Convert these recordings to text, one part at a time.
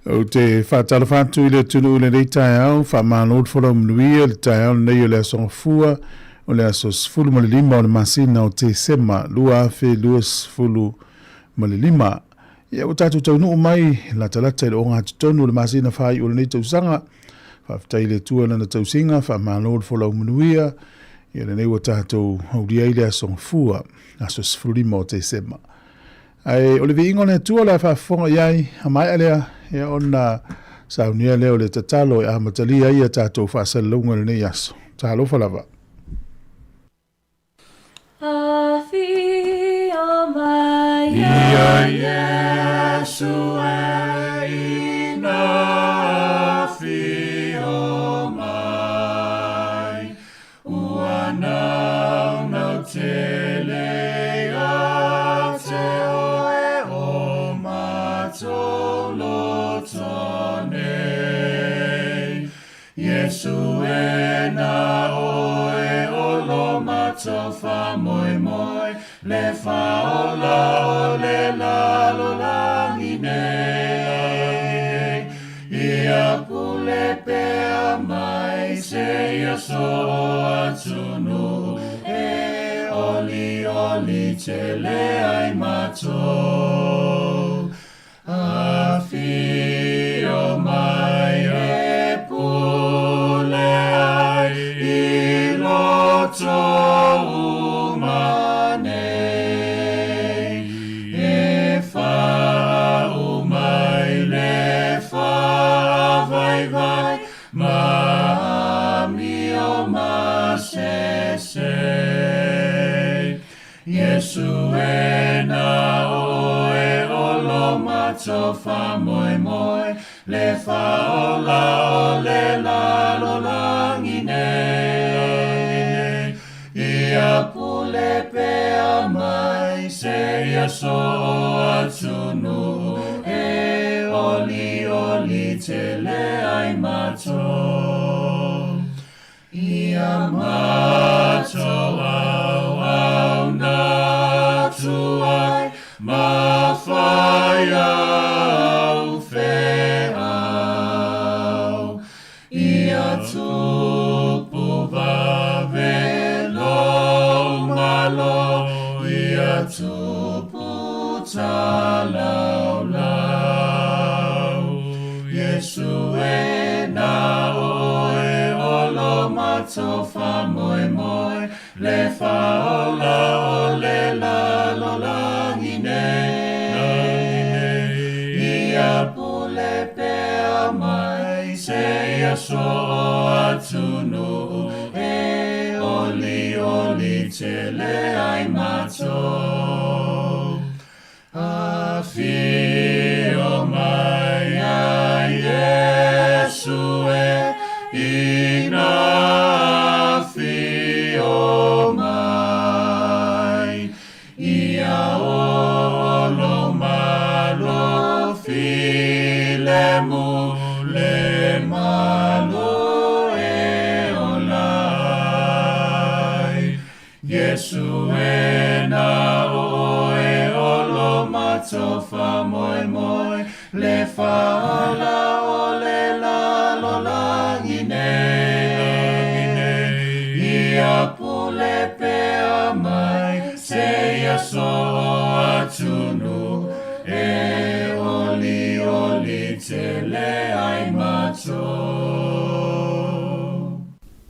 O te whātala whātu i le tunu le rei tai au, wha mānod whara mnuia le tai au nei o le asonga fua, o le aso sfulu ma le lima o le masina o te sema, lua awhi lua sfulu ma le lima. Ia o tātou tau nuu mai, la talata i le onga tonu le masina whai o le nei tausanga, whaftai le tua lana tausinga, wha mānod whara mnuia, ia le nei o tātou hauria i le asonga fua, aso sfulu lima o te sema. Ai o le viingo le tua la whafonga iai, hamai alea, ia ona saunia leo le tatalo e amatalia ia tātou whaasalunga le nei aso. Tālo whalava. Afi o mai ia Yesu e ina afi o mai ua nau nau te lea te oe o matolo tone Yesu e na oe o lo mato fa moi moi le fa o la o le la lo langi nei ia kule pea mai se ia so atunu e oli oli te le ai mato afi o mai e pule ai i loto umane e fa umai le fa vai vai ma mi o ma se Yesu e na oe o lo mato fa moi moi le fa o la lo langi nei ia pule pea mai se ia so atunu e oli oli te le ai mato ia mato au au na tuai ma fai au fe au ia tupu va velo malo ia tupu talau lau Yesu e na oe o lo mato fa moi moi le fa o le la lo langi nei ia pule pea mai se ia so atunu e oli oli te le ai mato afi o mai a Yesu e ina afi o mai ia o lo malo filemu le malo e o lai Yesu e na oe o lo mato fa moi moi le fa la o le la lo langi nei ia pule pea mai se ia so atunu e oli oli te le ai mato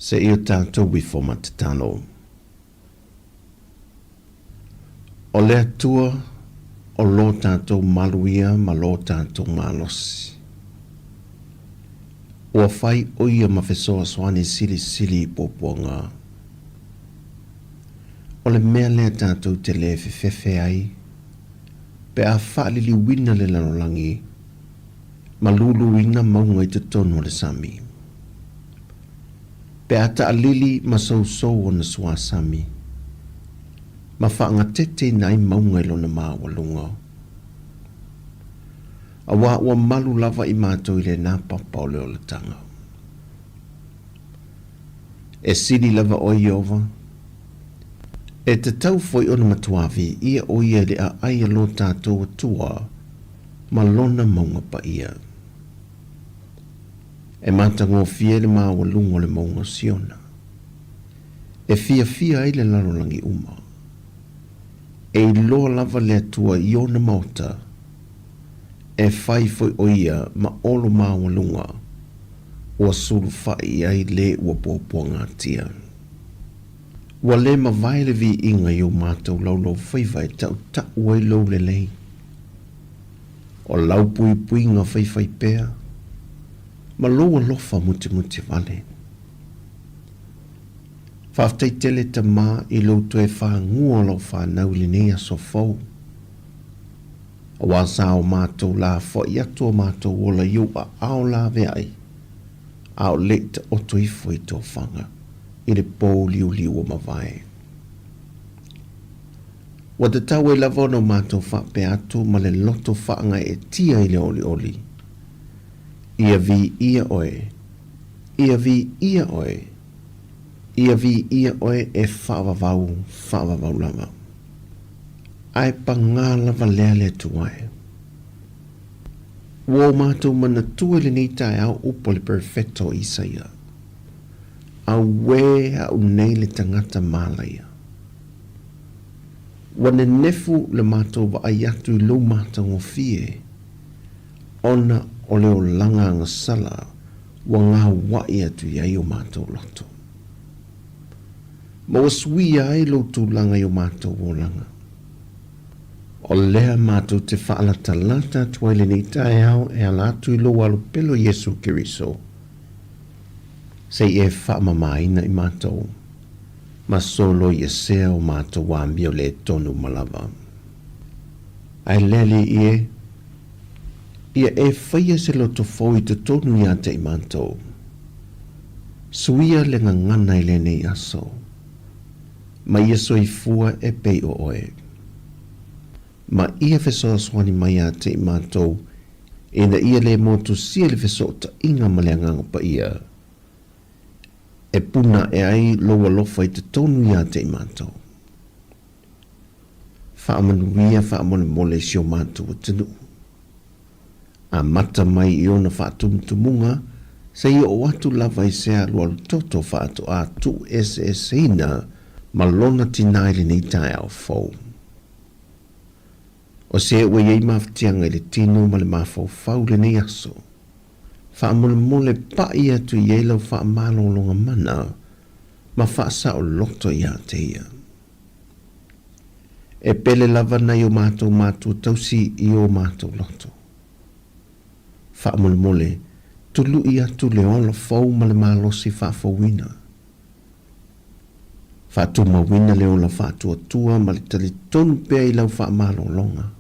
Se ia tātou wifo matatano. O le atua, o lo tātou maluia ma lo tātou malosi. Ua whai o ia mawhesoa soane sili sili poponga. O le mea lea tātou te le fefefe ai, pe a whaalili wina le lanolangi, ma lulu ina maunga i te tonu le sami. Pe a ta alili ma sou o na sua sami, ma whaanga tete nai maunga ilo na maa walunga. A wā ua malu lava i mātou i le nā papa o leo le tanga. E siri lava o Iova, e te tau foi ona matuavi ia o ia le a aia lo tātou atua, ma lona maunga pa ia. E matangofia le mawalunga le maunga siona. E fia ai le lalolangi uma. E loa lava le atua iona mauta. E fai foi oia ma olo mawalunga. Ua suru fai ai le ua popoanga tia. Ua le ma vai le vi inga i o mātou laulau whaiwai tau uai lau le lei. O lau pui ngā whaiwai pēr. Ma loa lofa muti vale. Whaftai tele ta mā i loutu e whangua lau whanau le nea so fau. O wasa o mātou la fo i atua mātou o la iu a ao la veai. Ao le te oto i fo i tō whanga. I le pō liu o mawai. Wa te tau e lava no mātou whape atu ma le loto whaanga e tia i le oli. Ia vi ia oe. Ia vi ia oe. Ia vi ia oe e whaavavau lava. Ai pa ngā lava lea le tuai. Wō mātou mana tua le nei tae au upo le perfecto Isaia. Au we au nei le tangata mālaia. Wane nefu le mātou wa ayatu i lo mātou o fie. Ona o leo langa ngā sala wa ngā wai atu i ai o mātou loto. Ma wasui ai lo tu langa i o mātou o langa. O lea mātou te whaalata lata tuaile ni tae au e alatu i lo alu pelo Yesu Kiriso. Sei e whaamamaina i mātou. Ma solo i sea o mātou wāmbio le tonu malava. Ai lele ie. Ia e whaia se loto fōi te tonu ia te i mātou. Suia le ngana i le nei aso. Ma ia soi fua e pei o oe. Ma ia fesoa swani mai a te i mātou. Ina ia le motu sia le fesoa ta inga maleanganga pa ia. E puna e ai loa lofa i te tonu ia te i mātou. Whaamanuia whaamole sio mātou o tenu. A mata mai i ona whaatumutumunga, se i o atu lava i sea lua toto whaatu a tu ina ma lona tinaile nei tae au fau. O se ue iei mawhatianga i le tino ma le mawhau fau le nei aso. Whaamole pa i atu i eilau whaamalolonga mana, ma whaasa o loto i a te ia. E pele lava na i o mātou tausi i o mātou loto. Whaamole, tulu i atu le ola fau ma le malosi whaafawina. Whaatu mawina le ola whaatu atua ma le tali tonu pea i lau whaamalolonga.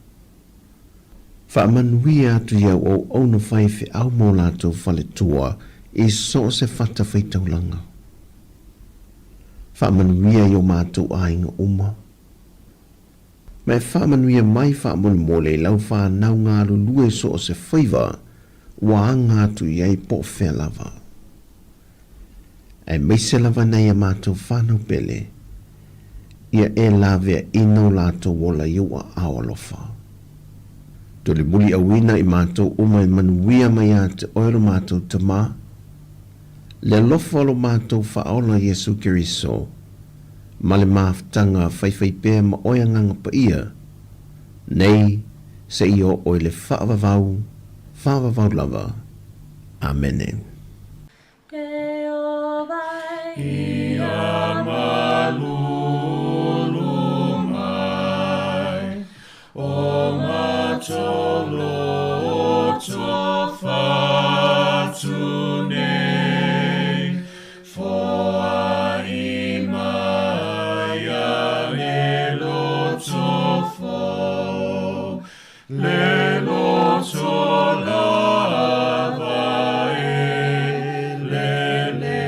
Whaamanuia atu iau o ono whaife au mō lātou whale tua i so se whata whaitaulanga. Whaamanuia i o mātou ainga uma. Me whaamanuia mai whaamole i lau whanau ngā lulue so se whaiva wa anga atu iai po whea lava. E meise lava nei a mātou whanau pele, ia e lawea ino lātou wola iua awalofa. Tole muli awina i mātou umai manuia mai a te oero mātou te mā, le lofa alo mātou whaola Yesu Kiriso, ma le māwhtanga whaiwhai pēr ma oianganga pa ia, nei se i o oi le whaavavau lava. Amene. Ia malulu mai, o matolo to fatu nei, foa imaya le loto fo, le loto lava e lele.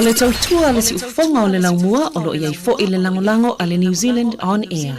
O le tautua le si ufonga o le laumua o lo iai fo i le langolango a le New Zealand On Air.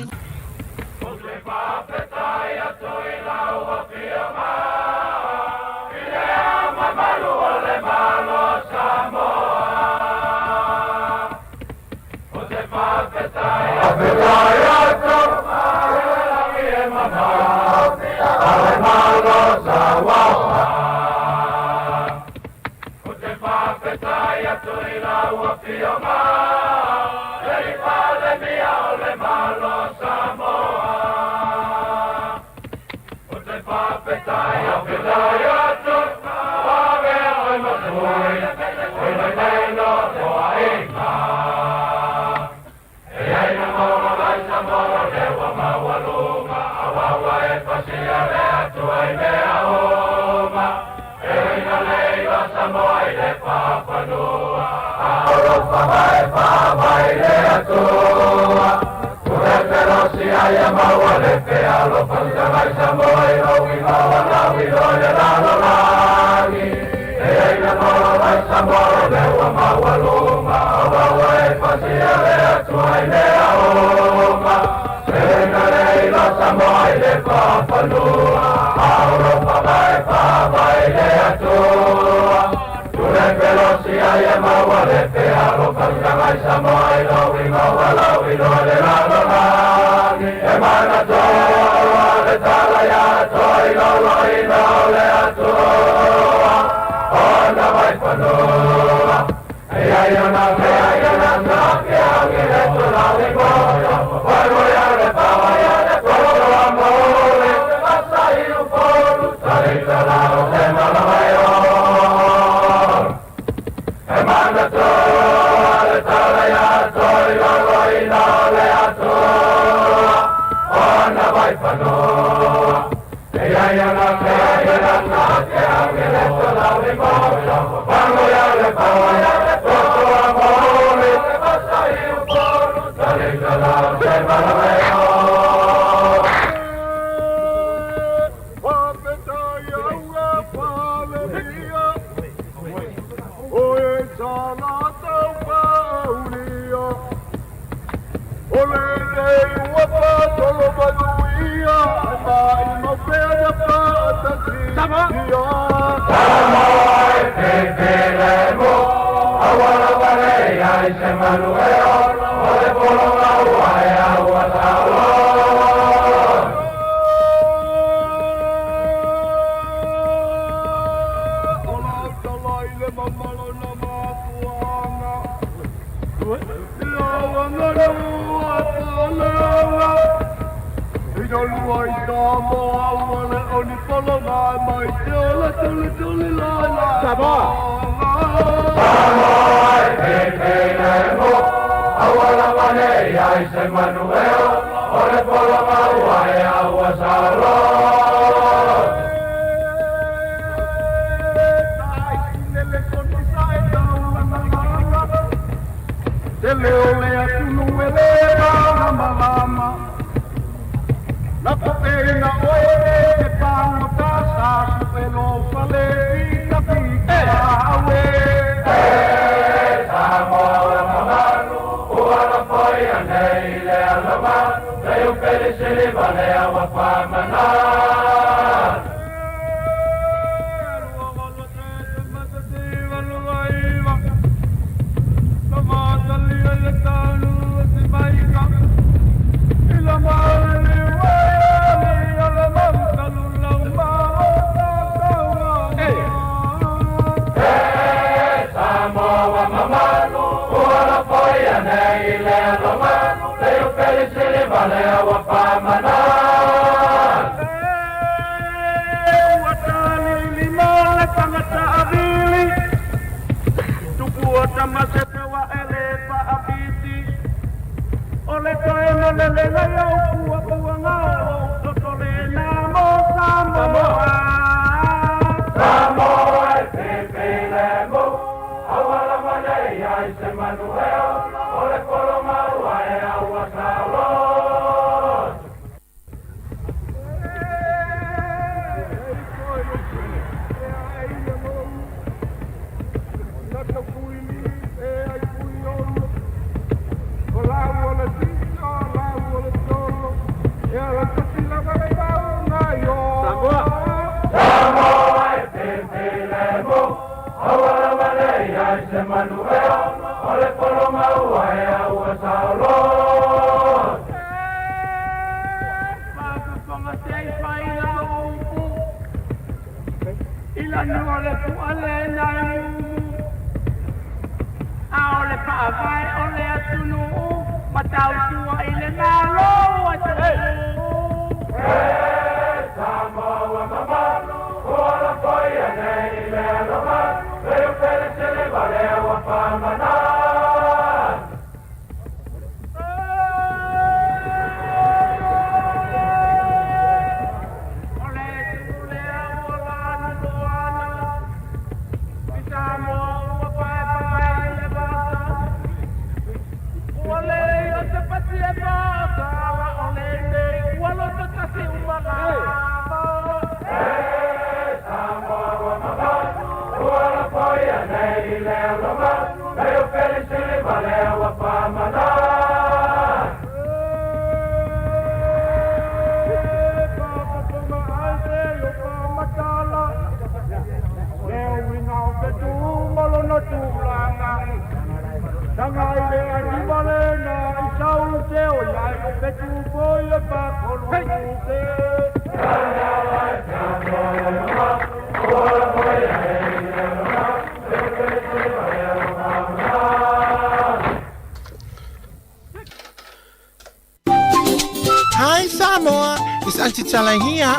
Hi Sāmoa, it's Auntie Chala here.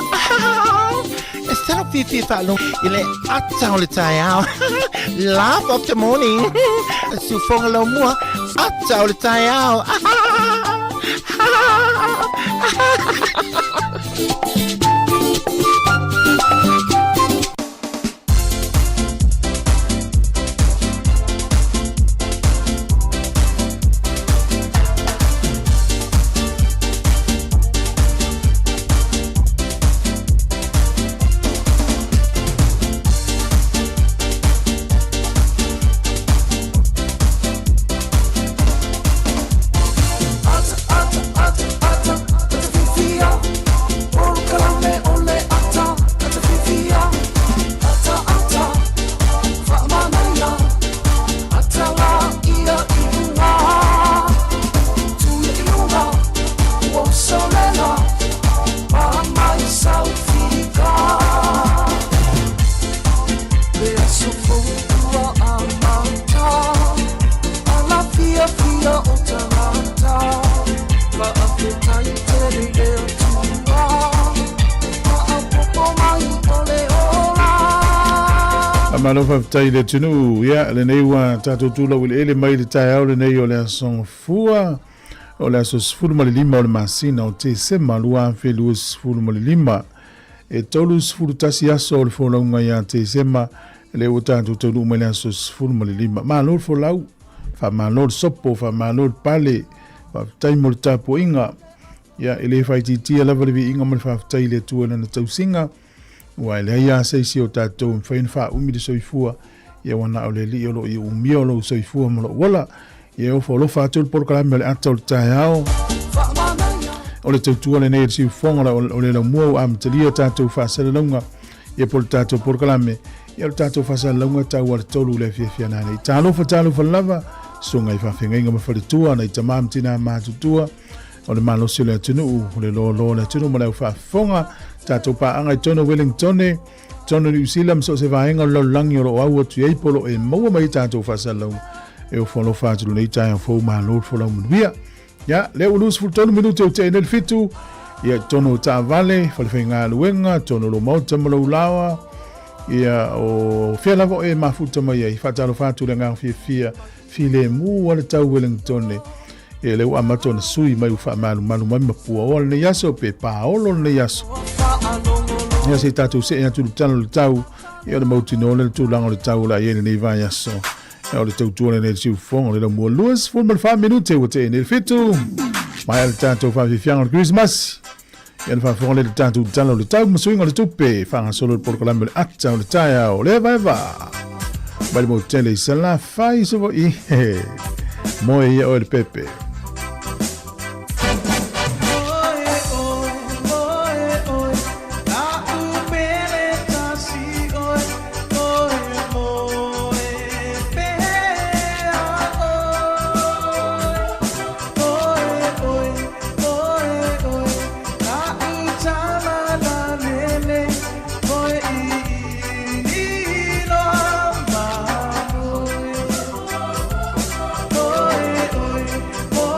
Instead of Fifi Falo, ile atau le tayao. Laugh of the morning. Sufong lo mua atau le tayao. Malofa tai le tunu ya le nei wa tatu tula wil ele mai le tai au le nei o le son fua o le so sfulu mali lima o le masina o te se malua fe lu sfulu mali lima e tolu sfulu tasi aso o le folonga ya te sema le o tatu tulu mai le so sfulu mali lima ma lo fo lau fa ma lo sopo fa ma lo pale fa tai mo tapo inga ya ele fa ti la vali inga mo fa tai le tu na tau singa wa le ia se si o tatou fain fa umi de soifua ia wana o le li o lo i umi o lo soifua mo lo wala ia o fo lo fa tul por kala mele atol taiao o le tautua le nei si fonga o le mo am telia tatou fa sele longa ia por tatou por kala me ia o tatou fa sele longa tau wa tolu le fia na nei talo fa lava sunga i fa fenga inga ma fa tua na tamam tina ma tutua o le malo sile tunu o le lo le tunu mo le fa fonga tatou pa anga tono Wellington tono New Zealand so se vaenga lo langi o au tu ei polo e mo mai tatou fa salo e o folo fa tu nei tai fo ma lo fo la via ya le ulus fu tono minuto te nel fitu ia tono ta vale fa le fenga luenga tono lo mo tamo lo lawa ia o fela vo e ma futa mai ai fa talo fa tu le ngang fia file mu o le tau Wellington e le ua mato na sui mai ufa malu mai mapua o le yaso pe paolo le yaso ia se tatu se ia tu tano le tau ia le mauti no le tu lango le tau la ia le va yaso ia le tau tu le siu fongo le mo luas fo mal 5 minute o te ne fitu mai le tatu fa fiango Christmas ia le fa fongo le tatu tano le tau masuinga le tupe fa solo por colamba le atta le taia o le va Bali mo tele sala fai so i mo ia o le pepe Oh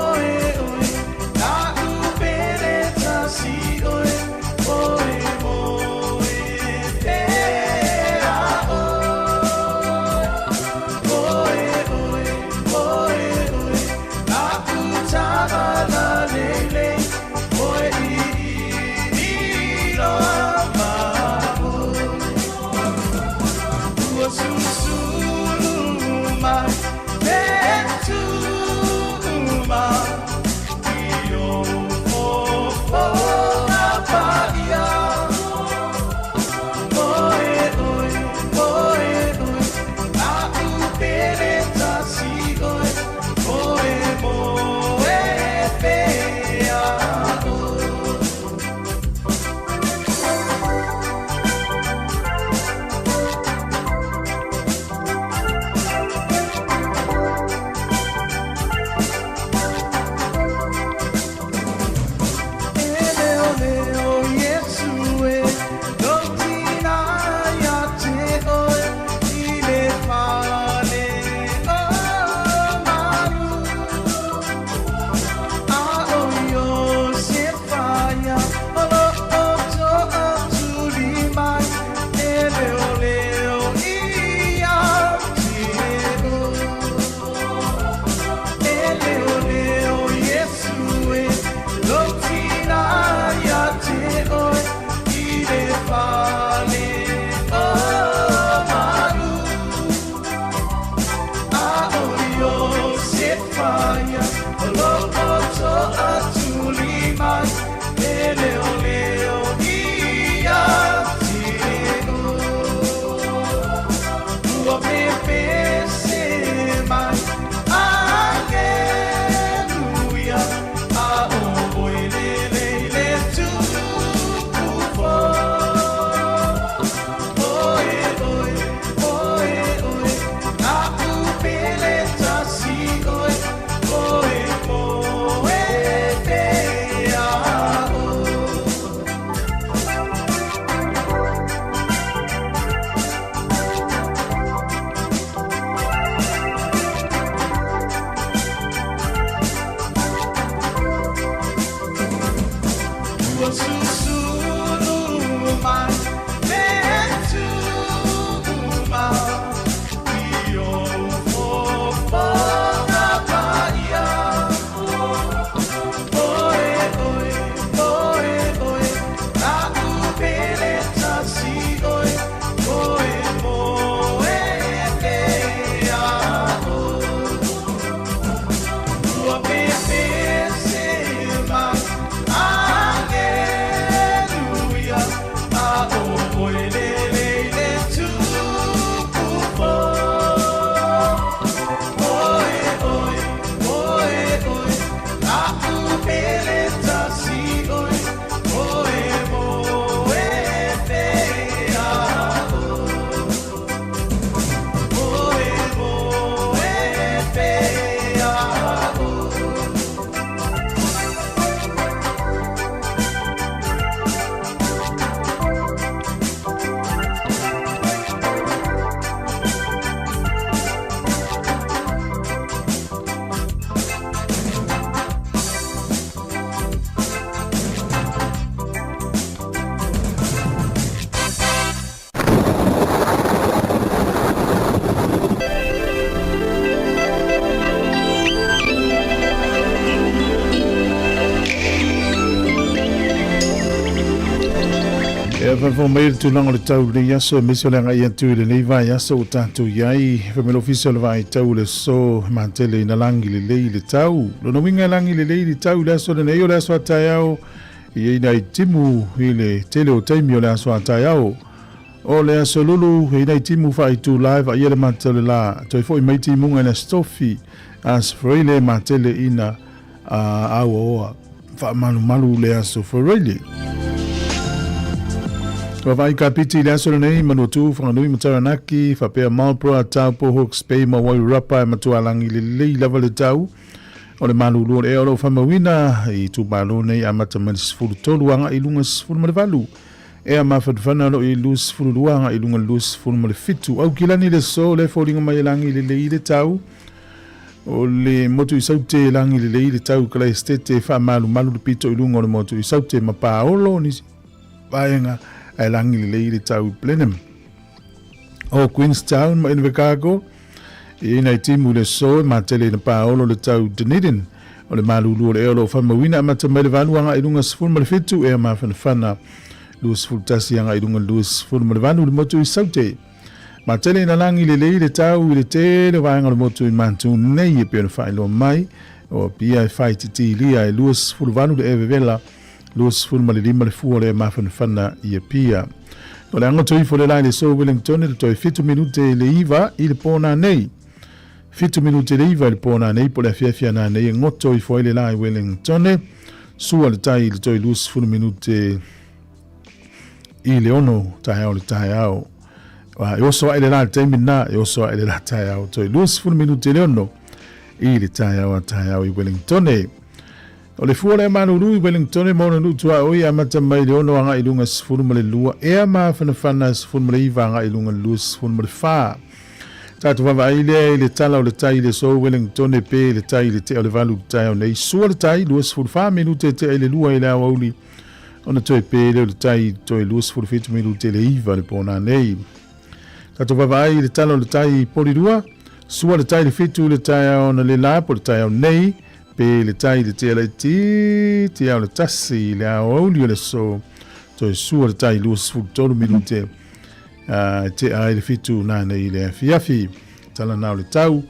Fa mai tu lang le tau le yaso miso le ngai tu le nei vai yaso tatu yai fa me official vai tau le so mantele na langi le tau lo no winga langi le tau le so le nei o le so taiao i nei timu ile tele o taimi o le so taiao o le so lulu i nei timu fa tu live a ile mantele la to fo i mai timu na stofi as freile mantele ina a o fa malu le so freile vai kapiti le aso nei manotu whanganui mataranaki whapea malpro a tau po hawks pei ma wai rapa e matua langi le lava le tau o le malulu le eo whamawina i tu malo nei a matamani sifuru tolu anga i lunga sifuru ma le valu e a mawhadwhana lo i lus sifuru luanga i lunga lus sifuru ma le fitu au kilani le so le fōringa mai langi le tau o le motu i saute langi le tau kala estete wha malu le pito i lunga o le motu i saute ma paolo ni vaenga ai langi le tau plenem o Queenstown ma Invercargill i nei timu le so ma tele na paolo le tau Dunedin o le malulu le elo famawina ma te mai valuanga i lunga sful ma le fitu e ma fana lus ful tasianga i lunga lus ful ma le valu le motu i saute ma tele na langi le tau i le tele vaenga le motu i mantu nei e pēna whaelo mai o pia i whai titi lia i lus ful valu le evevela Lus ful mali lima le fua le mafan fana i pia. O le angoto i fole lai le so Wellington le toi 5 minute le iva i le pōna nei. 5 minute le iva i le pōna nei po le fiafia na nei ngoto i fole lai Wellington sua le tai le toi lus ful minute i le ono tai au le tai au. Wa yo so ele la tai mina yo so ele la tai au toi lus ful minute le ono i le tai au i Wellington O le fuole manuru i Wellington mo na lutua o ia mata mai le ono anga i lunga sifuru ma le lua ea ma whanawhana sifuru ma le iwa anga i lunga lua sifuru ma le wha. Tatu wawa i le tala o le tai le so Wellington pe le tai le te o le valu le tai o nei sua le tai lua sifuru wha minu te le lua i le awauli o na toi pe le tai toi lua sifuru fitu minu te le iwa le pōna nei. Tatu wawa le tala o le tai poli lua sua le tai le fitu le tai o na le la po le tai o nei pe le tai le te ala ti au le tasi le au li le so to su le tai lu su tolu minute te ai le fitu na nei le fiafi tala na le tau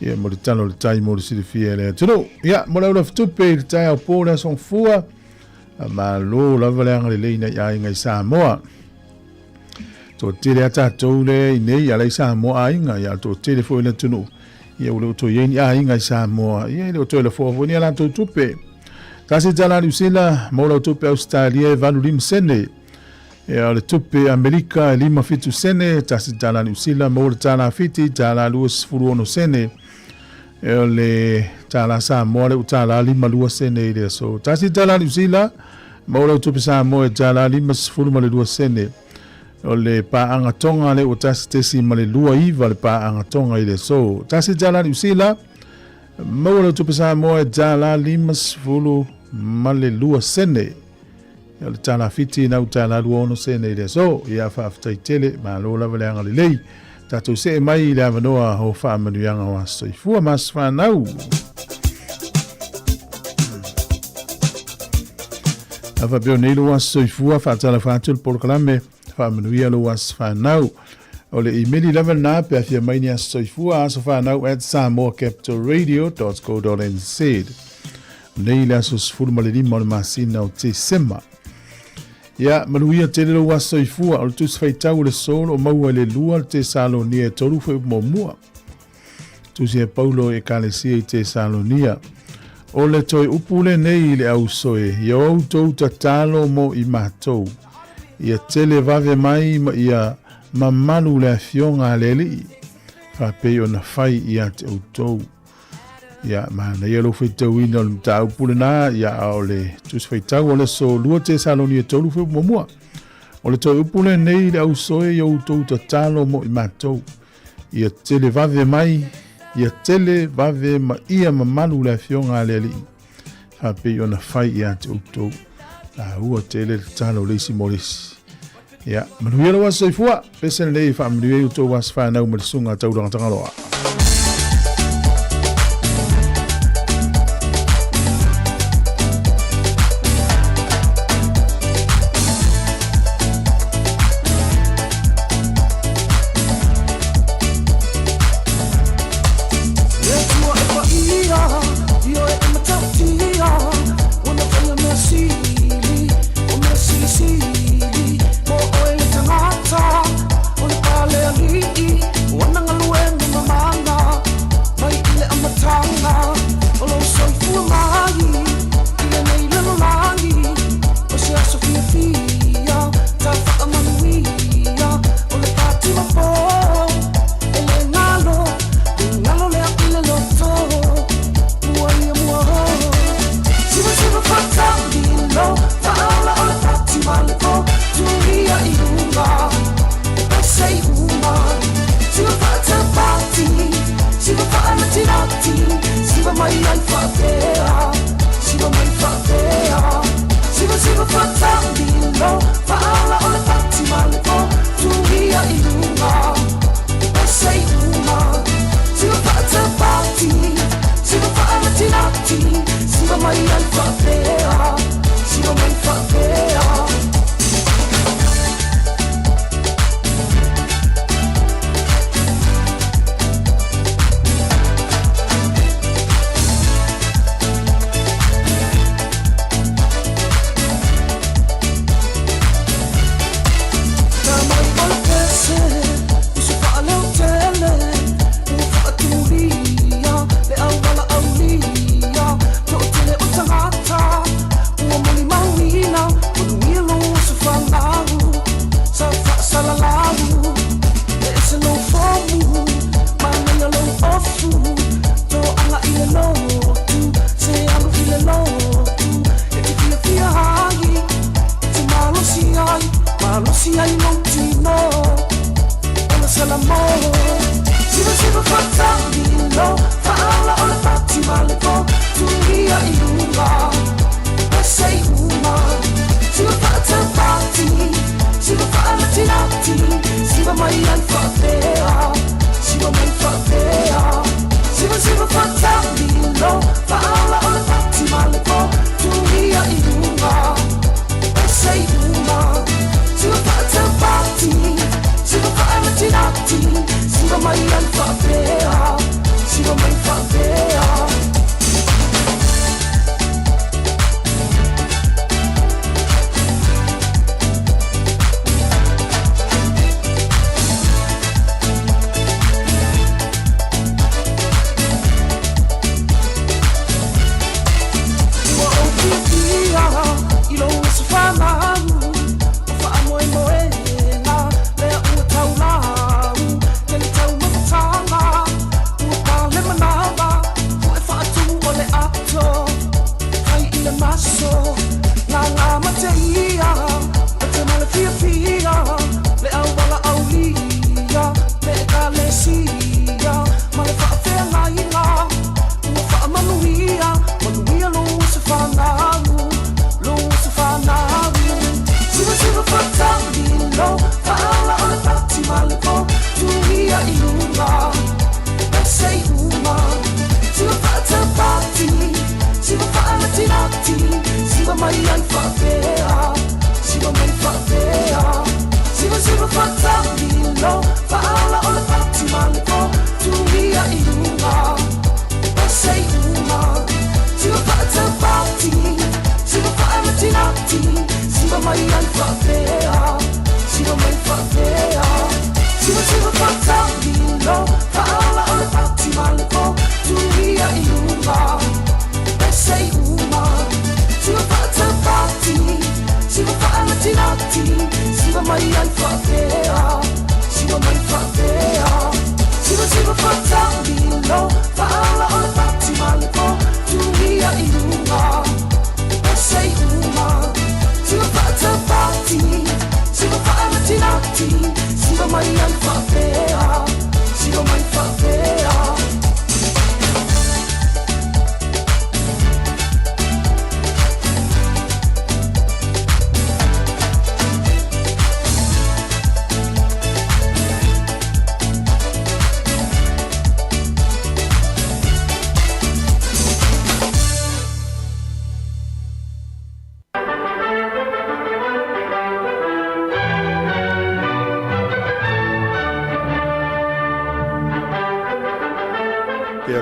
e mo le talo le tai mo le silifia le tuno ya mo la fitu pe le tai au po la son fua ma lo la valanga le leina ya ngai Sāmoa to te le ata to le nei ya le Sāmoa inga ya to te le fo le tuno ia ule to yeni a inga Sāmoa ia le to le fo ni ala to tupe kasi jala usila mo la tupe Australia valu lim sene ia le tupe Amerika lima fitu sene kasi jala usila mo le jala fiti jala lus furuono sene ia le jala Sāmoa le utala lima lua sene ile so kasi jala usila mo la tupe Sāmoa jala lima furu ma le lua sene o le paanga tonga le o tasi tesi ma le lua iwa le paanga tonga i le so. Tasi jala ni usila, maua le tupe Sāmoa jala limas fulu ma le lua sene. O le tala fiti na utala lua ono sene i le so. Ia whaafitai tele, ma lola wale anga le lei. Tato se mai i le avanoa ho whaamanuianga wa soifua mas whanau. Awa beo neilu wa soifua whaatala whaatul polokalame. Whamanuia lo was whanau. O le emaili lava nā pe afia maini a soifua aso whanau at samoacapitalradio.co.nz. Nei le aso sifuru ma le lima o le masina o te sema. Ia manuia tele lo was soifua o le tusi whaitau le solo o maua le lua le te Salonia e tolu whai upomua. Tusi e Paulo e kalesia i te Salonia. O le toi upule nei le au soe. Ia au tou tatalo mo i mātou. Ia tele vave mai ma ia mamalu le fionga leli fa pe ona fai ia te autou ia mana ia lo fetau ina o tau pulena ia ole tus fetau ole so lua te Salonia tolu fe momua ole to upule nei le au soe ia autou tatalo mo i matou ia tele vave mai ia tele vave ma ia mamalu le fionga leli fa pe ona fai ia te autou la ua tele talo leisi morisi. Ya, manuia lo was soifua, pesen lei fa manuia uto was fa nau mo sunga tauranga tangaloa. siva mai ai whapea, siva mai whapea.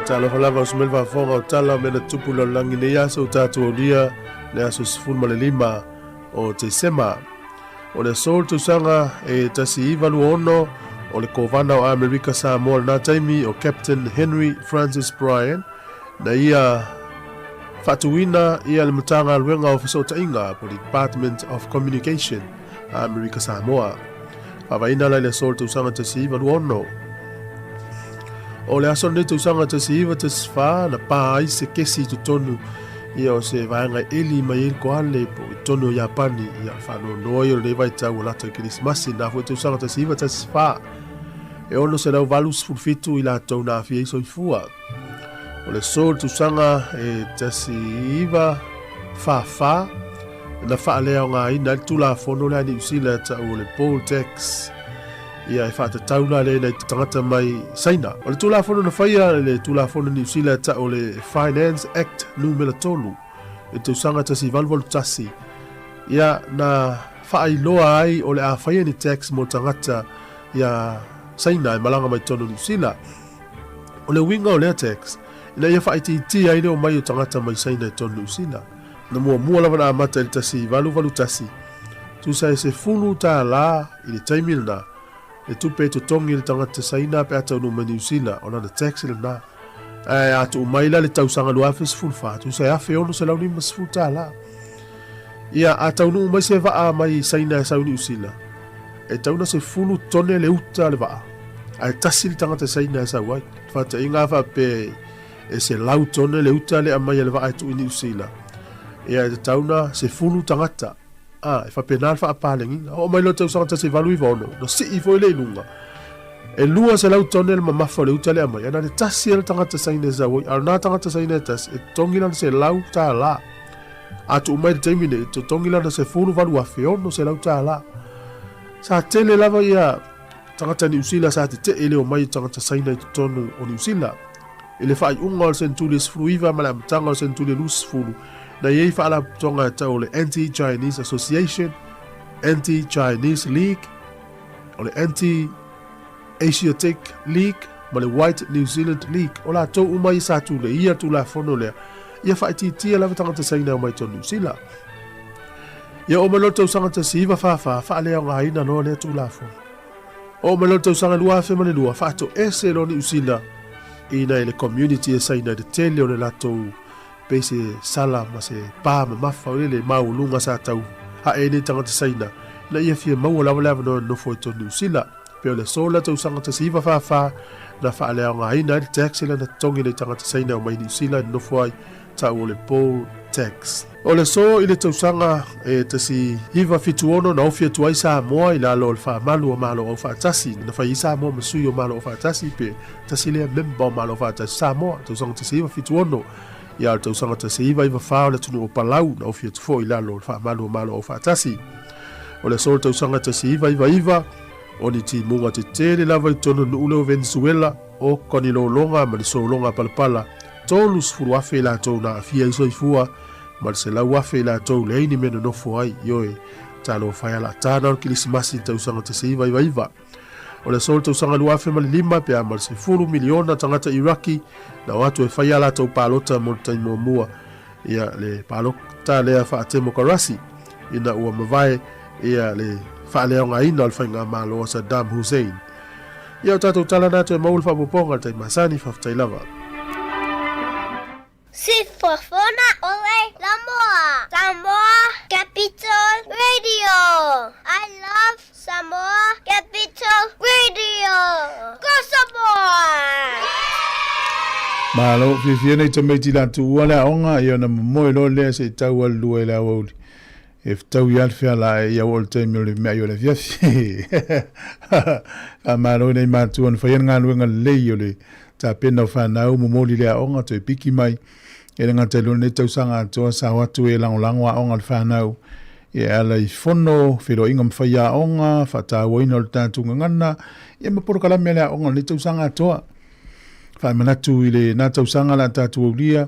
Talo lava o smelva fonga o tala me na tupu lo langi ne yaso tatu o lia le aso sifun ma le lima o te sema. O le sol tu sanga e tasi iwa luono o le kovana o Amerika Sāmoa na taimi o Captain Henry Francis Bryan na ia fatuina ia le mutanga luenga o fisota inga po le Department of Communication a Amerika Sāmoa. Pawaina la le sol tu sanga tasi iwa luono. O le aso ne tu sanga te siwa te sfa na pa ai se kesi tu tonu ia o se vaenga eli mai il ko ale po tonu Japani ia whano noi o le vai tau lata Christmas na fu tu sanga te siwa te sfa e ono se lau valus fulfitu i la tau na fia iso i fua o le sol tu sanga e te siwa fa na wha lea o ngā ina tu la fono le ani usila tau o le poll tax ia e whaatatauna le nei tangata mai saina. O le tūlafono na whaia le tūlafono New Zealand ta o le Finance Act numero 3 e tausanga tasi valvalu tasi. Ia na whaailoa ai o le a whaia ni tax mo tangata ia saina e malanga mai tono New Zealand. O le winga o le tax ina ia whaiti ai o mai o tangata mai saina e tono New Zealand. Na mua lava na amata i tasi valu tasi. Tu sai se fulu ta la i le taimina na e tupe to tongi le tangata saina pe ata unu mai New Zealand ona na tax le na. Atu umaila le tausanga luafes fulfa. Tu sai afe ono se launi mas futa la. Ia ata unu mai se vaa mai saina e sau New Zealand. E tauna se fulu tone le uta le vaa. Ai tasi le tangata saina e sau wai. Fata inga fa pe e se lau tone le uta le amai le vaa e tu i New Zealand. Ia e tauna se fulu tangata. E fa penal fa apalengi. O mai lo tausanga ta se valu i vono. No si i foi le ilunga. E lua se lau tone le mamafa le uta le amai. Ana le tasi e le tangata saina e sau wai. Arna tangata saina e tasi. E tongila se lau ta la. Atu umai le taimine. E tongila se fulu valu a feono se lau ta la. Sa tele lava ia tangata New Zealand sa te ele o mai tangata saina i tonu o New Zealand. Ele fai unga o sentule sfruiva ma la mtanga o sentule lus fulu. Na yei fa ala tonga ta o le Anti-Chinese Association, Anti-Chinese League, o le Anti-Asiatic League, ma le White New Zealand League. O la tau umai sa tu le ia tu la fono lea. Ia fai tia lava tangata saina o mai tonu New Zealand. Ia o maloto sanga ta siva fa lea o ngaina no lea tu la fono. O maloto sanga lua fe mane lua fa to ese lo New Zealand. Ina ele community e saina de tele o le lato pese sala ma se pa ma mafa o le maulunga sa tau ha e ne tangata saina na ia fia mau lava no foi to New Zealand pe o le sola tau sanga ta siva fa na fa le nga ina de tax le na tongi le tangata saina o mai New Zealand no foi ta o le poll tax o le so ile tau sanga e ta si hiva fituono na ofia tuai Sāmoa ila lo fa malu o malo o fa tasi na fa isa mo masui o malo o fa tasi pe tasi le member malo o fa tasi Sāmoa tau sanga ta si hiva fituono ia tau sanga ta se iva fa le tunu o palau na ofia tfo ila lo fa malo o fa tasi o le sol tau sanga ta se iva o ni ti munga te tele lava i tono no ulo Venezuela o koni lo longa ma le so longa palpala tolus furu afe la to na afia iso ifua ma se la afe la to le ni meno no fo ai yo e talo fa la tana o kilismasi tau sanga ta se iva o le sol tau sanga luafe ma le lima pe amal se furu miliona tangata Iraki na watu e faya la tau palota mo taimo mua ia le palota lea fa atemo karasi ina ua mawai ia le fa lea nga ina alfa inga malo o Saddam Hussein ia o tatou tala nato e maul fa poponga tai masani fa ftai lava Sifofona ole Samoa Capital Radio. I love Samoa Capital Radio. Go Samoa! Malo fia nei tamaiti la tu wala onga ia na mo lo le se tau al lua la wol. If tau ia fia la ia wol te mi le mai le fia. A malo nei ma tu on fa nga luenga le yo le ta pena fa na o mo le onga to piki mai. E nga te lune tau sanga toa sa watu e lango onga le whanau. E ala i fono, whiro ingam whaia onga, whata waina le tātunga ngana, e maporo kalame lea onga le tau sanga toa. Whai manatu i le nā tau sanga la tātua ulia,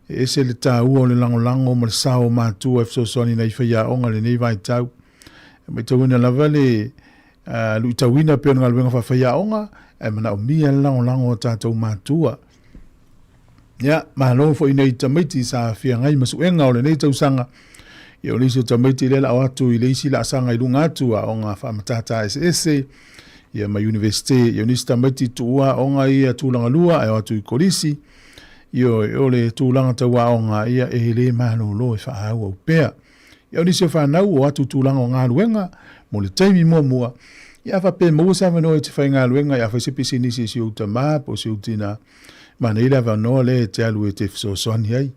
e se le tā ua o le lango ma le sao mātua e fsosoni nei whaia onga le nei vai tau. E mai tau ina lava le lui tau ina peo nga luenga whaia onga, e mana o mia le lango o tātou mātua. Ya, mahalo fo ina i tamaiti sa fia ngai masuenga o le nei tau sanga. Ia o lisi o tamaiti lela o atu i leisi la sanga i lunga atu a onga whamatata SS. Ia ma universite, ia nisi tamaiti tuua onga ia tūlanga lua e o atu i kolisi. Ia o le tūlanga taua onga ia e le mahalo lo e whaau au pea. Ia o nisi o whanau o atu tūlanga o ngā luenga, mo le taimi mua. Ia whape mou sa mano e te whai ngā luenga, ia whaisipisi nisi si uta map o si utina. Mana ila va no le te alu e te fso soni ai.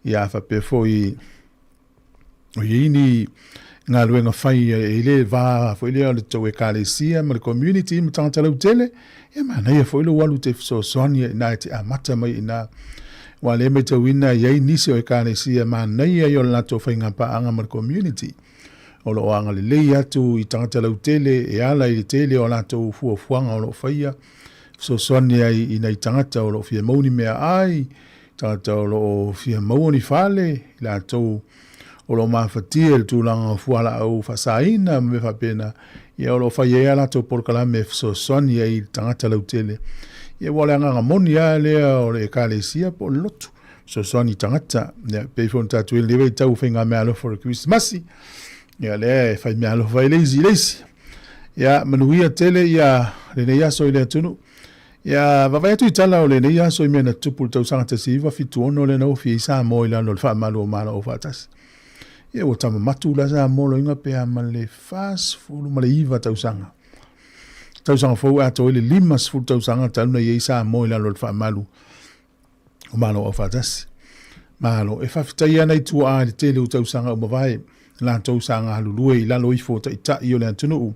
Ia whape fo i o ini ngā luenga whai e le vā fo ile o le tau e kālesia ma le community ma tangata lau tele. Ia mana ia fo ilo walu te fso soni ai nā te amata mai ina. Wa le me tau ina iai nisi o e kālesia mana ia i o le nato whai ngā paanga ma le community. o lo anga le lei atu I tangata lau tele e ala I le tele o lato fuanga o lo whaia so soni ai I nei tangata o lo fia mauni mea ai tangata o lo fia mauni whale lato o lo mawhatia le tūlanga o fuala au whasaina me whapena ia o lo whaia ea lato porkalame so soni ai tangata lau tele ia wale anga moni a lea o le kalesia po lotu so soni tangata ia peifon tatu ele lewe tau whainga mea lo for Christmasi ia le whai mea lo whai leisi ia manuia tele ia le nei aso I le atunu ia vavai atu I tala o le nei aso I mea na tupu tau sangata siwa fitu ono le nau fi Sāmoa I lano le wha malu o mana o whatasi ia o tama matu la Sāmoa lo inga pea ma le fast fulu ma le iwa tau sanga fau ato ele 5 fulu tau sanga taluna I Sāmoa I lano le wha malu o mana o whatasi malo e whawhitai ana I tua a le tele o tau sanga o mawai la tau sanga halulue I lalo I fota I ta I o le antunu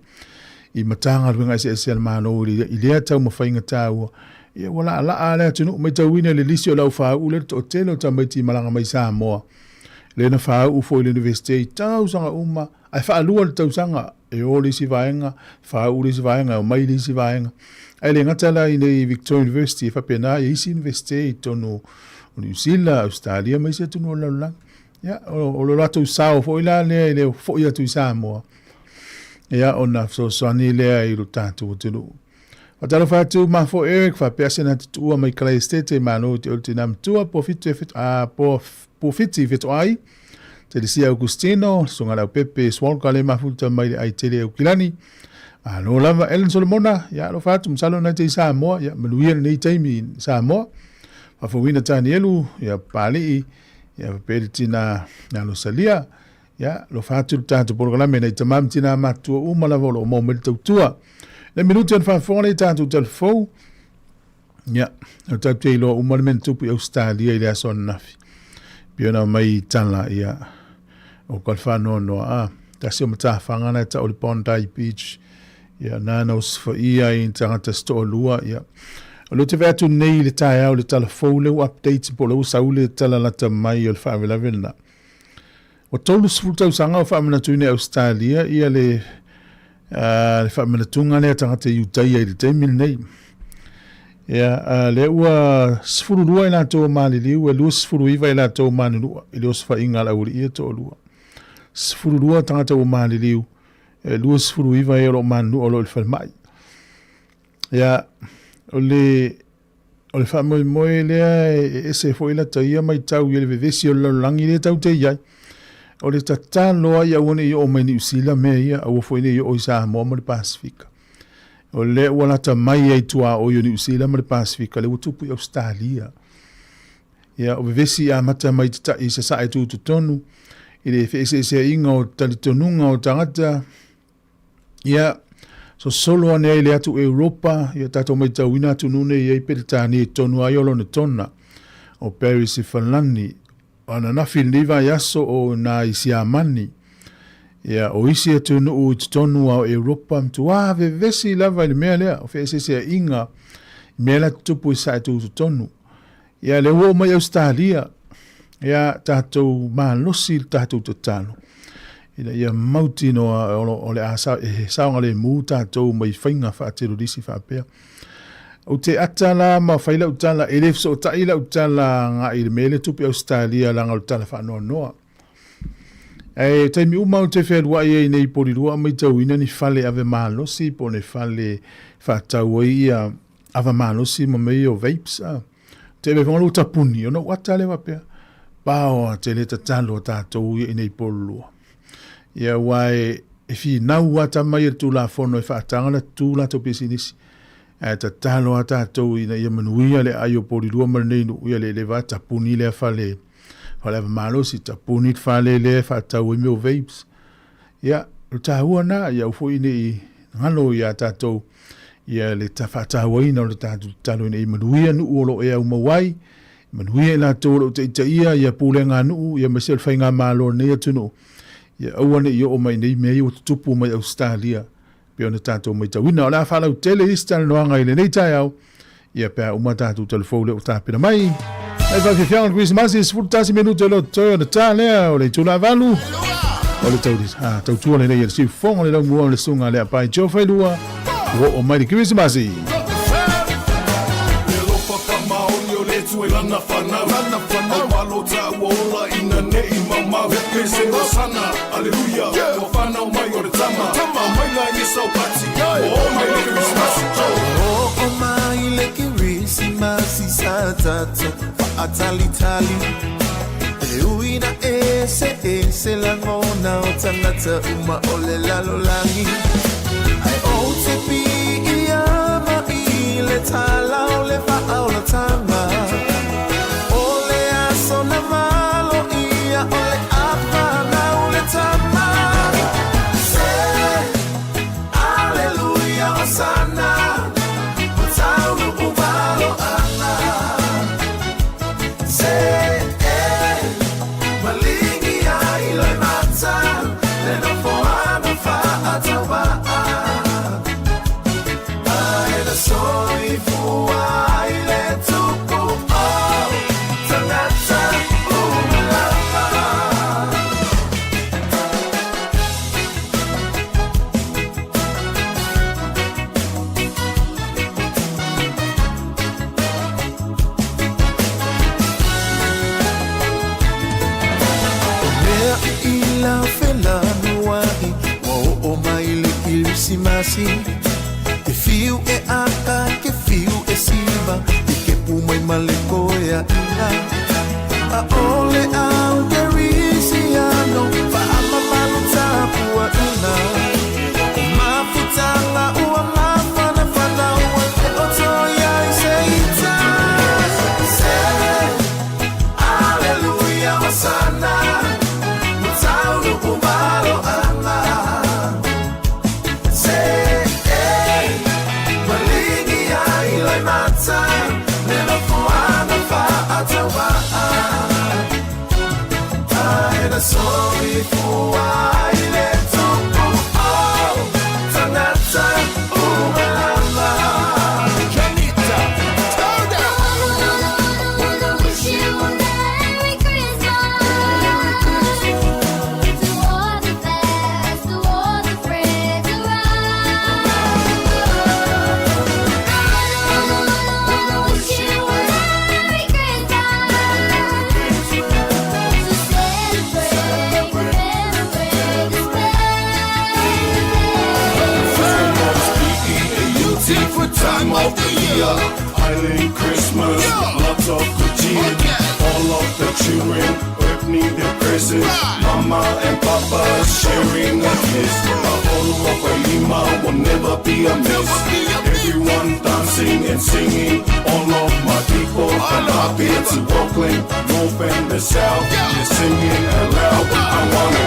I matanga ruenga I se al mano I lea tau mawhainga tau ia wala ala a le antunu mai tau ina le lisi o lau whau le o tele o tau maiti malanga mai Sāmoa le na whau ufo I le universite tau sanga uma ai wha alua le tau sanga e o le si vaenga whau le si vaenga o mai le si vaenga ai le ngatala I nei Victoria University whapena I isi universite I tonu New Zealand, Australia, mai se tunu o laulang. Ia, o lo lato sao fo ila lea I leo fo ia tu I Sāmoa. Ia, o na so soani lea I lo tātu o tunu. Watalo whātu ma fo Eric wha pea sena tutua mai kalai stete mano te olti nam tua po fiti fitu ai. Te lisi Augustino, sunga lau Pepe Swalka le mafuta mai ai tele au kilani. Ano lava Ellen Solomona, ia lo whātu msalo na te I Sāmoa, ia manuia nei taimi I Sāmoa. Whawhawina tāni elu, ia pālii, ia pēri tina ngalo salia, ia lo whāturu tātu porokalame nei tamam tina matua umalawa lo mō meri tautua. Le minuti an whawhone tātu telefou, ia, o tātu e lo umalamen tupu I Australia I le ason nafi. Piona mai tala ia, o kalwhanoa noa tasi o mata whangana ta o le Bondi Beach, ia nanos wha ia I tangata sto lua, ia, o lo te veatu nei le tae au le telefou leu update po leu saule tala lata mai o le whaawelawena. O tolu sifutau sanga o whaamanatuine Australia ia le whaamanatunga lea tangata iutaia I le teimil nei. Ia le ua sifururua I lato maliliu, e lua sifuruiva I lato manilua, I leo sifa inga la uri ia to lua. Sifururua tangata o maliliu, e lua sifuruiva I lo manilua o lo il whalmai. Ia o le whamoe moe lea e se fo ila taia mai tau I le vevesi o langi le tau te iai. O le tataloa ia wane I o mai ni usila mea ia au fo ine I o I Sāmoa ma le Pasifika. O le walata mai ai tua o I ni usila ma le Pasifika le utupu I Australia. Ia o vevesi a mata mai tata I se sae tu tonu I le fese se inga o talitonunga o tangata. Ia so solo ane ai le atu Europa, ia tato mai tauina atu nune I peritani tonu aiolo ne tona o Paris I Falani, ana nafi niva yaso o na isi amani. Ia o isi atu nuu I tonu au Europa, mtu vesi lava I mea lea, o fese se inga, mea la tupu I sa tu tonu. Ia le uo mai Australia, ia tato maalosi tato totano. Ia mauti noa o le asa e saonga le mu tātou mai whainga whaatero disi whaapea. O te atala ma whaila utala e lefso o taila utala ngā I le mele tupi Australia langa utala whaanoa noa. E taimi uma o te wherua I nei porirua mai tauina ni whale ave mahalosi po ne whale whaatau ia ava mahalosi ma mei o vapes. Te me whangalu tapuni o no watale wapea. Pao te le tatalo tātou I nei porirua. Ia wai e fi nau wata mai tu la fono e whaatanga na tu la to pisinisi. E ta talo a tātou ina ia manuia le aio pori rua maranei ia le wata puni le whale. Whale wa malosi ta puni whale le whaatau I meo vapes. Ia, ta hua na ia ufo ine I ngalo ia tātou. Ia le ta whaatau ina o le tātou talo ina I manuia nu olo e au mawai. Manuia la tōro te ita ia pule ngā nu ia masel whai ngā malo nea tunu. Ia awane I o mai nei mea o tupu mai Australia. Pea ona tātou mai tawina. O la whalau tele istan noanga I le nei tai au. Ia pea uma tātou telefone o tāpina mai. Ai whawhi whiangan Christmas is 40 minuto lo toi o na tā lea o le tula valu. le tau tua le le si fonga le mua le sunga le pai jo fai lua o mai Christmas i Uina ese langona o tangata uma ole lalolangi ai o te pi ia ma i le tala o le fa o le tanga ole aso na malo ia ole apa na o le tama se aleluia osana o taunu umalo ana se que fio e aka, que fio e siva, e que puma e malecoia ina. A ole au que risiano, fa ama malu tapua ina. Ma futanga ua mafana fana ua e otoia i seita. Se, aleluia osana, mutaunu umalo ana. Sorry for why let tupu oh tanata umalama Janita turn down wish you a Merry Christmas to all the best to all the friends around wish you a Merry Christmas time of the year, Island Christmas, lots of good cheer. All of the children opening their presents, Mama and Papa sharing a kiss. A whole of a lima will never be a miss. Everyone dancing and singing, all of my people from Apia to Brooklyn, North and the South, they're singing aloud. I wanna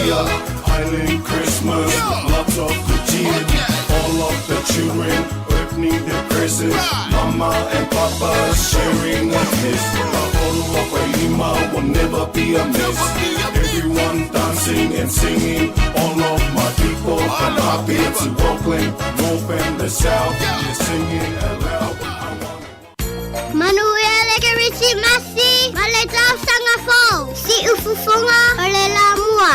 year. Island Christmas, lots of good cheer. All of the children opening their presents. Mama and Papa sharing a kiss. The whole of Aima will never be a miss. Everyone dancing and singing. All of my people from Apia to Auckland, North and the South, they're singing aloud. Manuel Ekarichi Masi, Maletau Sangafo, Si Ufufunga, Olela Mua.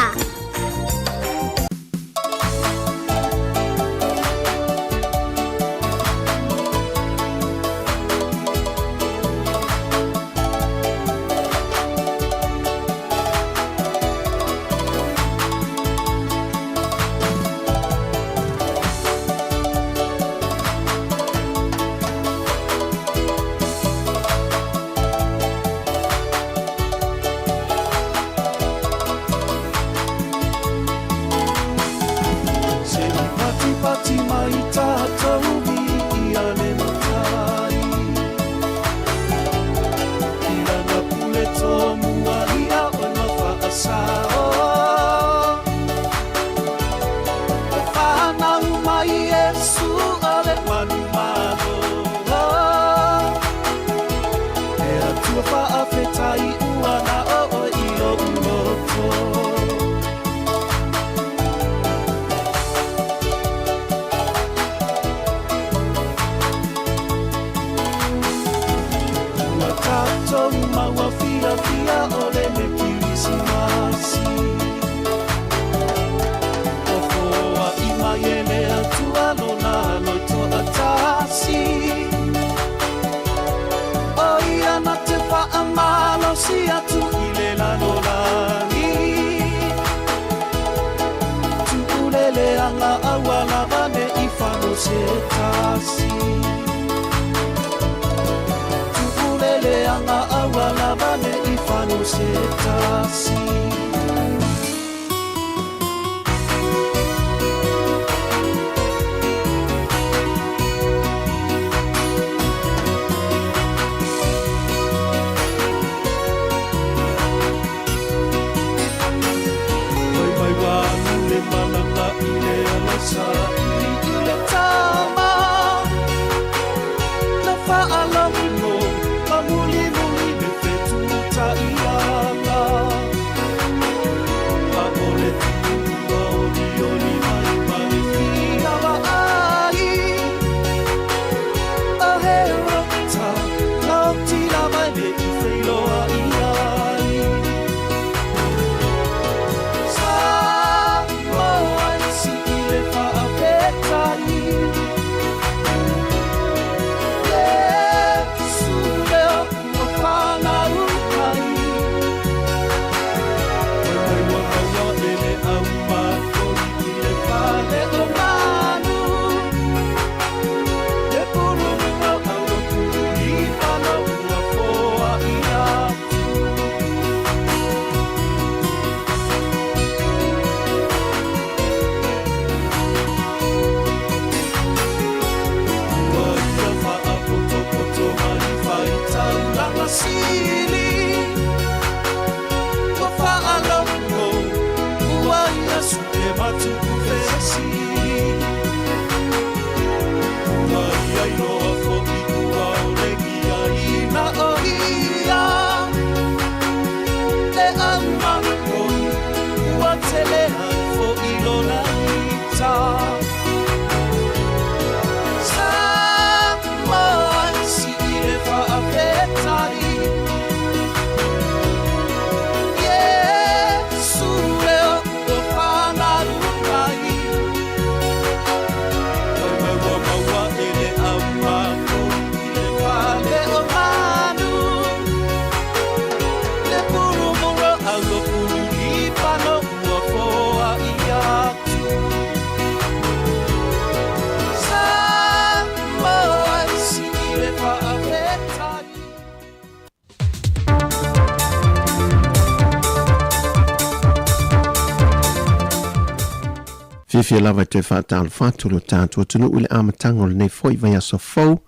Fifia lava te whaatalo whāturo tātua tunu ule amatango le nei foi vai aso fau,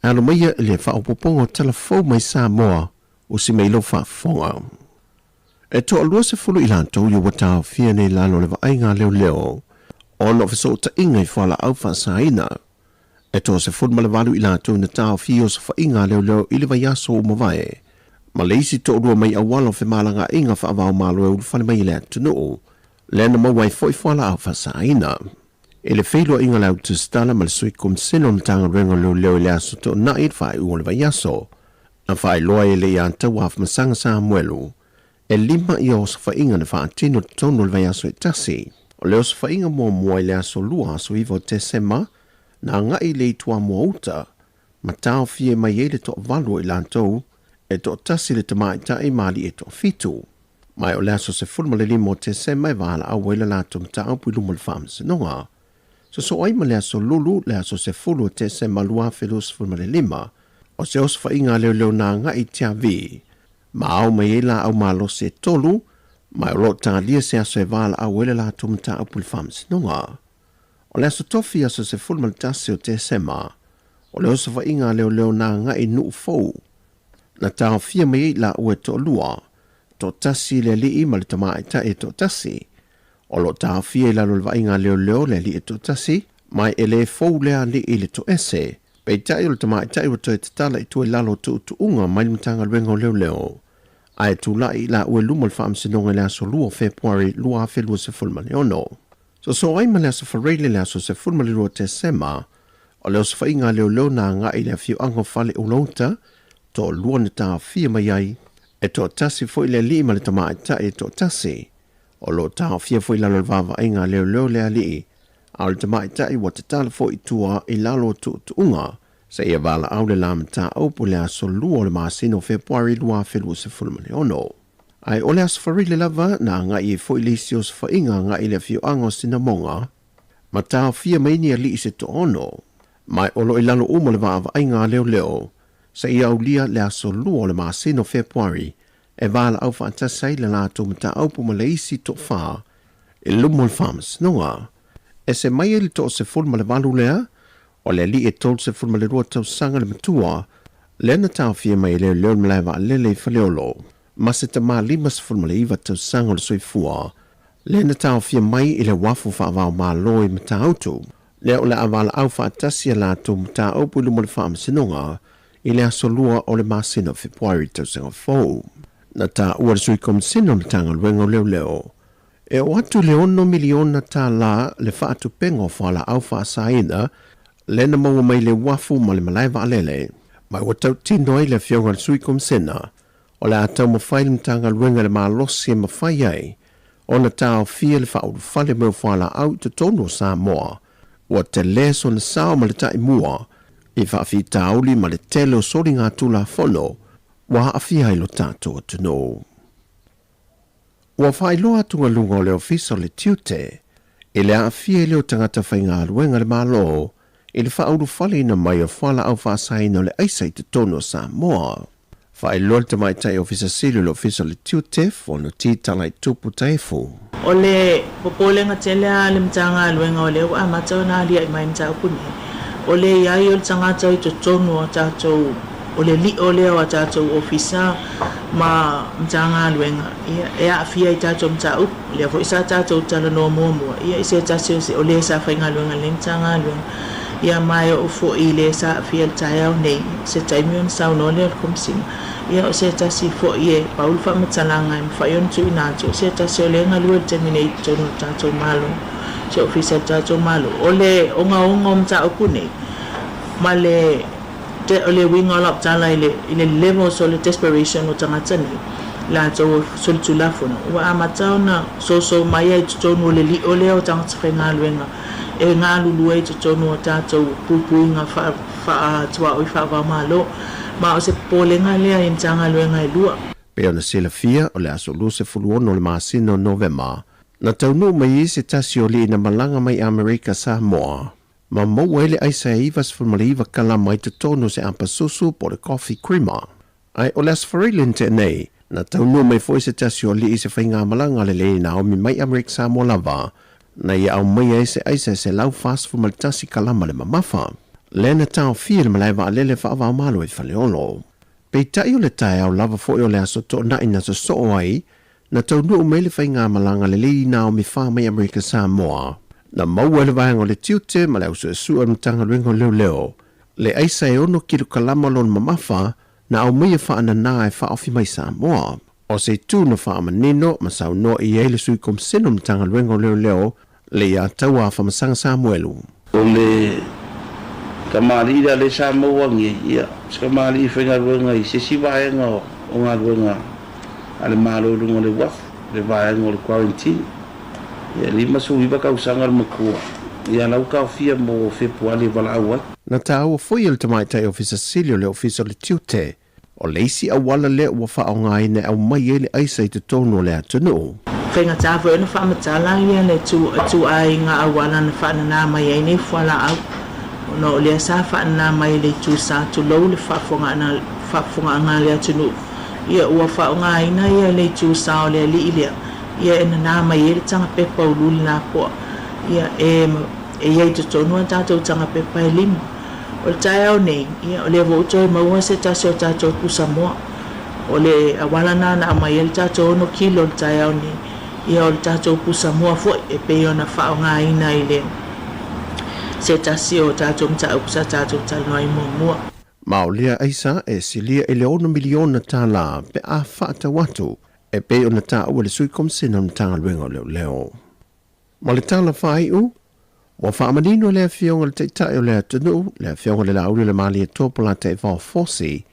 alo maia le whaopopongo tala fau mai Sāmoa o si mei lo whaafonga. E to alua se fulu ilanto yu wata fia nei lalo le vainga leo. Ono fiso ta inga I whala au whasaina. E to se fulu malewalu ilanto na tau fia o se whainga leo ili vaiaso o mawae. Ma leisi to rua mai awalo fe malanga inga whaavao malo e ulufale mai le atunu. Lena mawai foi whala au whasaina. E le whailua inga lau tu stala ma le sui kum sino na tanga renga leo le aso to na i whai ua le vaiaso. Na whai loa e le anta waf masanga Sāmoelu. E lima I o sa whainga na whaatino tono le vaiaso e tasi. O leo sa whainga mua le aso lua so iwo te sema na ngai le tua mua uta. Ma tau fie mai ele to valu I lantou e to tasi le tamai tae mali e to fitu. Mai o le aso se fulma le limo te sema e wala a wela lato mta au pui lumo le whaamse nonga. So ai ma le aso lulu le aso se fulu te sema lua felus fulma le lima. O se os whainga leo na ngai tia vi. Ma au mai ela au malo se tolu, mai o lo tālia se aso e wala a wele la tumta au puli whamsi nonga. O le aso tofi aso se fulma tasi o te sema, o le oso whainga leo na ngai nuu fau. Na tau fia mai la ue to lua, to tasi le li ma le tamai ta e to tasi. O lo tau fia la lo whainga leo le li e to tasi, mai ele fau lea li le to ese. Pei tai o le tamai tai o toi te tala I tue lalo tu unga mai le mtanga luenga leo. Ai tu la I la ue lumo le whaamse nonga le aso lua Februari lua whelua se fulma le ono. So ai ma le aso whareile le aso se fulma le rua te sema, o le aso whainga leo na nga I le fiu ango whale ulauta, to lua na ta fia mai ai, e to tasi fo I le li ma le tamai tai e to tasi, o lo ta fia fo I lalo le vava inga leo le ali, au le tamai tai wa te tala fo I tua I lalo tu unga, sa ia wala au le lama ta aupu le aso lua le maasino Februari lua whelua se fulma le ono. Ai o le aso wharile lava na ngai e fo I lisi o se whainga ngai le fiu ango sina monga, ma tau fia maini a li se to ono, mai olo I lalo umo le vava ainga leo, sa ia au lia le aso lua le maasino Februari, e wala au whaantasai le lato ma ta aupu ma le isi to wha, e lumo le whamas nonga, e se mai e li to se fulma le valu lea, o le li e tol se fulma le rua tau sanga le matua, le na tau fia mai leo mlaiva lele whaleolo, ma se ta maa lima se fulma le iwa tau sanga le soifua, le na tau fia mai I le wafu whaavao maa loi mata autu, le o le avala au whaatasia lato mata aupu lumo le whaam sinonga, I le aso lua o le maa sino Februari tau sanga fau. Na ta ua le sui kom sino le tanga luenga leo. E o atu le 1 miliona ta la le whaatu pengo whala au whaasaina, lena maua mai le wafu ma le malaiva alele, mai wa tau tino ai le fionga le sui kom sena, o le atau mawhai le mtanga luenga le maalosi e mawhai ai, o na tau fia le whauru whale meu whala au te tono Sāmoa, wa te leso na sao ma le tai mua, I whaafi tauli ma le tele o sori ngā tula whono, wa haafi hai lo tātou atuno. Wa whai loa tunga lunga o le ofisa le tiute, e le haafi leo tangata whai ngā luenga le malo, I le whauru whale ina mai o whala au whaasaina le aisai te tono Sāmoa. Whai loa te mai tai ofisa silu le ofisa le tiute, whono titala I tupu taifu. O le popolenga telea le mtanga luenga o le wa matau na lia I mai mtau puni. O le iai o le tangata I to tono o tātou, o le li o leo a tātou ofisa ma mtanga luenga. Ia awhia I tātou mtau, le vo isa tātou tala no mua. Ia ise tātou o le sa whainga luenga le mtanga luenga. Ia mai o fo I le sa awhia le tai au nei, se taimion sau no le komsinga. Ia o se tasi fo I e paul wha matalanga I mwhaion tu I nātou. Se tasi o le ngalua le terminate tono tātou malo. Se ofisa tātou malo. O le onga o mta opune. Ma le o le winga o lap tala I le level so le desperation o tangatani. La tau solitu lafono. Ua amatau na so mai ai tutono o le li o leo tangatawhi ngā luenga. E ngā lulu ai tutono o tātou pupui ngā wha tua oi wha malo. Ma o se polenga lea I mtanga luenga I lua. Pea na sila fia o le aso lu se fuluono le maasino Novema. Na taunu mai se tasi o li na malanga mai Amerika Sāmoa. Ma maua ele aisa e iwa se fulmaliwa kala mai te tono se ampa susu po le coffee creamer. Ai o le asfarilin te nei, na taunu mai foi se tasi o li se whainga malanga le le na omi mai Amerika Sāmoa lava. Na ia au mai aisa se lau fast fulmalitasi kalama le mamafa. Lena tau fia le malaiva alele whaava malo I whaleolo. Pei tai o le tai au lava foi o le aso to na ina so ai, na tau nuu mai le whainga malanga le lei nao mi wha mai Amerika Sāmoa. Na maua le vaenga le tiute ma le au sua mtanga luenga leo. Le aisa e ono kilu kalama lon mamafa na au mai wha anana e wha ofi mai Sāmoa. O se tu na wha amanino ma sau no i eile sui kom seno mtanga luenga leo le ia taua wha masanga Samuelu. O le kamarira le Sāmoa nge ia. Skamari whainga luenga i sesi vaenga o ngā luenga. Ale malo lungo le waf, le vaenga o le quarantine. Ia lima sui baka usanga le makua. Ia lau ka fia mo Februari wala awa. Na tāua foi le tamaitai ofisa Silio le ofisa le tiute. O leisi awala le ua wha o ngai ne au mai ele aisa i te tono le atunu. Whainga tāwha ena wha matala ia le tu ai ngā awala na wha na mai ei nei whala au. No le sa wha na mai le tu sa tu lau le whafonga ngā le atunu. Ia ua wha o ngai na ia le tu sa o le li ilia. Ia ena nā mai e le tanga pepa o luli nā poa. Ia e iei te tonua tātou tanga pepa e lima. O le tai au nei, ia o le voto e maua se tase o tātou pu Sāmoa. O le awala nā na mai e le tātou ono kilo le tai au nei. Ia o le tātou pu Sāmoa fo e pei ona wha o ngā ina i le. Se tase o tātou mta upsa tātou talanoa i mua. Maolia aisa e silia e le 1 miliona tala pe a whaata watu. E pe ona ta ua le sui komsina mtanga luenga leo. Ma le tala whaiu, wa whaamanino lea fionga le teitai o lea tunu, lea fionga le lauri le mali e tōpula te whao fosi,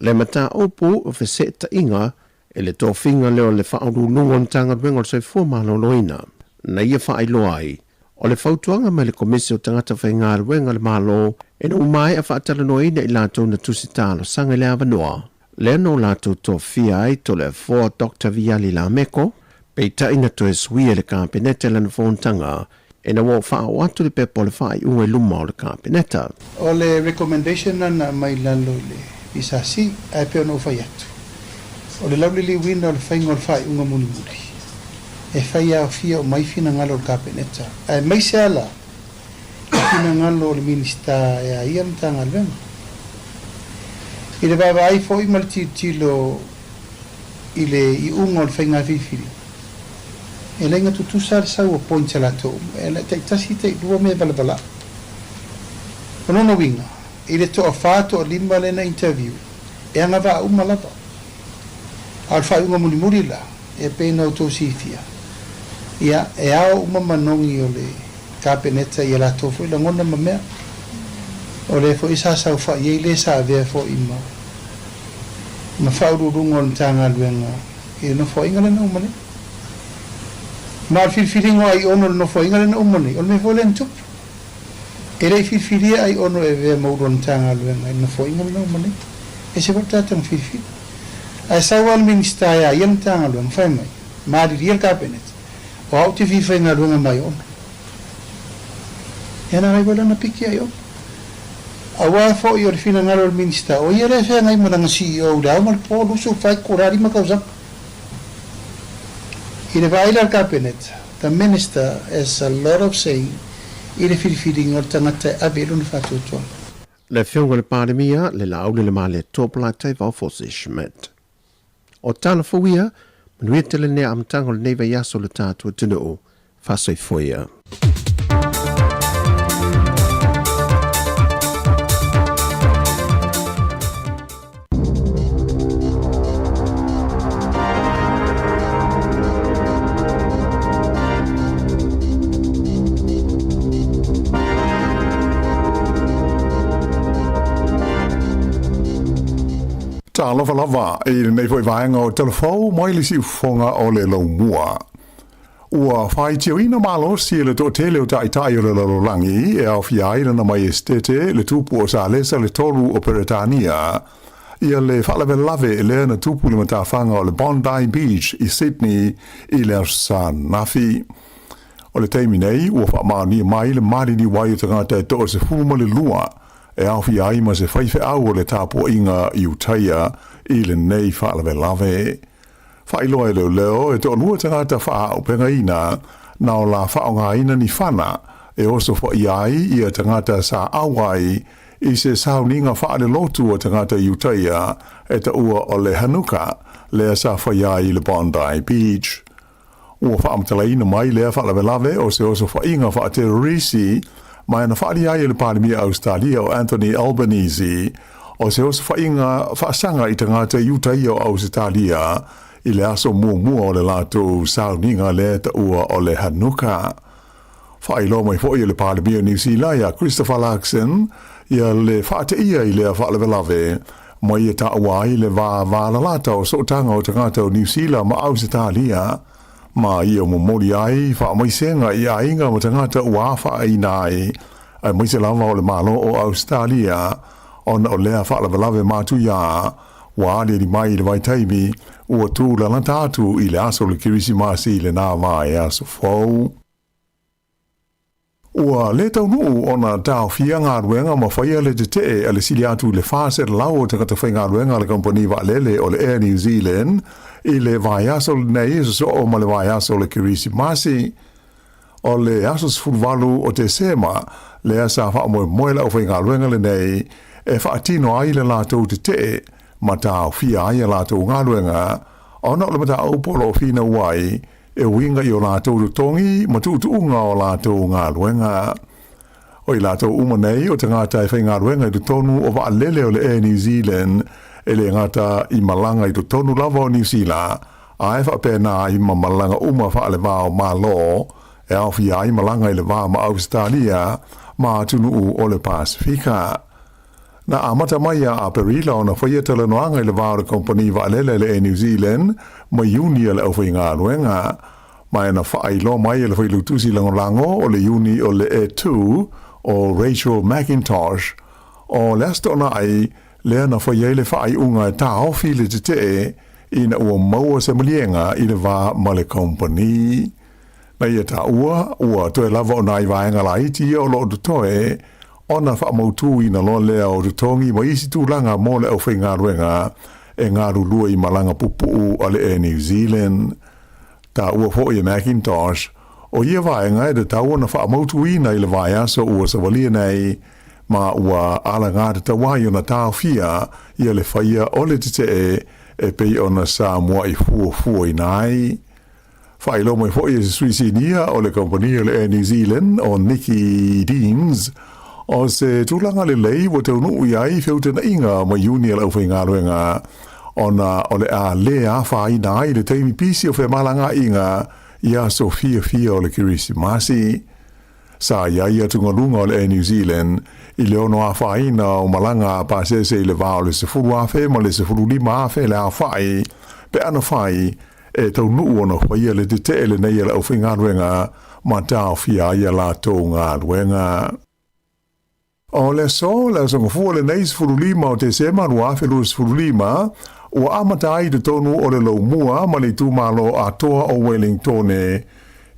le mata opu o wheseta inga, e le tōwhinga leo le whaoru nungo mtanga luenga le soi fōmano loina. Na ia whaailoai, o le whautuanga mai le komisi o tangata whainga luenga le malo, e na umai a whaatalonoina i lātou na tusitalo sanga le avanoa. Le no lātou tō fia ai to le 4 Dr. Viali la meko, pei taina to e suia le kāpenete lana whontanga, e na wō whao atu le pepo le whai unga luma o le kāpeneta. O le recommendation na mai lalo le isasi, ai peo no whai atu. O le lauli li wina o le whainga o le whai unga muni muri. E whai au fia o mai fina ngalo le kāpeneta. Ai mai se ala, fina ngalo le minista e a ia mtanga alwenga. I le baba ai fo i malti tilo i le i unga o le whainga whiwhiri. E lenga tutu sa le sau o pointa la tō. E le te tasi te rua me balabala. Ponono winga, i le toa whāto o lima le na interview. E anga wā umalapa. Al whai unga muni muri la, e pēna o tō sifia. Ia, e ao umamanongi o le kāpeneta i la tō fo i la ngona mamea. O le fo isa sa fa ye le sa ve fo ima ma fa ru rungo tanga luenga e no fo inga no mane ma feeling ai ono no fo inga no mane o me fo len tup e le fili ai ono e ve mo ron tanga luenga no fo inga no mane e se porta tan fili ai sa wal minista ya yen tanga luenga fa mai ma di real cabinet o auti fi fa inga luenga mai on era ai wala na piki ai on awa fo i o fina ngaro o minista o ia le fea ngai maranga CEO da o mal po luso fai korari ma causa i le vai la cabinet the minister has a lot of saying i le filfiling o tangata abelo na fatu to le fionga le pandemia le laule le male topla tai va fosi schmidt o tala fuia manuetele ne amtango le neva yaso le tatu tunu fa soi foia. Ta lava e nei foi vaenga o telefou mai le si fonga o le lo mua. Ua fai tio ina malo si le to tele o tai tai o le lo langi e au fiai na mai estete le tupu o sa lesa le tolu o Peretania. Ia le whalave lave e le na tupu le mata fanga o le Bondi Beach i Sydney i le San Nafi. O le teimi nei ua wha maani mai le mari ni wai o tangata e to se fuma le lua. E au fiai ma se whaife au o le tapo inga i utaia i le nei whaalave lave. Whailoa e leo e to lua tangata wha au penga ina na o la whaonga ina ni whana e oso wha iai i a tangata sa awai i se sauninga whaale lotu o tangata i utaia e ta ua o le hanuka lea sa whaia i le Bondi Beach. Ua whaamtalaina mai lea whaalawe o se oso whainga wha terrorisi mai na whaali ai le Parlimia Australia o Anthony Albanese o se oso whainga whaasanga i tangata iutai o Australia i le aso mua o le lato sauninga le ta ua o le hanuka. Whailo mai fo i le Parlimia New Zealand Christopher Larkson ia le whaate ia i lea whaalawe mai e ta ua i le vā la lata o sotanga o tangata o New Zealand ma Australia ma ia mo mori ai wha mai senga i a inga mo tangata ua wha ai nai ai mai se lava o le malo o Australia ona o lea wha lawe mātu ia wa ale li mai le vai taimi ua tū la lantatu i le aso le kirisi masi le nā mai aso fau. Ua le tau nuu ona tau fia ngā ruenga ma whaia le te a le sili atu le whāse le lau o tangata whai ngā ruenga le kompani wa lele o le Air New Zealand i le vai aso le nei so o ma le vai aso le kirisi masi o le aso sfulwalu o te sema le asa wha moe la o whai ngā ruenga le nei e whaatino ai le lātou te ma tau fia ai a lātou ngā ruenga ona o le mata au polo fina wai e winga i o lātou tongi ma tuutuunga o lātou ngā ruenga. O i lātou umanei o te ngāta e whai ngā ruenga i tu tonu o wa lele o le Air New Zealand e le ngāta i malanga i tu tonu lava o New Zealand a e wha pēnā i ma malanga uma wha le wā o mā lo e au fia i malanga i le wā ma Australia ma tunu o le Pasifika. Na amata mai a perila o na whaia tala noanga i le wā o le kompani wa lele le Air New Zealand ma iuni le au whai ngā ruenga mai na whaai lo mai le whai lutusi lango o le iuni o le E2 o Rachel McIntosh o le astona ai lea na whaia le whaai unga e tā hofi le te i na ua maua se malienga i le wā ma le kompani. Na ia tā ua toe lava o nai vaenga la iti o lo du toe ona wha mautu i na lo lea o tutongi ma isi tūlanga mo le au whai ngā ruenga e ngā rulua i malanga pupu a le Air New Zealand. Tā ua fo i Macintosh, o ia vaenga e te tau na wha mautu i na i le vaia so ua sa walia nei, ma ua ala ngā te tawai o na tāo fia i a le whaia o le te e pei o na Sāmoa i fua i nai. Whailo mai fo i se suisinia o le kompania le Air New Zealand o Nikki Deans, o se tūlanga le lei wa tau nuu i ai whiute na inga ma iuni ala uwhai ngā ruenga ona o le a le a whai nai le teimi pisi o whai malanga inga i a so fia o le kirisi masi. Sa ia ia tunga lunga o le Air New Zealand i le ono a whai na o malanga pa se le vao le se furu a whai ma le se furu lima a whai le a whai pe ana whai e tau nuu ona whai le te ele nei ala uwhai ngā ruenga ma tau fia ia la tō ngā ruenga. O le so, le songa fua le neis furulima o te sema rua whelus furulima, o amata ai te tonu o le lau mua ma le tūmalo a toa o Wellingtone.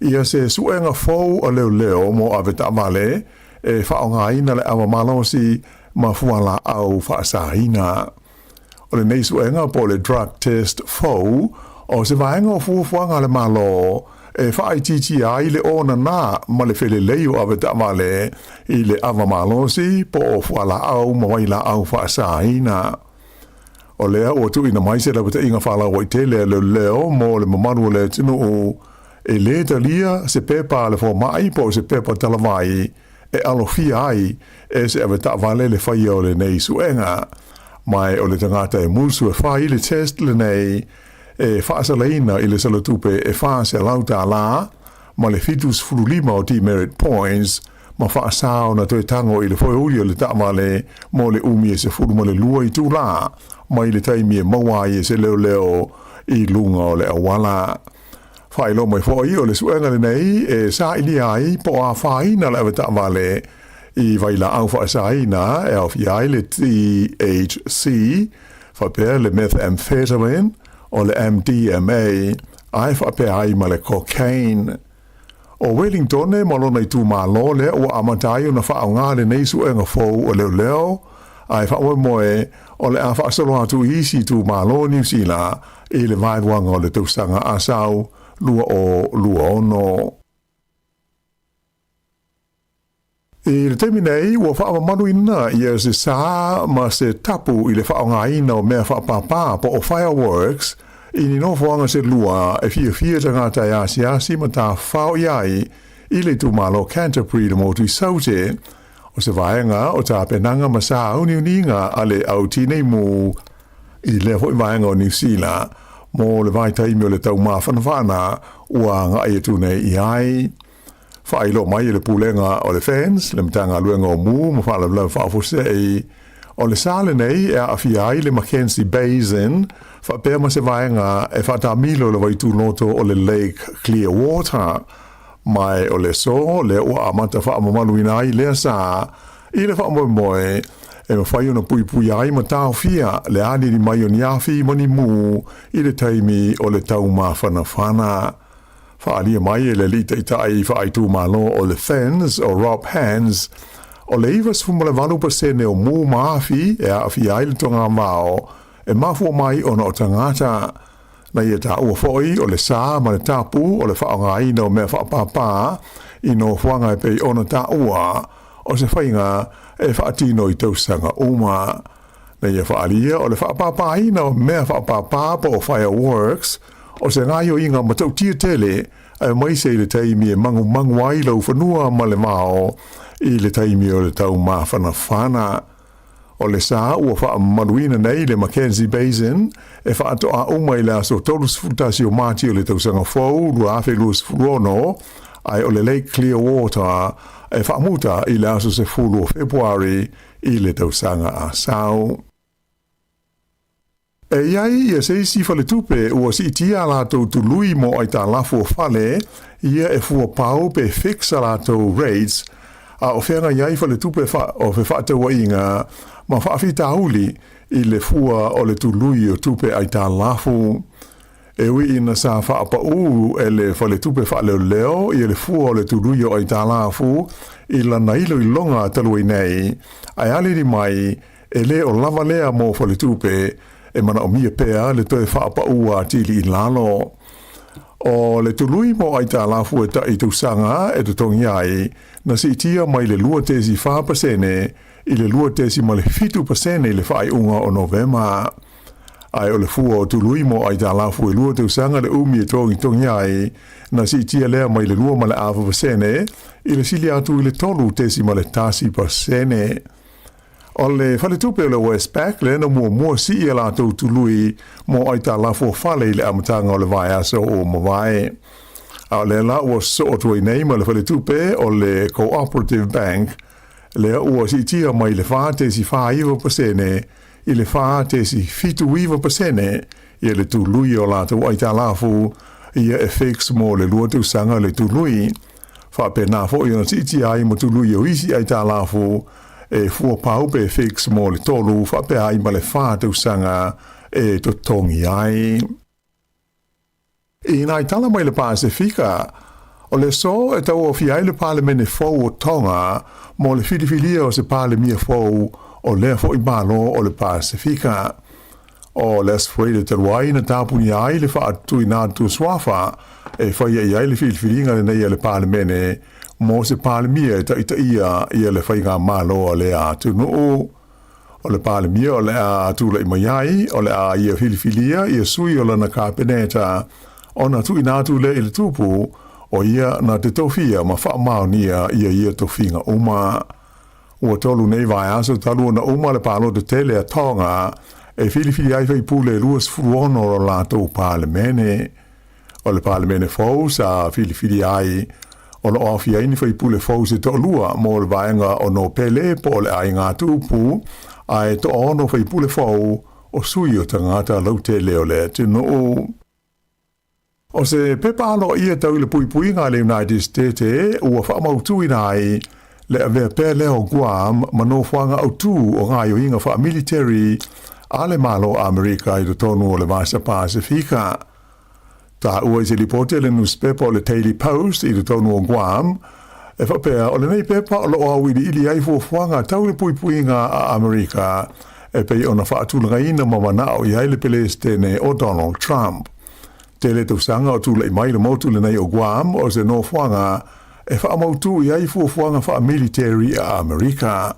Ia se suenga fau a leo mo aveta vale, e whaonga ina le awa malosi ma fuala au whaasahina. O le neis suenga po le drug test fau, o se vaenga o fuafuanga le malo, e whaai titi ai le ona nā ma le whele leio awe tamale i le awa malosi po o whala au ma waila au whaasahina. O lea o tu ina maise la wata inga whala o i tele leo mo le mamanu le tino o e le talia se pepa le fo mai po se pepa talavai e alofia ai e se awe tamale le whaia o le nei suenga. Mai o le tangata e mulsu e whai le test le nei e whaasa leina i le salatupe e whaasa lauta la, ma le fitus furulima o demerit points, ma whaasao na toi tango i le whaeuri o le tamale, mo le umi e se furuma le lua i tū la, ma i le taimi e mawai e se leo i lunga o le awala. Whaelo mai whai o le suenga le nei e sa ili ai po a whaina le awe tamale, i vaila au whaasaina e au fiai le THC, whapea le methamphetamine, o le MDMA, ai whapea ai ma le cocaine. O Wellingtone, malona i tū mālo le o amatai o na whaonga le neisu e ngā fau o leo, ai whaoe moe o le a whaasaro atu isi tū mālo New Zealand, e le vairuanga o le tausanga asau, lua ono. I le temi nei, ua whaama manu ina i se sā ma se tapu i le whaonga ina o mea whaapapa po o fireworks Ini no fuanga se lua e fia tangata ia siasi mata whao iai I le tu malo Canterbury le mo tu saute o se vaenga o ta penanga masa au niuninga ale au tine mu I le hoi vaenga o New Zealand mo le vai taimi o le tau mawhanawhana ua nga ai tu nei iai. Whailo mai le pulenga o le fans, le mtanga luenga o mu, ma whala blau whaafosei. O le sale nei e a fiai le Mackenzie Basin, whapea ma se vaenga e whatamilo le waitu noto o le Lake Clearwater. Mai o le so, le ua amata whaamamaluina ai lea sa, I le whaamoemoe, e ma whai ona pui ai ma tau fia, le ani ni mai o niafi mani mu, I le taimi o le tau mawhanawhana. Whaalia mai e le lita I tai whaaitu malo o le fans o Rob Hands, o le iwas fumale 1% o mu maafi e a fi ai le tonga mao, e mafua mai ona o tangata. Na ia ta ua foi o le saa ma le tapu o le whaonga ina o mea whaapapa, I no whanga e pei ona ta ua, o se whainga e whaatino I tausanga uma. Na ia whaalia o le whaapapa ina o mea whaapapa po o fireworks, o se ngaio inga matau tia tele, e mai se le taimi e mangu ai lau whanua ma le mao, I le taimi o le tau mawhanawhana. O le saa ua whaamaluina nei le Mackenzie Basin, e whaatoa umai le aso tolus futasi o mati o le tausanga fau, lua afe luas furono, ai o le Lake Clearwater, e whaamuta I le aso se fulu o Februari, I le tausanga a sau. E iai ia se si fale tupe ua si tia lato tu lui mo ai ta lafo fale, ia e fua pau pe fixa lato rates, a o whenga iai fale tupe o fe whaate wa inga, ma whaafita uli I le fua o le tu lui o tupe ai ta lafo. E ui ina sa whaapa e le fale tupe whaale leo, I le fua o le tu lui o ai ta lafo, I la nailo I longa talui nei, ai aliri mai, e le o lava lea mo fale tupe, e mana o mia pea le toe whaapa ua tili I lalo. O le tului mo ai ta lafu e ta I tausanga e te tongi ai, na si tia mai le lua tesi 5% I le lua tesi ma le 5% I le whai unga o Novema. Ai o le fua o tului mo ai ta lafu e lua tausanga le umi e tongi ai, na si tia lea mai le lua ma le 5% I le sili atu I le tolu tesi ma le 10%. O le whale tupe o le Westpac le na mua si I la tau tului mo ai ta lafo whale I le amatanga o le vai aso o mawai. A le la ua so o tuai nei ma le whale tupe o le Cooperative Bank le ua si tia mai le wha tesi 5% I le wha tesi 5% I le tului o la tau ai ta lafo ia e fix mo le lua tau sanga le tului. Wha pe na fo I ona si tia ai mo tului o isi ai ta lafo e fua pau pe fix mo le tolu whape ai ma le whātau sanga e to tongi ai. I nai tala mai le Pasifika, o le so e tau o fiai le palemene fau o tonga mo le whiriwhiria o se palemia fau o lea fo I malo o le Pasifika. O le asfrede te ruai na tāpuni ai le whaatui nātu swafa e whaia I ai le whiriwhiringa le nei le palemene mo se palemia ta ia le whainga malo o le a tunu o le palemia o le a tula I maiai o le a ia whiriwhiria ia sui o lana kāpeneta o na tui nātu le le tupu o ia na te tofia ma whaamaonia ia tofinga uma. Ua tolu nei vai aso talu na uma le palo de tele a tonga e whiriwhiri ai whai pule luas furuono o lātou palemene. O le palemene fau sa whiriwhiri ai o lo ofia ini fai pule fau se to lua mo le vaenga o no pele po le ai ngā tupu ai to ono fai pule fau o sui o tangata lau te leo le tino o. O se pepa alo ia tau le pui ngā le United States ua whaamautui nai le avea pe leo Guam mano whanga au tu o ngā yo inga wha military a le malo Amerika I to tonu o le Vasa Pasifika. Ta ua I se lipote le newspaper o le Daily Post I to tonu o Guam, e whapea o le nei pepa o lo awiri ili ai fuafuanga tau le puipuinga a Amerika, e pei ona whaatulanga ina mamanao I hai le pelestene o Donald Trump. Te le tausanga o tula I mai le mautu le nei o Guam o se no fuanga, e whaamautu I hai fuafuanga wha military a Amerika.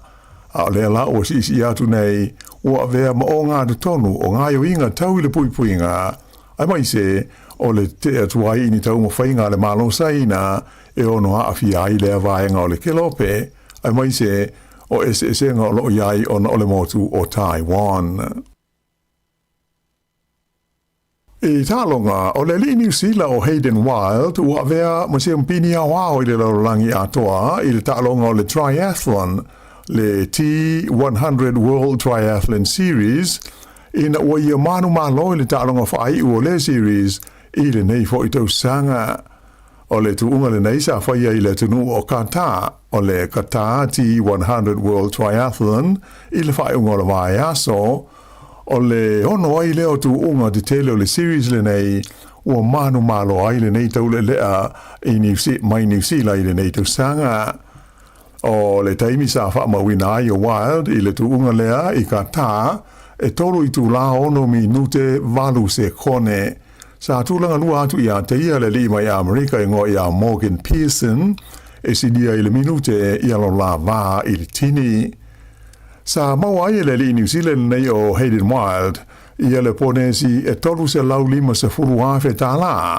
A o le ala o si atu nei, ua vea ma o ngā te tonu o ngā yo inga tau le puipuinga, Ai mai se o le te atuai ini tau mo whainga le malo saina e ono a awhi ai le avaenga o le kelope. Ai mai se o SSNga o lo iai o le motu o Taiwan. E tālonga, o le li New Zealand o Hayden Wild, ua vea ma se mpini a wao i le laurangi atoa, i le tālonga o le triathlon, le T100 World Triathlon Series, ina ua ia manu malo i le tālonga whai ua le series, i le nei fo i tau sanga. O le tuunga le nei sa whaia i le tunu o Qatar, o le Qatar T100 World Triathlon, i le whai unga o le vai aso, o le ono ai leo tu unga te tele o le series le nei ua manu malo ai le nei tau le lea i New Zealand i le nei tau sanga. O le taimi sa wha mawina ai o Wild i le tu unga lea i Qatar e tolu i tu la ono minute valu se kone. Sa tūlanga lua atu i a teia le li mai a Amerika i ngoi a Morgan Pearson e sidia i le minute i alo la va i le tini. Sa mawai le li New Zealand nei o Hayden Wild i le ponesi e tolu se lau lima se furu hafe tā la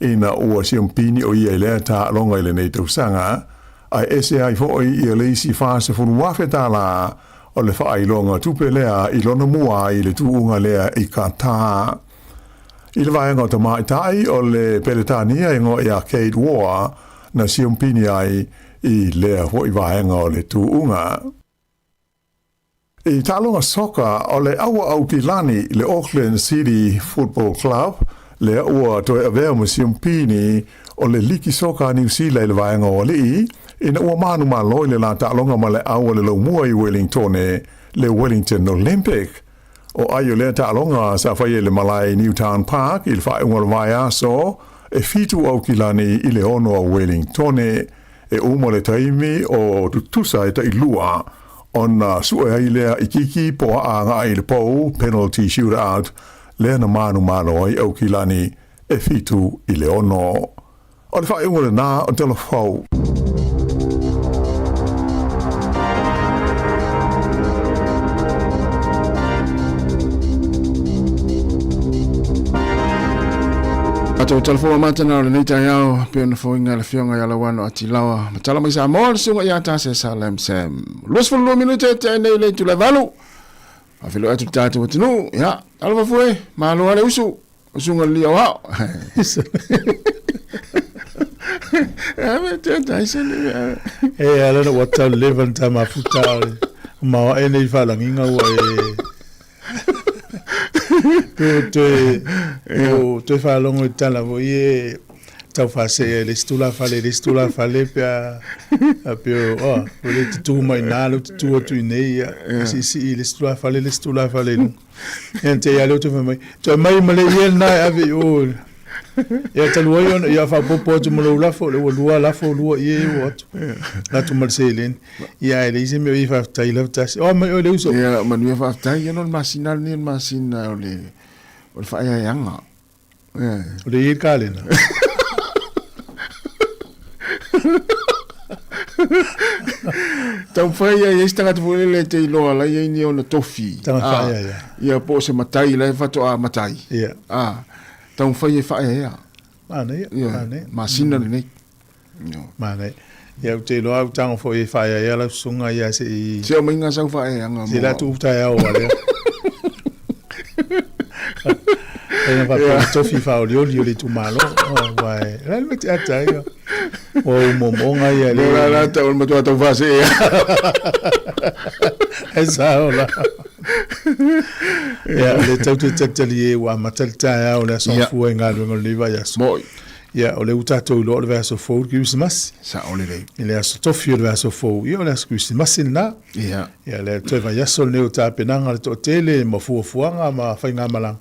ina ua siampini o ia i lea tā longa i le nei tausanga ai ese ai foi i le isi wha se furu hafe tā la o le wha longa tupe lea i lona mua i le tuunga lea i Qatar. I le vaenga o tamaitai o le peletania i ngoi a Kate War na siampini ai i lea foi vaenga o le tuunga. I tālonga soka o le awa au pilani le Auckland City Football Club le ua toi avea musiumpini o le liki soka New Zealand le vaenga o lii ina ua manu maloi le la tālonga ma le awa le laumua i Wellington le Wellington Olympic. O aio le tālonga sa whaie le malai Newtown Park i le whaeunga le vai aso e fitu au kilani i le ono o Wellington e umo le taimi o tutusa e tai lua ona sue ai lea i kiki po aanga i le pou penalty shootout lea na manu malo ai au kilani e fitu i le ono. O le whaeunga le nā o telo whau. Ato telefona matana o le nei tai au pe ona foinga le fionga ia lawano ati lawa matala mai Sāmoa le sunga ia tase Salem Sam. Luas fulu minute te nei le tu le valu. A filo atu tatu watinu ya alva foi malo ale usu sunga lia wa. Ame te tai sen. Ala no wata leven tama futa. Ma ene falanginga wa tu fai longo i tala voi tau fase le stula fale pia pio le tu mai nalo tu tu nei si le stula fale no ente ya lo tu mai male yel na ave o ya talu yo ya fa popo tu mo la fo le lua la fo lua ye what na tu mal selen ya ele ise me fa tai la tas o me o le uso ya man me fa tai ya no masinal ni masina ole o fa ya yanga o le ir kalena tau fa ya esta tu le te lo la ya ni ona tofi ya po se matai la fa to a matai ya tau fai e fai ea. Mane. Masina ni. Mane. Ia te loa au tango fo e fai ea la sunga ia se i... Se o mainga sau fai ea nga. Se la tu utai au wale. Ena pa tofi fa o lioli le tu malo. Vai. La me te atai. O momonga ia le. La ta o matua tau fase ea. Esa ola. Ya le tau te tatali e wa matalta o le so fu nga lo liva ya so ya o le utato lo le verso fo Christmas sa o le ele aso tofi le verso fo io le Christmas na ya le te va ya sol ne uta penanga le tele mo fu fuanga ma fa nga mala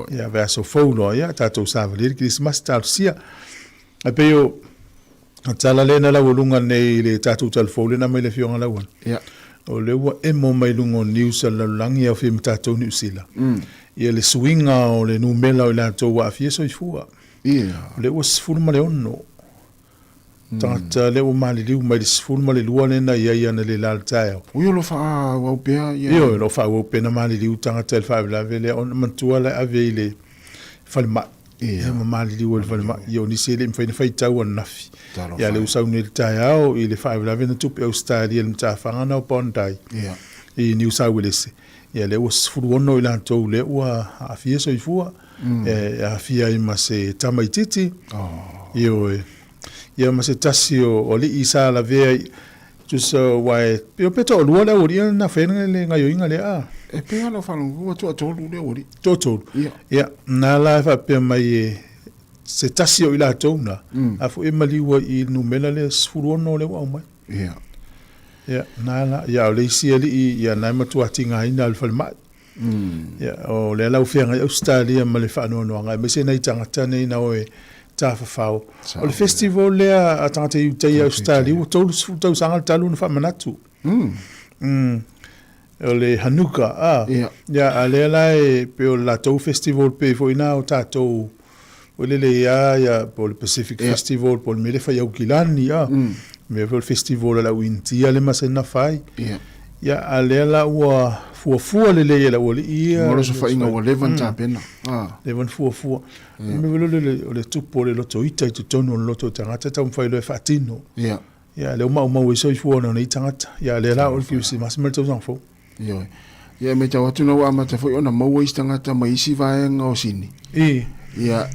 ya verso fo no ya tato sa le Christmas ta sia e pe yo tala le na la volunga ne le tato tal fo le na me le fionga la won ya o le ua e mo mai lungo news la langi au fim tatou New Zealand. Ia le swinga o le numela o le atou wa fieso i fua. Ia. Le ua sifuru ma le ono. Tata le ua mali liu mai le sifuru ma le lua nena ia na le laltae. Uyo lo faa waupea. Iyo lo faa waupea na mali liu tangata le faa lave le on mantua le ave le falma ia mamali li wal falma yo ni sele mfa tau na fi ya le usau ni taiao i le five la vena tupe Australia mta fanga na pondai ia i New South Wales ya le was fu ono ila to le wa afia so ifua afia i mase tamaititi yo ya mase tasio o li isa la vea just why yo peto lo la ori na fena le ngayo inga le e pe ala falu o to le ori to ya na la fa pe mai se tasio ila to na afu e mali wa i numela le sfuru no le wa mai ya na la ya le si ali ya na matu atinga ina al falma ya o le la ufia Australia male fa no nga me se na itanga tane na o tafafau o le festival le a tangata i te Australia o tau sanga talu na whamanatu o le Hanuka ya a le lai pe o la tau festival pe fo ina o tatou o le ya po le Pacific Festival po le mele fai au kilani me o le festival la wintia le masena fai ya a le la ua fua le la wole ia mo so fa inga o levan ta pena levan fua me velo le tupo le loto ita tu tono loto tangata tam fai le fatino ya le uma we so fua no ni tangata ya le la o ki si mas merto san fo ya me tawa tu no ama ta fo ona mo we tangata mai si va en o sini ya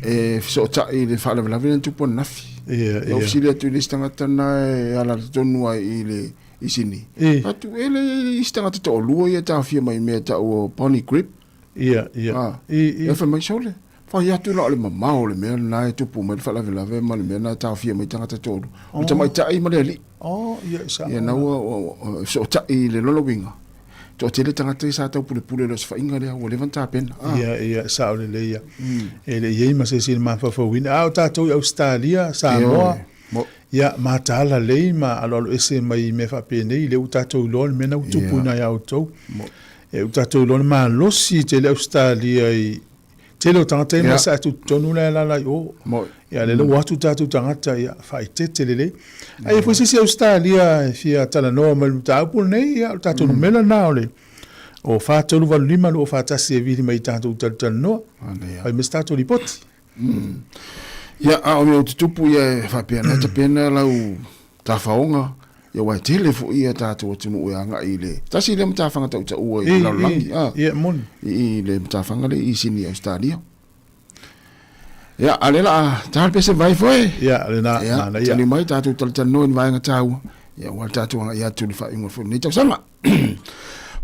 so ta i le fa la vena tupo nafi o si le tu le tangata na ala tonu ai le isini atu ele istanga to luo ia ta fia mai me ta o pony grip e fa mai sole fa ia tu le mama le me na tu pu me fa la ve ma le me na ta fia mai tanga to o ta mai ta i ma le sa ia na o so ta i le lolo winga to te le tanga te sa ta pu le fa inga le o levanta pena ia sa o le ia ele ia ma se sin ma fa win out ta to Australia Sāmoa ya matala le ma alo ese mai me fa pene le utato lol me na utupu na ya auto utato lol ma lo si te le Australia i te lo tante ma sa tu tonu la yo ya le watu tatu tangata ya fa te le ai fo si Australia fia tala no ma ta pu nei ya utato me la na ole o fa tolu va lima lo fa ta se vi mai tanto utato no ai me sta to ripoti ya a o me tupu ya fa pena ta pena la u ta faonga ya wa tele fu ia ta to tunu ya nga ile ta si le mta fanga ta u i la langi ya mon i le mta fanga le i sini Australia ya ale la ta pe se vai foi ya ale na ya ni mai ta tu tal no in vai nga tau ya wa ta tu ya tu fa ingo fu ni ta sama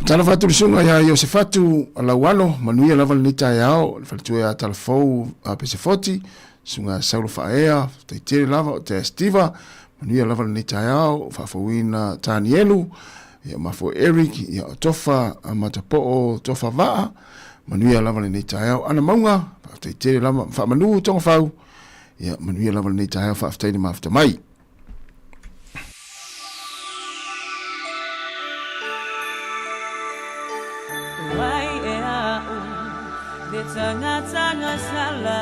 tana fatu sunga ya yo se fatu ala walo manuia lava ni ta ya o fa tu ya talfo a pe se foti sunga saulo faea te tere lava te estiva manuia lava ni taiao fafawina Tanielu ya mafo Eric ya tofa matapo tofa va manuia lava ni taiao ana maunga te tere lava fa manu tonga fau ya manuia lava ni taiao fa after mafta mai tanga sala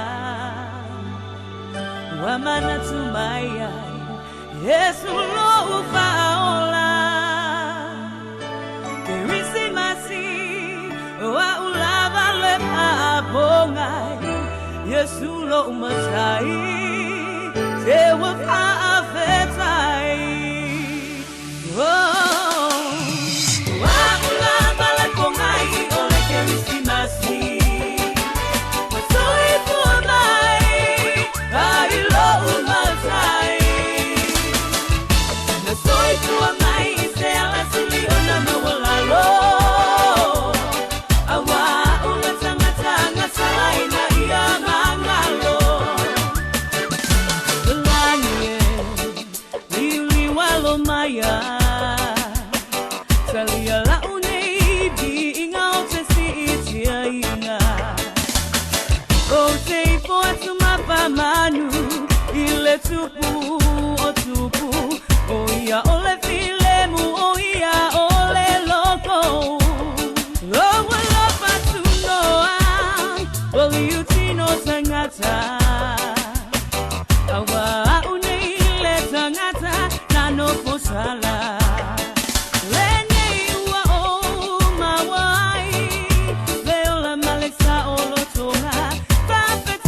wamana tumaya Yesu lo ufaola Kirisimasi wa ulava le abonga Yesu lo umasai se wa afetai wa ulava le bongai ole Kirisimasi Manu ile tupu otupu oya ole filemu oya ole loko lowa lopa tunoa oliutino tangata awa unile tangata nano posala lenye wa o mawai leola malesa olotonga perfect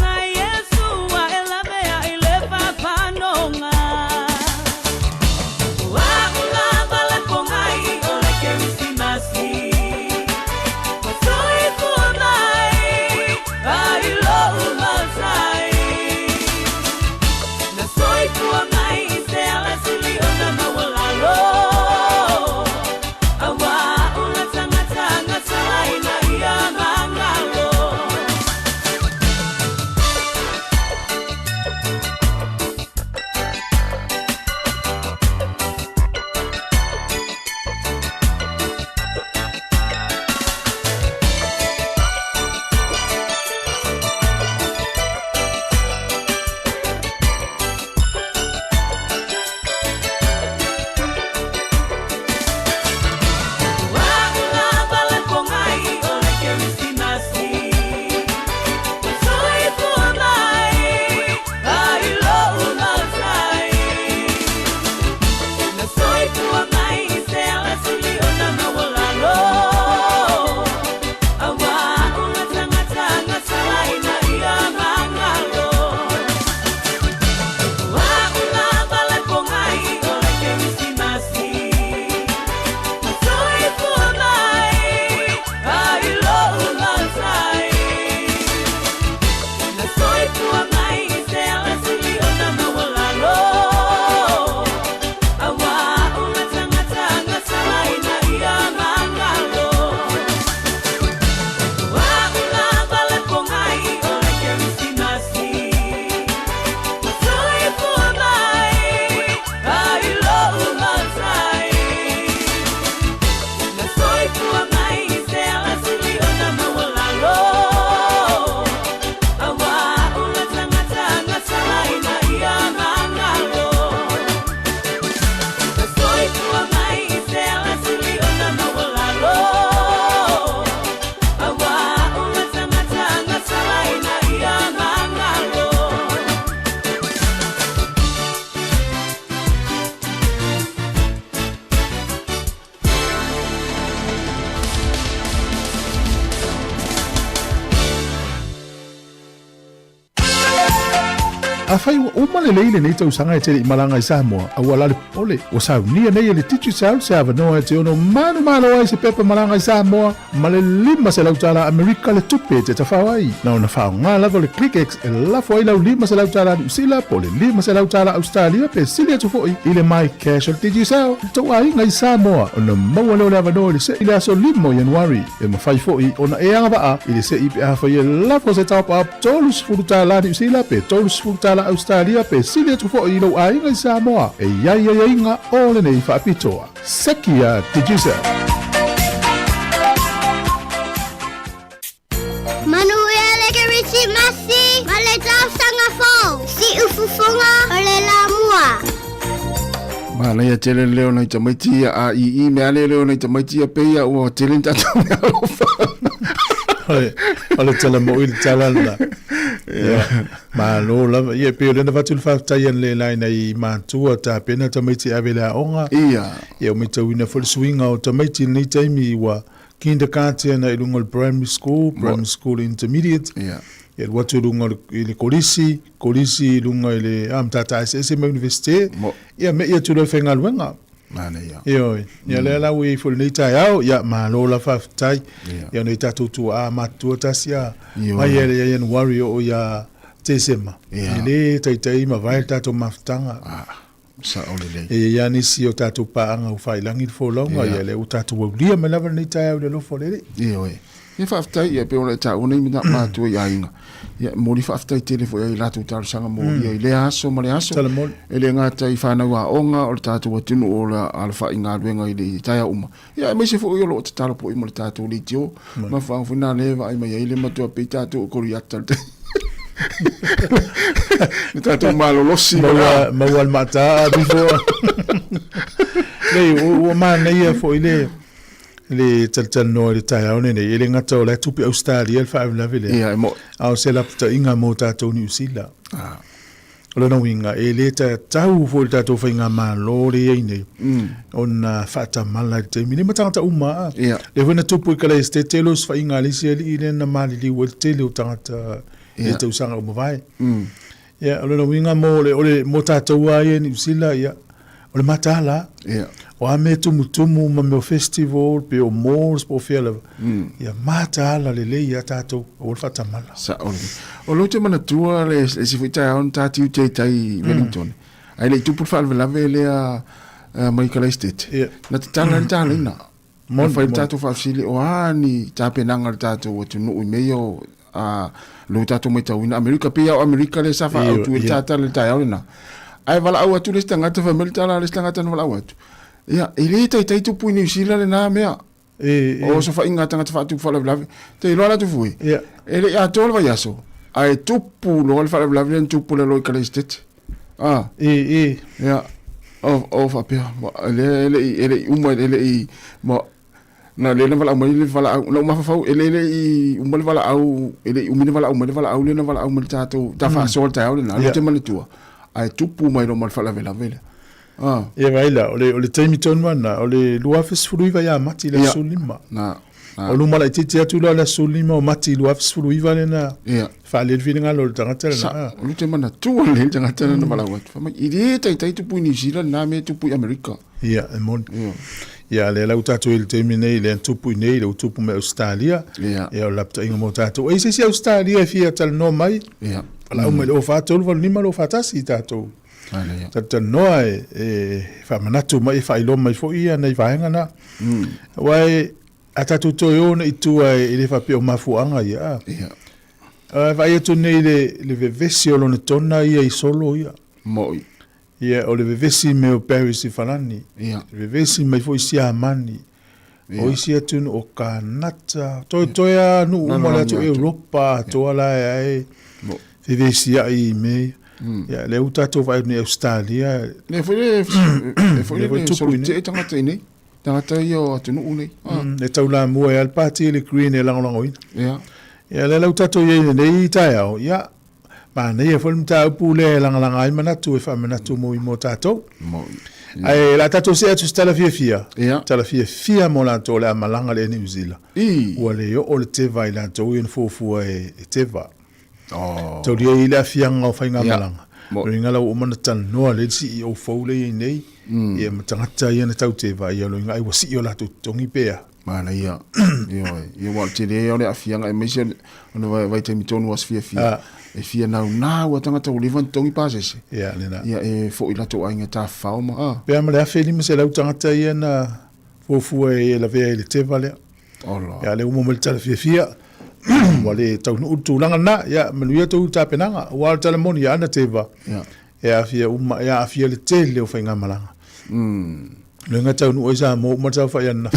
afai uma le leile nei tau sanga e te i malanga i Sāmoa au ala le ole o saunia nei le titu sau se avanoa e te ono manu ai se pepa malanga i Sāmoa ma le lima se lautala Amerika le tupe te tawhawai na ona whaonga lava le ClickX e lafo ai lau lima se lautala New Zealand po le lima se lautala Australia pe silia tufoi i le mai cash o le titu sau le tau ai ngai Sāmoa ona maua leo le avanoa le se i le aso limo Januari e mawhai foi ona e anga waa i le se i pe hafa i lafo se taupa ap tolus furutala New Zealand pe tolus furutala Australia pe silia tufo i lau ai ngai Sāmoa e iai nga o le nei whaapitoa sekia tijusa Manu ele ke richi masi male tau sanga fo si ufufunga ole la mua Ma ia tele leo nei tamaiti a I me ale leo nei tamaiti a peia o tele tatu me alofa. Ole tala mo il tala la. Ma lo la ia pe le na vatul fa taien le lai nei mantua ta pena tamaiti avela onga. Ia me tawina for swing out tamaiti nei taimi wa kindergarten na ilungol primary school intermediate. Ia watu lunga ile kolisi lunga ile tata ese me universite ia me ia tulo fenga luenga mana ia ia le la wi fo ni tai au ia ma lo la fa tai ia ni tatu tu a matu tasia mai ia en warrior ia tesema ile tai ma vai tatu maftanga sa ole ia ni si o tatu pa anga u fai langi fo longa ia le u tatu wa lia ma lava ni tai au le lo fo le ia Ni whaftai ia pe ona ta una mina mātua ia inga. Ia mori whaftai tele fo ia I latu taru sanga mori ia I le aso ma le aso. E le ngata I whanau a onga o le tātua tunu o la alfa I ngā ruenga I le taia uma. Ia e meise fo ia lo o te taro po I mo le tātua li tio. Ma whangwhina lewa ai mai le matua pe tātua o kori ata le te. Ni tātua malolosi. Mawal mata before. Nei o mana ia fo I le taltano le taiaone nei ele ngata o le tupi Australia le whae la vile au se lapta inga mo tātou New Zealand o na winga e le tau fo le tātou whainga malo le ei nei o na whata mala te mine matangata uma le wina tupu I kala este telos whainga lisi ali I le na mali li wel tele o tangata e tau sanga uma vai o na winga mo le mo tātou ai New Zealand o le matala o ame tumutumu ma me o festival pe o malls po fela ia mata ala le ia tatou o fata mala sa o lo te mana tua le si fita on tatu te tai Wellington ai le tupu fa la vele a mai kala state na te tanga na mo fa tatu fa sili o ani tape nanga tatu o tunu I meio a lo tatu mai tau ina America pe o America le safa au tu tata le tai ona ai vala au atu le stanga te family tala le stanga tan vala au atu ia ele tai tupu New Zealand le na mea o so fa inga tanga fa tu fa la te lo la tu fui ele ia tol va yaso ai tupu lo fa la tupu le lo kala state ia o fa pe ele uma ele mo na le na vala mai le vala no ma fa ele uma le vala au ele umine vala au le vala au le na vala au le tato ta fa sol ta au na le te malitua ai tupu mai lo mal fa la vela ia vai la o le taimi tonu ana o le luafes furuiva ia mati le sulima o luma la titi atu la sulima o mati luafes furuiva le na fa le vinga lo tangata na o le te mana tu le tangata na mala wat fa mai ide tai tupu New Zealand na me tupu America ia e mon ia le la utatu il taimi nei le tupu nei le tupu me Australia ia o lapta inga mo tatu e se Australia fia tal no mai la o me o fa tolu ni malo fa tasi tatu tata noa fa manatu mai fa ilo mai fo ia nei vaenga na wai atatu toyo na itua ile fa pe o mafuanga ia vai tu nei le vevesi o lona tona ia I solo ia moi ia o le vevesi me o Paris I falani vevesi mai fo isia mani o isia tun o kanata toia nu umala to Europa to ala ai vevesi ai me ia le utato vai ni Australia le foi tupu te tangata nei tangata io atunu nei le taula mo e al party le green e lango ia le utato ye nei taia ia ma nei foi mta pule langa ai manatu e fa manatu mo I mo tato ai la tato se tu stala fia tala fia mo la to la malanga le New Zealand o le o le te vai la to in fofu e te va to dia ila fianga o fainga malanga Ringa la o mana tan no le si o fo le nei. Ia matangata ia na tau te vai ia loinga ai wasi o la tu tongi pea. Mana ia. Ia wa te re o le afianga e mesi ona vai te mitonu was fia. E fia na wa tangata o levan tongi pasese. Ia lena. Ia e fo i la to ainga ta fao ma. Pea ma le afeli me se lau tangata ia na fofu e la vea le te vale. Ola. Ia le umo me tala fia. Wale tau nu tu langa na ya manuia tu ta penanga wa tala moni ya na te va. Ia afia uma ia afia le te le o fainga malanga. Le ngata nu oisa mo ma tau fa ia na.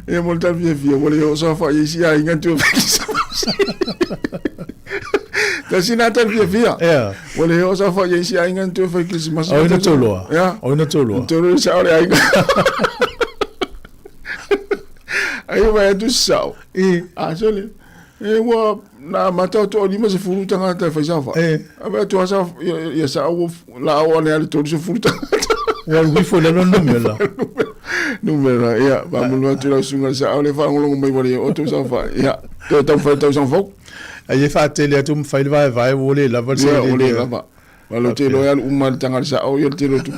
E mo ta fia wale o so fa isi ai ngantu. Kasi na ta fia. Yeah. Wale o so fa isi ai ngantu fa Christmas. O ina tolo. Ya. O ina tolo. Tolo sa ole ai. Ai vai do sal. Sole. E wa na mata to ni mas furu tanga ta fa sa fa. Aba to sa ya sa o la o le to se furu tanga. Wa wi fo le no numero. Numero ya, va mo lo tu la sunga sa ole fa ngolo mai wale o to sa fa. Ya. To ta fa to sa fa. Ai fa tele tu fa vai vole la va se. Ya, ole la va. Va lo te lo ya umma tanga sa o yo te lo tu.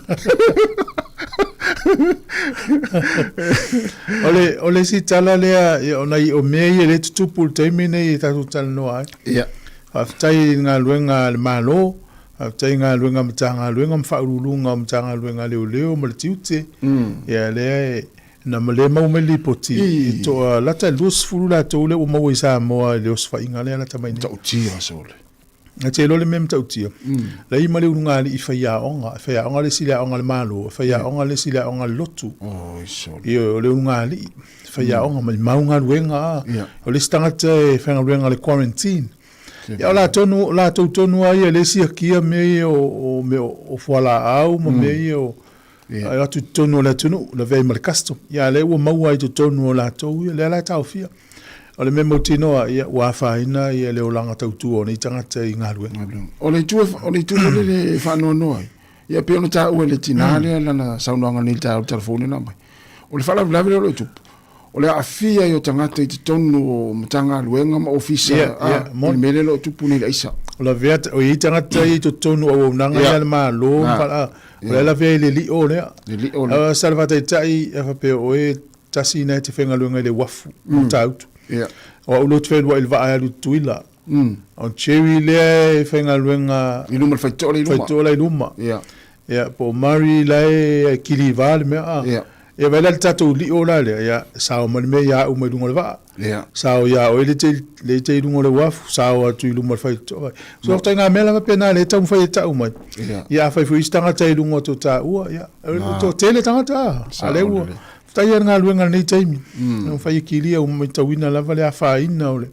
Ole si tala lea ona I o mea le tutupu te mine I tatu tala noa ai. Ia. Aftai ngā luenga le malo, aftai ngā luenga matanga luenga mwhaurulunga matanga luenga leo leo ma le tiute. Ia lea na male mau me li poti. I toa lata luas furu la tole o mau I Sāmoa leo sfa inga lea lata mai ne. Ta utia sole. Na te lole mem ta utia. La I male unga li I whaia onga le sila onga le malo, whaia onga le sila onga le lotu. Oh, sole. Ia le unga li whaia onga mai maunga luenga. O le stangata e whanga luenga le quarantine. Ia la tonu ai le sia kia me o fuala au ma me o ia tu tonu la tonu la vei mal custom. Ia le o mau ai tu tonu la tau le la tau fia. O le memo tino ia wa faina ia le olanga tau tu o ni tangata I ngalwe. O le tu le fa no no. Ia pe ona ta o le tinale la na saunanga ni ta telefone na mai. O le fala la le tu. O le afia yo tangata I tonu matanga luenga ma ofisa a mele lo tu puni la isa. O la vea o I tangata I tu tonu o nanga ia le malo fala. O le vea le li o le. Le li o le. Salvata tai e fa pe o e tasina te fenga luenga le wafu tautu. Yeah. O ulo tfed wa ilva alu tuila. O chewi le fenga luenga iluma faitola iluma. Faitola iluma. Yeah. Yeah, po mari lai kili val me a. Yeah. E vai la tatu li o la le ya sao mal me ya o me dungo le va. Yeah. Sao ya o le te dungo le waf sao tu iluma faitola. So tanga mela ma pena le tau fai tau mai. Yeah. Ya fai fu istanga tai dungo to ta ua ya. To tele tanga ta. Ale ua. Tai ngā luenga nei taimi. No fai kilia o mai tawina lava le afaina o le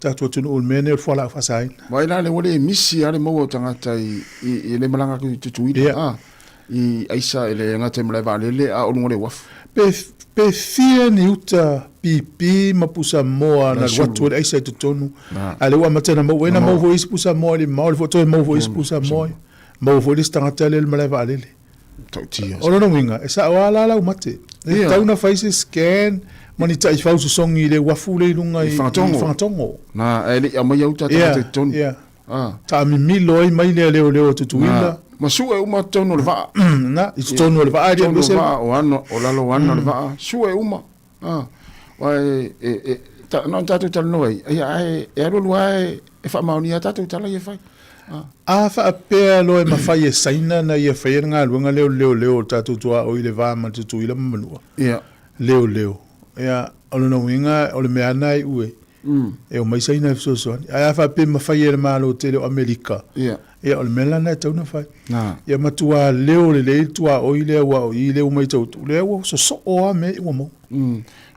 tatu tunu o mene o fala fasaina. Mai la le wale misi ale mo tangata I le malanga ku tutuida. I aisa ele ngate mle vale le a o ngole waf. Pe fia ni uta pipi mapusa moa na watu le aisa tutonu. Ale wa matena mo wena mo vo ispusa moa le mo vo to mo vo ispusa moa. Mo vo listangata le mle vale le. Tautia. O no winga, esa wala la umate. E tauna faise scan, mani tai fausu songi le wafule lunga I fantongo. Na ele ama yau tata te ton. Ta mi milo ai mai leo tutuila. Ma su e uma tono le va. Na, I tono le va ai le va o ano o lalo ano le va. Su e uma. Wa ta non tatu tal noi. Ai e ro luai e fa mauni tatu tal ye fai. A fa pe lo e mafai e saina na ia fa nga luanga leo tatu tua o ile va ma tutu ile manua. Ia. Leo. Ia ono no winga o le mea nai ue. E o mai saina e so. A fa pe mafai e malo tele o Amerika. Ia. Ia o le mela na tau na fai. Na. Ia matua leo le tua o ile wa o ile o mai tau. Leo so o a me o mo.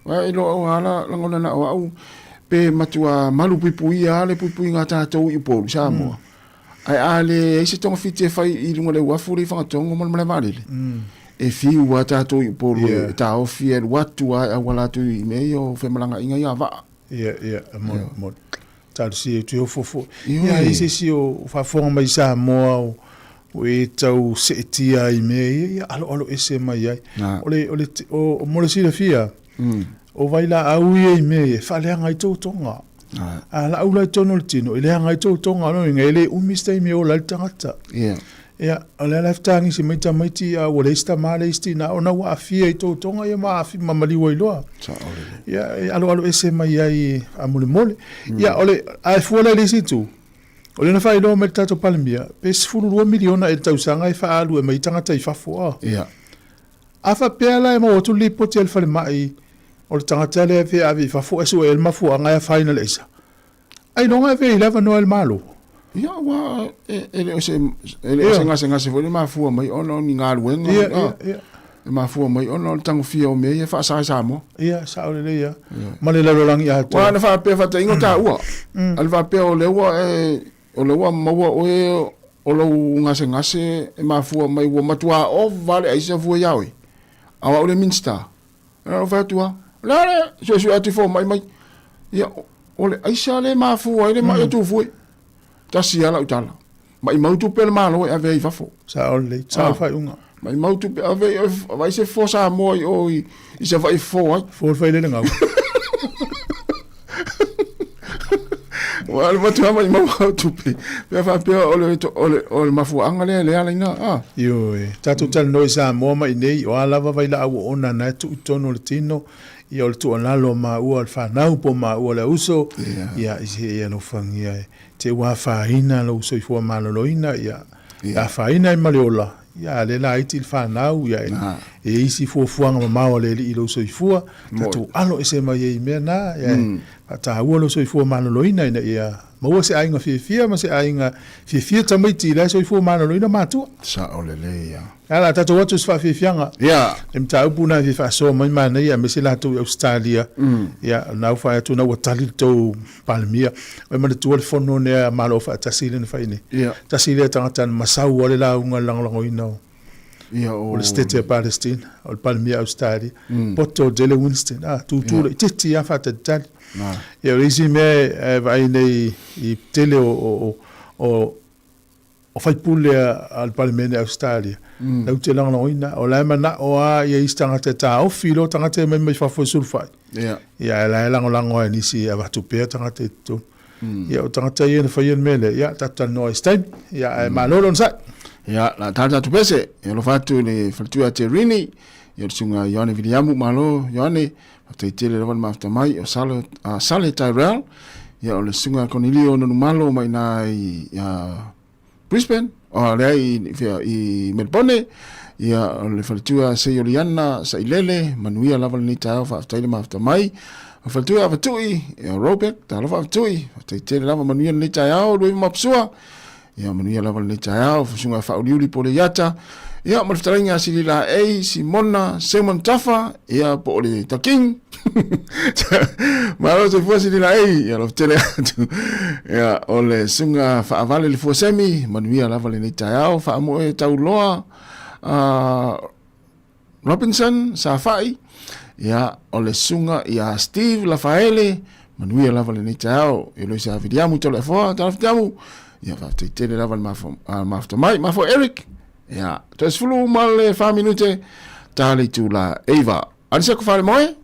Wa ilo o ala langona na o au pe matua malu pipui ale pipui ngata tau I polu Sāmoa. Ai ale ese tonga fiti fai I lunga le wafuri fanga tonga mal vale. E fi wa tato I polu ta ofi e watu a wala tu I meio fe malanga inga ia va. Ia mo. Ta si tu fofo. Ia ese si o fa fonga mai Sāmoa o e tau setia I me ia alo ese mai ai. O mo le si le fia. O vai la au I me fa le nga I tonga. la ula tono le tino ile hanga i tonga no ngele umiste mi o la tangata ya ala laftangi si mai tamaiti a wole sta male istina ona wa afia i tonga ia ma afi mamali wa iloa ya alo ese mai ai amule mole ya ole ai fuala le situ ole na fai lo me tato palmia pe sfulu 2 miliona e tausanga i fa alu e mai tangata i fa fo afa pela e mo tu li potel fa mai o tangata le fe avi fa fo eso el mafu anga final isa ai no ave 11 no el malo ya wa ele o se ngase fo le mafu mai ono ni ngal wen e mafu mai ono tango fia o me e fa sa mo sa o le ya male la lang ya wa na fa pe fa te ingota wa al va pe o le wa o le wa mo o lo ngase e mafu mai wo matua o vale ai se fu yawe awa o le minsta na fa tua la so ati fo mai ya ole aisa le mafu ai le mai tu fu ta si ala utala mai mau tu pel malo e ave fa fo sa ole sa fa unga mai mau tu ave vai se fo sa mo o i se vai fo fa le nga wal matu mai mau tu pe fa pe ole mafu angale le ala ina yo tatu tal no sa mo mai nei o ala va vai la o ona na tu tono le tino ia o le tuʻalalo ma ua o le fanau po ma ua le uso ia ia lo fangia te ua faina lo soifua maloloina ia faina i maleola ia le la iti le fanau ia e isi fuafuaga mamao a le alii lo soifua tatualo e se mai ai mea na ia faataua lo soifua maloloina ina ia maua se aiga fiafia ma se aiga fiafia tamaiti i le soifua maloloina matua sa o lele ia ala tatou atu se faafiafiaga e mataupu na fifaasoa mai manai ia me se latou i australia ia nau fai atu na ua tali le tou palemia oe manatua le fono nea malo faatasi lena faine tasi lea tagata na masau o le lauga lagolagoina o le state of Palestine o le palemia australia poto dele winston tutule i titi a faatatali ia o isi mea vai nei i tele o faipule al palemene australia lau te lagolagoina o lae manao a ia isi tagata taofi lo tagata mai mai fafoesulufai ia e lae lagolago e nisi avatupea tagata e totonu ia o tagata ia na faia le mele ia tatanoa istaimi ia e malolo na sai ia la tata pese e lo fatu le fatua te rini ia le sunga Ioane Viliamu malo Ioane te tele lawan mafta mai o sale Tyrell ia o le sunga Cornelio no malo mai nai Brisbane o le i Melbourne ia o le fatua se Yoliana sa ilele manuia lawan ni tau fa tele mafta mai o fatua fatui e Robert ta lo fatui te tele lawan manuia ni tau do mapsua ia manuia lawan ni tau fa sunga fa uliuli pole yata ia malftaringa silila Simona Simon Tafa ia po le taking malo se fuasi silila ia lo tele ia ole sunga fa avale le fuasemi manuia lawan ni tau fa mo e tau loa Robinson Safai ia ole sunga ia Steve Lafaele manuia lawan ni tau e lo sa vidiamu tole fo tamu ia fa tele lawan mafta mai mafo Eric ia tes fulu mal 5 minute tali tu la Eva anse ko fale moe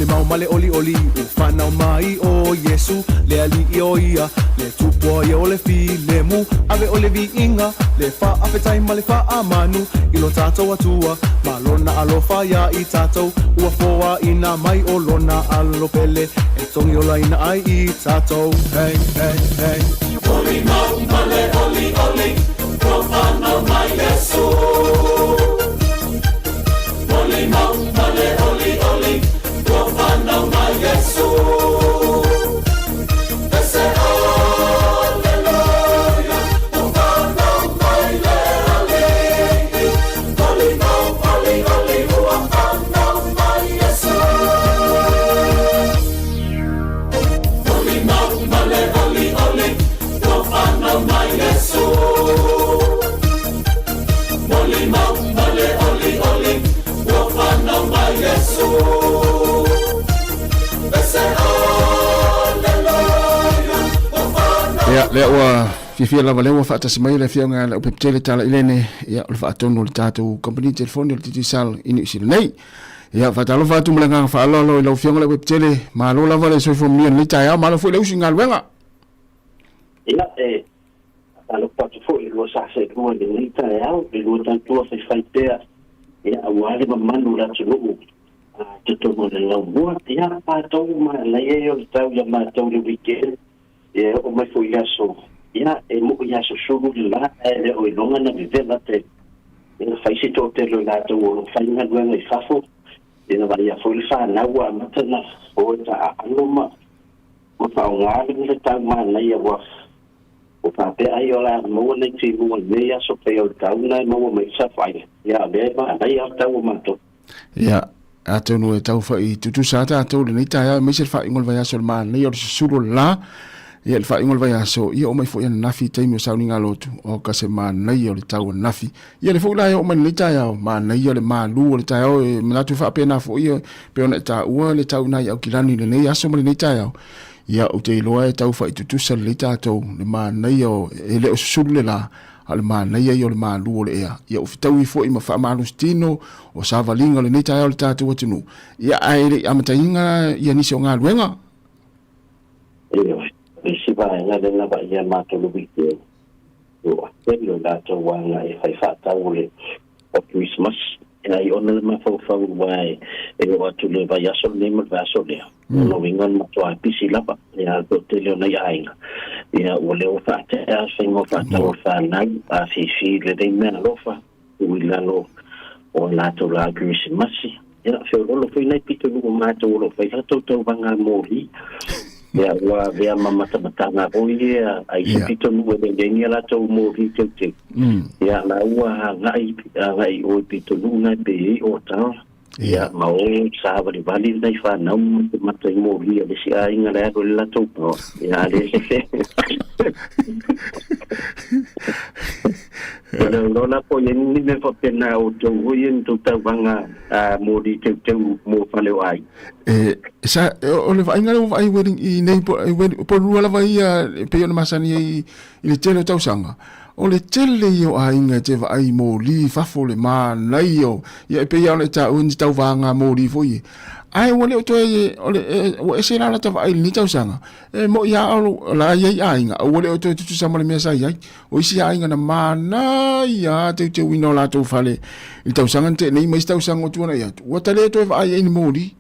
le mau male oli oli u whanau mai o Yesu le ali i o ia le tupua ia o le fi le mu ave o le vi inga le wha apetai ma le wha amanu i lo tātou atua ma lona alofa ia i tātou ua foa ina mai o lona alo pele e tongi o laina ai i tātou hey hey hey Oli mau male oli oli o whanau mai Yesu Oli mau male oli oli o whanau mai Yesu Ese Alleluia o whanau mai le alei Oli mau oli oli o whanau mai Yesu Oli mau male oli oli o whanau mai Yesu Oli mau male oli oli o whanau mai Yesu Ese Alleluia o whanau Ya, le ua fia lava le ua whaatasi mai le fia ngā le upe tele tala ilene ya le whaatonu le tātou company telefoni le titi sal inu isile nei ya whaatalo whaatu mle ngā whaalolo i lau fia ngā le upe tele ma lo lava le soifo mian le tāia ma lo fui le usi ngā luenga Ia alo patu foi lo sa se ko le nita au le lo tanto se faitea ia awale mamanu la tsuno te tomo le la bua ia pa to ma la yo tau ya ma to le weekend ia o mai foi aso ia e mo ia so shugu la e o longa na vivela te ia fai se to te lo la to o fai na duenga i fafo ia va ia foi fa na wa matana o ta aloma o fa ngale le tau ma na ia wa o pape ai o la mo nei ti mo nei aso pe o tau na mo mai sa fai ia be ma ai o tau ma to ya atonu e tau fai tutu sa tātou le nei tāia me se fai ngol vai aso le ma nei o suru la ia le fai ngol vai aso ia o mai fo ia nafi taimi o sauni ngā lotu o ka se ma nei o le tau nafi ia le fo la o mai nei tāia o ma nei o le ma lu o le tāia o e manatu fa pena fo ia pe ona ta ua le tau nai au kilani le nei aso ma le nei tāia ia o te iloa e tau fai tutusa le tātou le ma nei o e le o suru le la ale ma nei ai o le ma lu o le ea ia o fitau i fo i ma wha malu stino o sa valinga le nei tāia o le tātou atinu ia ai le amatainga ia nisi o ngā luenga e si va na le na va ia ma to lu bite o te lo da to wa na e fai fa tau le o Christmas e ai ona le ma fo wai e o atu le vai aso le ma va aso le no wingon ma to a pisi lapa ia to te le na ia ia o le o fa te a fingo fa tau fa na a fi le dei mena lofa u la lo o la to la Christmas ia fe o lo foi na pito lu ma to lo fai to vanga mori ia wa vea mama tamatanga o ia ai pito lu e dengia la to mori te ia la ua ngai o pito lu na pe o ta ia ma o sa vali dai fa na mata i mori le si ai ngala ko la to ia le no na po ni me fa pena o to yen to ta vanga mori te mo fa le ai sa o le vai ngalo vai wedding i nei po rua la vai pe ona masani i le tele tau sanga o le tele yo ainga te vai mo li fa fo le ma nai yo ia pe ia le ta un tau vanga mo li fo i ai wole o to o e se la ta vai ni tau sanga mo ia o la ia ainga o wole o to tu sa mo le mesa ia o isi ainga na ma nai ia te wino la to fale i tau sanga te nei mai tau sanga tu na ia o tale to vai ni mo li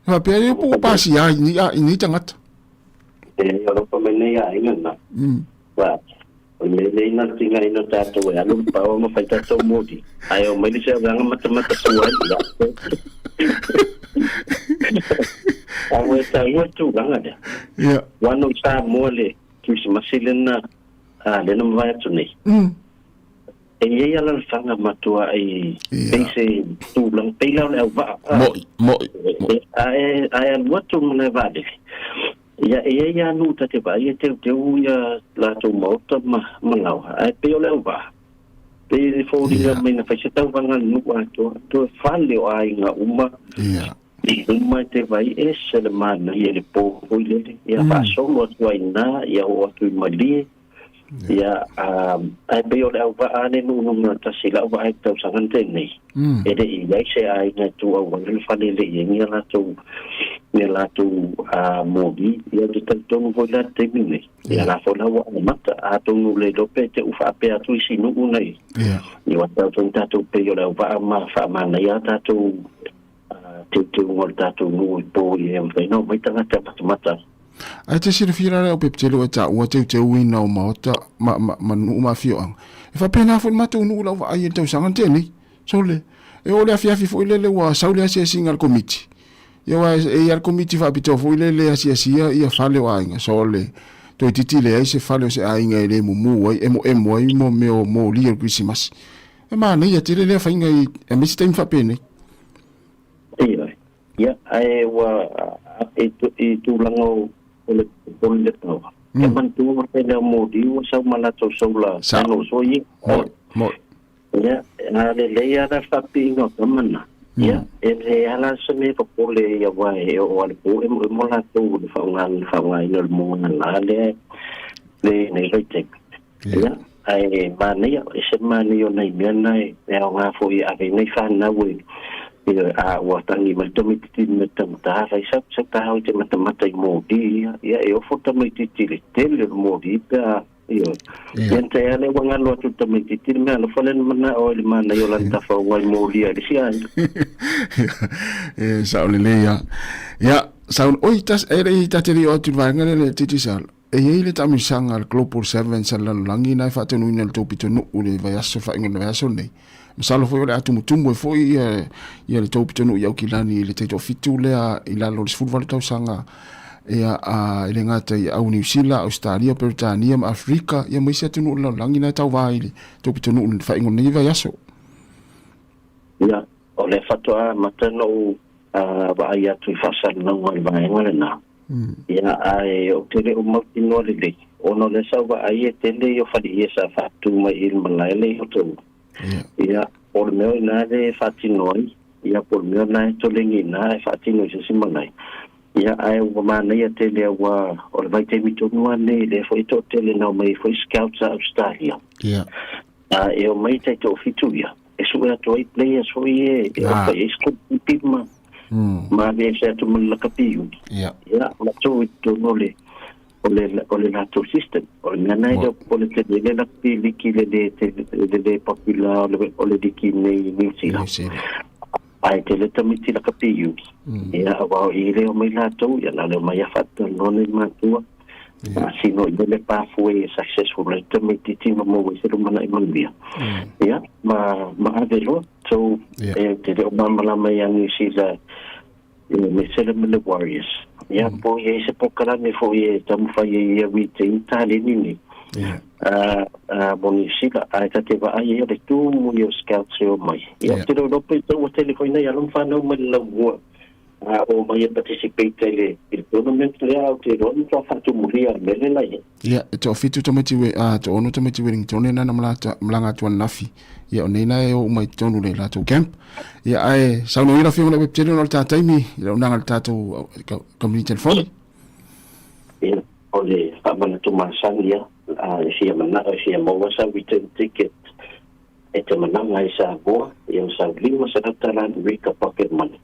ma pe e po pasi ai ni tangata e o po me nei ai na wa o me nei na tinga ino tato e alu pa o mo fai tato modi ai o me se nga mata suai awe ta tu ganga de ya wano sa mole Christmas silena le no vai tu nei e ia la fanga matua ai pese tu lang pela le va mo ai watu mo le va de ia nu ta te va ia te ia la tu mota ma ngau ai pe le va pe fo di la me na fa se tau vanga nu to fale o ai nga uma uma te vai ese le mana ia le po ile ia fa so mo tu ai na ia o tu mali ia ai pe o le au va ane no no ta sila va ai tau sangante nei e de i ai se ai na tu au le fale le yengi la tu ne la tu modi ia de tanto no vo la termine ia la fola wa mata a tu no le do pe te ufa pe atu si no nei ia wa ta tu pe o le va ma fa ma na ia ta tu te ngol ta tu no po ia no mai tanga te mata ai te sira fira le o peptelo ta o te wina o mota ma nu ma fio ang e fa pena fo ma tu nu la ai te sangante ni so le e o le afia fo le wa saule asia singal committee ia wa e al committee fa pito fo le asia ia fale wa inga so le to titile ai se fale se ai inga le mu ai emo ai mo li Christmas e ma nei ia tele le fa inga e mi stem fa pena ia ai wa e tu lango le le no e man tu mo pele mo di o sa mala to so la no so yi mo ya na le ya da fa pi no tamana ya e le ala so me po le ya wa e o al po e mo la to fa ngai no mo na la le nei le tek ya ai ma ne ya se ma ne yo nei me nei e nga fo ya ke nei fa na we a watangi matomiti metamata sai sa ta ho te matamata I modi ya e o fota miti tele modi pa io gente ane wanga lo tu miti me lo falen mana o le mana yo lanta fa wai modi ali sia sa ole ya sa oi tas ere ta te rio tu vanga le titi sal e ile ta misanga al global servants al langi na fa te no inel to pitonu ule vai aso fa ngone vai aso nei Masalo foi ole atu mutumu e foi ia le tau pitonu iau kilani le teito fitu lea I lalo le sfurvalu tau sanga ia ele ngata I au New Zealand, Australia, Britania, ma Afrika ia maisi atunu ula langi na tau vai le tau pitonu ule whaingo nei vai aso. Ia, o le fatoa matano wa ai atu I whasal na ngoi vai ngore na. Ia ai o tere o mautino le ono le sau wa ai e tele o whali ia sa fatu mai ilma laile o tau. Ia por meo na de fatinoi ia por meo na to lengi na fatinoi se simanai ia ai o mana ia tele wa o vai te mito no ne le foi to tele na mai foi scouts Australia e o mai te to fituia e so ia to players foi e o foi sco pima ma le se to mun la kapiu ia ma to no le o le lato system o le nai do o le te le la pili ki le popular o le diki nei New Zealand ai te le tamiti la kapiu ia wa I le o mai lato ia la le mai fatto non il matua sino le pa foi successful le tamiti ti mo se lo mana I manbia ia ma avelo so te o mama mai New Zealand me sele me le warriors ia po ye se pokala me fo ye tamu fa ye wite Italy nini boni sila ai te va ai le tu mu yo scouts yo mai ia te do pe to telefone ia non fa no me la wo o mai participate le il tournament le out te do to fa tu muria me le la ia to fitu to meti we to ono to meti we tone na mlanga tu nafi ia nei na e o mai tonu le la to camp ia ai sa no ira fi ona web tele no ta taimi le ona ngal tato community phone ia ole abana tu masangia si mana si mo sa return ticket e te mana ngai sa boa ia sa lima sa tala Rika pocket money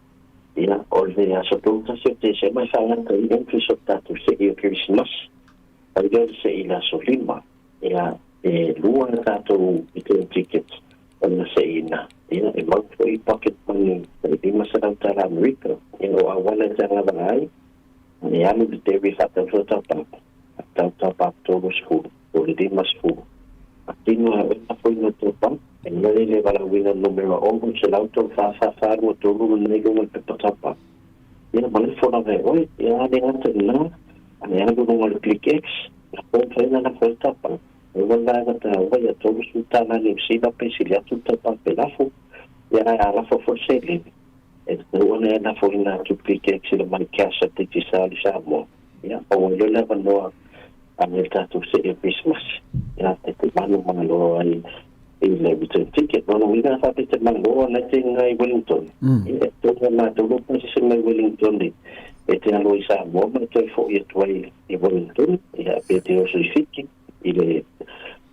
ia ole ya so to se te se mai sa ngan kai entry so tato se ia Christmas ai go se ila so lima ia e lua tato return ticket ona se ina ia e monthly pocket money e lima sa tala Rika ia o awala tanga banai ia lu de vi fatta so tapa todo school o le lima school atino a foi no topa e nele le vala wina numero 11 se l'auto fa no todo nei go el tapa ia male fora de oi ia de antes na ane algo no le click x la ponta na foi tapa e wala gata vai a todo su tana ni si da pensilia tutto pa pelafo ia la fo forsele e ona na foi na tu click x le mai casa te ti sa li Sāmoa ia o le leva no anel tato se e Christmas ia te manu malo ai le return ticket no wina fa te manu na te ngai Wellington e to na to no se mai Wellington e te alo I Sāmoa ma te fo e toi e Wellington ia pe te o so fiki ile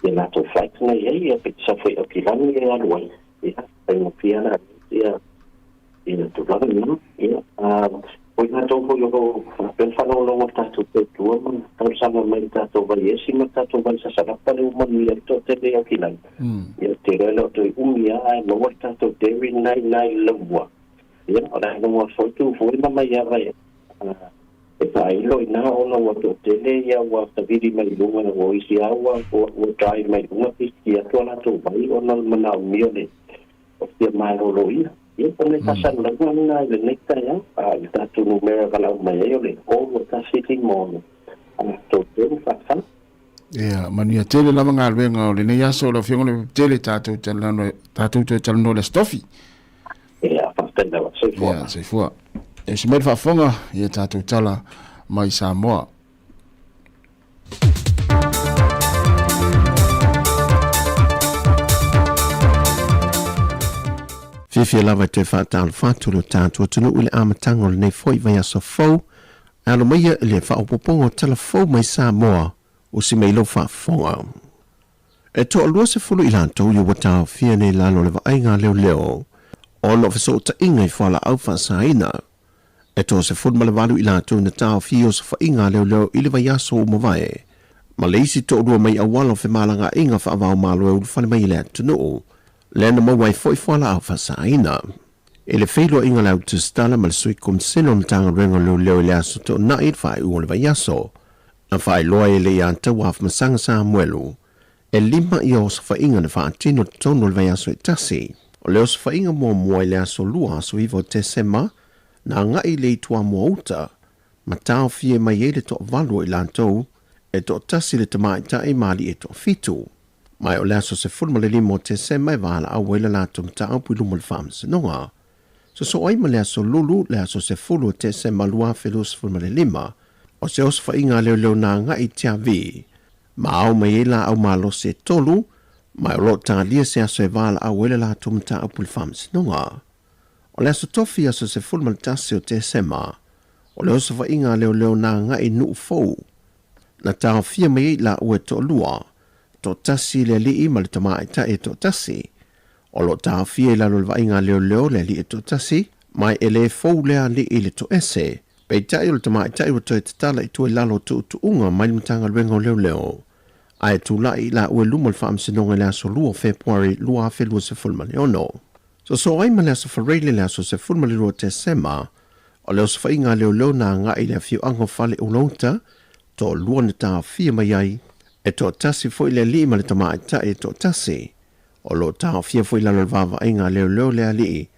la to fight na ye pe sa foi o kilani e aloi ia ai mo piana ia ina to la no ia o ina to ko yo pe fa no lo ta to pe tu mo ta sa ma ta to va ye si ma ta to va sa pa le mo ni to te de o kilani ia te lo to umia ai no ta to de ri nai lo wa ia ora no mo so tu foi ma ia vai e pai lo ina ona wa to tele ya wa tabiri mai lunga o isi awa o trai mai lunga piki a tola to vai ona mana mio le o te mai lo ia e pone tasan la ngana le nekta ya a ta tu no me kala mai yo le o ta sitting mo to te fa fa ia mania tele la manga venga o le ne ya so lo fiong le tele tatu no le stofi ia fa tenda wa so fo ia se fo e se me fa fonga ia tatu tala mai Sāmoa. Fifia lava te whātālu whāturu tātua tunu ule amatango le nei foi vai aso fau, alo maia le whaopopongo tala fau mai Sāmoa o si mei lo whaafonga. E toa lua se fulu ilantou yu watao fia nei lalo le vaenga leo, ono fiso ta inga I whala au whaasaina. E toa se fulu malawalu ilantou na tau fia o sa whainga leo ili vai aso o mawae. Ma leisi toa lua mai awalo fe malanga inga whaavao malo e ulufane mai le atunu. Lena mawai foi whala au whasaina. E le whailo inga lau tu stala ma le sui kum sino na tanga rengo leo le aso to na it whai ua le vai aso. Na whai loa e le ianta waf masanga Samuelu. E lima I o sa whainga na whaatino tono le vai aso e tasi. O leo sa whainga mua le aso lua aso iwo te sema na ngai le itua mua uta. Ma tau fie mai e le to valu I lantou e to tasi le tamai ta e mali e to fitu. Mai o leso se fulma le limo te se mai wala a wela la tum ta au pui lumo le whaamse nonga. So ai ma leso lulu leso se fulu te se malua felus fulma le lima o se os whainga leo na ngai tia vi. Ma au mai e la au malo se tolu mai o lo ta lia se aso e wala a wela la tum ta au pui whaamse nonga. O leso tofi aso se fulma le tasi o te se ma o leo se whainga leo na ngai nu fau. Na tau fia mai la ue to lua to tasi le li ma le tamai ta e to tasi. O lo tau fia la lo vainga leo le li e to tasi, mai e le fau lea li I le to ese. Pei tai o le tamai ta I wato e tatala I tu e lalo tu unga mai le mtanga luenga leo. Ai tu la I la ue lumo le whaamsinonga le aso lua Februari lua fe lua se fulma le ono. So ai ma le aso whareile le aso se fulma le lua te sema, o leo se whainga leo na nga I le fiu ango fale ulonta, to lua na tau fia mai ai, e to tasi foi le li ma le tamai ta e to tasi. O lo tau fia foi lalo vava inga leo le ali.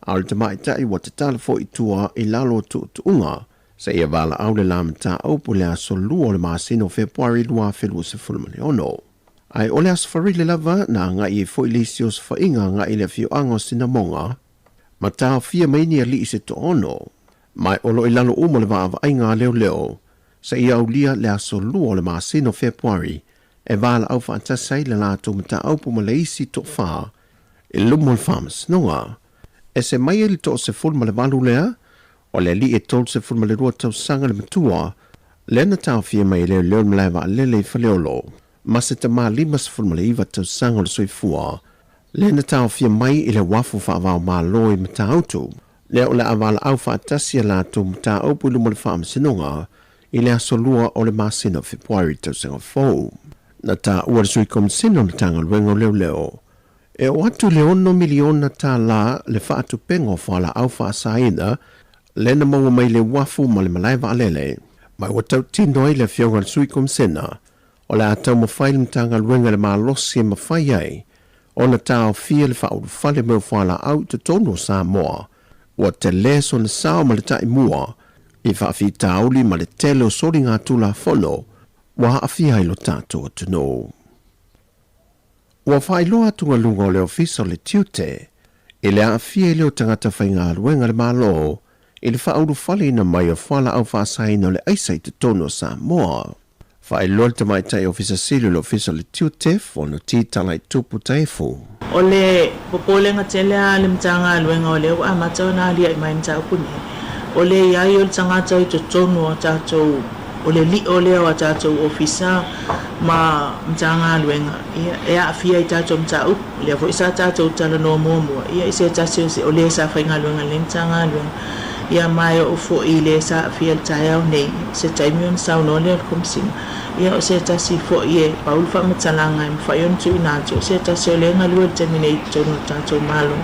A le tamai ta I wata tala foi tua I lalo tu unga. Se ia vala au le lam ta aupu le aso lua le maasino Februari lua felu se fulma le ono. Ai o le aso fari le lava na nga I foi lisios fa inga nga I le fiu ango sinamonga. Ma tau fia maini ali se to ono. Mai olo I lalo umo le vava inga leo. Sa ia au lia le aso lua le maasino Februari, e wala au whaantasai le lato mta aupu ma le isi to wha, e lumo le whamas nonga. E se mai li to se fulma le walu lea, o le li e tol se fulma le rua tau sanga le matua, le na tau fia mai leo mlewa lele I whaleolo, ma se ta maa lima se fulma le iwa tau sanga le soifua, le na tau fia mai I le wafu whaavao maa loi mta autu, le o le awala au whaantasia lato mta aupu lumo le whamas nonga, I le aso lua o le masino Februari tau sanga fau. Na ta ua le sui kom sino na tanga luengo leo. E o atu le 1 miliona ta la le whaatu pengo whala au whaasaina, le na maua mai le wafu ma le malaiva alele. Mai wa tau tinoi le fionga le sui kom sina, o le atau mawhai le tanga luenga le maalosi e mawhai ai, o na tau fia le whaau whale meu whala au te tono Sāmoa, o te leso na sao ma le tai mua, I whaafi tauli ma le tele o sori ngā tula whono, wa haafi hailo tātou atuno. Wa whailoa tunga lunga o le ofisa le tiute, I le haafi e leo tangata whai ngā luenga le malo, I le whauru whale ina mai o whala au whaasaina le aisai te tono Sāmoa. Whailoa le tamai tai ofisa silu le ofisa le tiute, whono titala I tupu taifu. O le popolenga telea le mtanga luenga o le o amatau na alia I mai mtau puni. O le iai o le tangata I to tonu o tātou o le li o leo a tātou ofisa ma mtanga luenga ia afia i tātou mtau le fo isa tātou tala no momo ia ise tātou se o le sa whainga luenga le mtanga luenga ia mai o fo i le sa afia le tāiau nei se taimion sau no le komsina ia o se tasi fo i e paul wha matalanga i mwhaion tu i nātou se tasi o le ngalua le terminate tono tātou malo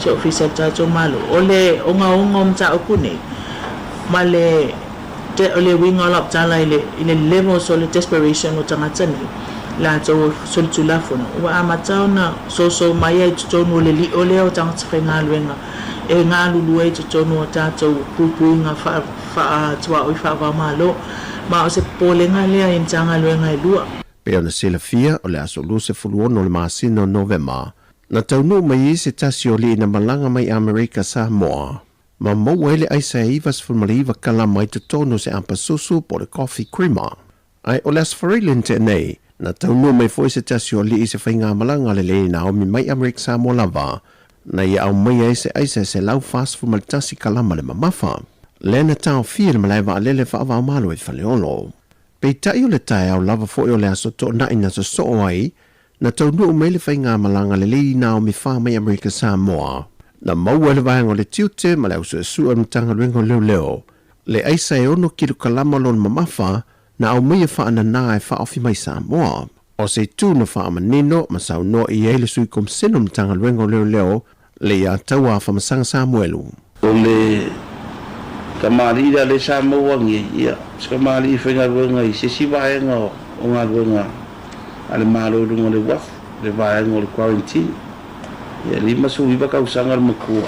se ofisa tātou malo o le onga mtau kune ma le te ole winga lap tala ile level so le desperation o tangata ni la to so tu la fono wa amata na so mai ai to no le li ole o tangata fenga luenga e nga lulu ai to no tato pupuinga fa tua o fa va malo ma o se polenga le in tanga luenga lua pe ona sela fia o le aso lu se fulu no le masino novema na tau no mai se tasioli na malanga mai America Samoa ma mauele ai sa ivas fulmaliva kala mai te tono se ampa susu po le coffee creamer. Ai o las farilin te nei, na taunu mai foi se tasio li i se whainga malanga le lei na omi mai Amerik Samoa lava, na ia au mai ai se lau fast fulmalitasi kalama le mamafa. Lena tau fia le malaiva alele whaava malo i whaleolo. Pei tai o le tai au lava foi o le aso to na ina so so ai, na taunu mai le whainga malanga le lei na omi wha mai Amerik Samoa. Na mauele vaenga le tiute ma le ausu sua mtanga luengo leo. Le aisa e ono kilu kalama lon mamafa na au mea wha na e wha ofi mai Samoa. O se tu na wha amanino ma sau no i eile sui kom sino mtanga luengo leo le ia taua wha masanga Samuelu. O le kamarira le Samoa nge ia. Skamari whenga luenga i se si vaenga o ngā luenga ale malo lungo le wafu le vaenga o le quarantine. Ia lima suiva kausanga le makua.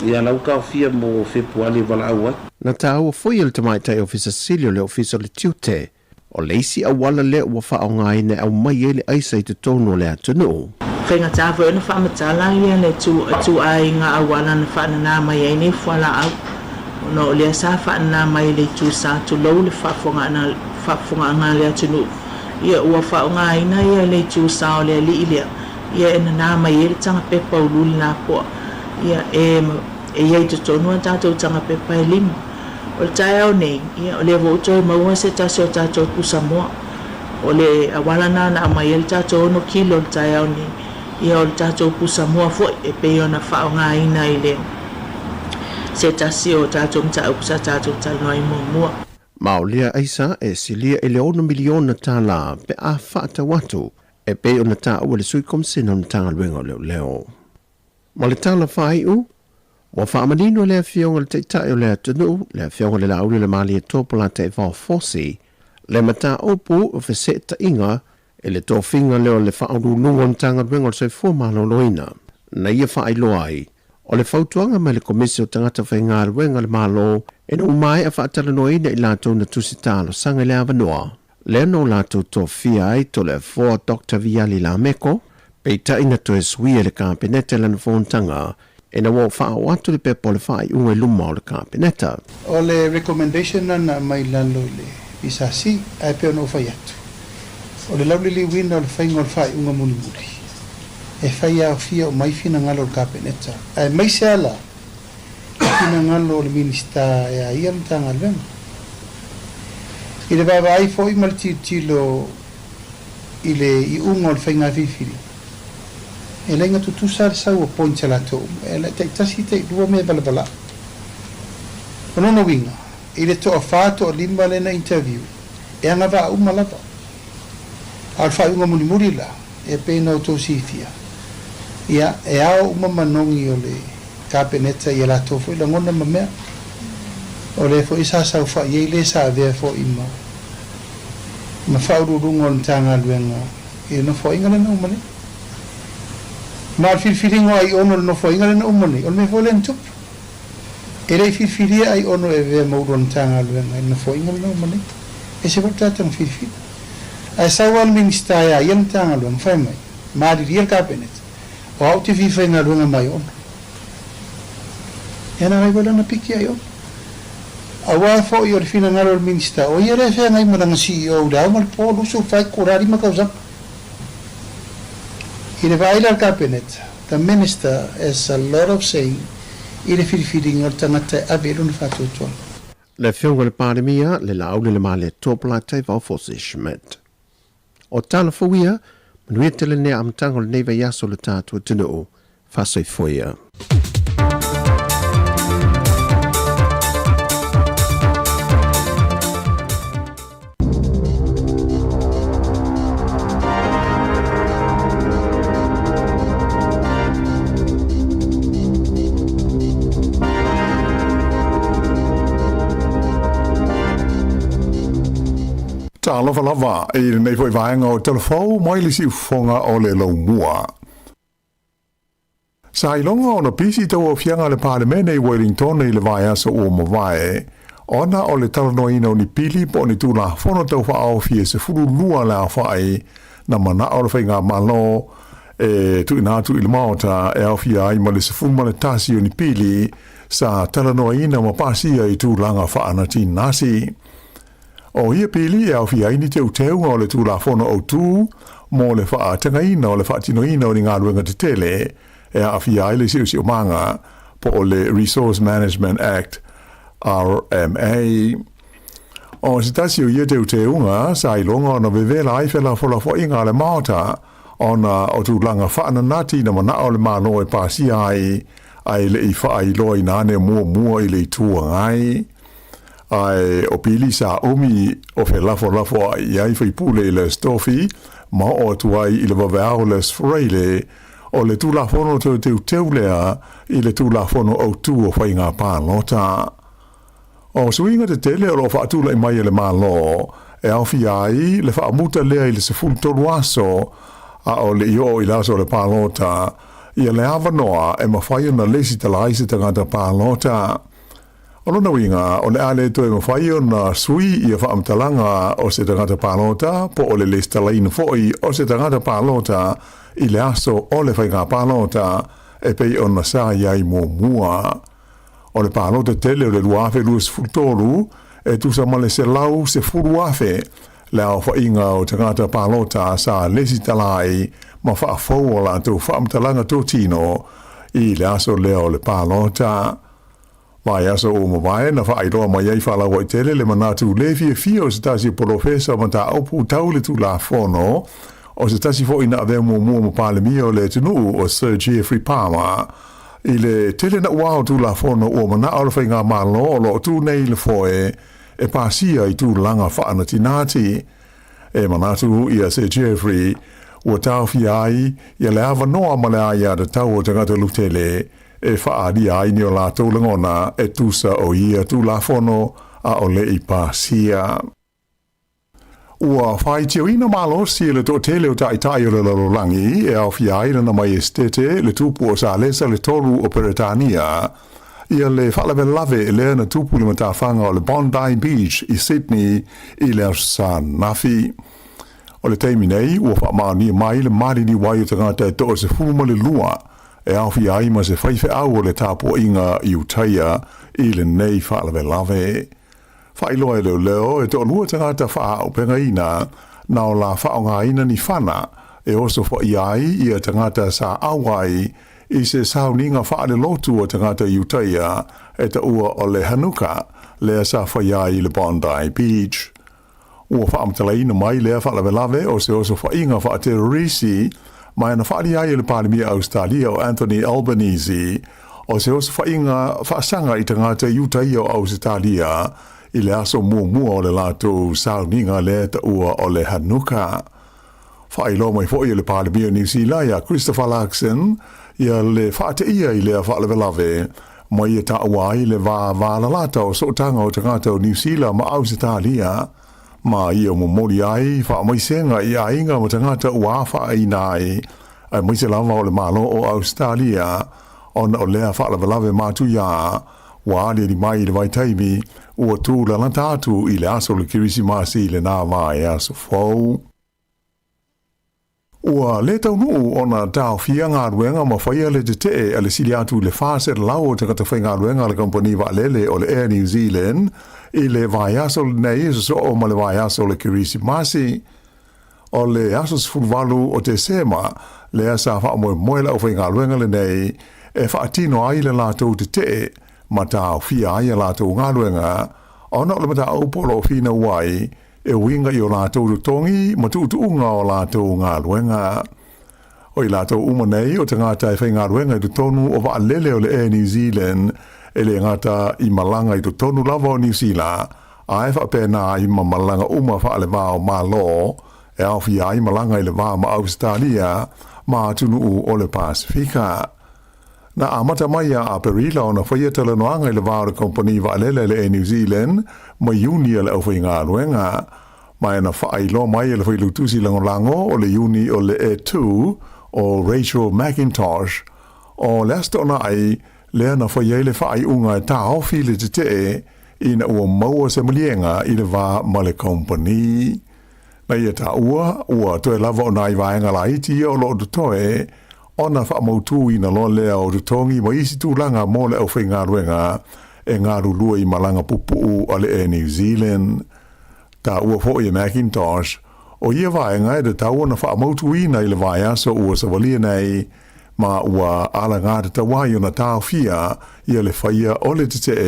Ia lau kaofia mo Februari wala aua. Na tāua foi il tamai tai ofisa Silio le ofisa le tiute. O leisi awala le ua wha o ngai ne au mai ele aisa i te tono le atunu. Whenga tāwha ina wha matala ia le tu ai ngā awala na wha na mai ei ne whala au. No le sa wha na mai le tu sa tu lau le whafonga ngā le atunu. Ia ua wha o ngai na ia le tu sa o le li ilia. Ia ena nā mai e tanga pepa o luli nā poa. Ia e iei te tonua tātou tanga pepa e lima. O le tai au nei, ia o le voto e maua se tasi o tātou ku Samoa. O le awala nā na mai e le tātou ono kilo le tai au nei. Ia o le tātou ku Samoa fo e pei ona whao ngā ina i leo. Se tasi o tātou mta upsa tātou talanoa i mua. Maolia aisa e silia e le 1 miliona tala pe a whaata watu. E pe ona ta ua le sui komsina na tanga luenga leo. Ma le tala whaiu, wa whaamanino lea fionga le teitai o lea tunu, lea fionga le lauri le mali e tōpula te whao fosi, le mata opu o wheseta inga, e le tōwhinga leo le whaoru nunga na tanga luenga le soi fuamalo loina. Na ia whaailoa ai, o le whautuanga mai le komisi o tangata whainga luenga le malo, e na umai a whaatala noina i lātou na tusitalo sanga le avanoa. Le no lato to fia ai to le for Dr. Viali la meko, pe ta ina to eswia le kampeneta le fontanga, e na wo fa watu le pepo le fai unge luma o le kampeneta. O le recommendation na mai lalo le isasi, ai pe no fai atu. O le lauli li wina o le fai ngol fai unga muni muri. E fai a fia o mai fina ngalo le kampeneta. Ai mai se ala, fina ngalo le minista e a ia mtanga lwenga. I le baba ai fo i malti tilo i le i ungo le whainga whiwhiri. E lenga tutu sa le sau o pointa la tō. E le te tasi te rua mea balabala. Onono winga, i le toa whāto o lima le na interview. E anga wā umalava. Al whai unga muni muri la, e pēna o tō sifia. Ia, e ao umamanongi o le kāpeneta i la tō fo i la ngona mamea. O le fo isa sa fa ye le sa ve fo ima ma fa ru rungo ntanga luenga e no fo inga na umane ma filfilingo ai ono no fo inga na umane o me fo len tup e le filfili ai ono e ve mo ru ntanga luenga no fo inga na umane e se volta tan filfil ai sa wal minista ya yen tanga luenga fa mai ma di riel cabinet o auti fi fa inga luenga mai ono ena ai bola na piki ai ono awa fo i or fina ngaro minista o ia re fe ngai maranga CEO da mal po lusu fai kurari ma causa in the vital cabinet the minister has a lot of saying in the feeling or tangata avelun fatu to le whionga le pāremia le lau le ma le tōpala tai vau fose Schmidt. O tāna fawia, manuia tele nea amtanga le neiva yaso le tātua tunu o, whasoi foia. Ta lava e nei foi vaenga o telefou mai le si fonga o le lo mua. Sa ilonga o na pisi tau o fianga le parlemene i Wellington i le vaiasa o mawai, ona o le talanoina o ni pili po ni tūla fono tau wha au fie se furu lua la whai na mana o le whainga malo e tu inatu i le maota e au fia ai ma le se furu ma le tasi o ni pili sa talanoina ma pasia i tūlanga whaana ti nasi. O ia pili e au fia ini te uteu o le tūla fono o tū, mo le wha tangaina o le wha tinoina o ni ngā ruenga te tele, e a fia ai le siu siu manga po o le Resource Management Act, RMA. O se tasi o ia te uteunga, sa ilonga o na vevela ai whela fola fo inga le maota, o na o tūlanga whaana nati na mana o le mano e pasi ai le i wha ai loi nane mua i le tua ngai. Ai o pili sa omi o fe lafo ai ai fai pule le stofi ma o tuai i le vavao le sfreile o le tu la fono te teulea i le tu la fono o tu o fai ngā pālota. O suinga te tele o fa tu le mai le malo e au fi ai le fa muta lea i le sefun tolu aso a o le io i laso le pālota i le avanoa e ma fai na lesi talaise tangata pālota. O lona winga, o le ale toe mawhai o na sui i a whaamtalanga o se tangata pālota, po o le lestalaina foi o se tangata pālota i le aso o le whainga pālota e pei o na sā iai mua. O le pālota tele o le luafe luas fultoru e tusa ma le se lau se furuafe le au whainga o tangata pālota sa lesi talai ma whaafou o la tau whaamtalanga tō tino i le aso leo le pālota. Vai aso o mawai na whaairoa mai ei whala wai tele le manatu le fia o se tasi profesa ma ta aupu tau le tu la fono o se tasi fo ina ave mua palemi o le tunu o Sir Geoffrey Palmer i le tele na ua o tu la fono o mana o le whainga malo o lo tu nei le foe e pasia i tu langa whaana tinati e manatu i a Sir Geoffrey ua tau fiai i a le ava noa ma le aia da tau o tangata lutele e whaari ai ni o la tōlangona e tusa o ia tu la fono a o le i pāsia. Ua whai teo ina malo si le tō tele o tai o le lalolangi e au fiai na mai estete le tupu o sa lesa le toru o Peretania ia le whalawe lave e lea na tupu le matawhanga o le Bondi Beach i Sydney i le sa nafi. O le teimi nei ua whamani mai le mari ni wai o tangata e tō se fuma le lua e au fi ai ma se whaiwhe au o le tāpua inga i utaia i le nei whaalawe lave. Whailoa e leo e tō lua tangata wha au penga ina na o la wha o ngā ina ni whana e oso wha i ai i a tangata sa awai i se sauninga wha le lotu o tangata i utaia e ta ua o le hanuka lea sa wha i ai le Bondi Beach. Ua wha amtalaina mai lea whaalawe lave o se oso wha inga wha terrorisi mai na whaari ai le Pāremia Australia o Anthony Albanese o se oso whainga whaasanga i tangata i utaia o Australia i le aso mua o le lato sauninga le ta ua o le hanuka. Whailo mai fo i le Pāremia New Zealand Christopher Larkson ia le whaate ia i le whaalawe mai e ta ua i le wāla lata o sotanga o tangata o New Zealand ma Australia ma ia mo mori ai wha mai senga i a inga mo tangata ua wha ai nai ai mai se lava o le malo o Australia ona o lea wha lawe mātu ia wa ali ni mai le vai taimi ua tū la lantatu i le aso le kirisi masi le nā vai aso fau. Ua le tau nuu ona tau fia ngā ruenga ma whaia le te a le sili atu le whāset lau o te kata whai ngā ruenga le kompani wa lele o le Air New Zealand i le vai aso le nei so o ma le vai aso le kirisi masi o le aso sfulwalu o te sema le asa wha moe la o whai ngā ruenga le nei e wha atino ai le lātou te ma tau fia ai a lātou ngā ruenga Ona le mata au polo fina wai, e winga i o lātou rutongi, ma tuutuunga o lātou ngā luenga. O i lātou umanei o te ngāta e whai ngā luenga i tu tonu o wa alele o le Air New Zealand, e le ngāta i malanga i tu tonu lava o New Zealand, a e wha pēnā i ma malanga uma wha le wā o mā lo, e au fia i malanga i le wā ma Australia, ma tunu o le Pasifika. Na amata mai a perila o na whaia tala noanga i le wā o le kompani wa alele le Air New Zealand, ma iuni le au whai ngā luenga, mai na whaai lo mai le whai lutusi lango o le iuni o le E2 o Rachel McIntosh, o le asta ona ai lea na whaia le whaai unga e tā hofi le te ina ua maua se malienga i le wā ma le kompani. Na ia tā ua toe lava o nai vaenga la iti o lo tu toe, ona wha mautu i na lo lea o tutongi ma isi tūlanga mo le au whai ngā ruenga e ngā rulua i malanga pupu a le Air New Zealand. Tā ua fo i McIntosh, o ia vaenga e te tau na wha mautu i na i le vaea so ua sa walia nei, ma ua ala ngā te tawai o na tāo fia i a le whaia o le te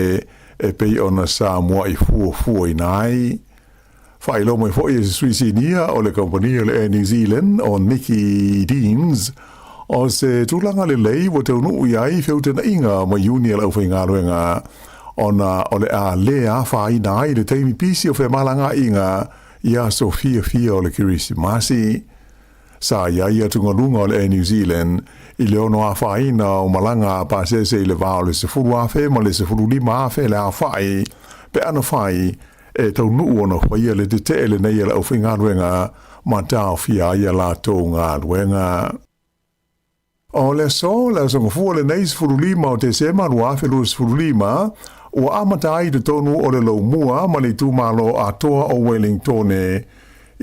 e pei o na Sāmoa i fua i nai. Whailo mai fo i se suisinia o le kompani o le Air New Zealand o Nikki Deans, o se tūlanga le lei wa te unu i ai whiute na inga ma iuni ala uwhai ngā ruenga o le a lea whai nai le teimi pisi o whai malanga inga i a so fia o le Kirisimasi. Sa ia tunga lunga o le Air New Zealand i le ono a whai na o malanga pa se le vao le se furu a whai ma le se furu lima a whai le a whai pe ana whai e tau nuu ono whai le te ele nei ala uwhai ngā ruenga ma tau fia ia la tō ngā ruenga. O le so, le songa fua le nei sifuru lima o te sema rua whelu sifuru lima, o amatai te tonu o le lau mua ma le tūmalo a toa o Wellingtone,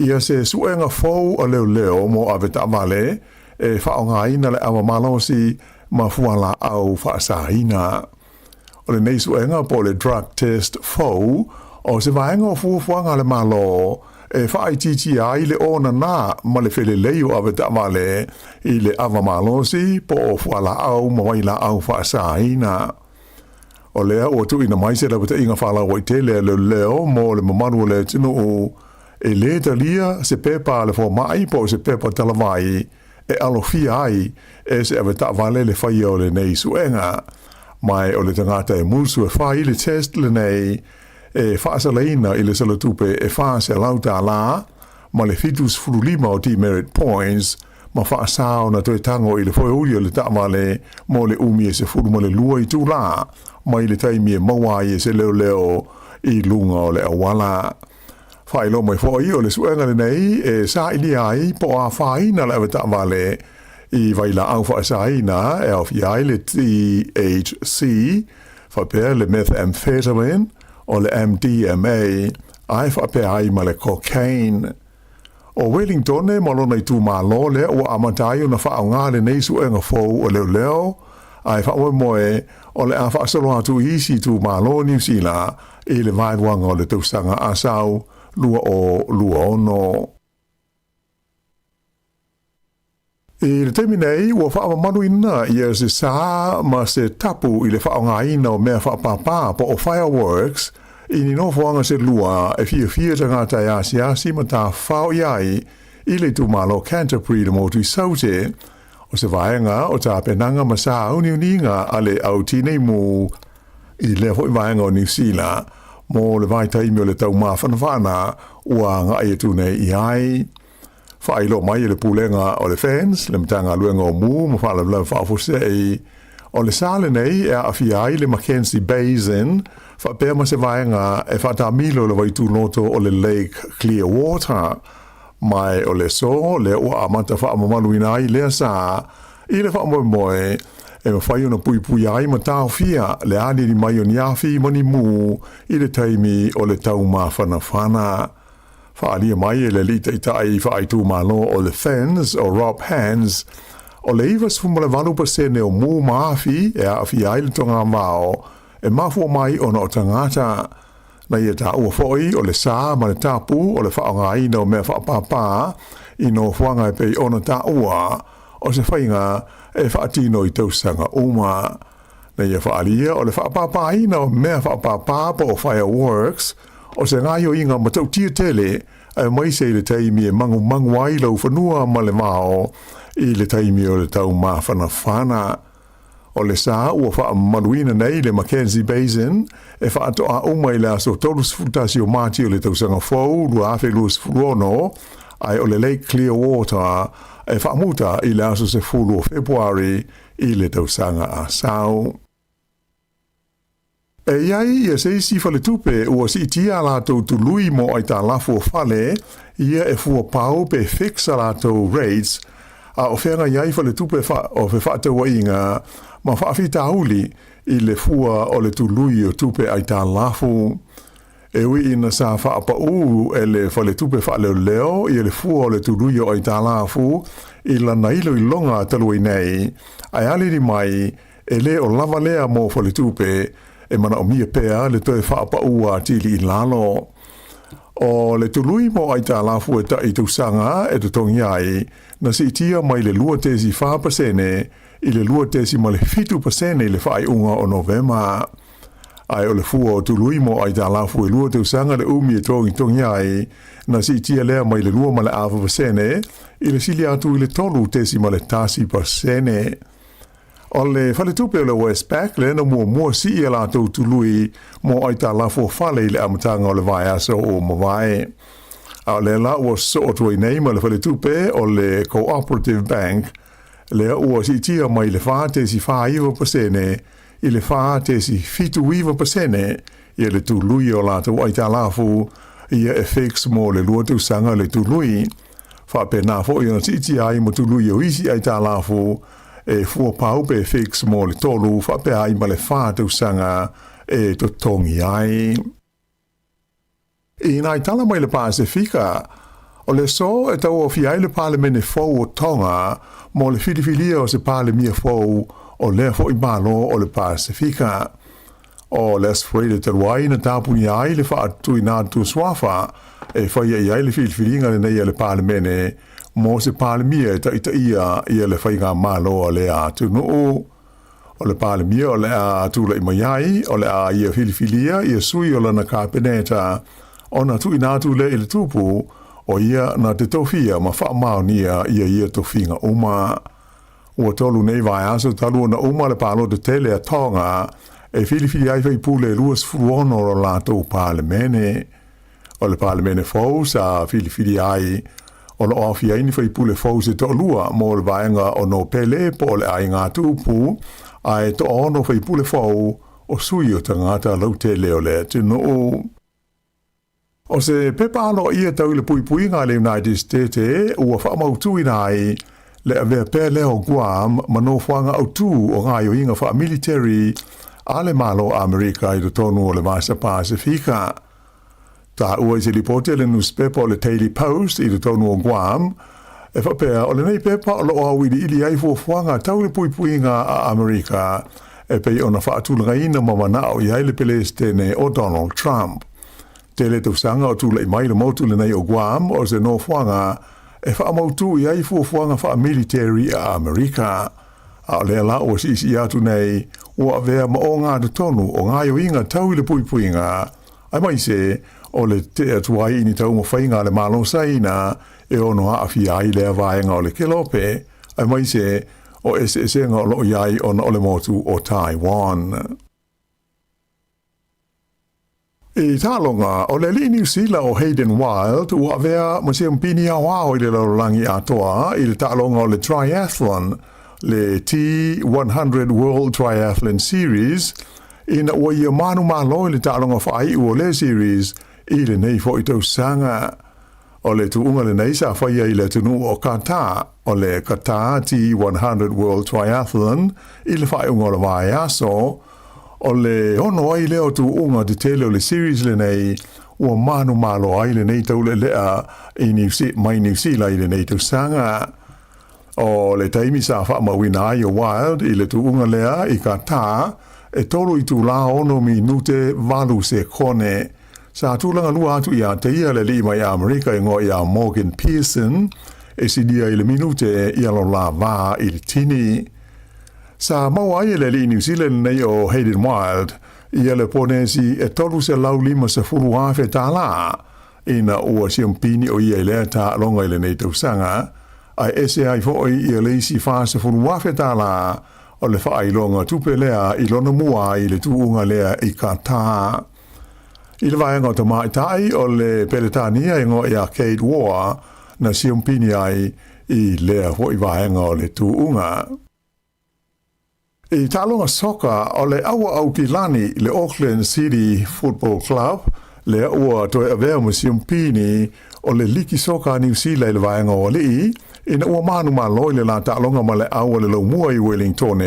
ia se suenga fau a leo mo ave tamale, e whaonga ina le awa malosi ma fuala au whaasaina. O le nei suenga po le drug test fau, o se vaenga o fuafuanga le malo, e whaai titi ai le ona nā ma le whele leio ave tamale i le awa malosi po o fuala au ma waila au whaasaina. O lea o tu ina maise la wata inga whala wai tele leo mo le mamanu le tino o e le talia se pepa le fo mai po se pepa talavai e alofia ai e se ave tamale le whaia o le nei suenga. Mai o le tangata e mulsu e whai le test le nei e whaasaleina i le salatupe e whaase lauta la, ma le fitus furulima o demerit points, ma whaasao na toi tango i le whaeuri o le tamale mo le umi e se furuma le lua i tū la, ma i le taimi e mawai e se leo i lunga o le awala. Whaelo mai whai o le suenga le nei e sa ili ai po a whaina le awe tamale i waila au whaasaina e au fiai le THC, whapea le methamphetamine, o le MDMA, ai whape ai ma le cocaine. O Wellingtone, malona i tū mālo le o amatai o na whaonga le neisu e ngā fau o leo, ai whaoe moe o le a whaasaro atu isi tū mālo New Zealand e le vaiwanga o le tausanga asau lua ono. I le temi nei, ua whaama manu ina i se sā ma se tapu i le whaonga ina o mea whaapapa po o fireworks i ni no whaanga se lua e fia tangata i asiasi ma tā whao iai i le tūmalo Canterbury le motu i saute o se vaenga o tā penanga ma sā uniuninga a le au tinei mu i le hoi vaenga o New Zealand mo le vai taimi o le tau maa whanawhana ua ngā e tūnei i ai. Whailo mai le pulenga o le fans, le mtanga luenga o mu, ma whala blau whaafusei. O le sale nei e a awhiai le Mackenzie Basin, whapea ma se vaenga e whatamilo le waitu noto o le Lake Clearwater. Mai o le so, le ua amata whaamamalu inai lea sa, i le whaamoe e ma whai ona pui ai ma tau fia, le ani ni mai o niafi mani mu, i le taimi o le tau ma whanawhana. Whaalia mai e le lita i tai whaaitu malo o le fans o Rob Hands, o le iwas fumale 1% o mu maafi e a awhi ai le tonga mao, e mafua mai ona o tangata. Na ia ta ua foi o le sā ma le tapu o le whaonga ina o mea whaapapa, i no whanga e pei ona ta ua, o se whainga e whaatino i tausanga uma. na ia whaalia o le whaapapaina o mea whaapapapa o fireworks o se ngai o inga matau tia tele ai mai se le taimi e mangu ai lau whanua ma le mao i le taimi o le tau mawhanawhana. O le sā ua whaamanuina nei le Mackenzie Basin e whaatoa umai le aso tolus futasi o mati o le tausanga fau lua awhi luas furono ai o le Lake Clearwater e whaamuta i le aso se fulu o Februari i le tausanga a sau. E iai ia se si fale tupe ua si tia lato tu lui mo ai ta lafo fale ia e fua pau pe fixa lato rates a ofenga iai fale tupe o fe whaate wa inga ma whaafita huli i le fua o le tu lui o tupe ai ta lafo. E ui ina sa whaapa e le fale tupe whaale leo i le fua o le tu lui o ai ta lafo i la nailo i longa talui nei ai aliri mai e le o lava lea mo fale tupe e mana o mia pea le toe whaapa ua tili i lalo. O le tului mo ai ta lafu e ta i tausanga e te tongi ai na si itia mai le lua tesi 5% i le lua tesi ma le 5% i le whai unga o Novema. Ai o le fua o tului mo ai ta lafu e lua tausanga le umi e tongi ai na si itia lea mai le lua ma le 5% i le sili atu i le tolu tesi ma le 10%. O le whale tupe o le Westpac le na mua si i la tau tului mo ai ta lafo whale i le amatanga o le vai aso o mawai. A le la ua so o tuai nei ma le whale tupe o le Cooperative Bank le ua si tia mai le wha tesi 5% i le wha tesi 5% i le tului o la tau ai ta lafo i e fix mo le lua tu sanga le tului. Wha pe na fo i na si tia ai mo tului o isi ai ta lafo e fua pau pe fix mo le tolu whape ai ma le whātau sanga e to tongi ai. I nai tala mai le Pasifika, o le so e tau o fiai le palemene fau o tonga mo le whiriwhiria o se palemia fau o le fo i malo o le Pasifika. O le asfrede te ruai na tāpuni ai le whaatui nā tu swafa e whaia i ai le whiriwhiringa le nei le palemene mo se palemia ta ia le whainga malo le atu no o le palemia o le atu le maiai o le a ia filifilia ia sui o lana kapeneta o na tu inatu le il tupu o ia na te tofia ma wha maonia ia tofinga uma ua tolu nei vai aso talu na uma le palo de tele a tonga e filifilia ai fai pule luas furuono o lato palemene o le palemene fau sa filifilia ai o lo ofia ini fai pule fause to lua mo le vaenga o no pele po le ai ngā tupu ai to ono fai pule fau o sui o tangata lau te leo le tino o se pepa alo ia tau le pui ngā le United States ua wha mautu nai le avea pe leo Guam mano whanga au tu o ngā yo inga wha military a le malo Amerika i to tonu o le Vasa Pasifika. Ta ua i se lipote le newspaper o le Daily Post i le tonu o Guam, e whapea o le nei pepa o lo awiri ili ai fuafuanga tau le puipuinga a Amerika, e pei ona whaatulanga ina mamanao i haile pelestene o Donald Trump. Te le tausanga o tula i mai le mautu le nei o Guam o se no fuanga, e whaamautu i ai fuafuanga wha military a Amerika. A le la o si isi atu nei, ua vea ma o ngā te tonu o ngā yo inga tau i le puipuinga, ai mai se, o le te atuai ini tau mawhainga le malo saina e ono haafi ai le avaenga o le kelope, ai mai se o esenga o loo iai ona o le motu o Taiwan. I tālonga, o le li New Zealand o Hayden Wild, ua vea masea mpini a wao i le laulangi atoa, i le tālonga o le triathlon, le T100 World Triathlon Series, ina ua ia manu malo i le tālonga whai ua le series, i le nei fo i tau sanga. O le tuunga le nei sa whaia i le tunu o Qatar, o le Qatar T100 World Triathlon, i le whai unga o le vai aso, o le ono ai leo tuunga te tele o le series le nei, ua manu malo ai le nei tau le lea i New Zealand i le nei tau sanga. O le taimi sa wha mawina ai o Wild i le tuunga lea i Qatar, e tolo i tu la ono minute valu se kone. Sa tūlanga lua atu i a teia le li mai a Amerika i ngoi a Morgan Pearson, e si dia i le minute i alo la vā i le tini. Sāmoa i le li New Zealand nei o Hayden Wild, ia le ponesi e tolu se lau lima se furu hafe tā la, ina ua siampini o ia i lea tā longa i le nei tausanga, ai ese ai foi ia le isi wha se furu hafe tā la, o le wha longa tupe lea i lona mua i le tuunga lea i ka tā. I le vaenga o ta maitai o le peletania ingo i Arcade War, na siampini ai i lea hoi vaenga o le tuunga. I talonga soka o le awa au kilani le Auckland City Football Club, le ua toi avea mo siampini o le liki soka New Zealand le vaenga o lii, ina ua manu maloi le la talonga ma le awa le laumua i Wellington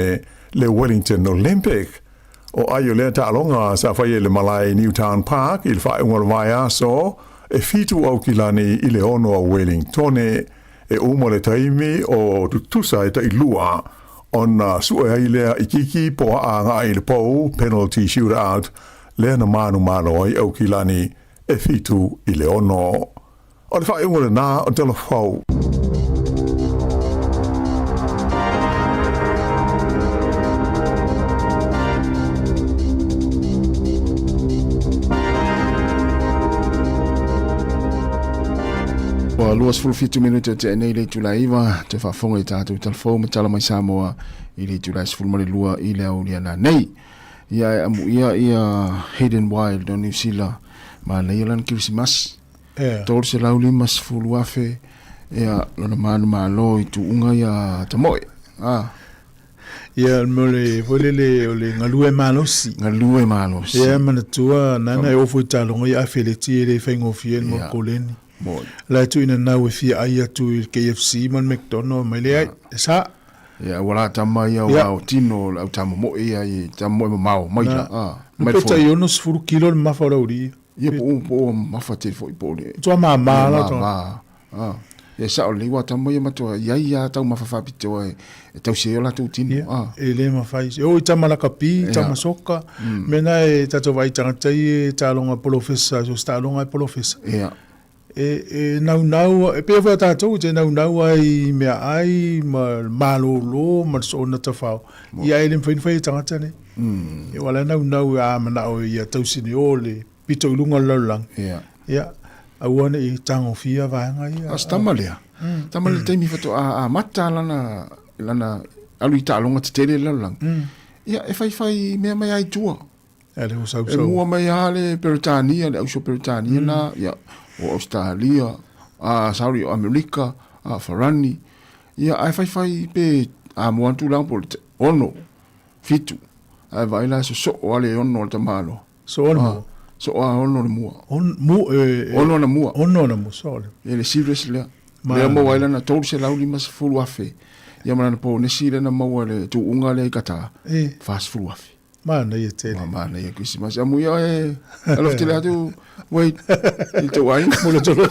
le Wellington Olympic. O aio le talonga sa whaie le malai Newtown Park i le whaenga le vai aso, e fitu au kilani i le ono o Wellington e umo le taimi o tutusa e ta ilua, ona sua ai lea i kiki po aanga i le pou penalty shootout lea na manu maloi au kilani e fitu i le ono. O le whaenga le nā o tala whau. Luas full 50 minute te nei le tulaiva te fa fonga i tātou telefon me tala mai Sāmoa i le tulais full mare lua i le au liana nei ia amu ia Hayden Wild o New Zealand ma le ilan Christmas tol se lau limas full wafe ia lona manu malo i tu unga ia tamoe ia mole volele o le ngalue malosi ia manatua nana e ofo i talonga ia feleti le whaingo fiel mo koleni la tu ina na we fi ai tu KFC man McDonald mai le sa ya wala tama ya wa tino au tamo mo ia i tamo mau mai la mai fo ta yonos furu kilo ma fa uri ye po ma fa te fo po le to ma la to ya sa o le wa tamo ya ma to ya ta ma fa pito e ta se yo la tu tino e le ma fa o tama la kapi tama soka mena e ta to vai tanga tai ta longa professor so sta longa professor nau e pe fa tātou te nau ai mea ai malolo ma so na tafao ia ele mwhainwhai tangata ne e wala nau a mana o ia tausini o le pito ilunga laulang ia awane i tango fia vaenga ia as tamalea tamalea teimi fato a mata lana alu i tālonga te tere laulang ia e whai mea mai ai tua ele ho sau e mua mai ale Peritania le auso Peritania na ia o Australia, Saudi o Amerika, Farani. Ia ai fai pe a moantu lang por ono fitu. Ai vai la so ale ono te malo. So ono. So ono le mua. Ono na mua. Ono na mua so. Ele seriously le. Le mo vai la na tolu se lauli mas full afe. Ia mana po ne sire na mo le tu unga le kata. Fast full afe. Mana ia te. Mana ia Christmas. Amu ia alo te la tu wait. Itu wine mula tolo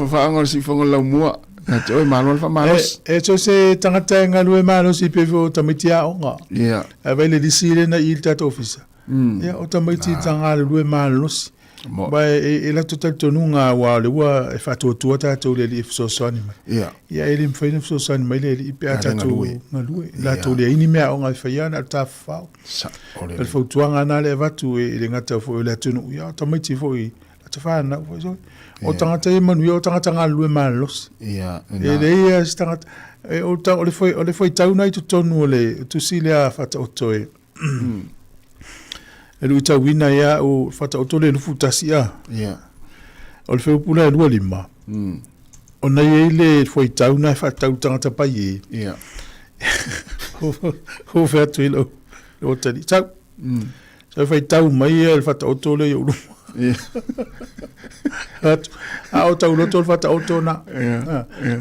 fa ngor si fongo la mua. Na toi manual fa manos. So se tangata ngalue manos I pevo tamitia onga. Yeah. Avele disire na iltat officer. Yeah, o tamiti tanga lue manos. Ba e la total tonunga wa le wa fa to ta to le so soni. Yeah. Ya ele mfine so soni mai le I pe ata to ngalue. La to le ini mea onga fa ya na ta fa. El fo tuanga na le vatu e le ngata fo le tunu ya tamiti fo I ta fa na fo so. O tangata e manu o tangata ngalue malos. Yeah. Ele ia stangata o ta o le foi tau nai to tonu le tu silia fa to e. E lui ta wina ia o fata o tole lufu tasia. Yeah. O le feo pula e lua lima. O na ye le foi tau na fata o tangata pa ye. Yeah. Ho fea tu ilo. O tani. Tau. So fai tau mai e le fata o tole i ulu. Yeah. O tau loto le fata o tona.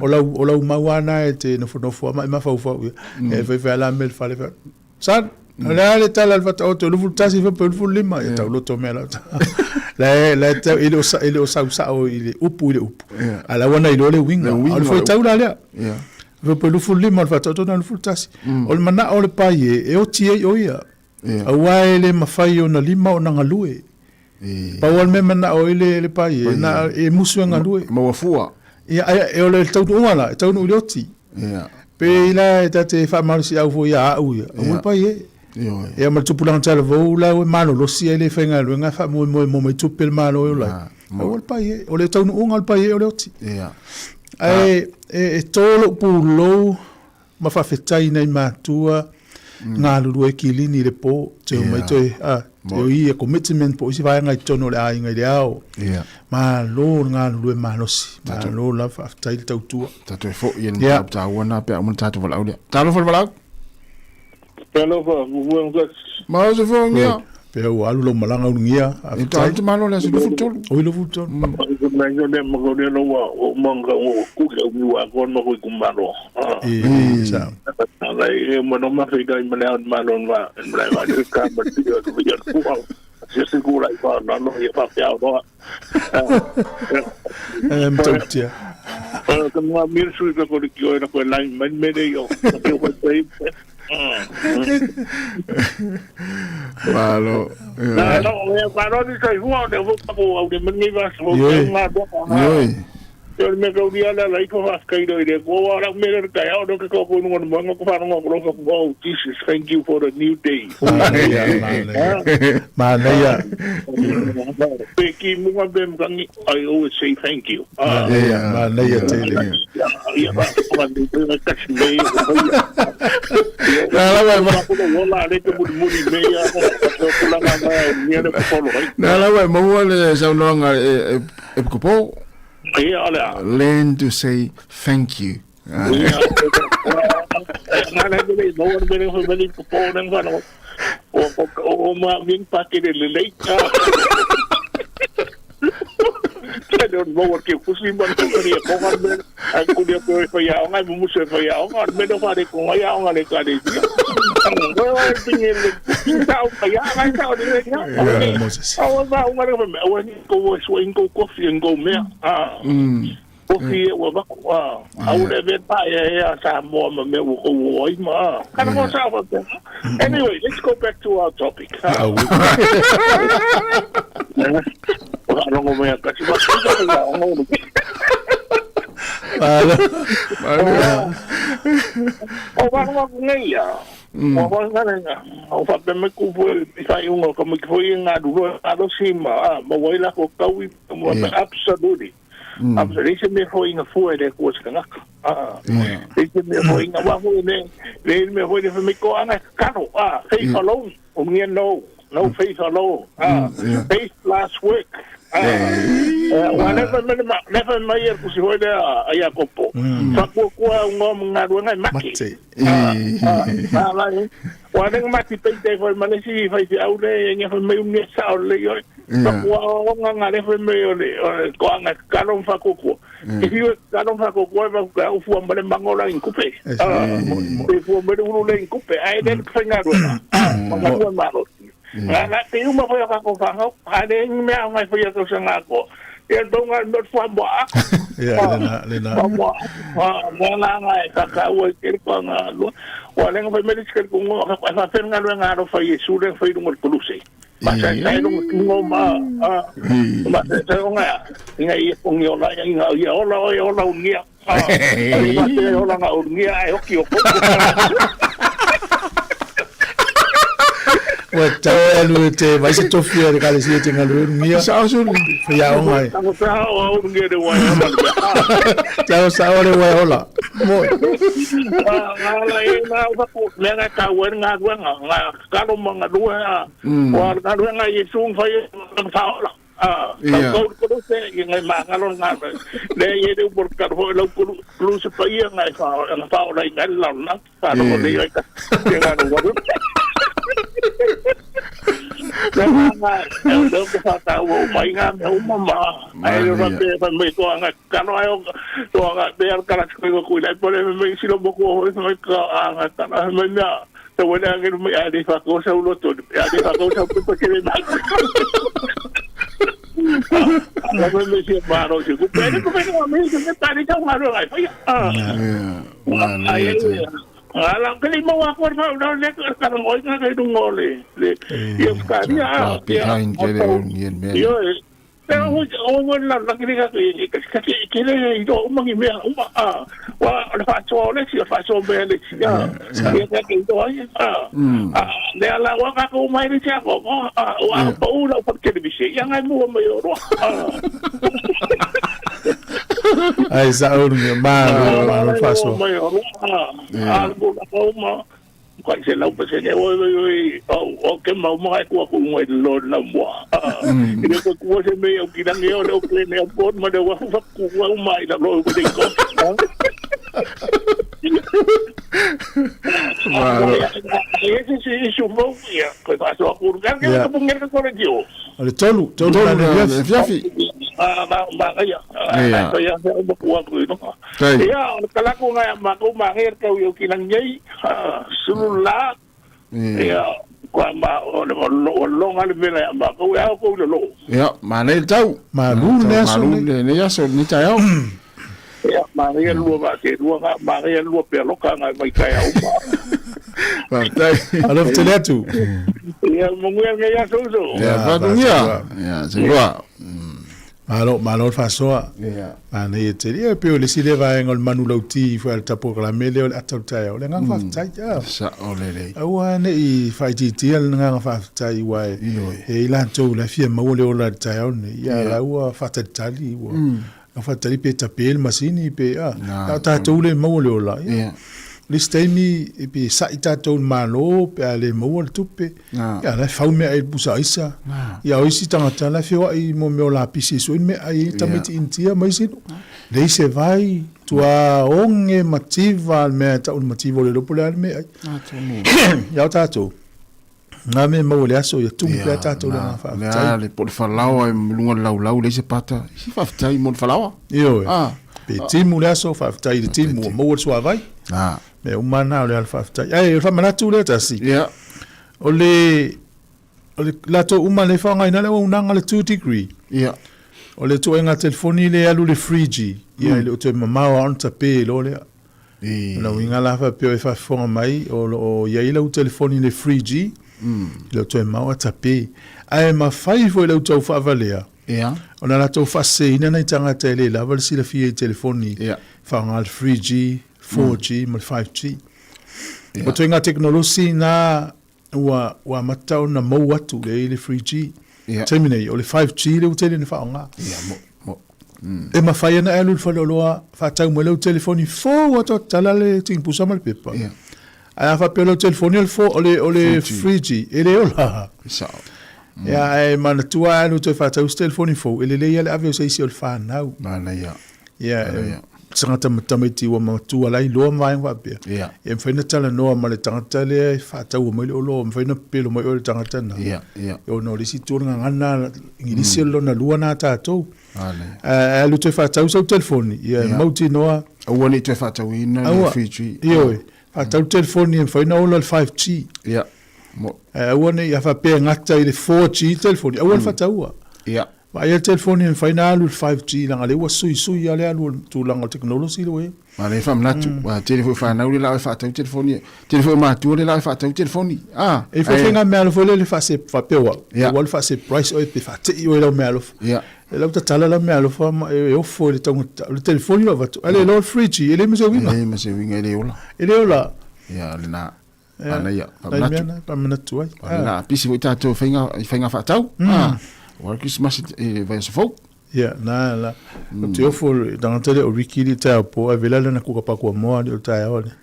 O lau mawana e te nofu ama ima fau fau. E fai fai ala me le fale fai. Sad. Le tala al fata o te lufu tasi fa pe lufu lima. E tau loto me la. Le tau ile o sau ile upu. Ala wana ile ole winga. O foi tau la lea. Fa pe lufu lima al fata o tona lufu tasi. O le mana o le paie e o tie o ia. A waele mafai o na lima o na ngalue. Pa wal me mana o ile le paie na e musu ngalue. Ma wafua. Ia e ole tau unga la, tau no oti. Pe ila ta te fa mal si au fo ya au ya. O pa ye. E ma tu pulang tala vo la o mano lo si ele fenga lo nga fa mo tu pel mano o la. O pa ye. O le tau no ngal pa ye o le oti. E tolo pulo ma fa fetai nei matua ngā lulu e kilini le po te o mai toi te o ia commitment po isi vai ngai tono le ai ngai le au ma lo ngā lulu e malosi ma lo la fa fetai le tautua tato e fo i en ma ta wana pe amun tato vala aulia talo fo vala pelo fo vuang gas ma so fo ngia pe o alu lo malanga ungia e ta te malo le so futol o lo futol na yo le mo go le no o manga o ku le u wa ko no ku malo sa la e mo no ma fe dai ma le malo va va de ka ba ti yo ku ya ku je segura i va no ye pa pe no mtotia como a mir su ko ki o na ko la me de yo ke ko sei Malo. No, pero ni soy Juan de Boca, de Menivas, yo me caudía la hijo más caído y de ahora me he callado, no que con un mango para un broco. Oh, Jesus, thank you for a new day. Manaya. Peki mua bem gangi, I always say thank you. Manaya tele. Learn to say thank you. I don't know what you pussy but I could have go for ya I must for ya on me of it ko ya on le ka de well I think in I saw go swing go coffee and go me coffee wa I would have been by Sāmoa me wo ma kind of what's anyway let's go back to our topic I don't know where I absolutely. Absolutely, me foi na foi de coisa canaca. Me foi na wa foi me foi de me ko ana caro. Faith alone. No faith alone. Faith last week. Never mai ku si hoida aya kopo. Fa ko nga ngai maki. Wa maki pe te foi manesi fai au le nga foi me sa le yo. Fa ko nga le foi me ko nga kalon fa ko. If you kalon fa ko ba ka fu mbale mangola in kupe. Fu mbale ulu le in kupe. Ai den fanga do. Malo. Na te uma foi ka ko fa ho. Ade me mai foi ka sanga ko. E donga not fa bo. Lena. Wala nga ka o ke ko nga lo. Wala nga me disker ko nga fa fenga lo nga ro fa Yesu le fa dum ko luse. Basta sai dum ngo ma. Basta sai nga i ko ngi ola nga i ola ungia. Basta ola nga ungia ai okio. Wata lu te vai se tofia de kale si te ngalu mia sa so ya o mai sa o nge de wa sa o wa ola mo ala ina ba ko le nga ka wen nga ka lo manga dua wa ka lo nga Yesu fa sa ola ko se nga ma ngalo nga le ye de por ka ho lo lu se pa ye nga fa ola nga la na fa lo le ye ka nga no wa eu que falta o mai nga me mama ai eu vai me ko nga kano ai to nga de al kala ko ko le por me si lo boko ho me ka nga ta me na to wena nga me ai fa ko sa ulo to ai fa ko sa ko ke le na la me si maro si ko pero ko me se ta ni ka maro ai ai alam kali mau aku dah lihat sekarang orang kan itu ngole, lihat sekarang ya, behind kele yen men. Yo, Pero o la kiri ka kiri do mangi me wa fa so le si fa so be le ya ya ke do ai le ala wa ka ko mai ri cha ko wa pa u la pa ke bi se ya ngai mo me ro ai sa o mi ma fa so algo ko ma ko se la pa se ne o ke ma mo ai ko mo lo la mo ni ko ko se me o ki dan yo le o kle ne o ma de wa fa ku wa mai la lo ko de ko ese sí su fobia ko fa so ku ga ke ko ngel ko radio ale tolu na fiafi ma ya ya ko ko no ya kala ko nga ma ko ma her ka yo ki lang yai sulula ya ko ma o lo ngal vela ma ko ya ko lo ya ma le tau ma lu ne ya so ni ta yo ya ma ya lu ba ke lu ma ya lu pe lo ka nga mai ka ya ba tai alo teletu ya mo ngia ya so ya ba dunia ya se wa malo fa soa ana ye te ia pe o le sile va ngol manu lauti fa ta po la mele o ata ta o le nga fa ta ja sa o le awa ne i fa ti ti al nga fa ta i wa e la to la fie mo le o la ta o ne ya la wa fa ta tali wa fa tali pe ta pe masini pe ta to le mo le o la le stemi e pe sa ita to malo pe ale mo le tupe ya la fa me ai busa isa ya o isi tanga la fe wa i mo me la pisi so me ai tamiti intia mai si le se vai tua onge mativa me ta un motivo le dopo le me ai ya ta to na me mo le aso ya tu pe ta to la fa ya le por fa lawa lunga lau le se pata si fa tai mo fa lawa yo pe timu le aso fa tai de timu mo so vai me umana le alfa ta ai fa mana tu le ta si ole la to umana le fa ngai na le unanga le 2 degree ole to enga telefoni le alu le friji ia le to mama on tape lo le na winga la fa pe fa fo mai o ia ile o telefoni le friji le to mama tape ai ma fai fo le to fa valea ona la to fa se ina na tanga tele la val si le fie telefoni fa ngal friji 4G ma 5G. O to inga teknolosi na wa matau na mau atu le 3G. Terminate o le 5G le utele ni whaonga. E ma whaia na elu whale oloa whatau mo le telefoni 4 wato tala le ting pusa mal pepa. Ai a whapea le telefoni o le 3G. E le ola. Ya e mana tua elu te whatau telefoni 4. E le leia le aveo sa isi o le whanau. Mana ya. Ya sangata matamiti wa matua lai loa mai wa pe e mfaina tala noa ma le tangata le fa tau mo le olo mfaina pelo mo le tangata na o no le situ nga ngana ngi selo na lua na ta to lu te fa tau so telefoni ia mauti noa o woni te fa tau ina le 3G io fa tau telefoni mfaina olo le 5G mo woni ia fa pe ngata le 4G telefoni o fa tau ma ia telefoni en final 5G langa le sui ale alu tu langa technology le ma le fam natu wa telefoni fa na la fa ta telefoni ma tu le la fa ta telefoni e fa finga me alu le fa se fa pewa wal fa se price o pe fa te o le me alu e la tala la me alu fa e o fo le telefoni lo va ale lo 3G ele me se winga ele ola ya le na ana ya pa natu ai na pisi o tato finga fa tau o Christmas vai so fo na la te ofo dans tele o Ricky ta po avela na kuka pa ko mo o ta ole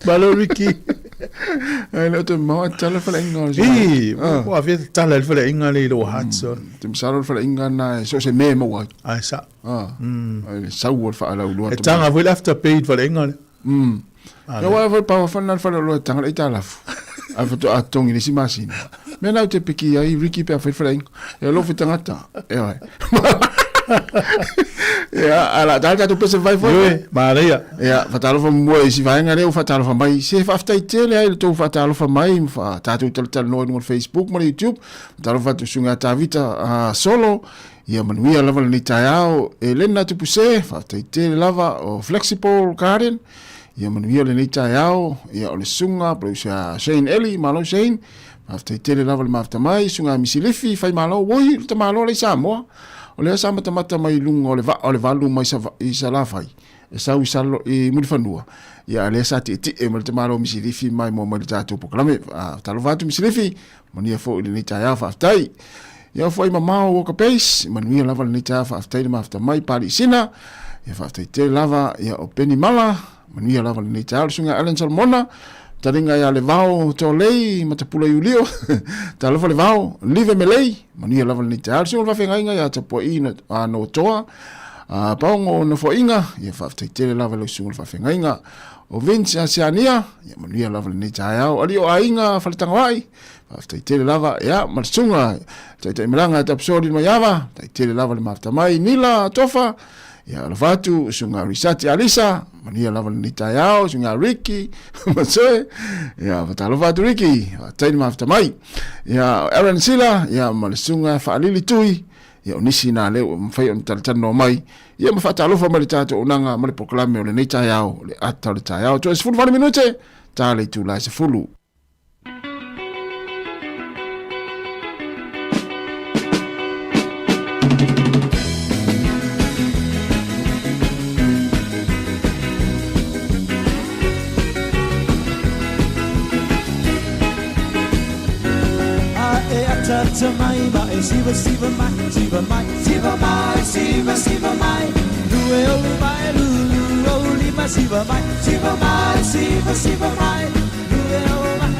balo Ricky ai te mo tala fa ingol o avia tala fa ingol lo hatso te salo fa ingol na so se me mo ai sa ai sa wo fa ala lo e tanga will after paid fa ingol no wa pa fa na fa lo tanga ita la afato atongi ni simasi me na te piki ai Ricky pe fa fring e lo fitangata ala dalga tu pese vai foi maria fatalo fa mo si vai ngare o fatalo fa mai se fa aftai tele ai to fatalo fa mai fa tatu tel no Facebook mo YouTube fatalo fa tu sunga ta vita solo ia manuia lava ni taiao e lena tu puse fa tele lava o flexible garden ia manuia le nei taiao ia o le sunga pro sa Shane Eli malo Shane After tele lava le mafta mai sunga misilifi fai malo woi te malo le Sāmoa. O le sa mata mai lunga o le valu mai sa isa la fai. E sa u salo e mulfanua. Ya le sa ti e mal te malo misilifi mai mo mal tatu poklame. Talo vatu misilifi mania fo le nita ya fa aftai. Ya foi mama o ka pace manuia lava le nita fa aftai le mafta mai pali sina. Ya fa aftai tele lava ya o peni mala manuia lava le nita sunga Alan Salmona. Taringa ya le vao to lei matapula yulio ta lo le vao live melei mania lava ni ta so va fenga inga ya ta po ina no toa paongo no fo inga ya fa tele lava lo sul va fenga inga o vinci asiania ya mania lava ni ta ya ali o inga fa tanga wai fa tele lava ya marsunga ta melanga ta episode no yava ta tele lava le mafta mai nila tofa ya la vatu sunga risati alisa mania lava ni tayao sunga Ricky masoe ya vatalo vatu Ricky taini mafta mai ya Aaron Sila ya malsunga fa alili tui ya onisi na le mfai on taltano mai ya mafatalo fa malitato unanga mali proklame ole ni tayao le atal tayao to 20 minute tale tu la se fulu. Mai mai siva mai lue olu mai lulu oli mai siva mai lue olu mai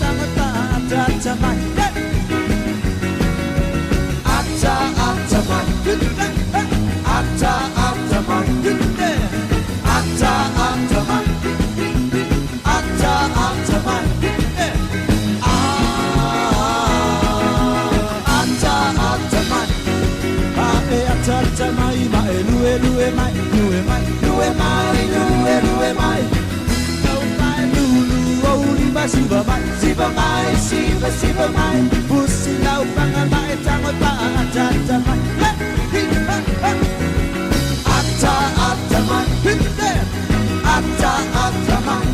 ta mai ata mai ata mai Tata mai mai lue mai no mai lulu oli mai siva mai pusi lau panga mai tango pa tata mai ata mai ata mai ti ata mai ata mai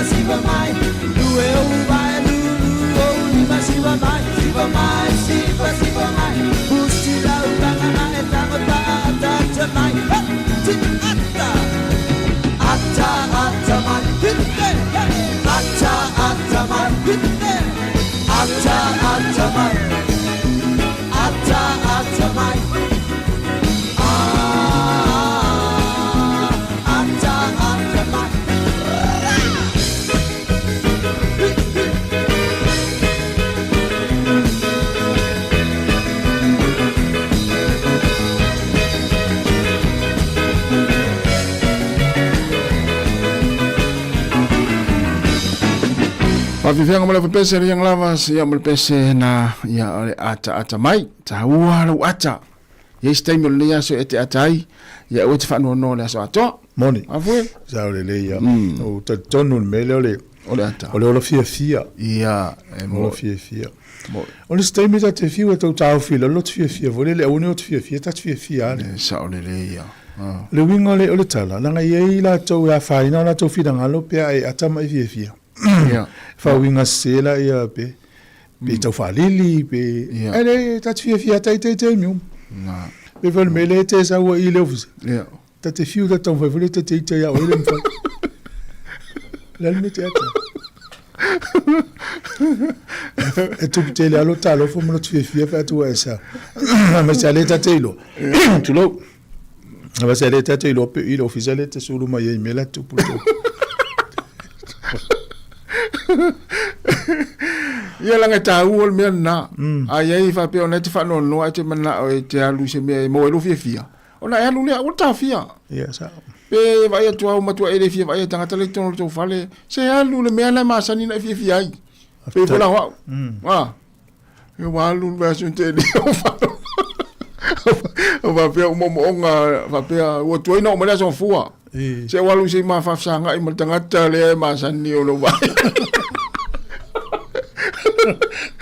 Siva mai lue o mai lulu oli mai siva mai pusi lau panga mai tango pa tata mai ata mai Whawhiwhenga mala whapese riang lavas, ia mala pese na ia ole ata mai, ta uaru ata. Ia stai mo le aso ete atai, ia ue te whanua no le aso atoa. Moni. Afue? Sao le ia. O ta tonu mele ole ata. Ole ola fia. Ia. Ola fia. Ole stai me ta te fiu e tau tau fila, lo te fia. Vole le aune o te fia, ta te fia. Sa ole le ia. Le winga ole tala, langa iei la tau ya whaina, la tau whina ngalo pia e atama i fia. Fa winga sela ia pe tau whalili pe ele ta fia tai miu pe vel mele te sa wa ile ofus ta te fiu da tau vele te ya ole mfa la me te ata e tu te le alo talo fo mo te fia fa tu esa ma sa le ta te lo tu lo ma sa le ta te lo pe ile officiale te sulu ma ye mela tu puto ia langa tau ol mea na ai ai fa pe ona te fa no te mana o te alu se me mo elu fia ona alu le o ta fia ia sa pe vai tu au matua ele fia vai tanga tele tono to fale se alu le mea la masani na fia ai pe vola wa eu alu be asun te le o va pe o mo onga va pe o tu ina o mala son fua se walu se ma fa sanga i tanga tele masani o lo vai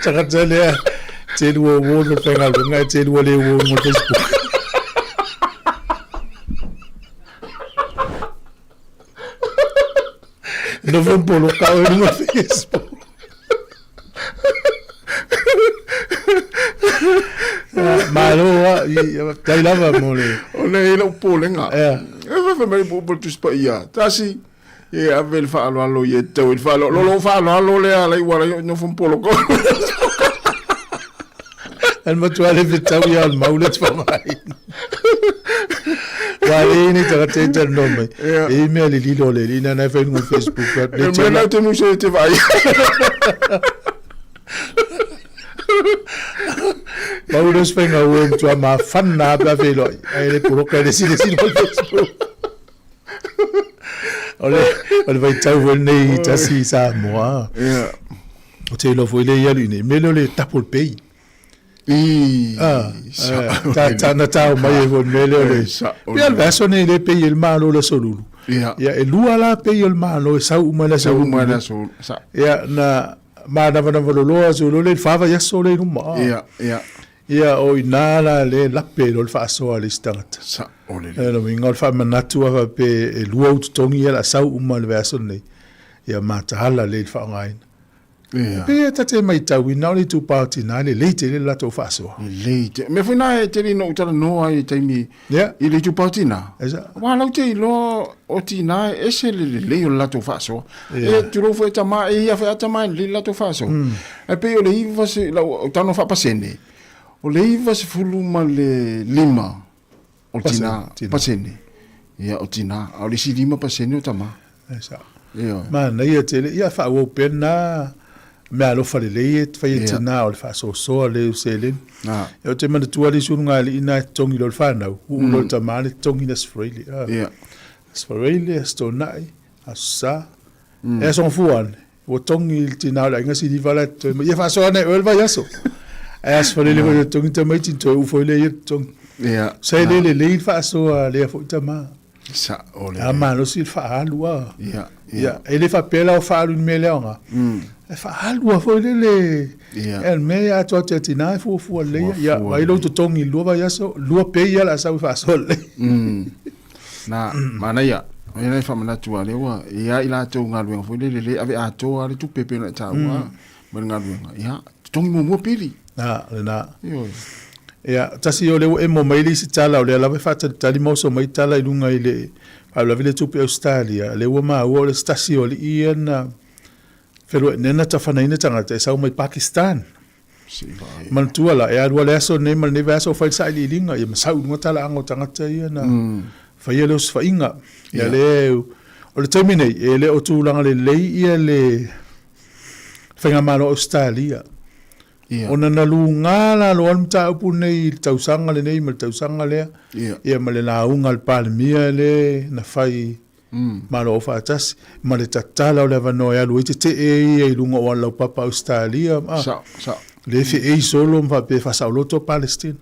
Takatale te luo wo no penga lunga te luo le wo mo Facebook. No vou colocar no Facebook. Malo dai lava mole. Ole lo polenga. Fa mai po tu spa ia. Tasi e avel fa alo ye tau il fa lo fa alo le ala igual no fu un polo co el matuale vitau ya al maulet fa mai wale ni ta te nome e me ali lo le lina na fa no Facebook le me na te museo te vai Paulos fenga o tu ma fanna ba velo e le puro ka le si no Facebook Ole vai tau nei ta si Sāmoa. O te lo foi le ia lune, me lo le tapol pei. Ta na tau mai e von me lo le. Pia verso nei le pei il malo le solulu. Ya e lua la pei il malo e sau uma la sau. Ya na ma na lo azu lo le fava ya sole numa. Ia o inala le lape lo fa so ali start. Sa ole. Lo mingo fa manatu va pe e lua utongi la sau uma le verso nei. Ia mata hala le fa ngain. Pe te mai tau ina le tu party na le late le la to fa so. Late. Me funa e te no tala no ai te mi. I le tu party na. Wa la te lo o ti na e se le la to fa so. E tu lo foi tama e ia fa tama le la to fa so. E pe o le iva se la tano fa pasene. O le iva se fuluma le lima o tina pasene. Ia o tina, o le si lima pasene o tama. Esa. Ma na ia te ia fa o pena me alo fa le ia fa ia tina o fa so le selen. E o te mana tua le sunga le ina tongi lo fa na u lo tama le tongi na sfreili. Ia. Sfreili sto nai asa. E son fuan. O tongi tina la ngasi di vala ia fa so na o va yaso. As for le tongi te mai tin to foi le tong. Sai le fa so le fo tama. Sa ole. Ama no sil fa alua. Ele fa pela o fa alu me le nga. E fa alua foi le. El me a to te tina fo le ya vai lo to tongi lo va yaso lo pe ya la sa fa so le. Na mana ya. Ele fa mana tu ale wa ya ila to ngalu foi le ave a to ale tu pepe na ta wa. Ngalu ya tongi mo pili. Na. Ya, tasi o le e mo mai si tala o le la fa tali mo so mai tala i lunga i le ala vile tupe Australia le wa ma o le stasi o le iana felo nena ta fa nina tanga te sa mai Pakistan. Man tu ala e alwa le so ne mal ne va so fa sa i linga i sa u tala ango tanga te iana. Fa yelos fa inga. Ya le o le termine e le o tu langa le ia le fa malo Australia. Ona na lunga la lo am ta pu nei tausanga le nei mal tausanga le ia male na unga al palmia le na fai Ma lo faatasi ma le tatala o le vano ya lo te e lunga o la papa Australia sa le fi e solo ma pe fa sa loto Palestina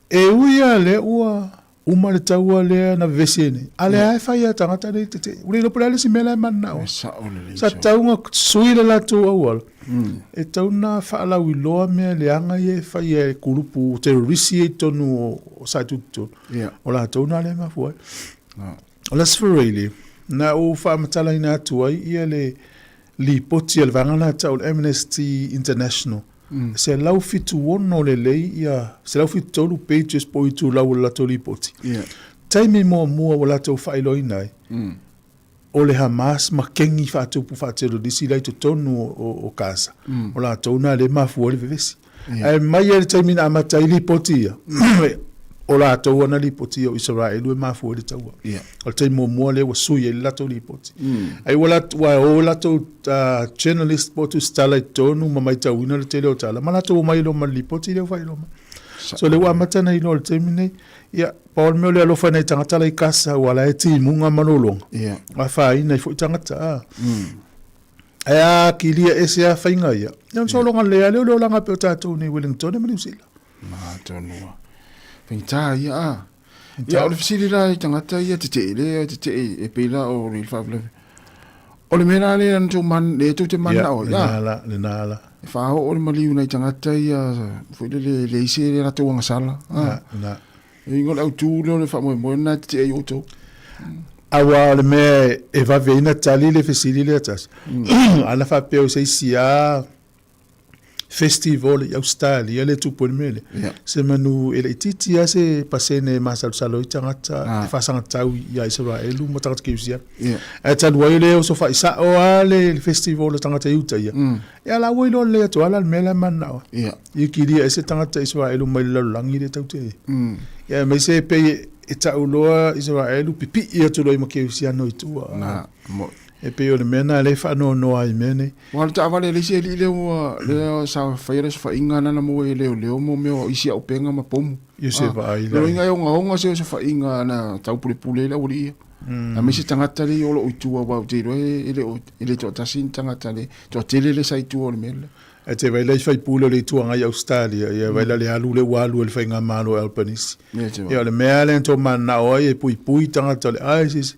e uia le ua uma le taua le na vesene ale ai fa ya tangata le te uri lo pula le si mela mana o sa taunga suile la tu awal e tauna fa la wiloa me le anga ye fa ye kurupu terrorisi e tonu o sa tutu o la tauna le ma foi o la sfereli na o fa matala ina tu ai ia le li poti el vangana ta o Amnesty International se lau fitu wono le lei ia se lau fitu tolu pages po itu lau la toli poti taimi mo mua wala tau whailoi nai o le Hamas ma kengi whātupu whātero disi lai to tonu o kasa o la tauna le mafu o le vevesi mai e le taimi na amatai li poti ia o la tau ana li poti o Israel e mafu o le taua o le taimi mo mua le wa sui e le lato li poti ai wala o lato journalist potu stala tonu ma mai tau ina le tele o tala ma lato mai lo ma li poti le whai lo ma so le wa matana ino le taimi nei ia Paul me le alofa nei tangata lai kasa wala e ti munga manolonga ma whai nei fo tangata ea ki lia ese a whainga ia ian so longa lea leo leo langa peo tātou nei Wellington e mani usila ma tonua Pengta ia ia o le fisili la i tangata ia te e peila o le whawle o le mena le an man le tu te mana o ia le nala e whao o le maliu na i tangata ia fwoi le ise le rato wanga sala na e ingo au tu leo le whamoe moe na te e oto awa le me e vaveina tali le fisili le atas ana whapeo se isia festival i Australia le tupu mele se manu ele titi ase pasene masal salo i tangata e fasanga tau ia Israel mo tangata ke usia e tal wai le so fa isa o ale festival tangata uta ia ya la wai lo le to ala mele mana i kiri ese tangata Israel mo le langi le tau te ya me se pe e tau loa Israel pipi ia to lo mo ke usia no itua na mo e pe o le mena le fa no ai mene wala ta vale le se le sa faira sa inga na mo le mo me o isi o penga ma pom ye se va ai le inga o se sa inga na tau pule la uri a me se tangata le o tu wa te ele to tasin tangata le to tele le sai tu o le mele e te vai le fai pulo le tu anga i Australia ia vai le alu le walu le fainga malo albanisi ia le mele to mana o e pui tangata le ai sis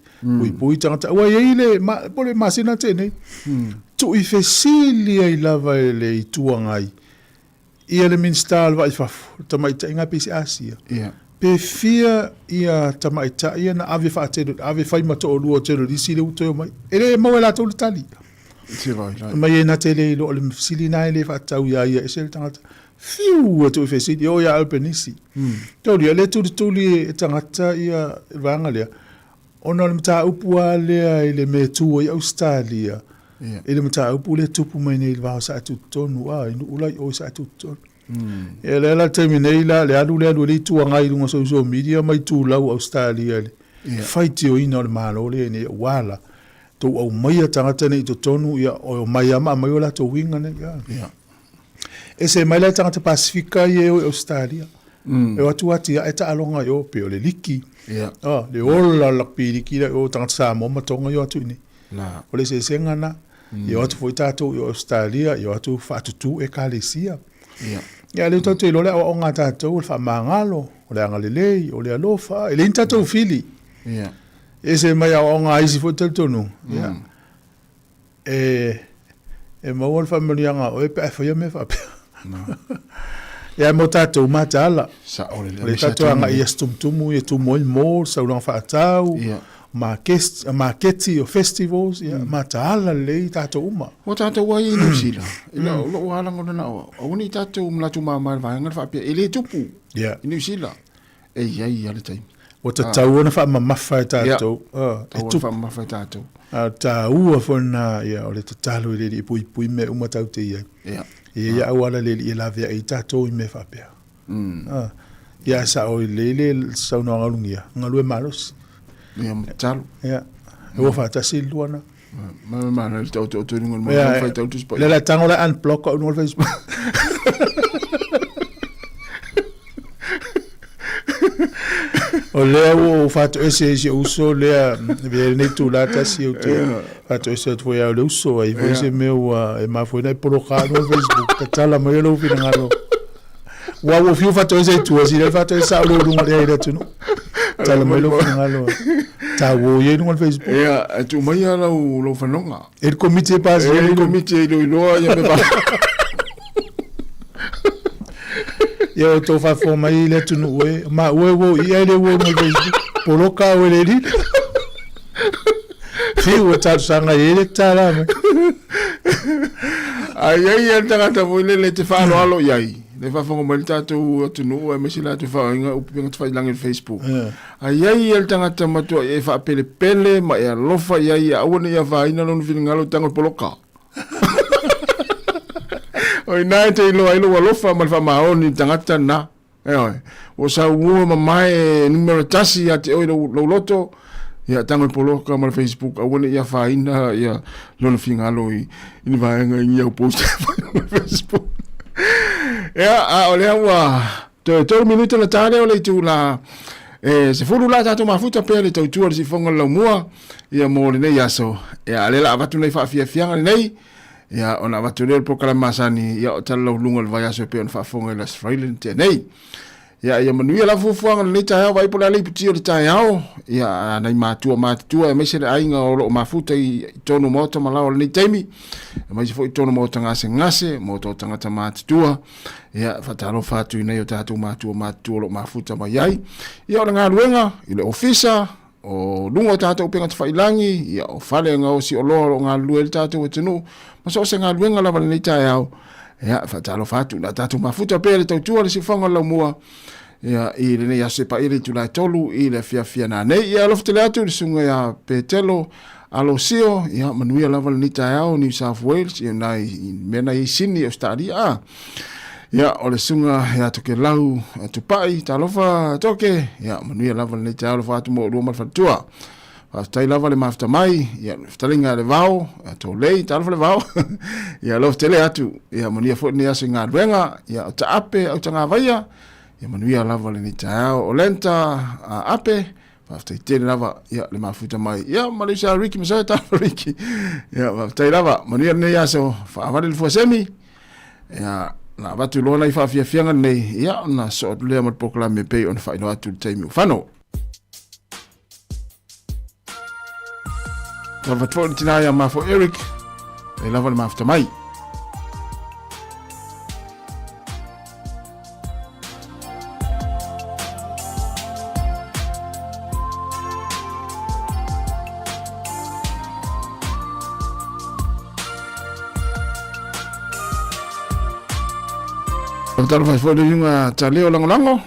pui tangata wa ye le ma pole masina tene tu i fesili ai lava le tu anga ia le minstal vai fa tamai tinga pisi asia pe fia ia tamai ta ia na ave fa te ave fai mato o luo te di sile uto mai ele mo la to tali mai na tele lo le fisili na ele fa tau ia ese tangata fiu tu fesili o ia albanisi to le tu li tangata ia vanga le ona le mta upua le ile me tu i Australia ile mta upu le tupu mai nei va sa tu tonu ai no ulai o sa tu tonu ele la terminei la le alu le tu anga i lunga social media mai tu lau Australia le fight yo ina le malo le ne wala to o mai tangata nei to tonu ia o mai ama mai ola to winga ne ya ese mai la tangata Pacifica ye Australia e watu ati e ta alonga yo pe o le liki le ola la piriki la o tangata Sāmoa matonga yo atu ni o le se sengana yo atu foi tato yo Australia yo atu fatutu e kalesia ya le tato lo le o nga tato fa mangalo o le anga lei o le alofa le tato fili ese mai o nga isi foi tato no e mo wol family anga o e pe fa yo me fa ya mo tato matala sa o le tato anga ia stumtumu ia tu mo sa ulang fa tau marketi o festivals ia matala le tato uma o tato wa i New Zealand lo wala ngona na o ni tato mlatu mama va ngal fa pe ele tupu New Zealand e ia le time o tato na fa mama fa tato tu fa mama fa tato ta ua fona ia o le tatalo le pui me uma tau te ia ia wala le la via i tato i me fa pe ia sa o le sa no ngalungia ngalu malos ia talo ia o fa ta silwana ma na to ngol mo fa ta tu le la tango la unblock o no Facebook O lea o fato ese uso lea vea nei tu lata si o te fato ese tu ia le uso ai foi se meu e ma foi nei poloka no Facebook ka tala mo lo fina ngalo wa fiu fato ese tu si le fato esa lo lunga le ira tu no tala mo lo fina ngalo ta wo ye no Facebook ia tu mai ala lo fanonga el comité pas el comité lo ia me ba yo to fa forma ile tu no we ma we wo ia le wo no Facebook poloka we le ri fiu ta sanga ile tala me ai tangata mo le te fa alo yai le fa fongo mal tatu tu no e mesila tu fa nga upinga tu fa lang Facebook ai el tangata mato e fa pele ma e lofa yai a wona ya va ina no vinga lo tango poloka oi nai te lo ai lo lofa mal fa ma oni tangata na o sa wo ma mai numero tasi ate o lo loto ya tango poloka mal Facebook a wona ya fa ina ya lo finga lo i va nga ia post Facebook ya ole wa to minuto la tare ole tu la se fulu la tatu mafuta pele to tu si fonga la mua ya mo le ya so ya le la vatu nei fa fia nei ya ona vatu le proclamasani ya talo lunga le vaya so pe on fa fonga la Australian te nei ya manuia la fufuanga le ta vai pola le piti le ta ya na matua me se ainga o mafuta i tono moto malao le taimi mai se foi tono moto ngase moto tangata matua ya fatalo fatu ina yo tatu matua lo mafuta mai ai ya nga luenga ile ofisa o lungo tatu penga tfailangi ya o fale nga o si o lo nga luel tatu wetenu maso se nga luenga la le ta ya fatalo fatu na tatu mafuta pele tautua le sifonga la mua ya ile ne ya sepa ile tula tolu ile fia na nei ya loftele atu sunga ya petelo alosio ya manuia lava le nita ya New South Wales ya nai mena i sini Australia ya ole sunga ya toke lau tupai talofa toke ya manuia lava le nita ya fa atu mo roma fatua After lava le mafta mai ya ftalinga le vao to lei talfa le vao ya loftele atu ya manuia fo ni asinga wenga ya ta ape au tanga vaia ya manuia lava le nita o lenta ape after tele lava ya le mafuta mai ya Malaysia Ricky msata Ricky ya after lava manuia ne ya so fa avale fo semi ya na batu lona i fa fianga nei ya na so le mo proclame pe on fa no atu time fano lava tfo tina ya ma fo Eric e lava le mafuta mai Tal faz foi uma taleo lango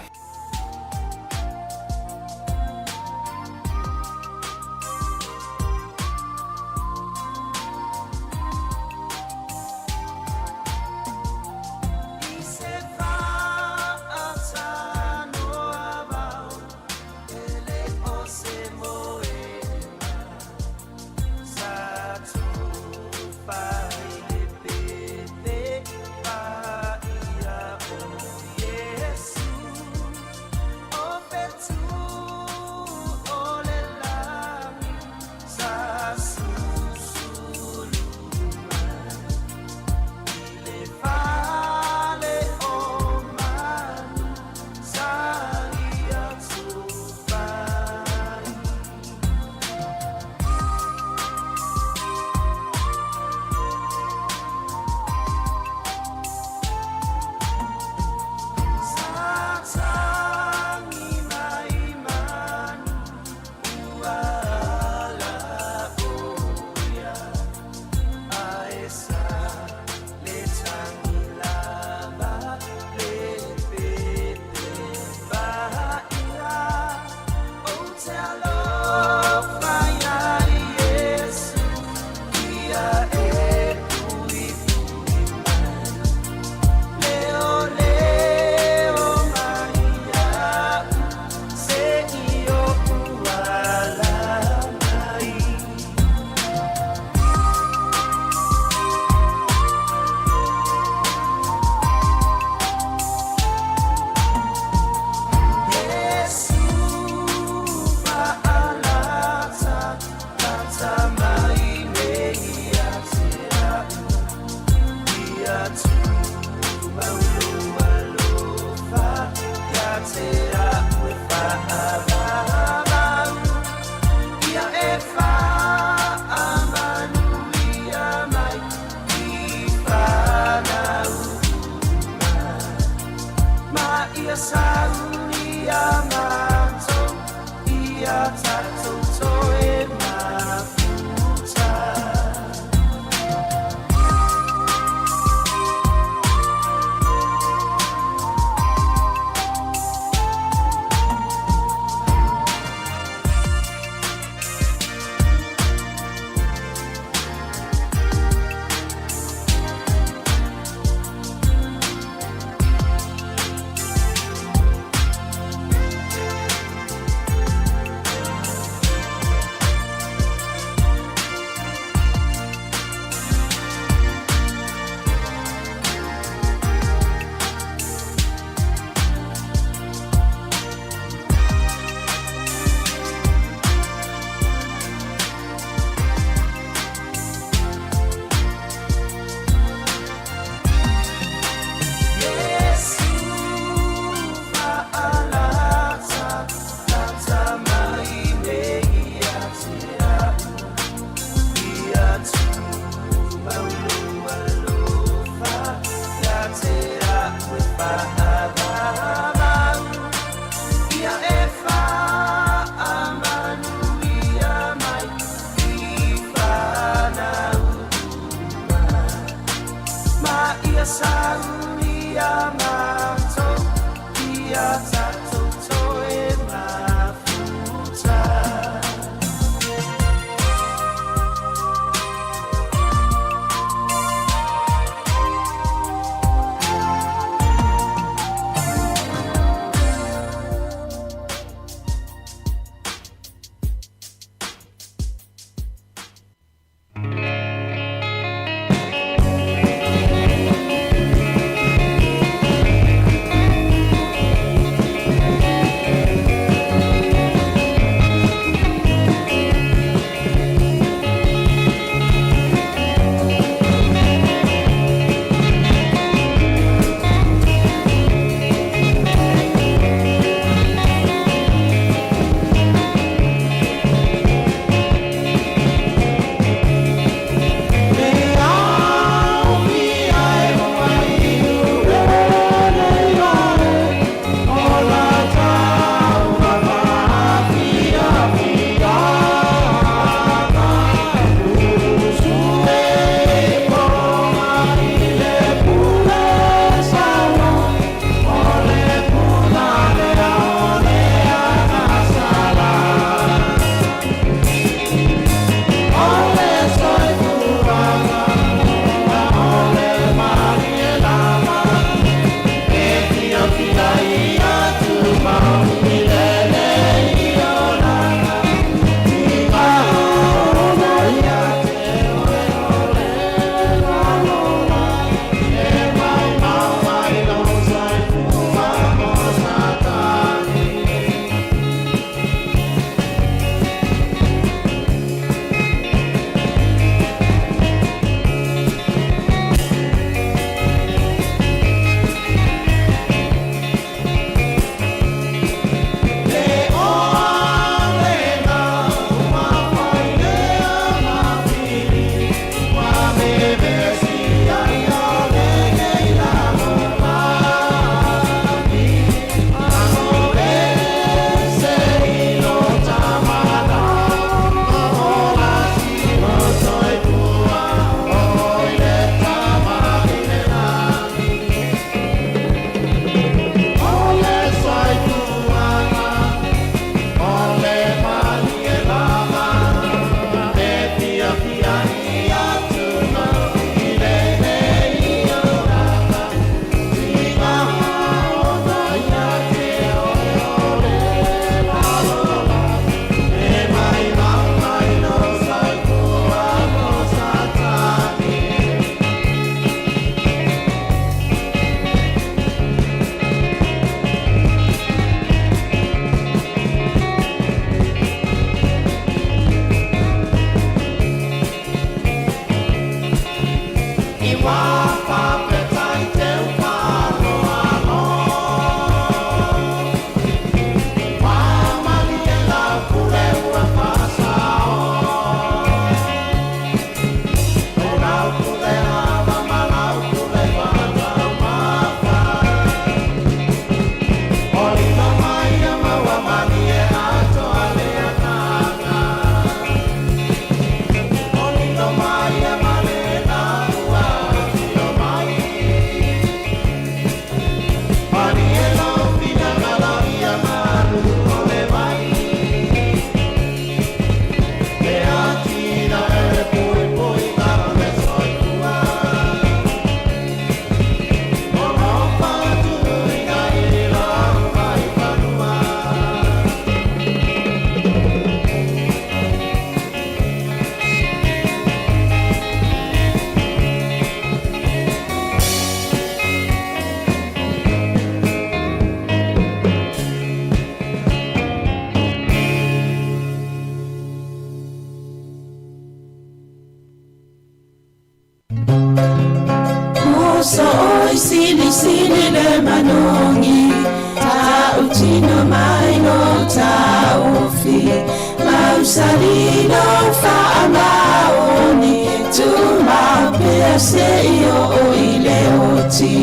salino fa amaoni tuma pea se io o ile oti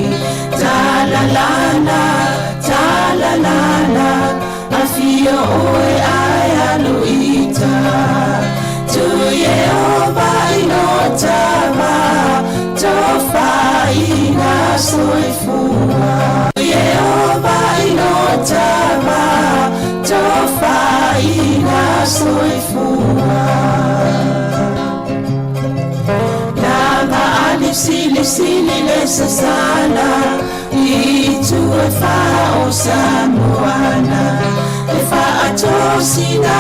talalana afio oe ai aluita tu Yehova inotama tofa ina soifua Yehova inotama tofa ina soifua Nama alipsili lesa sana itu efa o Sāmoana efa atosina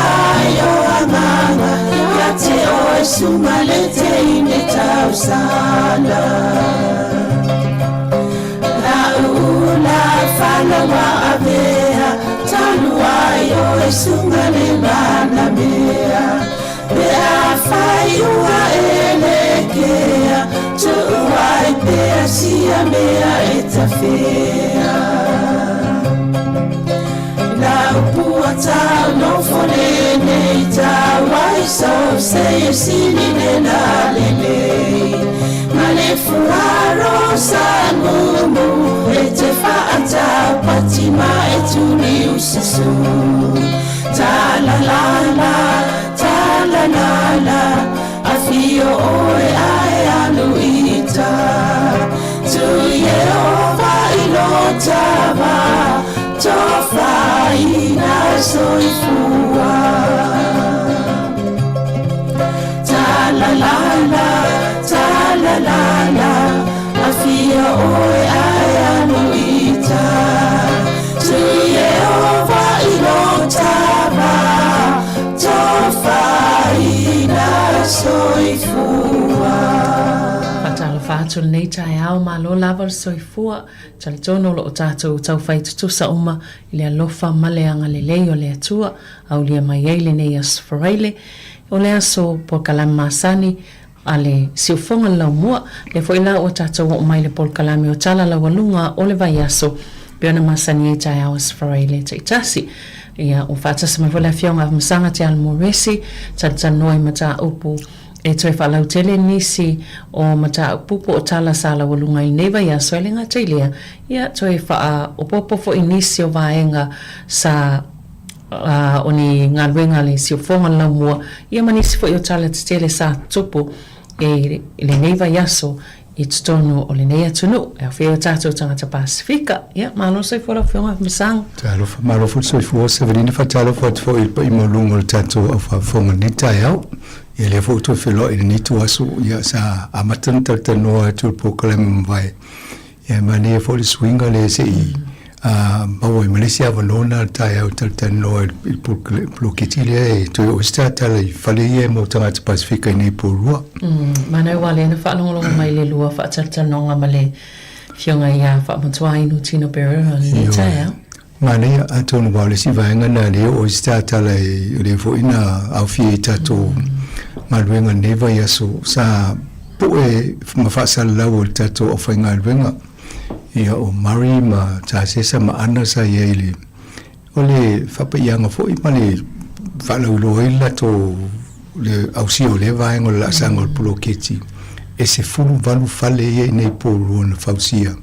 yo amanga yate o sumalete ine tausala la ula fala wa avea talua yo sumale bana mea bea faiua elekea tuai bea sia mea etafea la puata no fonene tawai so se sinine na lele male fuaro samumu etefa ata patima etuni usisu talalala afio oe ai aluita tu Yehova inotama tofa ina soifua talalala afia oe ai aluita tu Yehova inotama tofa ina soifua Patalo fātul nei tai au malo lava soifua talitono lo tatou tau fai tutusa uma ile alofa maleanga lelei o le atua au lia mai ele nei asfaraile o le aso po kalama masani ale siufonga lau mua le foila o tatou o mai le pol kalame o tala la walunga o le vai aso peona masani e tai au asfaraile taitasi ia o fatasa mai vola fionga masanga te almoresi tanoi mata upu e toi whalau tele nisi o mata upupo o tala sala walunga i neva ia soelinga teilea ia toi wha o popofo i nisi o vaenga sa o ni ngā ruenga le si o fonga lau mua ia manisi fo i o tala te tele sa tupu e le neva iaso i tutono o le neia tunu e a whio tātou tangata Pasifika ia malo sai fora whionga misang talofa malofu soi fua severina fa talofa atu fo i molungo le tātou au whafonga ni tai au ia le fo tu whelo i ni tu asu ia sa amatan tartanoa tu pokalem vai ia mani e fo le swinga le se i maua i Malaysia vanona tai au tartanoa i pulokiti le tu o stata le whale ia mo tangata Pasifika i nei porua mana wale na whanongolonga mai le lua whaatartanonga ma le whionga ia whaamatua inu tino berera ni tai au Mane atonu wale si vaenga na le o stata le fo ina au fie tato maluenga neva yaso sa poe mafasa lau tato o whainga luenga ia o mari ma ta sesa ma ana sa yeili o le whapaianga fo ima le whalau loela to le ausi o le vaenga la sanga o puloketi e se fulu valu fale ye nei poru na fausia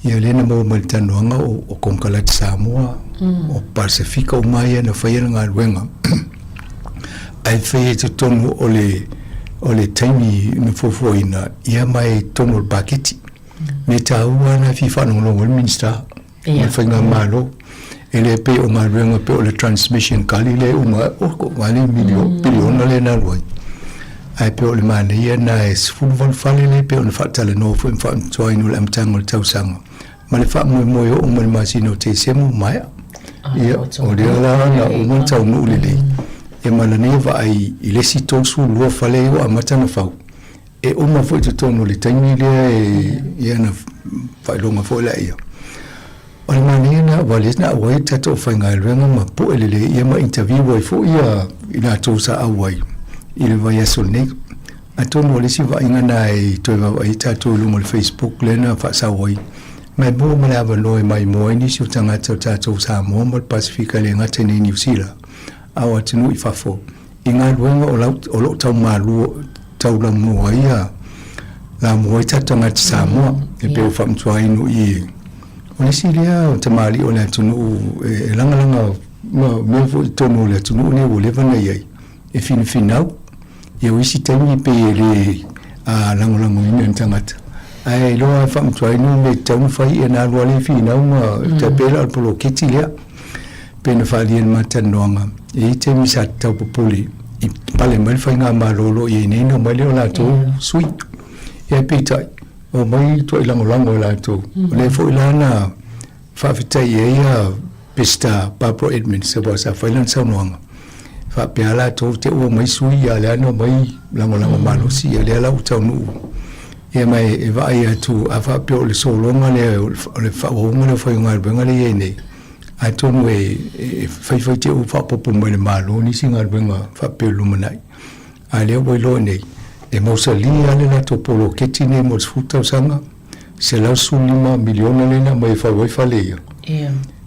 ia lena mo maltanoanga o konkalati Sāmoa o Pasifika o mai na whaia ngā luenga ai whaia te tonu o le taimi na fofoina ia mai tonu o baketi me tāua na fi whanonglongo le minsta mai whainga malo e le pe o ngā luenga pe o le transmission kali le o ngā miliona le na luai ai pe o le mana ia na e sifunu wale le pe o na whaatale no fo im whaamtoainu le amtanga le tausanga ma le whaamoe o ma le masino te semu maia ia o le ala na o man tau nuu lelei e malane va ai i le si tosu lua whale o amata na whau e o ma fo i te tono le taimi lea e ia na whailonga fo la ia o le mani na wale na awai tato o whainga luenga ma po e lele ia ma interview ai fo ia i nga tōsa awai i le vai aso nei a tono le si va inga na e toi va ai tato lungo le Facebook le na wha sa awai mai bo ma le avanoi mai moa ni si o tangata o tato Sāmoa ma le Pasifika le ngata nei New Zealand awa tinu i fafo inga luenga o lo tau malu tau la mua ia la mua tatanga Sāmoa e pe o whamtua inu i o le siria o te mali o le atunu e langa mea fo i tonu o le atunu ne o levana iai e finau e o isi taimi pe le a langolango ina tangata ai loa whamtua inu me taunu whai e nā lua le finau ma te pera al polo keti lea pena whaalian matanoanga e i te misa tau popoli i pale mai whai ngā marolo i nena mai leo lātou sui e peitai o mai tua i langolango lātou o le fo i lana whawhitai e ia pesta Barbara Edmonds se wasa whailan saunoanga whapea lātou te ua mai sui a le ano mai langolango malosi a le alau tau nuu e mai e vai atu a whapea o le solonga le whaonga le whaiunga ruenga le e nei ai tonu e whai te u whapopo mai le malo ni singa ruenga whapea lumanai a leo boi loa nei e mausali ale la topolo keti nei mo futa sanga se la sulima miliona lena mai whawai whaleia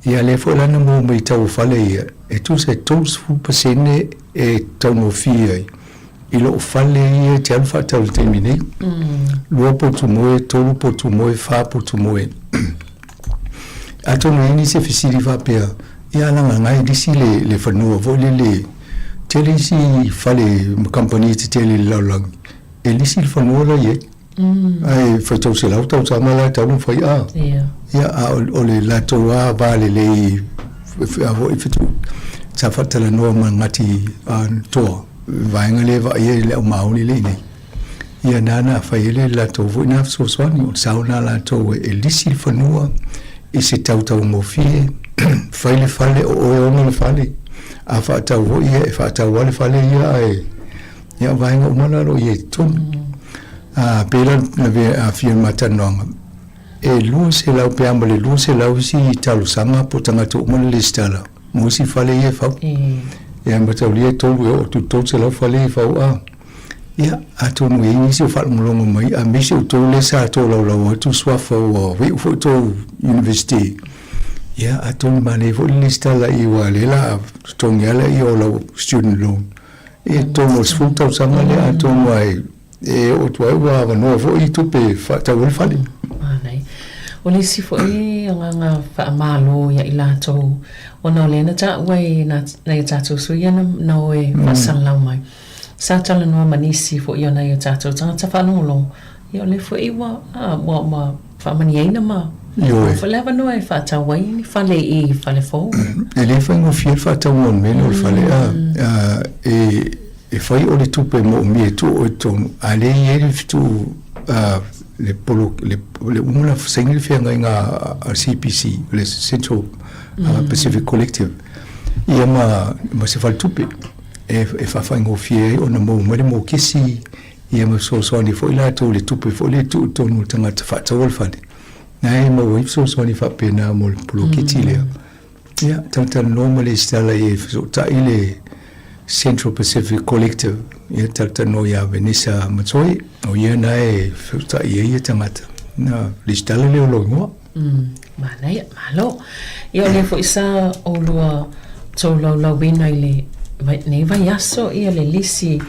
ia le fo lana mo mai tau whaleia e tu se tous fu pasene e tau no fia i lo whaleia te alfa tau te mine lua potu moe, tolu potu moe, wha potu moe ato no ini se fisiri whapea ia langa ngai disi le whanua vo le tele si whale kampani te tele laulangi e lisi le whanua la ye ai whai tau se lau tau tama la tau whai a ia a o le lato a vale le avo i fitu sa whatala noa ma ngati toa vaenga le va ie le o mauni le nei ia nana whai le lato vo ina so swani o sauna lato e lisi le whanua i se tau mo fie whai le whale o onga le whale a whaatau vo ia e whaatau wale whale ia vaenga umana ro ie tonu a pela na ve a fia matanonga e lu se lau pe ambale lu se lau si talu sanga po tanga to mo le stala mo si fale ye fa e mata lia to o tu se lau fale fa a ia a to no e si fa mo longo mai a me se to le sa to lau tu swa fa o we fo to university ia a to mane fo le stala I wa le la to ngala I o lau student loan e to mo sfuta sanga le a to mai e o tua ua no fo I tupe ta wel fali nei o le si fo e nga fa malo ya ila to o no le na ta wai na ta to so ya na e fa san la mai sa ta no manisi fo yo na ya ta to ta fa no lo yo le fo e wa ma fa mani ina ma yo fa leva no e fa ta wai ni fa le e fa le fo e le fa no fi fa ta won me no fa le e fai o le tupe mo mi tu o tonu ale ye tu le polo le una single fianga nga CPC le Central Pacific Collective ia ma se fal tupe e fa fa ngo fie o na mo mo kisi ia ma so ni fo ila to le tupe fo le tu tonu tanga fa ta wol fa nai mo wi so ni fa pena mo polo kiti le ia tanta normally stala e so ta ile Central Pacific Collective ia tata no ia Venisa Matsoi o ia nai futa ia tangata na listala le lo ngo mana ia malo ia le fo isa o lua to lo bina ile nei vai aso ia le lisi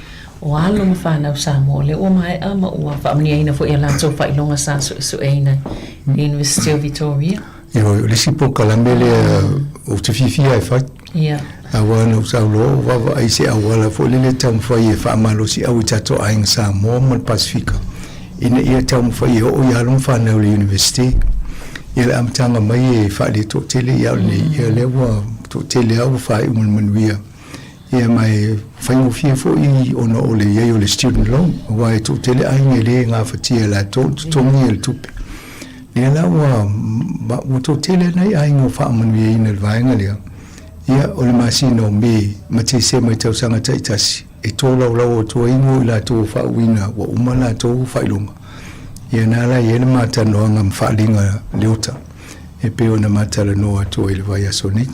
o alo ma fa na Sāmoa le o mai ama o fa mni ina fo ia la to fa longa sa so ina University of Victoria ia lisi po kalambele o te fifia e fa ia awana usaulo wa ai se awala fo le tam fai e fa malo si au tato ai Sāmoa mo Pacifica ina ia tam fai o ia lon fa na university ia am tanga mai e fa le to tele ia le ia le wa to tele au fa I mun via ia mai fai o fie fo I ona o le ia o le student loan wa e to tele ai ngele nga fa tia la to ngi tupe ia la wa mo to tele nai ai ngo fa mun via ina vainga le ia o le masino me mate se mai tau sanga taitasi e tō lau o tō ingo I la tō whauina wa umana tō whailunga ia nara ia na mata noa ngam whaalinga leota e peo na mata la noa tō I le vai aso nei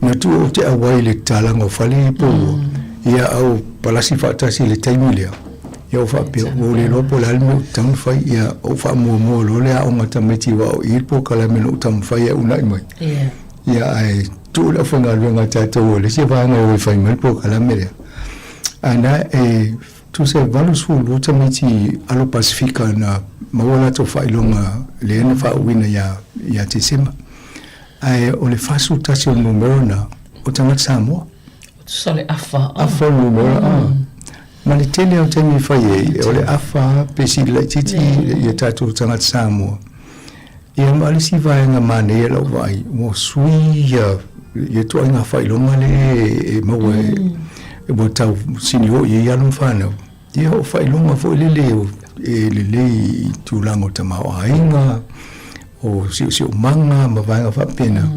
na tū o te awai le tālanga o whale I pōua ia au palasi whaatasi le taimi lea ia o whapeo o le lopo le alme o tamu whai ia o whaamua lo le a o ngata meti wa o ilpo kalamena o tamu whai e unai mai ia ai tu la fonga luenga tato le se va nga o fai mal po kala mere ana tu se valus fu tamiti alo Pasifika na mawala to failonga le na fa wina ya Tisima ai o le fasu tasi o numero na o tanga Samoa sole afa numero ma le tele o temi faye o le afa pesi le titi ya tatu tanga Samoa ia ma le si vai nga mane lo vai mo sui ya to nga failonga le mo e bota sinio ia no fano ia o failonga fo le tu lango tamao ainga o si o manga ma vai fa pena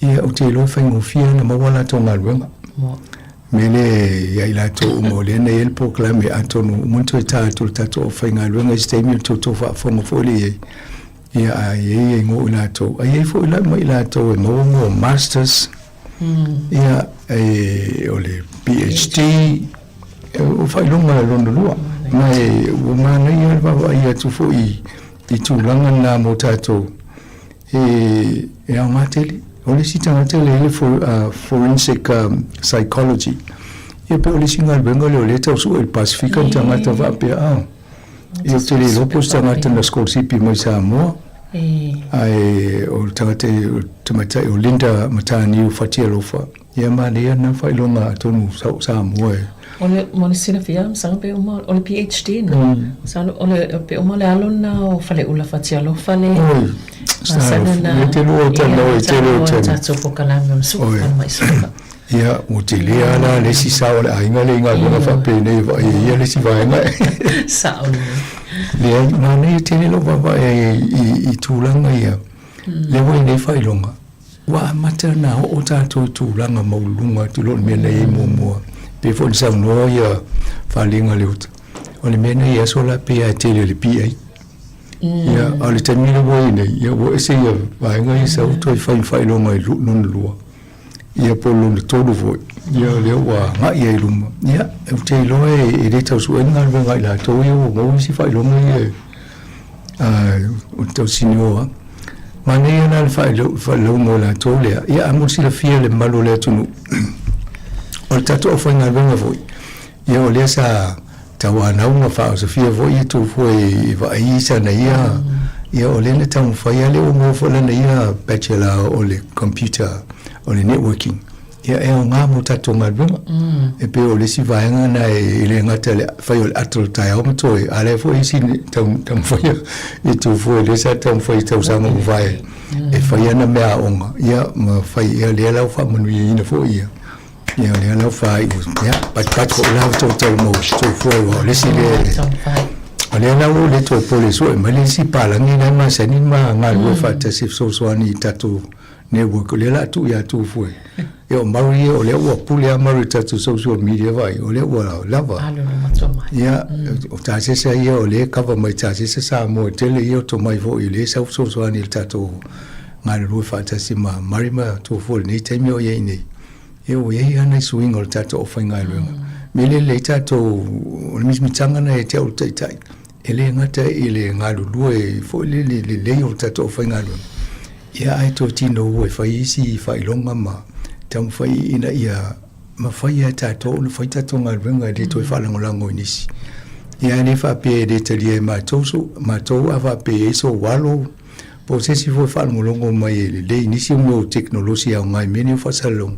ia o te lo faingo fia na mawala tonga luenga mele ya ila to mo le na el proclame atonu muito tato tato fainga luenga stemi to fa fongo fo le ia ai ngo ila to ai fo ila mo ila to mo masters ia ole PhD o failonga londo lua mai o mana ia va ia tu foi i tu langa na motato a mateli ole sita mateli for forensic psychology e pe ole singa bengole ole tau su el Pacifica tangata va pe io te le lopos tangata na scorsipi mo Sāmoa ai o tangata tamata o Linda matani o fatia lofa ia mania na failonga tonu Sāmoa ole mo sina fia sa pe o PhD no sa ole pe o le alona o fale ula fatia lo fale sana na te lo te tatu pokalango su mai su ia o te le ala le si sa ole ainga le inga lo fa pe ne ia le si vai mai sa ole le na ne te le lo va i tulanga ia le voi ne failonga wa matana o tatu tulanga maulunga tu lo me le mo pe fo sa no ia falinga le ut o le mena ia sola pe a tele le pi ai ia o le tamina voi ne ia wo ese ia vai ngai sa to fai lo mai lu non lu ia po lo le todo voi ia le wa nga ia iluma ia o te lo e le tau su nga ngai la to ia wo si fai lo mai o to sinio mane na fai lo mo la to le ia amo si la fia le malo le tunu o tato o whainga runga voi. Ia o lea sa tawana unga wha o Sofia voi tu foi wa aisa na ia. Ia o lea na tamu whaia le o ngō whala na ia bachelor o le computer o le networking. Ia e o ngā mo tato ngā runga. E pe o le si vaenga na e le ngata le whai o le atol tai au matoi. A le foi si tamu whaia e tu foi le sa tamu whai tau sanga o vai. E whaia na mea onga. Ia ma whai ia lea lau wha manui ina foi ia. Ia le ala fai ia pat ko la to mo to foi le si le ale la o le to pole so ma le si pala ni na ma sani ma nga lo fa ta si so ni tatu ne wo ko le la tu ya tu foi yo mari o le wo pule mari tatu social media vai o le wo lava ia o ta se sa ia o le cover mai ta se sa mo tele io to mai vo ile sa so ni tatu nga lo fa ta si ma mari ma to foi ni te mi o ye ni eu ia ana swing o tato o whainga runga. Mele le tato o mismitanga na e te au taitai. Ele ngata ele ngā lulua e fo le o tato o whainga runga. Ia ai tō tino ue whai isi whai longa ma tamu whai ina ia ma whai a tato o na whai tato ngā runga le tō i whalango lango inisi. Ia ne whape e talia e mātou a whape e so walo po sesi fo whalango longo mai e le inisi o ngō teknolosia o ngai mene o whasalonga.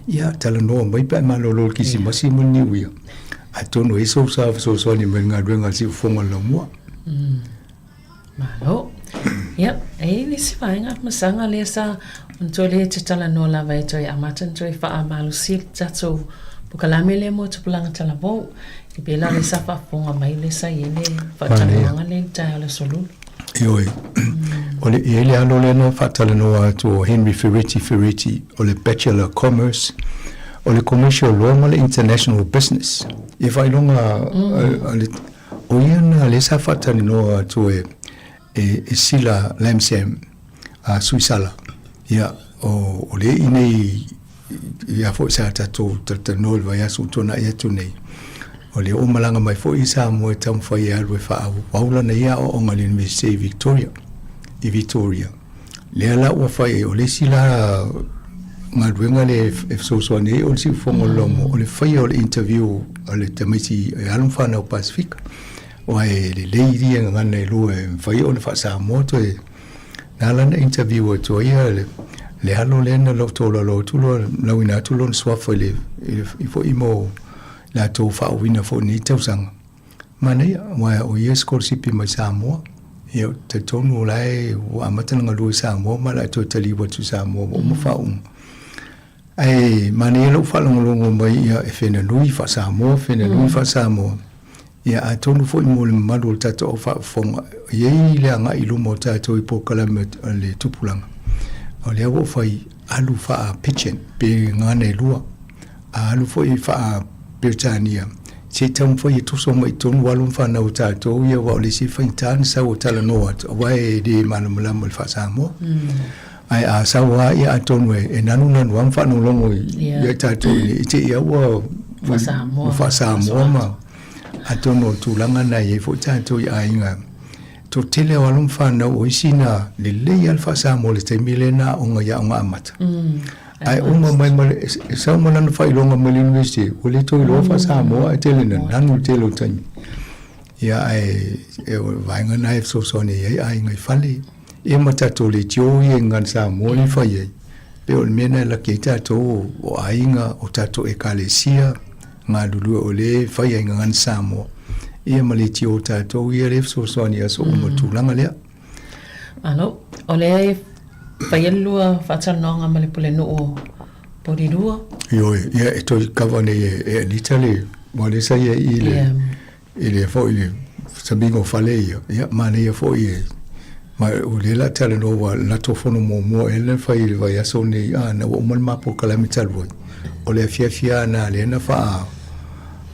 Ia tala no mai pa malolo ki si masi mo ni wi a tono e so ni menga renga si fonga lo mo malo ia e ni si vainga masanga le sa onto le tala no la vai to ya matan to fa amalu si tatso bukalame le mo tupulanga tala bo i bela le sa fa fonga mai le sa yene fa tala le tala solu Ioi. Ole ele alo le no fatale no to Henry Ferretti ole Bachelor of Commerce ole Commercial Law ole International Business. If I longa o yana le sa fatale no to e sila lamsem a Suisala. Ya o ole ine ya fo sa to no va ya su tona ya tunei. Ole o malanga mai fo isa mo tam fo ia ro fa aula na ia o ngali University Victoria. Le ala o fa o le sila ngaluenga le so ne o si fongo lomo o le fai o le interview o le tamiti e alum fana o Pacific o e le leiri ngana e lu e fai o le fa Sāmoa to e nala na interview o to ia le halo le na lo to lo tulo na wina tulo swa fo le i fo imo la to fa wina fo ni tausanga mana ia o yes korsipi mai Sāmoa ia te tonu lai wa matana lu Sāmoa ma la to tali wa tu Sāmoa o mo fa ai mana ia lo fa longo mai ia e fena nui fa Sāmoa fena nui fa Sāmoa ia a tonu fo mo le malu tato o fa fonga ia le anga i lu mo tato i po kala le tupulanga o le wo fai alu fa pitchen pe ngane lua alu fo i fa Britania se tam fo i to so mai tonu walum fa na tato ia wa le si fa tan sa o tala no at wai de manamula mo fa Sāmoa ai a sawa ia tonu e nanu nanu am fa no longo ia tato i te ia wa fa Sāmoa ma atono tulanga na ye fo tato i ainga to tele walum fa na o sina le le alfa Sāmoa le te milena o nga ya nga amata ai uma mai sa mo na fa ilonga mo university o le to lo fa Sāmoa tele na nanu tele tani ya ai e vai nga na so ni ai ngai fali e mata to le jo ye ngan Sāmoa ni fa ye pe o mena la ke tato o ainga o tato e kalesia nga lulu o le fa ye ngan Sāmoa ia maliti o tato ia le so ni aso mo tulanga le ano o le Paielua whatanonga malipule no o porirua. Yo, ia e toi kavane e litale, mo le sa ia i le fo i sabingo fale ia, mane ia fo i ma o le la tale no wa la tofono mo e le fa i le vai aso nei na o mal mapo kalamital voi. O le fia na le na fa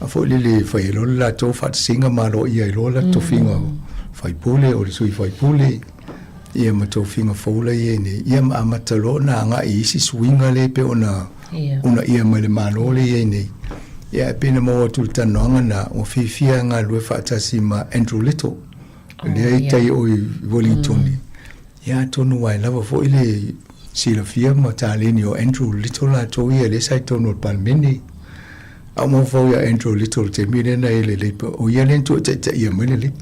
a fo le fa i lo la to fa singa ma lo ia i lo la to finga fai pule o le sui fai pule ia ma to finga fola ia ne ia ma matalo na nga isi swinga le pe ona ia ma le manole ia ne ia pena mo tu tanonga na o fifia nga lue fa tasima Andrew Little le tai o Wellington ia tonu wai lava fo ile sila fia ma taleni o Andrew Little la to ia le sai tonu palmeni a mo fo ia Andrew Little te mire na ile le o ia len tu te ia mele le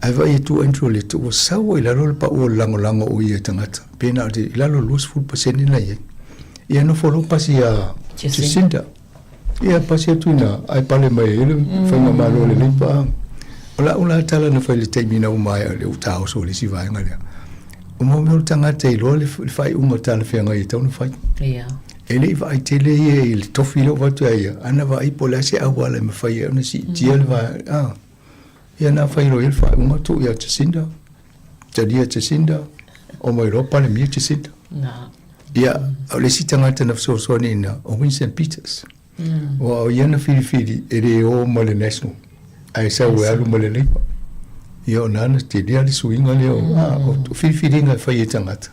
ai vai tu Andrew Little o sawa ila lo pa o lango o ia tangata pena de ila lo lose full percent na ia no folo pasia Jacinda ia pasia tuna ai pale mai ele fanga malo le limpa ola tala na fai te mina o mai le utao so le si vai ngale o mo me tangata i lo le fai unga tala fanga i tau no fai ele vai tele e il tofilo va tu ia ana vai pola se awala me fai ona si tiel va ia na fai lo il fai unga tu ia Jacinda tadia Jacinda o mai ro pale mi Jacinda ia le si tangata na so ni na o Winston Peters o ia na fili ele o mole national ai sa we alu mole ni ia na te dia le swinga le o fili nga fai tangata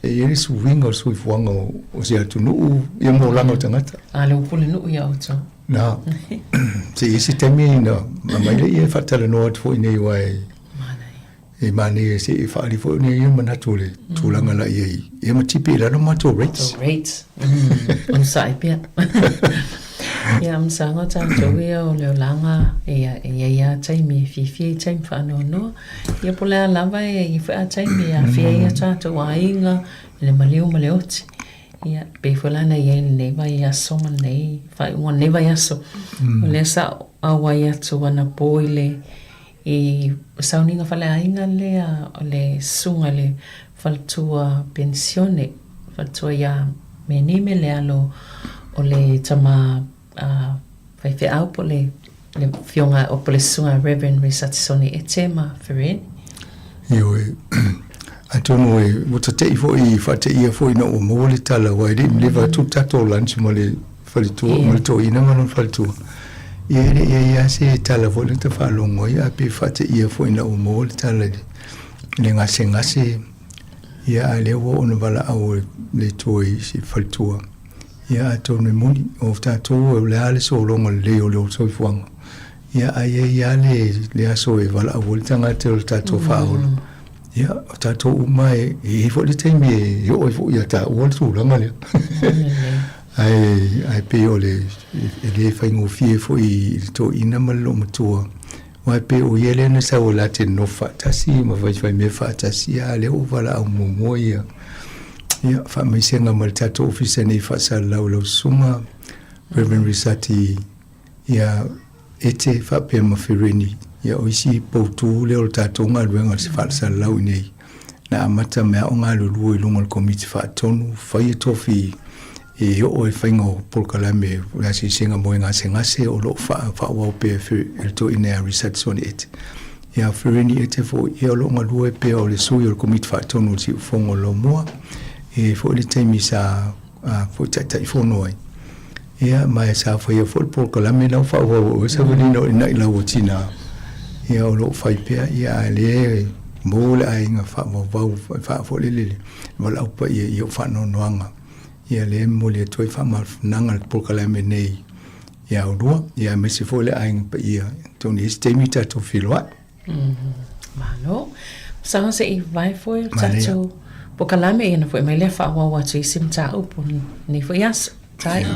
e ele swinga o sui fuanga o se atu no ia mo langa tangata ale o pule no ia o to na se isi temi na mai le ia fatale no at fo nei wai e mani se e fali fo nei ia mana tole tulanga la ia ma tipi la no mato rates on sai pia ia msanga tanto ia o le langa ia taimi fifi taimi fa no ia pole lava ia fa taimi ia ia tanto wainga le maleoti ia pe fulana ia ne vai aso nei vai one ne vai aso le sa awaia tu wana boile e sauninga fale ainga le sunga le faltua pensione faltua ia menime le alo o le tama fai fe au po le fionga o po le sunga Reverend Risatisoni e tema Fereni io atono e mutate fo i fate ia fo ina o mo le tala wai le va tu tato lunch mo le falitu mo le to ina mo falitu ia se tala fo le te fa longo ia pe fate ia fo ina o mo le tala le ngase ia le wo ona bala au le toi si falitu ia atono moni o tato le ale so longo le o so fuanga ia le aso e bala au le tanga te tato fa ia ia tatou uma e fo le taimi e o fo ia ta o tu langa le ai pe o le fai ngo fie fo i to ina malo matua wa pe o yele na sa o la te no fa tasi ma vai me fa tasi ale o vala o mo ia fa me senga mal tatou ofisa nei fa sa la o suma Reverend Risati ia ete fa pe ma fireni ia o isi poutu le o tatou ngā luenga se fa sa lau nei na amata mea o ngā lulu i lunga komiti fa tonu fai tofi e o e whaingo polkalame la si singa mo ngā se ngase o lo fa wau pe el to ina research soni ete ia fireni ete fo ia lo ngā lue pe o le sui o komiti fa tonu si ufongo lo mua e fo le taimi sa fo tai fono ai ia mai sa fai fo polkalame lau fa wau o sa volino ina ila wotina ia o lo fai pe ia le mo le ai nga fa wau fa fo le wala upa ia fa no noanga ia le mo le toi fa mal nanga polkalame nei ia o lua ia me se fo le ai pa ia toni stemita to filwa malo sa se I vai foi tato polkalame ina foi mai le fa wa tu sim ta upun ni foi as tai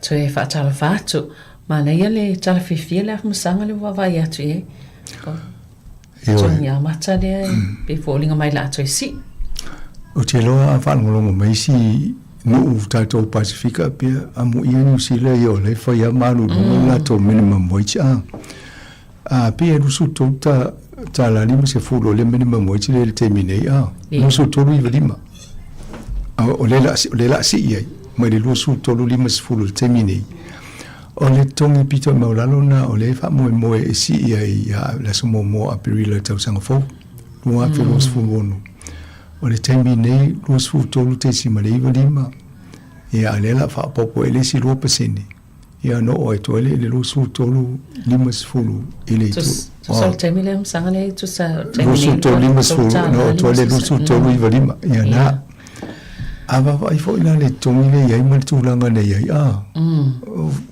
Tue whaatala whaatu. Mana ia le tala whiwhia le afmasanga le wawai atu e. Tongi a mata lea pe fōlinga mai la atu e si. O te loa a whanongolongo mai si nuu tātou Pasifika pia amu ia New Zealand i o le whai a maru la tō minimum wage a. Pia rusu tō ta la lima se fōlo le minimum wage le teimi nei a. Rusu tōru iwa lima. O le la si iai. Mai le lusu tolu lima sifulu temi nei. O le tongi pito maulalo na o le wha moe e si ia i la sumo mo a perila tau sanga fau. Lua whilo sifulu onu. O le temi nei, lua sifulu tolu te si ma le iwa lima. Ia le la fa popo ele si lo pesini. Ia no o to ele le lo su tolu limas fulu ele tu. So temile sanga le tu sa lo su tolu limas fulu no to ele lo su tolu i valima. Ia na ava vai foi la le tongi ia mai tu langa ne ia.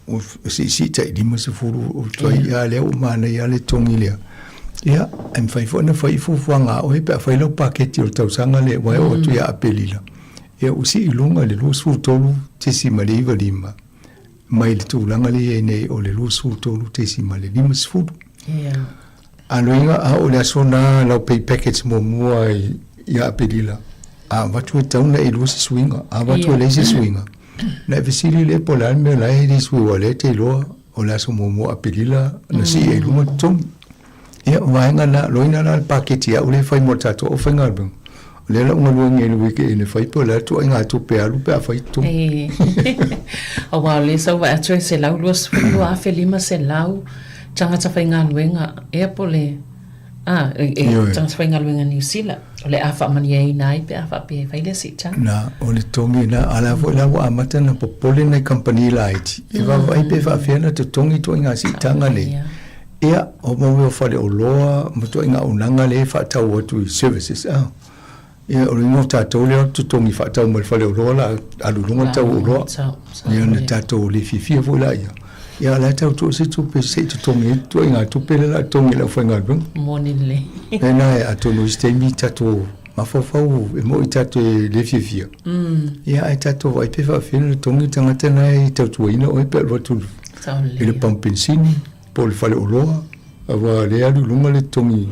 O si tai limas fulu o to ia le o mana ia le tongi le. Ia em fai foi na fai fu fanga o pe fai lo paketi o tau sanga le wa o tu ia apelila. Ia usi ilunga le lo su tolu te si mali valima. Mai le tūlanga le nei o le lusu tolu te si ma le limas fudu. Aloinga a o le asona lau pay packets mo mua i a apelila. A watu e tauna e lusi swinga, a watu e leisi swinga. Na visili le polani me la e di sui wale te loa o le aso mo mua apelila na si e lunga tongi. Ia vaenga na loina na paketi a ule fai mo tato o whainga album. Le la unga luang e wiki e ne whai po la tu inga tu pe alu pe a whai tu. O wau le sau wa atu e se lau luas fulu a fe lima se lau tangata whainga luenga e po le tangata whainga luenga New Zealand o le awha mani e nai pe awha pe whai le si tang. Na o le tongi na ala vo la wa amata na popole na company light. E wa vai pe wa fiana te tongi tu inga si tanga le. Ia o mo whale o loa mo tu inga unanga le wha tau watu services Ia o ringo tātou leo tutongi whaatau mai whale o roa la alulunga tau o roa. Ia na tātou le fifia fo la ia. Ia la tau tō se tupe se tutongi tu inga tupe la tongi la whainga rung. Moni le. E nai atono istemi tātou mawhawhau e mo i tātou e le fifia. Ia ai tātou vai pe whawhina le tongi tangata nai tau tuaina o e pe alwa tulu. E le pampensini po le whale o roa. Awa le alulunga le tongi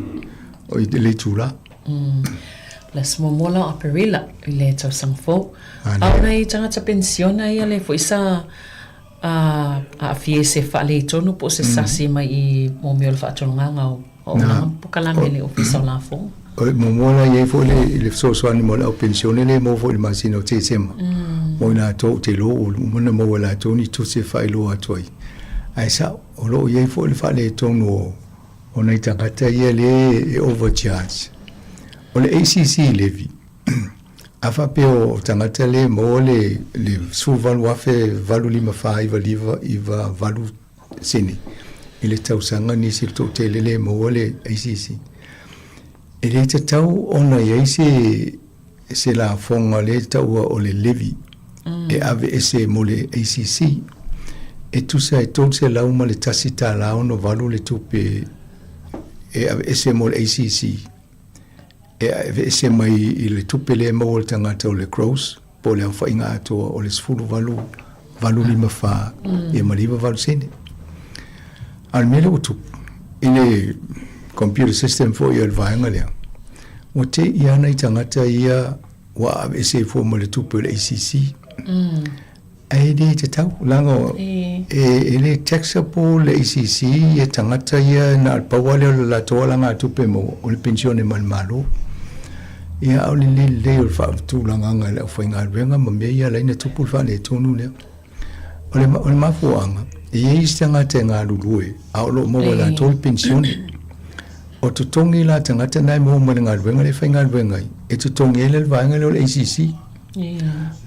o i le tūla. La smomola a perila I le tau sangfo. Au nei tangata pensiona ia le fo isa a fie se fa le tonu po se sasi mai I momiol fa tolanga o pokalame le ofisa la fo. O momola ia fo le so ani mo la pensione le mo fo le masino te sema. Mo na to te lo o mo na mo la toni to se fa lo atoi. Ai sa o lo ia fo le fa le tonu o nei tangata ia le overcharge. O le ACC levi. Afa pe o tangata le mo le suvalu afe valu lima fa iva valu sini. Ile tau sanga ni sil to te le mo le ACC. Ile te tau ona ye se la fonga le tau o le levi. E ave ese mo le ACC. E tu sa e ton se lau ma le tasita la ono valu le tupe e ave ese mo le ACC. E se mai I le tupele mo o tangata o le cross po le au whainga atoa o le sfuru valu lima wha e mariwa valu sene. Al mele o tupu I le computer system fo I al vaenga lea. O te iana I tangata ia wa e se fo mo le tupu le ACC. Ai de te tau lango e le taxa po le ACC e tangata ia na al pawale o la toa langa tupe mo o le pensione malmalo. Ia au le o fa tu langa nga le whainga renga ma me ia leina tupu fa le tonu le. O le mafuanga e istanga te ngā lulue au lo mo la tol pensione. O tutongi la tangata nai mo mo ngā renga le whainga renga e tutongi le vaenga le ACC.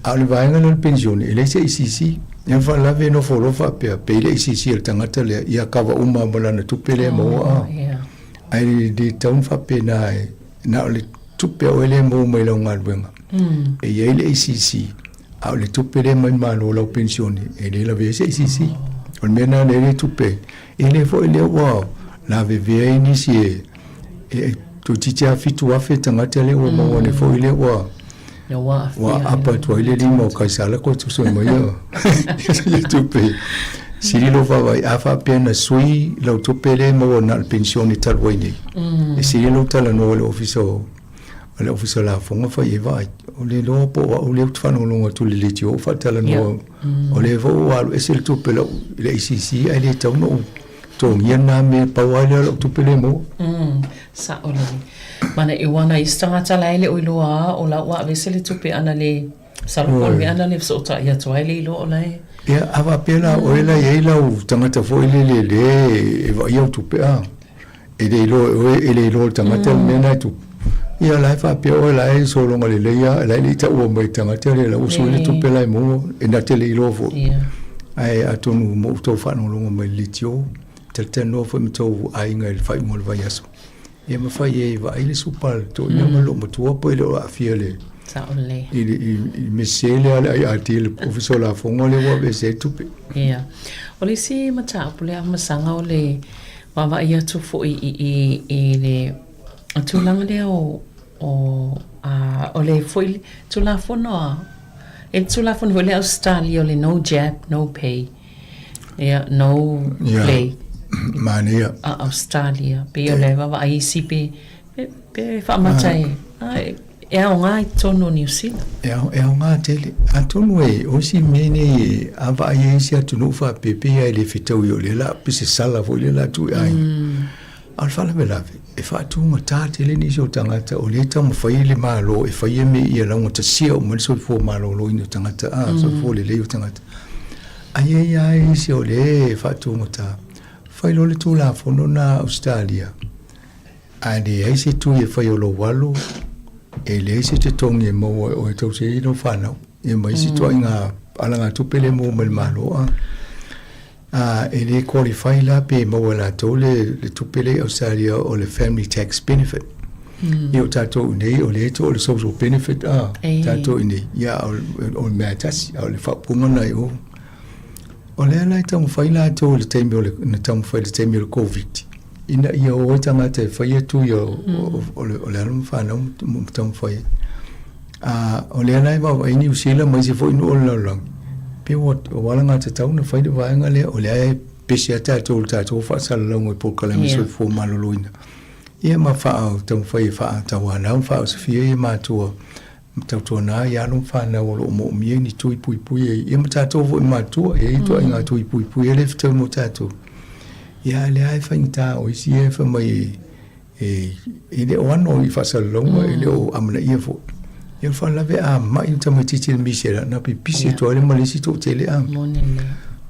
Au le vaenga le pensione e le ACC e fa lave no folo fa pe le ACC le tangata le ia kawa uma mo na tupele mo ai de taun fa pe na le tupe o ele mo mai lo ngal wenga e ye le ACC au le tupe le mai malo lo pensione e le la vese ACC on mena le tupe e le fo le wa la veve inisie e tu titia fitu afe tangata le o mo le fo le wa apa tu le limo kai sala ko tu so mo yo ye tupe siri lo fa vai afa pena sui lo tupe le mo na pensione tal wini e siri lo tala no le ofiso ale ofisa la fonga fa ye vai o le lo po o le tfano longa tu le tio fa tala no o le vo al esel tu pelo le ICC ai le tau no to ngena me pa wale lo tu pele mo sa o le mana I wana istanga tala ele o loa o la wa vesele tu pe ana le salpol me ana le so ta ya to ele lo o lai ya ava pela o ela ye la u tangata fo ele le e va yo tu pe a e le lo tangata me na tu ia lai fa pe o lai so longa le ia lai le ta o mai tanga te le o so le tu pe lai mo e na te le lo fo ai atonu mo to fa no longa mai litio te no fo mi to ai ngai fa mo va yaso e ma fa ye va ile super to ina mo lo mo to po le a fiele Saole. I mesele ai atil professor la fo ngole wo be se tu pe ia o le si mata pule a masanga o le wa ia tu fo i le tu langa le o le foi tu la fo no e tu la fo le Australia le no jab no pay no play mania Australia pe o le wa ai si pe fa matai e o ngai tono New Zealand e o ngā tele a tonu o si mene a va ai si atu no fa pepe ai le fitau i o le la pise sala fo le la tu ai al fala belave e fa tu mata tele ni so tangata o le tamu fai le malo e fai me i la ngota sia o mo so fo malo lo ino tangata so fo le o tangata ai si o le fa tu mata fai lo le tu la fo no na Australia ai ai si tu e fai o lo walo e le si te tongi mo o tau se ino whanau e mai si toa inga alanga tupele mo mal malo e le qualify la pe mo la tau le tupele Australia o le family tax benefit e o tato nei o le to le social benefit tato nei ya o mea tasi o le whapunga nai o le alai tamu whai la tau le teimi o le tamu whai le teimi o le COVID ina ia o tanga te whaia tu ia o le alum whanau tamu whaia o le alai wa New Zealand mai se fo inu o le laulang pe o walanga te tau na whaida vaenga le o le ai pesi a tātou whaasala laungo i pokalami soi fo maloloina ia ma whaau tamu whaia whaa tawana whaau sa fia ia mātua tautua nā i alum whanau o lo mo mie ni tui pui pui ia ma tātou vo i mātua i tua inga tui pui pui e le fitau mo tātou ia le ai whaingita o isi e whamai e le o ano i whasalonga e le o amana ia fo. Ia whalawe a mai u tamatiti le misera na pi pisi toa le malisi tō tele a.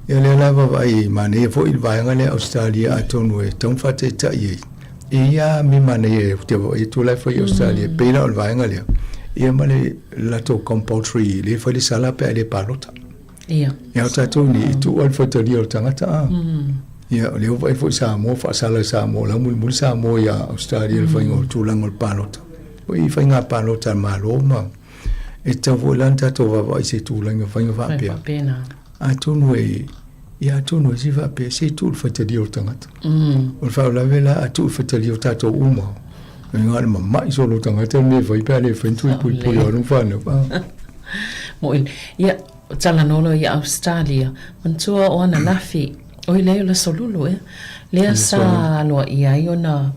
Ia le lai wawai mane e fo i vaianga le Australia a tonu e taun whate ta i e ia mi mane e te wawai e tō lai whai Australia peila o le vaianga lea. Ia ma le lato compulsory le whai le sala pe a le palota. Ia. Ia o tātou ni i tū al whataria o tangata a. Ia le vai fo Sāmoa fa sala Sāmoa la mul Sāmoa ia Australia le faingo tulango palota. O i fainga palota malo ma e ta vo lanta to va se tulango faingo va pe. A tonu e ia tonu si va pe se tu fa te dio tangata. O fa la vela a tu fa te dio tato uma. Ngal ma mai so lo tangata me vai pe le fentu pui pui o no fa no. Mo ia tala nolo ia Australia man tua o na lafi o leo la solulu lea sa loa ia i ona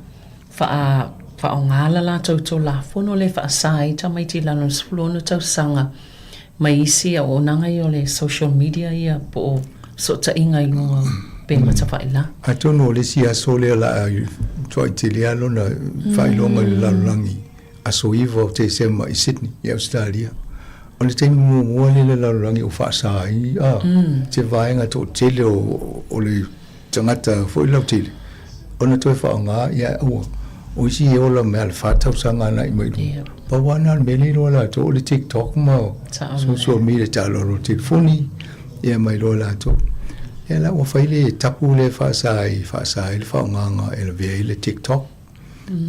wha o ngala la tau la fono le wha asai ta mai ti lano sfulono tau sanga mai isi o nanga i o le social media ia po so ta inga i ngua pe mata whaila a tono le si a sole la toi te lea lona whailonga le lalangi a so iwa te sema i Sydney i Australia o le teimu mua le lalangi o whaasai te vaenga tō tele o le tangata fo i lau tele o na toi whaonga ia ua o isi e ola mea le whatau sanga na i mai pa wana al mele roa la tō o le TikTok ma social media talo o telefoni ia mai roa la tō ia la ua whaile tapu le whaasai le whaonganga e le vea le TikTok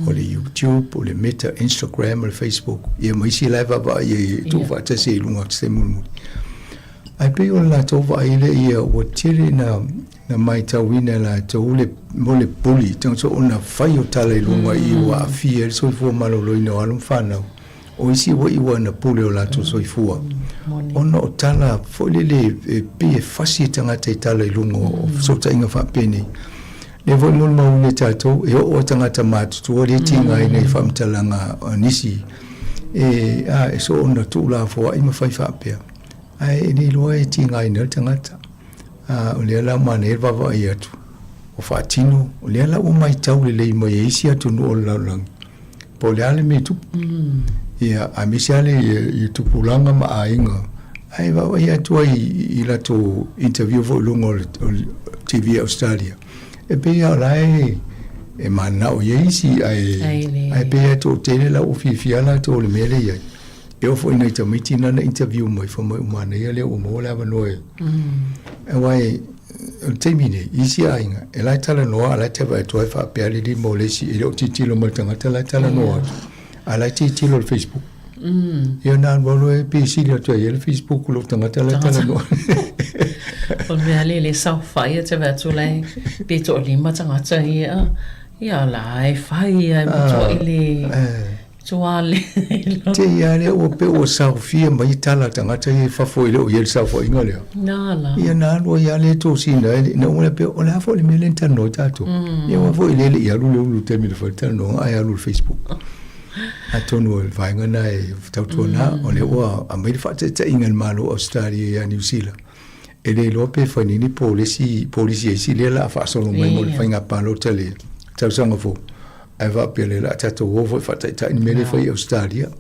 o le YouTube, o le Meta, Instagram, o le Facebook. Ia maisi lai wapa ia tu wata se ilunga te mulmuli. Ai pe o la tau wa ile ia o tiri na mai tawina la tau le mole puli. Tang so ona whai o tala ilunga i wa afia so i fua malolo ina o alum whanau. O isi wa iwa na pule o la tau so i fua. Ona o tala fo le pe fasi tangata i tala ilunga o so ta inga whapene. Le voi mul mau ne tatou e o tangata matu o le tinga i nei whamtalanga nisi e so ona tūla fo i mawhai whapea ai ni loa e tinga i nei tangata o le ala mana e wawa i atu o whaatino o le ala o mai tau le lei mai e isi atu no o laulangi po le ale me tupu ia a misi ale i tupulanga ma a inga ai wawa i atu i lato interview fo lungo o TV Australia e pe ia lai e mana o isi ai pe to tele la o fifia la to le mele ia e o foi nei tamiti na interview mai fo mai umana ia le o mo la vanoi e wai temine isi ainga e la tala no ala te vai to fa pe ali di mo le si e o titilo mo tanga tala no ala titilo Facebook io non volevo pensare a il Facebook lo tanga tala no o me ale le sa fai te va tu lei pe to lima tanga ia la fai to ile Tuale. Te ia le o pe o sa fia mai tala tanga te fa foi le o il sa foi ngale. Nala. Ia na lo ia le to sina na o pe o la fo le melen tan no tato. Ia o foi le ia lu te mi le fa tan no ai lu Facebook. A tono el vai ngana e tautu na o le o a mai fa te ingal malo Australia e New Zealand. E le lo pe fa ni policy si le la fa solo mai mo fa nga palo tele. Tau sanga fo. Ai va pele la tato wo fa ta in mele fa Australia.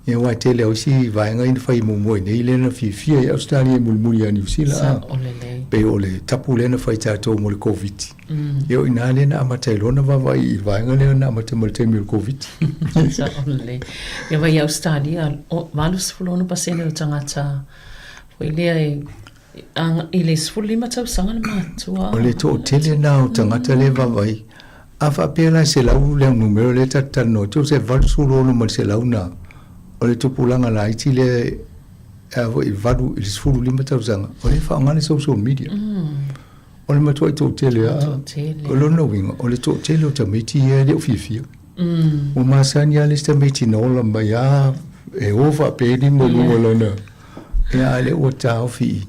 E wa tele o si vai nga in fa mo mo nei le na fi Australia mo ya New Zealand. Pe ole tapu le na fa tato mo le Covid. Yo ina le na amata lo na va nga le na amata mo te mi Covid. Sa ole. Yo vai Australia o manus fulano pasene o tangata. Foi le ile sfulli ma tau sanga ma tua. Ole to tele na o tangata le va vai. Afa pela se la u le numero le tata no tu se val sulo no mal se la una o le tu pulanga la iti le avo I vadu il sfulu lima tau zanga o le fa ngane social media o le matua I to tele o lo no winga o le to tele o tamiti e le ufifia o masanya le tamiti no la maya e ova pedi mo lo lona e ale o ta ofi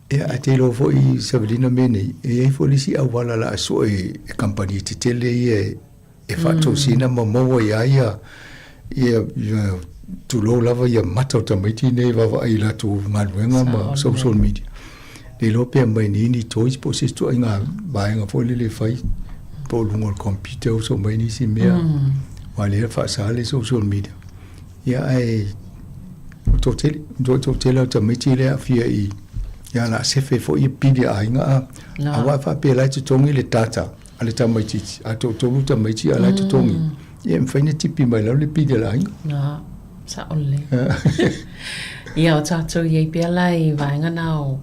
e a te lo foi Sabrina mene e foi lisi a wala la so e company te tele e fatto sina mo ia tu lo lava ia mata ta mai ne va ai la tu maluenga ma social media le lo pe mai ni toys po se to inga ba inga foi le fai po lungo computer so mai ni si mea wale fa sale social media ia ai to tele ta mai le afia I ya la sefe fo I pidi a inga a wa fa pe la tongi le tata ale tamaiti a to tamaiti ala tongi ye mfaine tipi mai la le pidi la inga na sa ole ia o tato ye pe la I vainga na o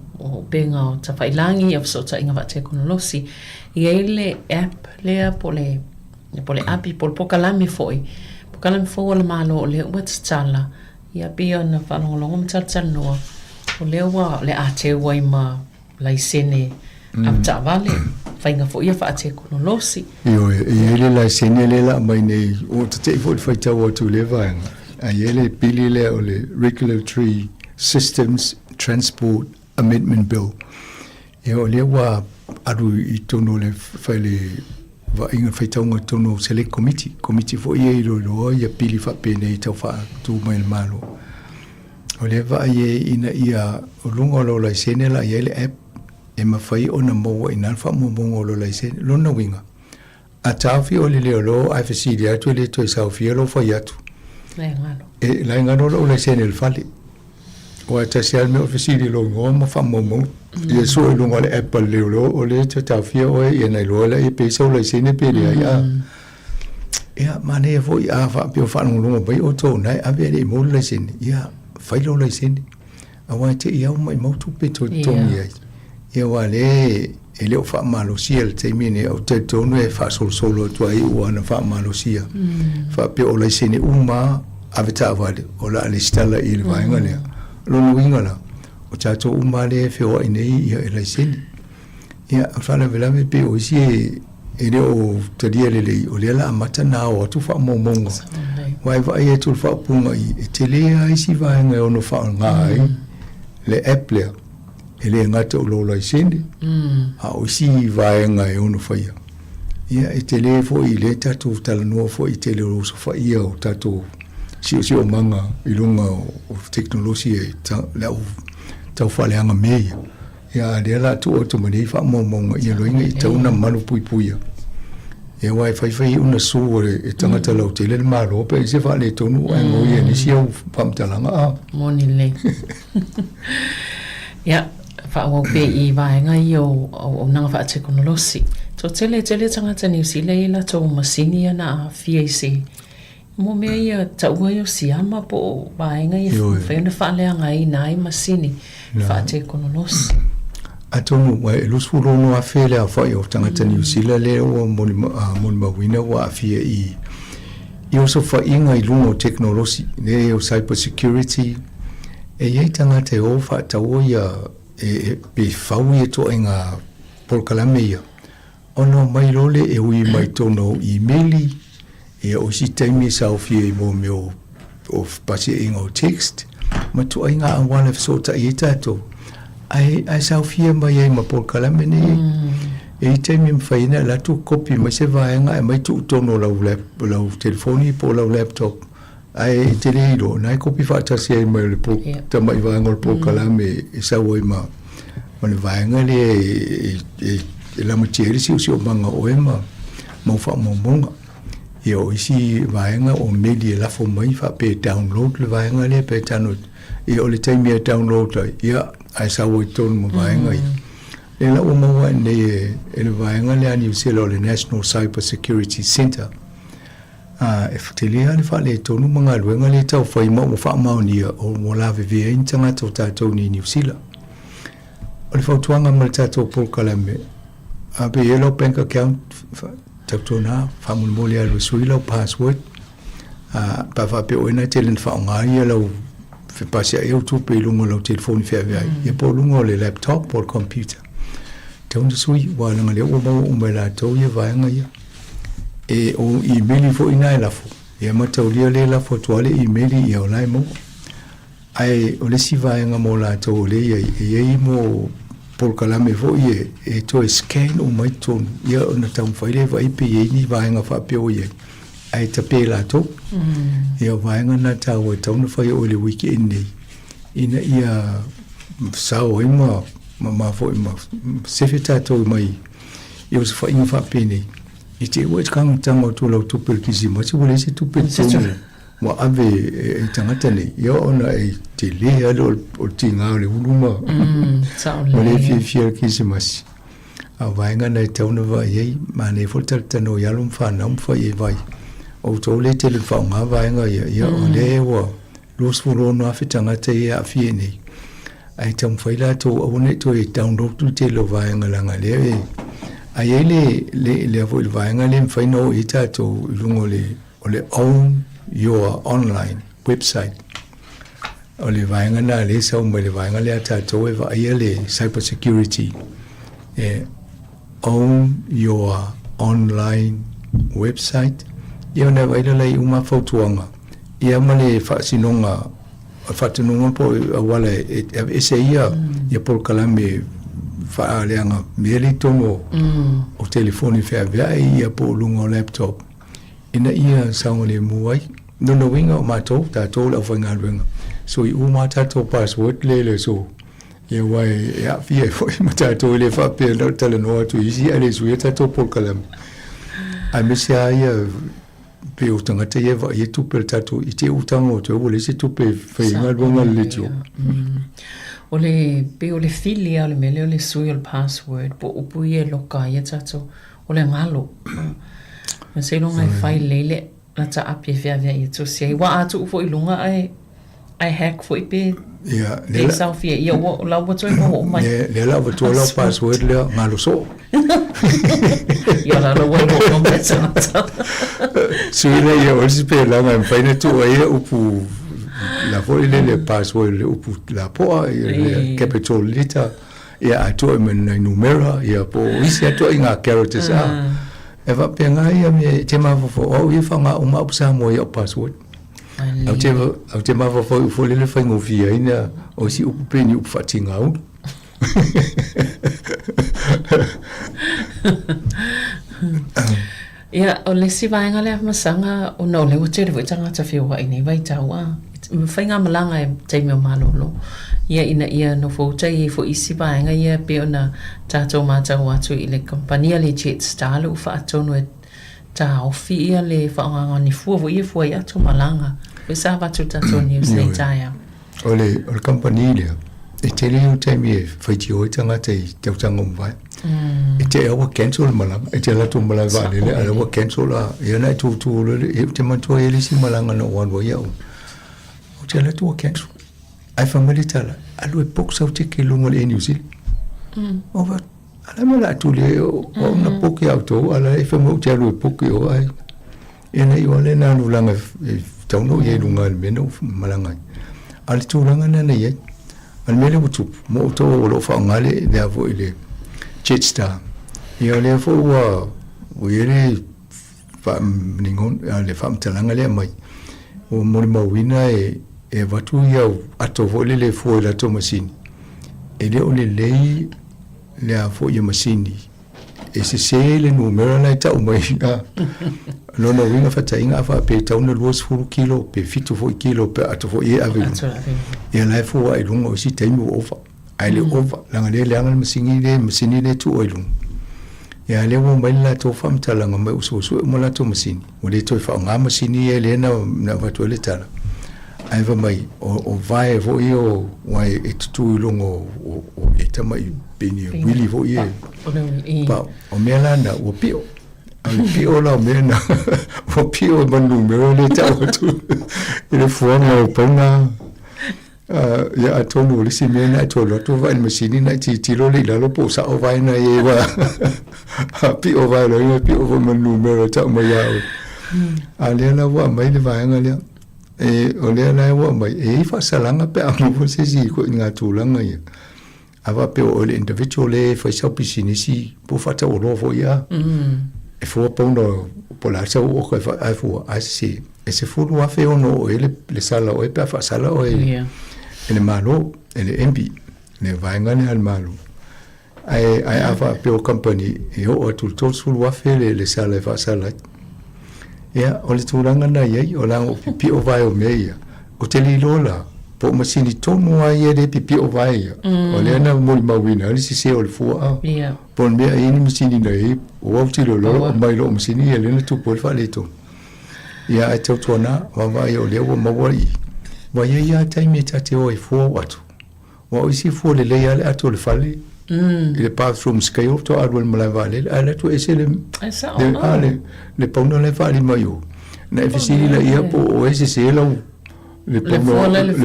benga o ta failangi o so ta inga va te konolosi ye le app le pole app pol pokalami foi le malo le whatsapp ia pe ona fa longo mtsal no o lewa le ate wai ma laisene apta vale fainga fo ia fa ate konolosi yo ele laisene le la mai nei o te fo fa tawa tu le vanga a ele pili le o le Regulatory Systems Transport Amendment Bill yo lewa adu I tono le fa le va inga fa tawa tono select committee fo ia lo ia pili fa pene tau fa tu mai malo o le va ye ina ia lungo lo la sene la ye le app e ma fai ona mo ina fa mo lo la sene lo no winga a tafi o le lo a fesi dia tu le to sa fi lo fa yatu la ngano lo la sene le fali o ta sia me fesi di lo ngo mo fa mo ye so lo ngo le app le lo o le ta fi o ye na lo la e pe so la sene pe dia ya mane fo ya fa pio fa no lo bai o to nai a be le mo la sene ya fai lo lai sene a wai te iau mai mautu pe to tongi ai ia wale e leo wha malosia le teimine au te tonu e wha solo tu ai ua na wha malosia wha pe o lai sene uma aveta wale o la ale stala I le vaenga lea lono inga la o tato uma le whioa inei ia e lai sene ia whala velame pe o isi e leo tadia lelei o lea la amata na o atu wha momonga wai vai e tu fa punga I te lea isi vaenga ono fa ngai le app lea ele ngata o lo lai sene a o si vaenga ono fa ia e te le fo I le tatu tala no fo I te le o so fa ia o tatu si o manga I lunga o teknolosia la o tau fa le anga me ia le la tu o to mani fa momonga ia lo inga I tau na malu pui e wai fai una su e tangata lau te le malo pe se fa le tonu ai ngo ia ni sia pamtalanga moni le ya fa o pe I vaenga I o nanga fa te konolosi So tele tangata New Zealand i la tō masini ana a FAC. Mo mea ia taua i o siama po vaenga i whaina whaaleanga i nai masini wha te kononosi. A tonu wa e lusu rono a whele a whai o tangata New Zealand le o moni mawina wa a whia i o so whainga i lungo teknolosi le o cyber security e iei tangata e o wha tau ia e pe whau i to inga polkalame ia. Ono mai role e ui mai tono e-maili e o si taimi sa o whia i mo meo o pasi inga o text ma tu inga a wana fsota i tato ai sa o whia mai e ma polkalame ni e taimi mwhaina la tu kopi mai se vaenga e mai tu tono lau telefoni po lau laptop ai te reiro na e kopi whaatasi ai mai le po tamai vaenga le polkalame e sa oi ma ne vaenga le e la matieri si o manga o ema mo fa mo monga e o isi vaenga o meli e la fo mai fa pe download le vaenga le pe tanu e o le taimi e download ia ai sa o ton mo vaenga e la o mo ne e le vaenga le ani se le National Cyber Security Center e ftelia le fa le tonu manga luenga le tau fa mo fa ma ni o mo la ve intanga to tato ni New Zealand o le fa tuanga mo tato polkalame a be yellow bank account taktona famul molia lo suilo password pa fa pe ona telen fa nga yellow fe pasia eu tu pe lungo lo telefone fe avia e po lungo le laptop por computer tong sui wa nga le o mo la to ye va nga ya e o email fo ina la fo e ma to le la fo to le email e o lai mo ai o le si va nga mo la to le ye mo polkalame fo ye e to scan o mai ton ia ona tau faile vai pe ye ni vaenga fa pe o ye ai te pe la to ia vaenga na tau e tau na fai o le weekend nei ina ia sao ma fo ma sefeta to mai ia se fa inga fa pe nei i te o kang tamo to lo to pe kisi ma se wole se to pe mo ave e tangata nei ia ona e te le alo o tinga le uluma le fia kisimas a vaenga nei tauna va ye ma ne fotal tano yalum fa nam fa ye vai o to le te le fa nga vaenga ia o le wa los furo no afitanga te ia fie nei ai tam faila to o ne to e download tu te lo vaenga langa le ai le vo il vaenga le fa no ita to lungo le o le own your online website o le vaenga na le sa o le vaenga le ata to e va le cyber security own your online website ia na vai le uma fotuanga ia male fa sinonga fa tununga po wala e se ia polkalame fa leanga mele tono o telefone fe avia ia po lungo laptop ina ia saungole muai no winga o mato ta to la fanga winga so i uma ta to password le so ia wai ia fie foi mata to le fa pe no tele no to isi ale su ta to polkalame a misia ia pe o tanga te ia vai tu pe tato i te utango te o le se tu pe feinga longa le tio o le pe o le filia o le mele o le sui o le password po upu ia loka ia tato o le ngalo ma se longa i fai lele na ta api via i tu se wa atu fo i lunga ai hack fo i pe ia le selfie ia o la wa toi mo mai le la wa toi la password le ngalo so ia la lo wa mo metsa suile ia o si pe la ngai faina tu ai upu la foi le password le upu la po ia capital letter ia ato men numero ia po isi ato inga characters eva penga ia me te ma fo o ia fanga uma upsa mo ia password au te ma fo le fa ngofia ina o si upu pe ni upu fatinga u ia o le si vaenga le masanga o no le utere vo tanga ta fio wa ini vai tawa fainga malanga e te me malolo ia ina ia no fo tai fo isi vaenga ia pe ona tato mata watu i le kompania le jet star u fa tono ta ofi ia le fa nga ni fu vo ia fu ia to malanga pe sa va tu tato news le taia o le kompania le e te le u te me fa ti o tanga te tanga vai e te awa cancel malanga e te la tu malanga vale le awa cancel la ia na tu le e te mantua e lisi malanga no wan wa ia o te la tu cancel ai family tala alu e pok sa te ke lungo le New Zealand over ala mala tu le o na pok ya to ala e family te alu e pok o ai e na i wale na no langa tau no ye lunga me no malanga ali tu langa na na ye al mele utu mo to lo fa ngale le avo ile Jetstar. Ia le fo wa wele fa ningon le fam talanga le mai. O mori mawina e watu ia ato vole le fo la to machine. E le ole le a fo ia machine. E se le numero na ta mai. Lo no winga fa tainga fa pe ta una luos fu kilo pe fitu fo kilo pe ato fo ia ave. Ia le fo ai lungo si taimu ofa. Ai le ova langa le anga masini le tu oilung ya le wo mai la to fam talanga mai uso mo la to masini o le to fa nga masini e le na va to le tala ai va mai o vai vo io wai e tu lungo o e tama i bini wili vo ie pa o me la na o pio pio la me na o pio manu me le ta tu ile fuanga o panga ya atonu lisi mena atolo to vai machine na ti lo le lo po sa o vai na ye wa pi o vai lo pi o mo numero ta mo ya ale na wa mai le vai ngale e o le na wa mai e fa salanga pe a mo se si ko nga tu langa ya ava pe o le individual le fa sa pisini si po fa ta o lo fo ya e fo po no po la sa o ko fa a fo a si e se fo lo a fe o no le sala o e pe fa sala o e ele malo ele embi le vaingane al malo ai ava pe o company e o tu sul wa fele le sala fa sala ya o le turanga na ye o la o pipi o vai o meia o te li lola po masini tonu ai e de pipi o vai o le na mo mawina le si se o le fu a po me ai ni masini na e o ti lo mai lo masini ele na tu po fa le to ya ai te tona wa vai o le o mawai wa ia taimi tate o e fua watu. Wa o isi fua le lea le ato le fale. Le bathroom scale to adwal malai vale. Ale tu ese le pauno le fale mayo. Na efisiri la ia po o ese se lau. Le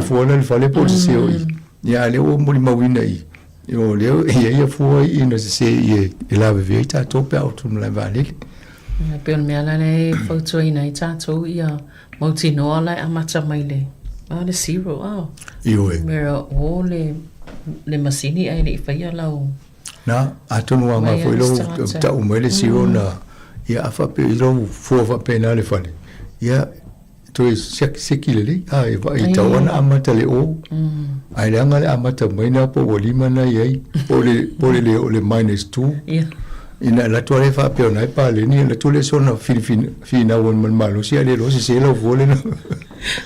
fua le fale po se o i. Ia le o mori mawina i. Yo leo ia fua i na se i e lave vei tato pe auto malai vale. Peon mea lane fautua ina i tato ia mauti noa lai amata mai le. Le zero, Iwe. Mera o le masini ai le faia lau. Na, atonu anga foi lo ta umele zero na ia afa pe lo fo fa pe na le fale. Ia to sekile le ai va i tawana amata le o. Ai langa le amata mai na po wolima na ai o le -2. Ia. Ina la tole fa pe na pa le ni la tole sona fina won mal malo sia le lo se lo vole na.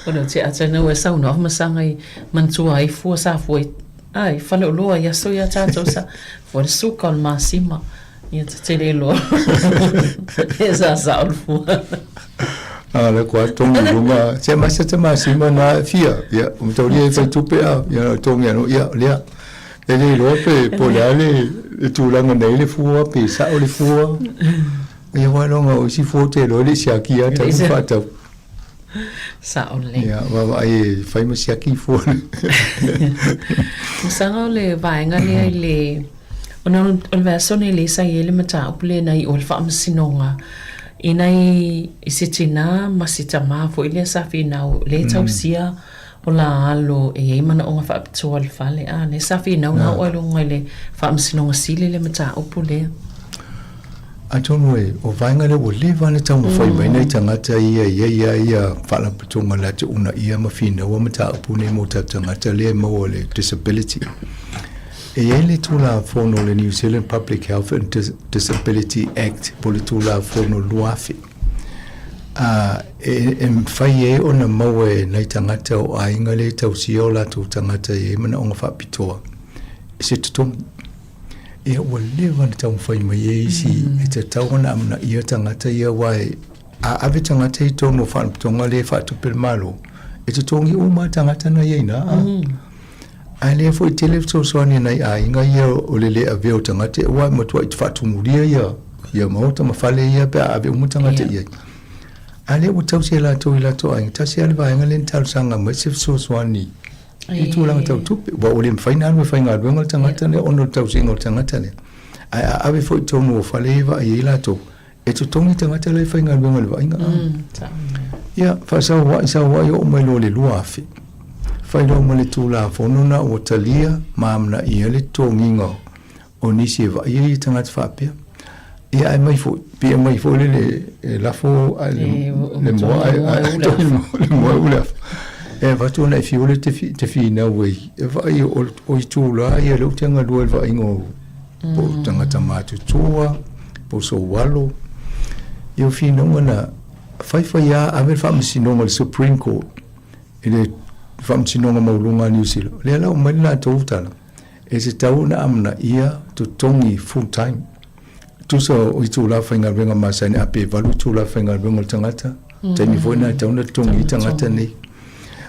Ona te atana we sa no masanga i mantua ai fu sa fu ai fale lo ia so ia tato sa for su kal masima ia te le lo. Esa sa fu. Le kwa tonga lunga se masima na fia ya umtaulia fa tupe ya tonga no ya le ele lo pe polale tu langa nei le fua pe sa o le fua ia wa longa o si fote lo le siaki ya ta fata sa o le ya wa ai fai ma siaki fo musanga le vainga le ona on verso le sa ele mata upule nei o fa sinonga inai isitina masita ma fo ile sa fina le tausia o la alo e mana o fa tol fale ne sa fina o lo ngale fa msinonga sile le mata upule atonwe o vainga le o liva le tau foi mai nei tangata ia fala putunga la te una ia mafina o mata upune mo tangata le mo le disability e ele tula fono le New Zealand Public Health and Disability Act politula fono luafi fai ona mawe nei tangata o ainga le tausia o la tu tangata e mana onga whapitoa se tutum e o lewa ni tau fai mai e isi e te tauna amna ia tangata ia wai a ave tangata i tono whapitonga le whatupil malo e te tongi uma tangata na ieina ai le foi tele so ni nai ai nga ia o le ave o tanga te wa mo tu fa tu muria ia mo ta ma fale ia pe ave mo tanga te ia ale o tau se la to ai ta se al va nga len tal sanga mo se so ni i tu la tau tu wa o le final me final nga tanga te ne ono tau se ngo tanga te ne ai ave foi to mo fale va ia la to e tu tongi tanga te le final nga le va nga ia fa sa wa yo mo lo le luafi fai lo mo le tula fonona o talia mamna ia le tonginga o nisi va ia tanga fa pe ia ai mai fo pe mai fo le la fo le mo ai le mo ula e va tu na fi ole te fi na we e va ia o tula ia lo tanga lo va ingo po tanga tamatu tua po so walo io fi no na fai ia ave fa mi sino mo le Supreme Court ele fam sinonga maulunga New Zealand le la mai na totala e se tau na amna ia to tongi full time tu so o tu la fainga renga masani ape valu tu la fainga renga tangata te mi foi na tau na tongi tangata ni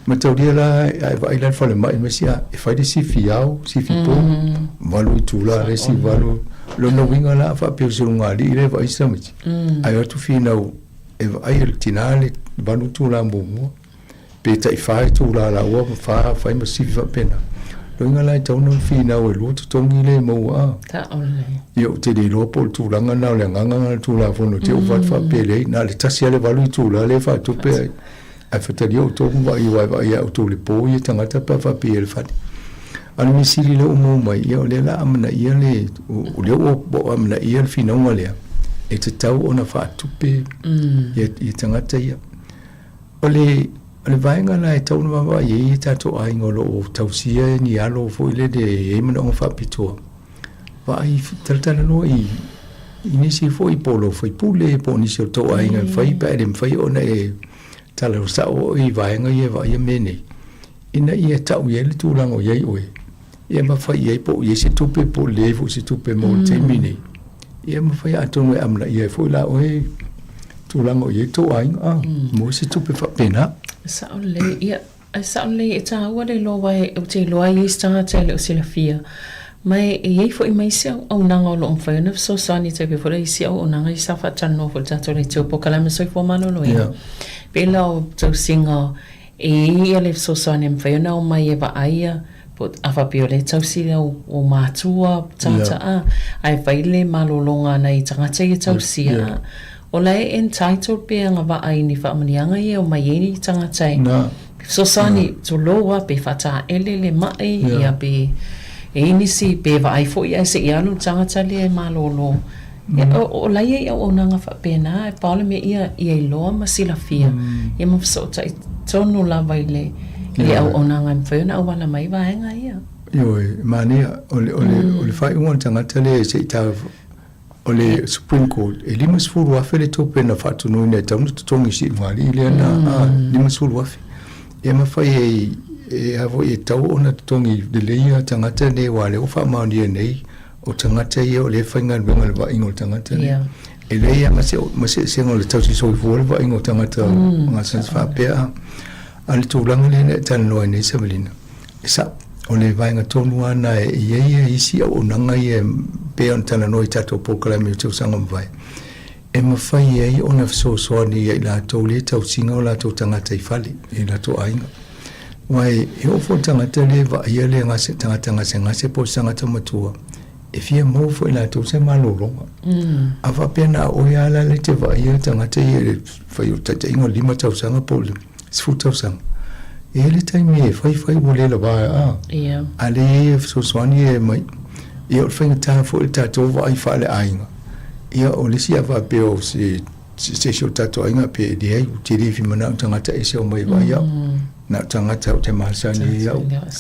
ma tau dia la ai la fa le mai mesia e fai de si fiao si fipo valu tu la resi valu lo no winga la fa pe so nga li le vai samiti ai tu fina e ai el tinale valu tu la mo pe tai fai tu la wa fa fai ma si fa pena lo nga lai tau no fina o lo tu tongi le mo a ta ole io te di lo pol tu langa na le nganga tu la fo no te o fa pe le na le tasi le valu tu la le fa tu pe a fa te io to va ia tu le po ia tanga ta pa fa pe le fa ani mi sili le mo mai io le la amna ia le o le o bo amna ia fina o le e te tau ona fa tu pe ia tanga ta ia ole le vainga na e tau na wa ye tato ai ngolo tausia ni alo fo ile de e mena fa pito va ai tata no i inisi fo i polo fo i pule po ni se to ai ngai fai pa dem fai ona e tala sa o i vainga ye va ye mene ina ia tau ye le tu lango ye oi e ma fai ye po ye se tupe po le fo se tupe mo te mini e ma fai atonu amna ye fo la oi tu lango ye to ai mo se tupe fa pena Saole ia saole e ta wa le lo wai o te lo ai sta te le sila fia mai e fo i mai se o nanga lo on fa na so sani te pe fo le si o nanga i sa fa tan no fo ta to le te po kala me so fo mano lo ia pe lo to singa e le so sani me fa na o mai e va aia po afa pe le tau si o matua ta ai fa ile malolonga na i tanga te tau si o lai entitled pe anga va ai ni fa manianga ye o mai ni tanga tai so sani to loa pe fata ele mai ia pe e ni si pe va ai fo ia se ia no tanga tali ma lolo o lai ia o nanga fa pe na e pale me ia lo ma sila fia e mo so tai tonu la vai le o nanga me na wala mai va nga ia yo mania ole fai un tanga tali se ta ole Supreme Court e limas fulu afe le tope na fatu no ne taunu tongi si mali le na limas fulu afe e ma fai e avo e tau ona tongi de leia tangata ne wale o fa ma ni nei o tangata ye o le fainga benga va ingo tangata ne e leia ma se ngol tau si so fu va ingo tangata ma sans fa pe al tu lang le ne tan no ne sabelina sa o le vainga tonu ana e ia isi o nanga ye pe on tala no tato pokala me tu sanga vai e ma fai ai ona so ni la to le tau singa la to tanga tai fali e la to ainga wai e o fo tanga tele va ia le nga se tanga se po sanga to matua e fia mo fo la to se malolo ava pena o ya la le te va ia tanga te ye fai o tata ingo lima tau sanga po le sfu tau sanga ele taimi e fai mole la ba ale so swani e mai e o fai ta fo ta to vai fa le ainga e o le sia va pe o se so ta to ainga pe de ai ti ri fi mana tanga ta e se o mai ba ya na tanga ta te masani ya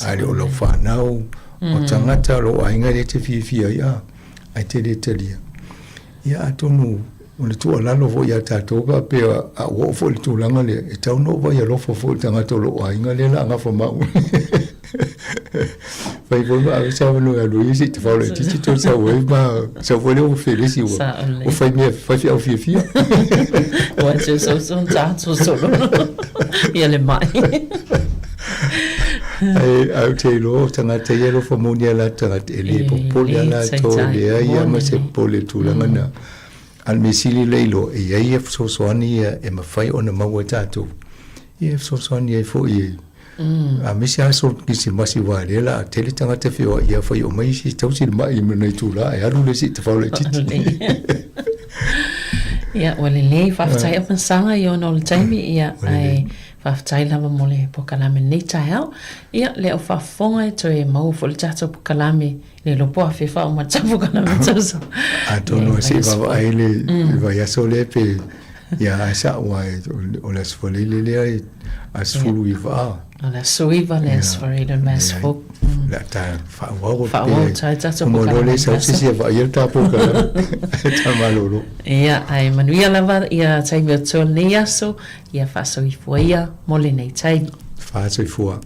ale o lo fa na o tanga ta lo ainga de te fi ya ai te de te lia ya tonu o le tua lalo vo ia tātou ka pe a o fo le tūlanga le e tau no vai a lofo fo tanga tolo o inga le la ngafa mau vai vo a sa no a lui si te fa le titi to sa we ba sa vo le o felisi o fai me fai au fia o se so son tanto solo ia le mai Au te lo tangata ia lo famonia la tangata ele popole la to le ia ma se pole tulanga na al mesili leilo e ia so soani e mafai ona maua tatu ia so soani e fo ia a misi aso kisi masi wa le la tele tangata fio ia fai o mai si tausi mai me tula e alu le si te faule titi ia wale le faafetai apa sanga i ona o le taimi ia ai faafetai lava mo le pokalame nei taeao ia le o faafofoga e toe mau fo le tatou pokalame le lopoa fefa o matapokalame tausa a tono se va ai le vai aso le pe ia asa wa o le asfolile le asfulu i va ala suiva le asfarida masfo la ta fa wa tatou mo le sa si va ia ta pokalame ta malolo ia ai manuia lava ia taimi o tol nei aso ia faasoifua ia mo lenei taimi faasoifua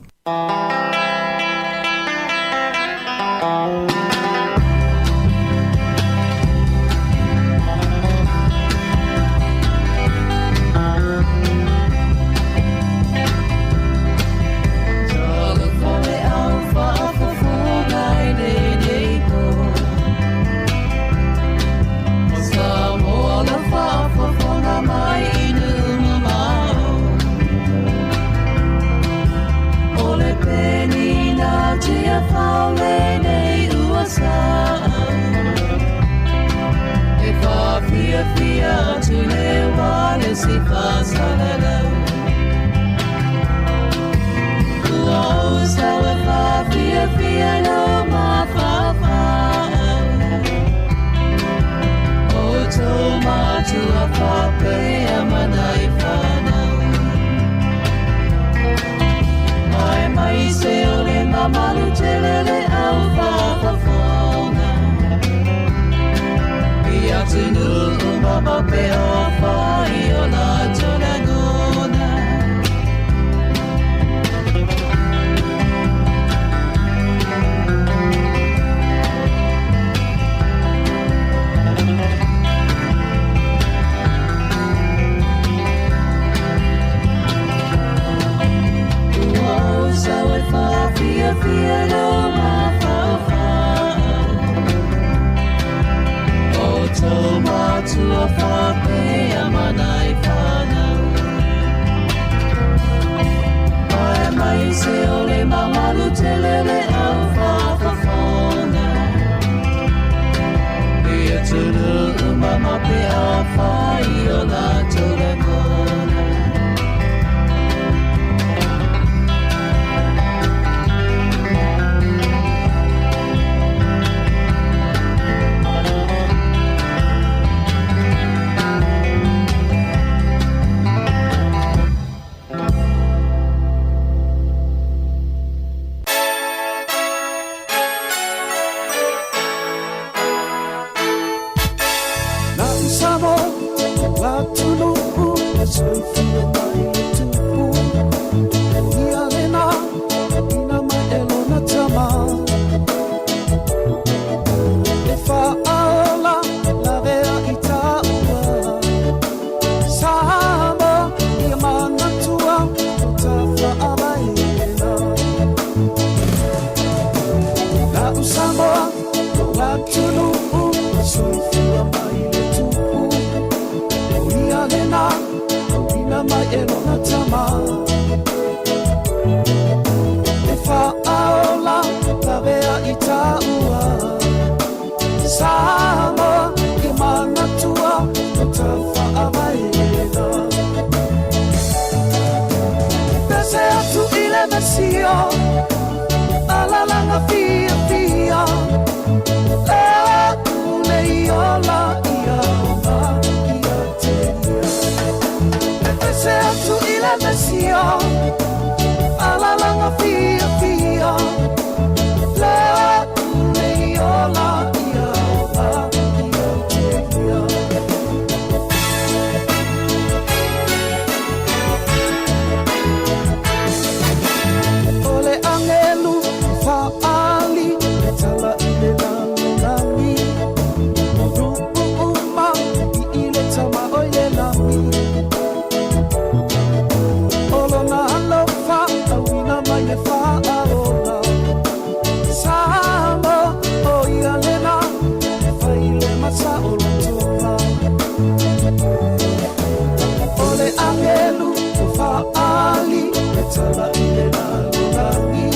tala ile na lulani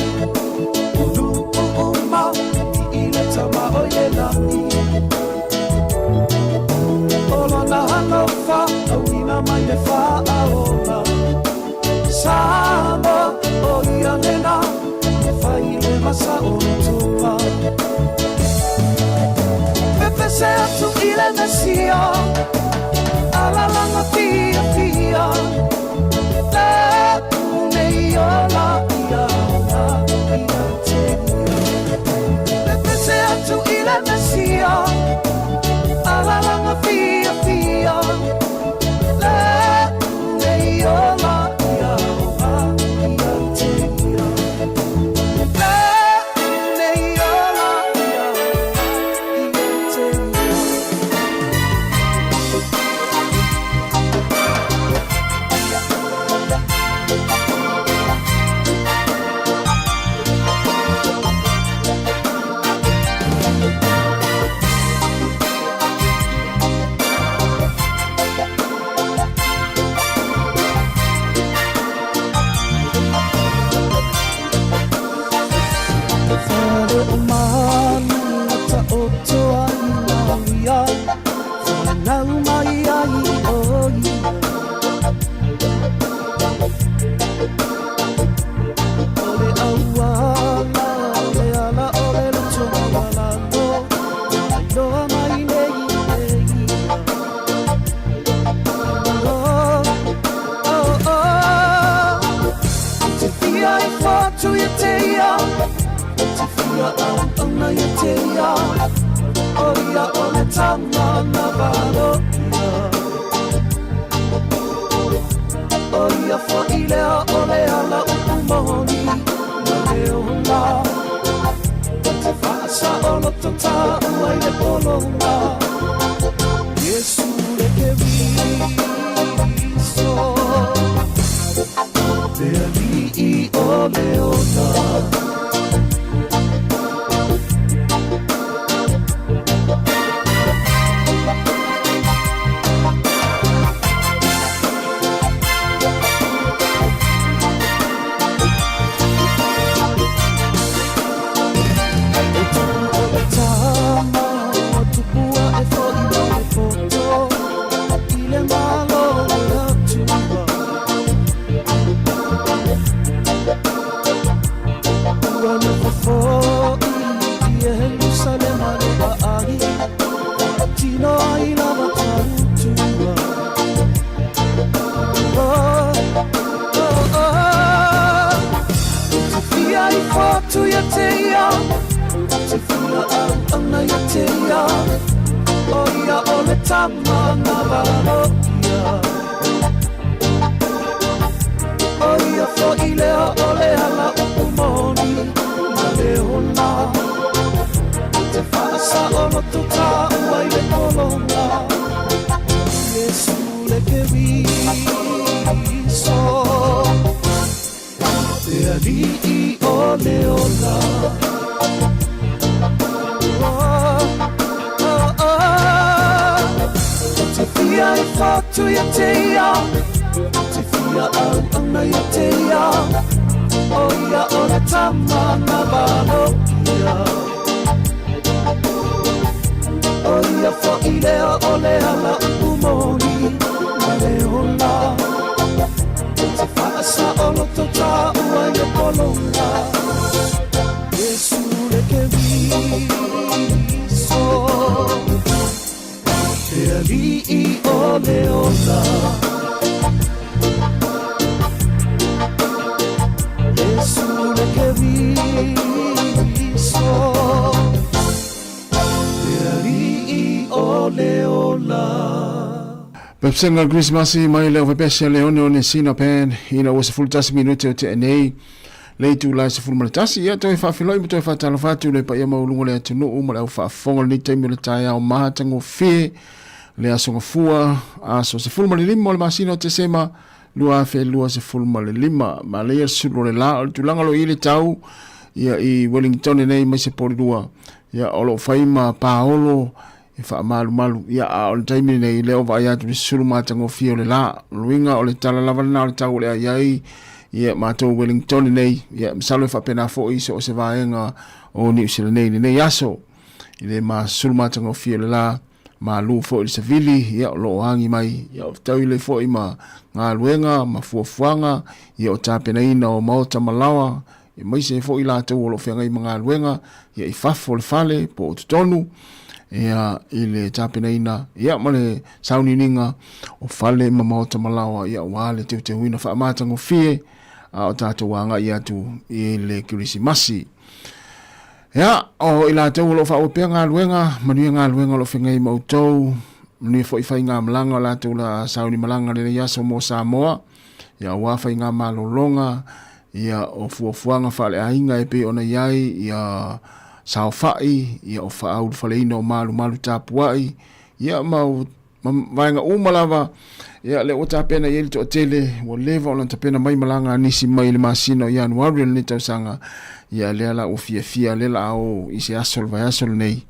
ulu uma ile tama oyelani ola na halofa awina mai le fa aola Sāmoa o ia lena e whai le masa o tupa Pepe se atu i le nasia ala langa fia fia le une iola ia te Pepe se atu i le nasia ala langa fia fia le une iola Pepsenga Christmas mai le o pese le one sina pen ina was full tas minute o te nei le tu la se full maltasi ya to fa filoi to fa tala fa tu le pa ya maulungo le tu no o mo fa fongo le te mi le tai o ma tango fe le aso fua aso se full mal limo le masino te sema lua fe lua se full mal lima ma le su le la tu langa lo ile tau ya I Wellington nei mai se por lua ya olo faima paolo fa malu ya on time nei le o vai atu suru matango fio le la luinga o le tala lava na o tau le ai ia mātou Wellington nei, ia msalo e whapena fo iso o se vaenga o New Zealand nei aso, i le māsulu mātanga o fia le la, ma lu fo i se vili, ia o loo hangi mai, ia o tau i le fo i ma ngā luenga, ma fuafuanga, ia o tāpena ina o maota malawa, ia mai se fo i lātou o lo whianga i ma ngā luenga, ia i fafo le fale, po o tutonu, ia i le tāpena ina, ia ma le saunininga o fale ma maota malawa, ia o wale te huina wha mātanga o fie, o tātou wanga i atu i le Kirisimasi. Ia, o i lātou lo wha o pia ngā luenga, manuia ngā luenga lo whianga i mautou, manuia fo i whai ngā malanga o lātou la sauni malanga le iaso mo Sāmoa, ia o whai ngā malolonga, ia o fuafuanga whale ainga e pe ona iai, ia sao whai, ia o whaau whale ina o malu tāpuai, ia mau vaenga umalawa, ia le o tāpena i elito o tele, o lewa o lanta pena mai malanga nisi mai le masina o Januari le tausanga, ia lela o fia lela au i se asol vai asol nei,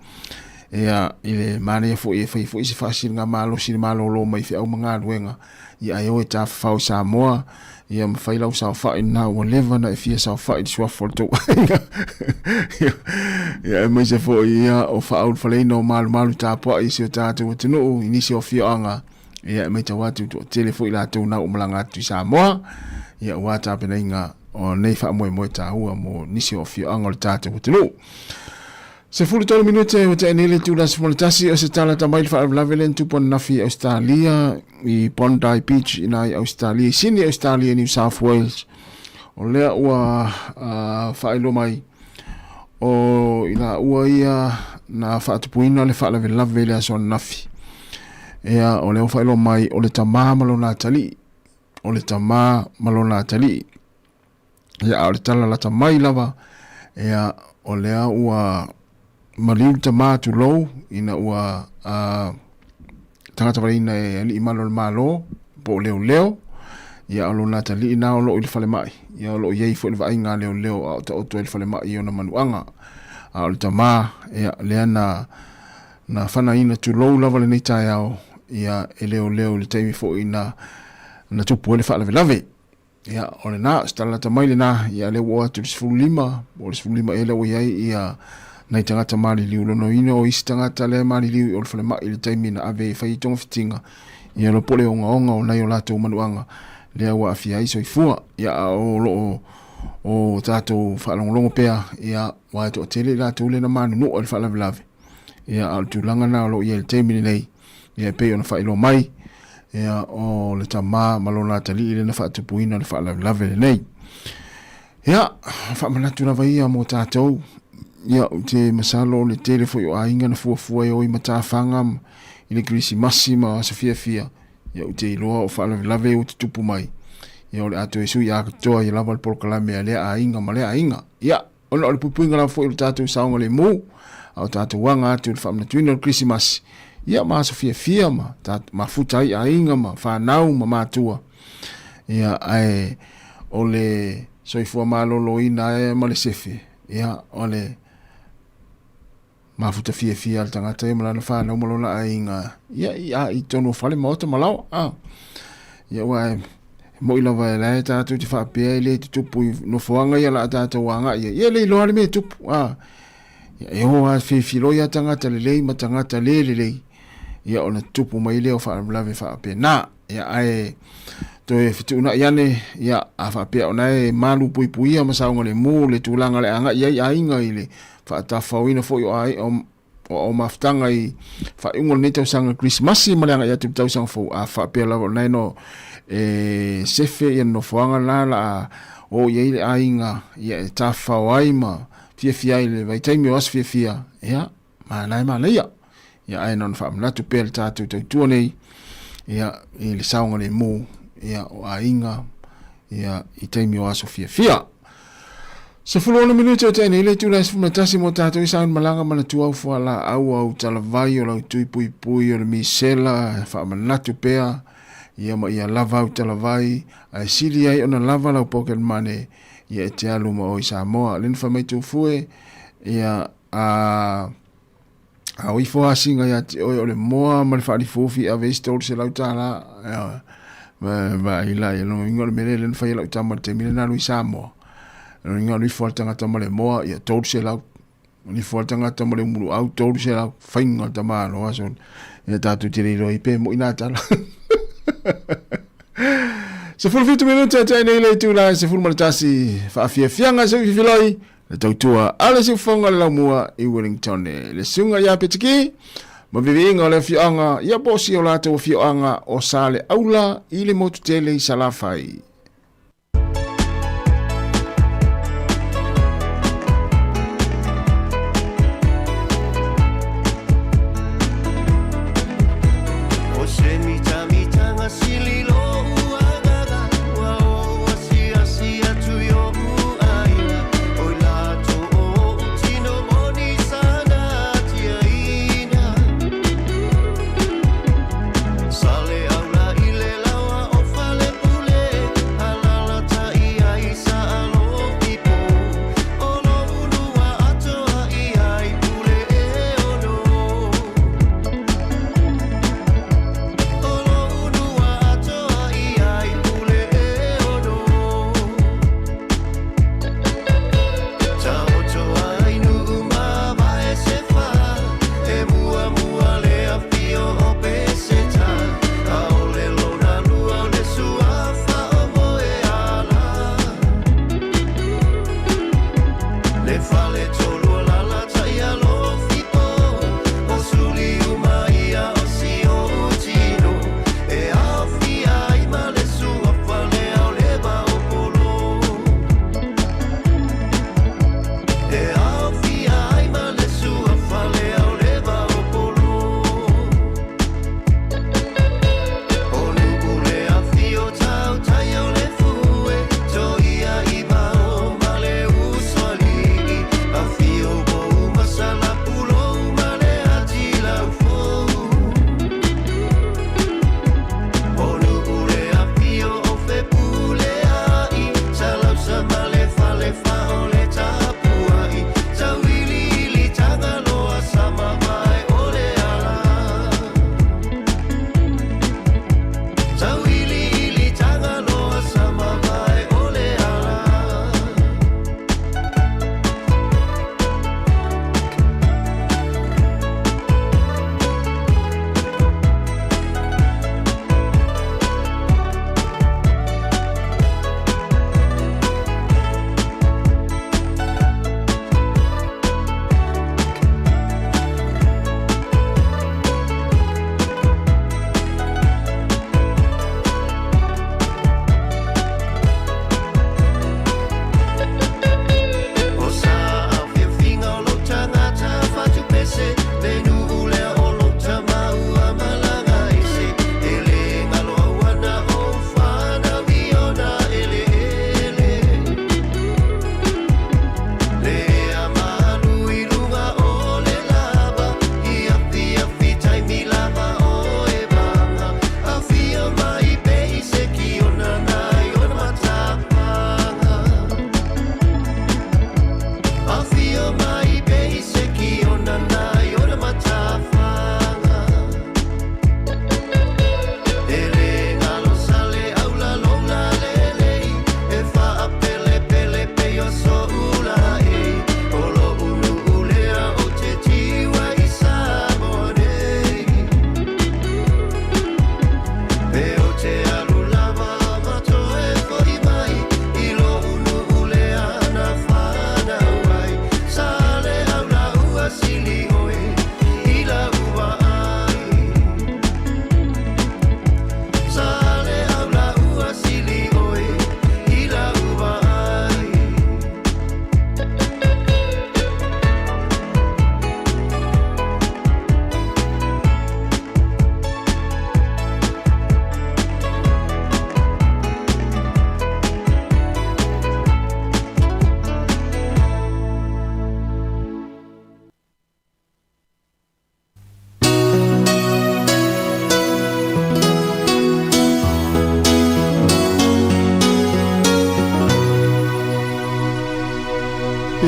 ia i le mane fo i fai fo i se fasil ngā malo si malo lo mai fi au mga luenga, ia ai o e tā whau Sāmoa, ia mawhai lau sao whai nā o lewa na e fia sao whai di suafol tau ia e mai se fo ia o whaau whaleina o malu tāpua i se o tātou o tinu i nisi o fia anga, ia e mai tau atu o tele fo i lātou nā o malanga atu i Sāmoa, ia ua tāpena inga o nei wha moe tā hua mo nisi o fia anga o tātou o tinu. Se fulu tolu minute o te enele tūla se monitasi o se tala tamai wha lavelen tupon nafi Australia i Bondi Beach inai Australia, i sini Australia, New South Wales. O lea ua whaelo mai o ina ua ia na whaatupuina le wha lavele a son nafi. Ea o leo whaelo mai o le tamā malona tali, o le tamā malona tali. Ea o le tala la tamai lava, ea o lea ua maliu tamātu lou ina ua tangata warina e ali imalo le malo po leo ia alo na tali ina o lo i le fale mai ia o lo iei fo i le vainga leo a o ta oto i le fale mai i o na manuanga a o le tamā ia lea na whana ina tu lou lava le nei tai au ia e leo le teimi fo ina na tupu le wha lave ia o le na stala tamai le na ia leo o atu le sifuru lima e leo iei ia nei tangata mali liu lono ino o isi tangata le mali liu i o le fale mai le taimi na ave whai tonga fitinga ia lo pole o ngaonga o nei o lato manuanga lea ua awhia iso i fua ia o lo o tātou whaalongolongo pea ia waeto o tele lato ule na manu no o le whaalavelave ia al tūlanga na lo ia le taimi nei ia pei o na whaelo mai ia o le tamā malona tali ile na whaatupuina le whaalavelave le nei ia whaamanatu na vai ia mo tātou ia te masalo le telefo o ainga na fuafua o i matawhanga i le Kirisimasi ma sa fia ia te iloa o whaalave o te tupu mai ia o le ato e sui a katoa i lava le polokalame a lea ainga ma lea ainga ia ona o le pupuinga la fo i le tātou saonga le mou au tātou wanga atu le whaamanatuina o le Kirisimasi ia ma sa fia ma futai ainga ma whanau ma mātua ia ai o le soifua malolo ina e ma le sefe ia o le mafuta fia al tangata e malana whanau malona ainga ia i tono whale maota malau ia wai mo ila vai lai tātou te whapea i le te tupu no whanga ia la tātou wanga ia le loa le me tupu ia e hoa whiwhilo ia tangata lelei ma tangata lelei ia ona tupu mai leo whaamlawe whapea na ia ai to e fituna iane ia a whapea ona e malu pui ia masaunga le mu le tūlanga le anga ia ainga i le whaatawhauina fo o maftanga i whaungo nei tausanga Krismasi ma le anga ia tupu tausanga fo a whapea lawa nei no sefe ia no whanga la o iei le ainga ia e tawhau ai ma fia i le vaitaimi o as fia ia ma leia ia ai non whaamnatu pēr tātou tautua nei ia i le saunga le mu ia o ainga ia i taimi o aso fia se fulona minuto o tēnei le tūla se fumatasi mo tātou i saun malanga mana tu au fuala au talavai o lau tui pui o le misela whaamanatu pēr ia ma ia lava au talavai ai sili ai ona lava lau pokel mane ia te alu ma o i Sāmoa len whamai tū fue ia a oi fo asinga ia te oi o le moa ma le whaari fofi a vestol se lau tāla Va ila ya no ingol mele len fa ila tama te mele na lui Sāmoa. No ingol lui fo tanga tama le moa ya tolu se la ni fo tanga tama le mulu au tolu se la fainga tama no aso. Ya tatu tiri ro ipe mo ina tala. Se fulu fitu minuta ta ina ile tu la se fulu maltasi fa afia fianga se filoi le tautua ala se fonga la mua I Wellington le sunga ya petiki. Mavivinga le fianga ya bosi o lato fianga o sale aula ile motutele salafai.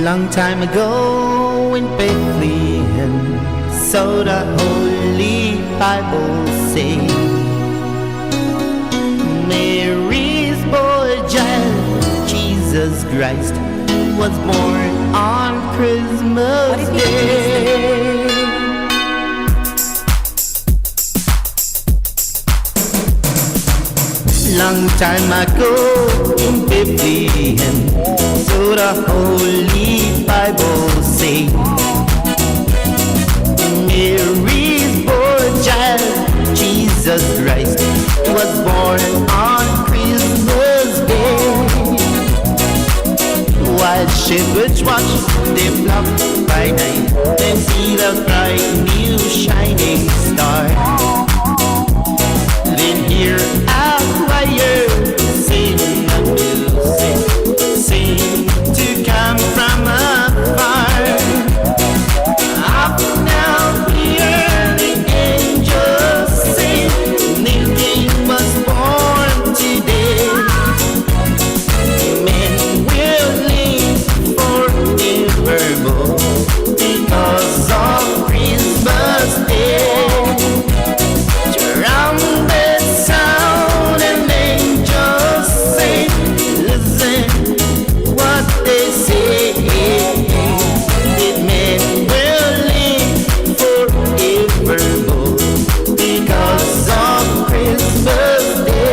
Long time ago in Bethlehem, so the Holy Bible say, Mary's boy child, Jesus Christ, was born on Christmas Day. Long time ago in Bethlehem, so the Holy Bible say, Mary's boy child, Jesus Christ, was born on Christmas Day. While shepherds watch their flock by night, then see the bright new shining star. Then hear a choir sing a music, sing to come from afar. Up now hear the angels sing, new king was born today. Men will live forevermore because of Christmas Day. Trumpets sound and angels sing, listen what they say. That men will live forevermore because of Christmas Day.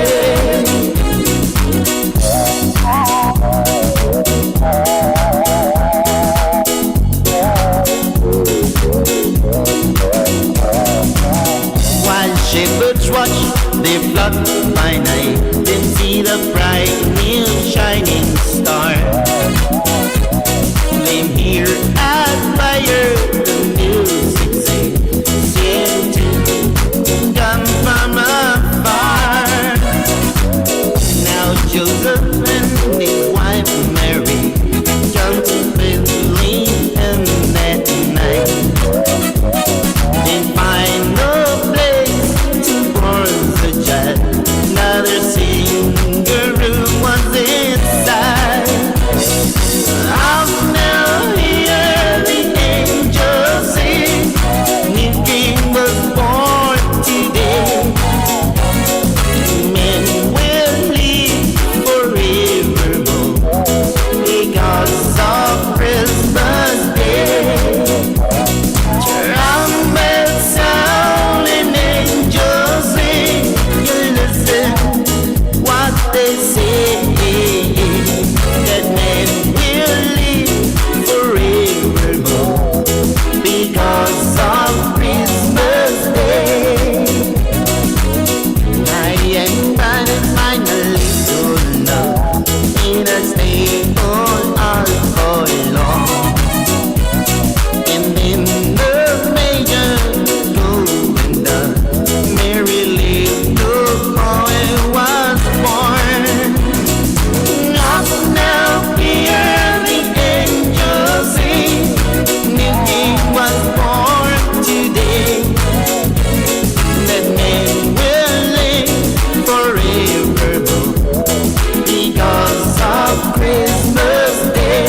While shepherds watch their flock by night, then see the bright new shining star. Then hear at fire the music sing to come from afar. Now Joseph and his wife Mary come to Bethlehem that night. Then find no place to born the child. Another singer room was inside. Out now hear the angels sing, new king was born today. Men will live forevermore because of Christmas Day. Trumpets sound and angels sing, you listen what they say. That men will live forevermore because of Christmas Day. I am trying to find a little love in a stable all for long. And then the major going down, Mary little boy was born. Up now hear the angels sing, new king was born today. That men will live forevermore because of Christmas Day.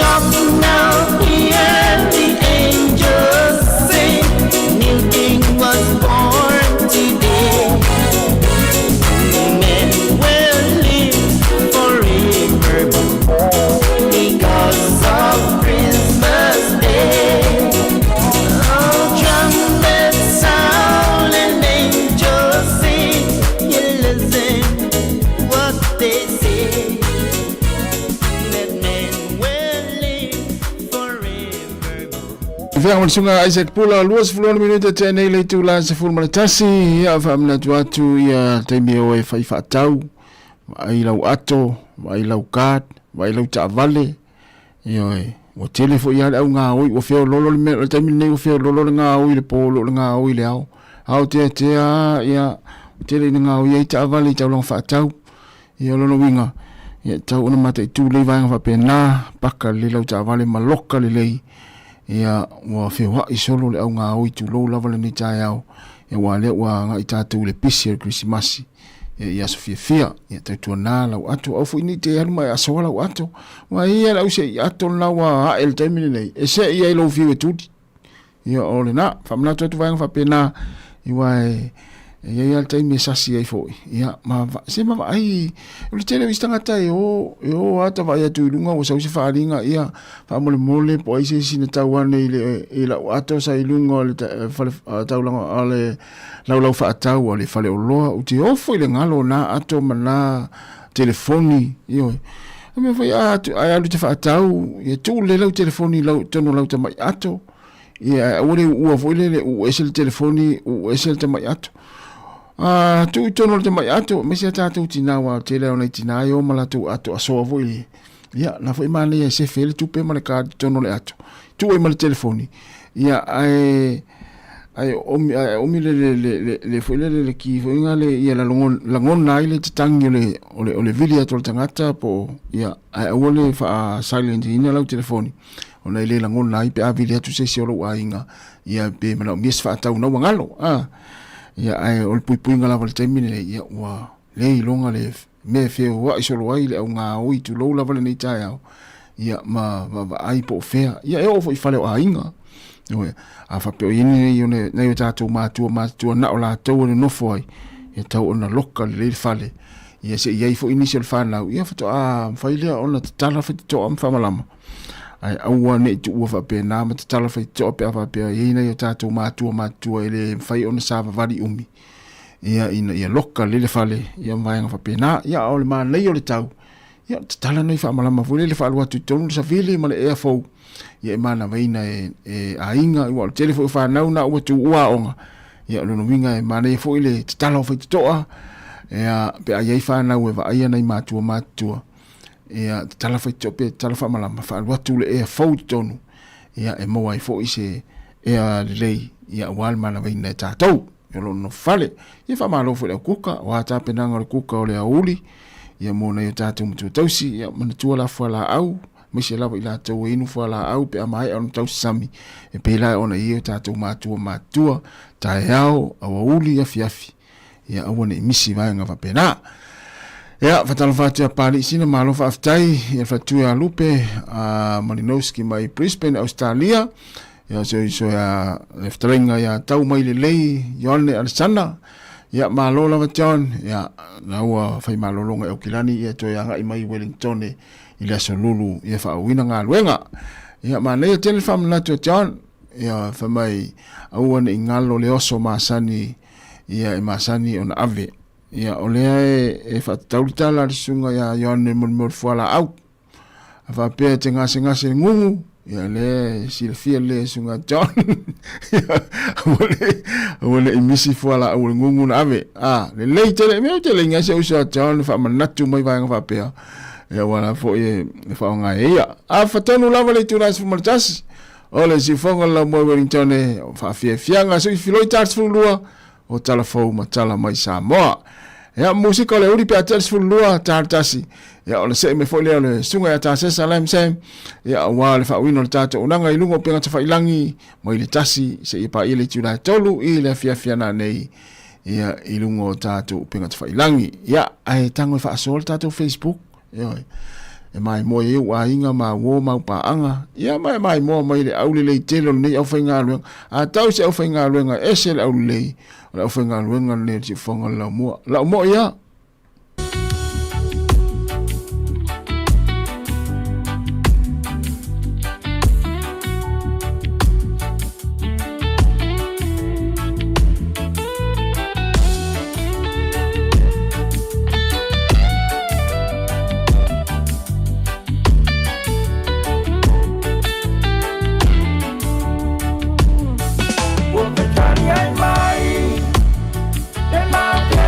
Up now hear the angels sing, new king was born today. Men will live forevermore because of Christmas Day. Oh, trumpets sound and angels sing, you listen what they say. That men will live forevermore. Fiang sunga Isaac Pula luas fulon minuta tene le tu la se fulma tasi ya famna tuatu ya temi o e fai fatau ai lau ato ai lau kat ai lau tavale yo e o telefo ya au nga oi o feo lolo me o temi ne o feo lolo nga oi le polo nga oi le au te ya tele nga oi ai tavale tau long fatau yo lolo winga ya tau ona mate tu le vanga fa pena paka le lau tavale maloka le lei ia wa fewa i solo le au ngā oi tu lou lava le ni tai au e wa le wa ngā i tātou le pisi e Krismasi ia Sofia fia ia tautua nā lau ato au fu ini te alu mai asoa lau ato wa ia lau se i ato lau a el taimini nei e se ia i lau fiu e tuti ia ole na whamana tu vanga whapena i wai ia al taimi sasi ai foi ia ma se ma ai o le tele vistanga tai o ata vai atu lunga o sa fa ringa ia fa mole po ai se sina tawane ile la ato sa lunga le tau langa ale lau fa tau ale fale o loa o te ofo ile ngalo na ato mana telefoni io me foi atu ai alu te fa tau ia tu le lau telefoni lau tono lau te mai ato ia ore u foi le u esel telefoni u esel te mai ato tu tono te mai ato me se tatu tina wa tele ona tina yo mala tu ato aso voi ya na foi mane se fele tu pe male ka tono le ato tu e male telefoni ya ai omi le foi le ki foi ngale ya la ngon na ile tangi le video to tangata po ya ai ole fa silent ina la telefoni ona ile la ngon na pe a video tu se o lo ainga ya pe mala mis fa tau no ngalo ia ai ol pui ngala val temine ia wa le longa le me fe wa iso lo ai le nga oi tu lo lava le nei tai au ia ma ai po fe ia e o foi fale o ainga no a fa pe ini ne nei ta tu ma tu na ola tu no foi ia tau ona local le fale ia se ia fo initial fa ia fa to fa ile ona tala fa to am fa malama ai au ne tu wa fa pe na ma tala fa to pe fa pe ina yo tatu ma tu ele fai on sa vali umi ia local le fale ia mai fa pe na ia o le ma le yo le tau ia tala nei fa mala ma fu le fa lu tu tonu sa vile ma le e fo ia ma na veina e ainga o telefone fa na o tu wa onga ia no winga e ma ne fo ile tala fa to ia pe ai fa na we va ia nei ma tu ia tala fa tope tala fa mala fa watu le e fo tonu ia e mo ai fo ise ia lei ia wal mana veina tatou yo no fale ia fa malo fo le kuka wa ta penanga le kuka o le auli ia mo na tatou mutu tausi ia mana tu la fa la au me se la ila to inu fa la au pe mai on tau sami e pe la ona ia tatou matua ta yao auli ia fiafi ia awone misi vai nga fa pena ia fatal fatia pali sina malo fa aftai ia fatu ya lupe Malinowski mai Brisbane Australia ia so ya leftrenga ya tau mai lei yone alsana ia malo la John ia lawa fai malo longa o kilani ia to ya ngai mai Wellington ila solulu ia fa wina nga luenga ia mane telefam na to John ia fa mai awan ingalo le oso masani ia masani on ave ia ole e fa taulita la sunga ya yone mon foala au fa pe te ngase ngungu ia le silfia le sunga John ole imisi foala au ngungu na ave le leite me te ngase usa John fa manatu mai va fa pe ia wala fo e fa nga ia fa tonu lava le tu ras fumartas ole si fonga la mo Wellington fa fianga so filoi tarts fulua o telefon ma tala mai Sāmoa ia musika le uri pe tarts fulua tartasi ia ole se me fo le sunga ya tasa salam sem ia wala fa wino tato unanga ilungo pe ngata fa ilangi mai le tasi se ipa ile tu la tolu ile fiana nei ia ilungo tato pe ngata fa ilangi ia ai tango fa sol tato Facebook ia e mai mo e wa inga ma wo ma pa anga ia mai mo mai le au le telo nei au fainga lu a tau se au fainga lu nga esel au le au fainga lu nga le ti fonga la mo ia Ai mai, e ma che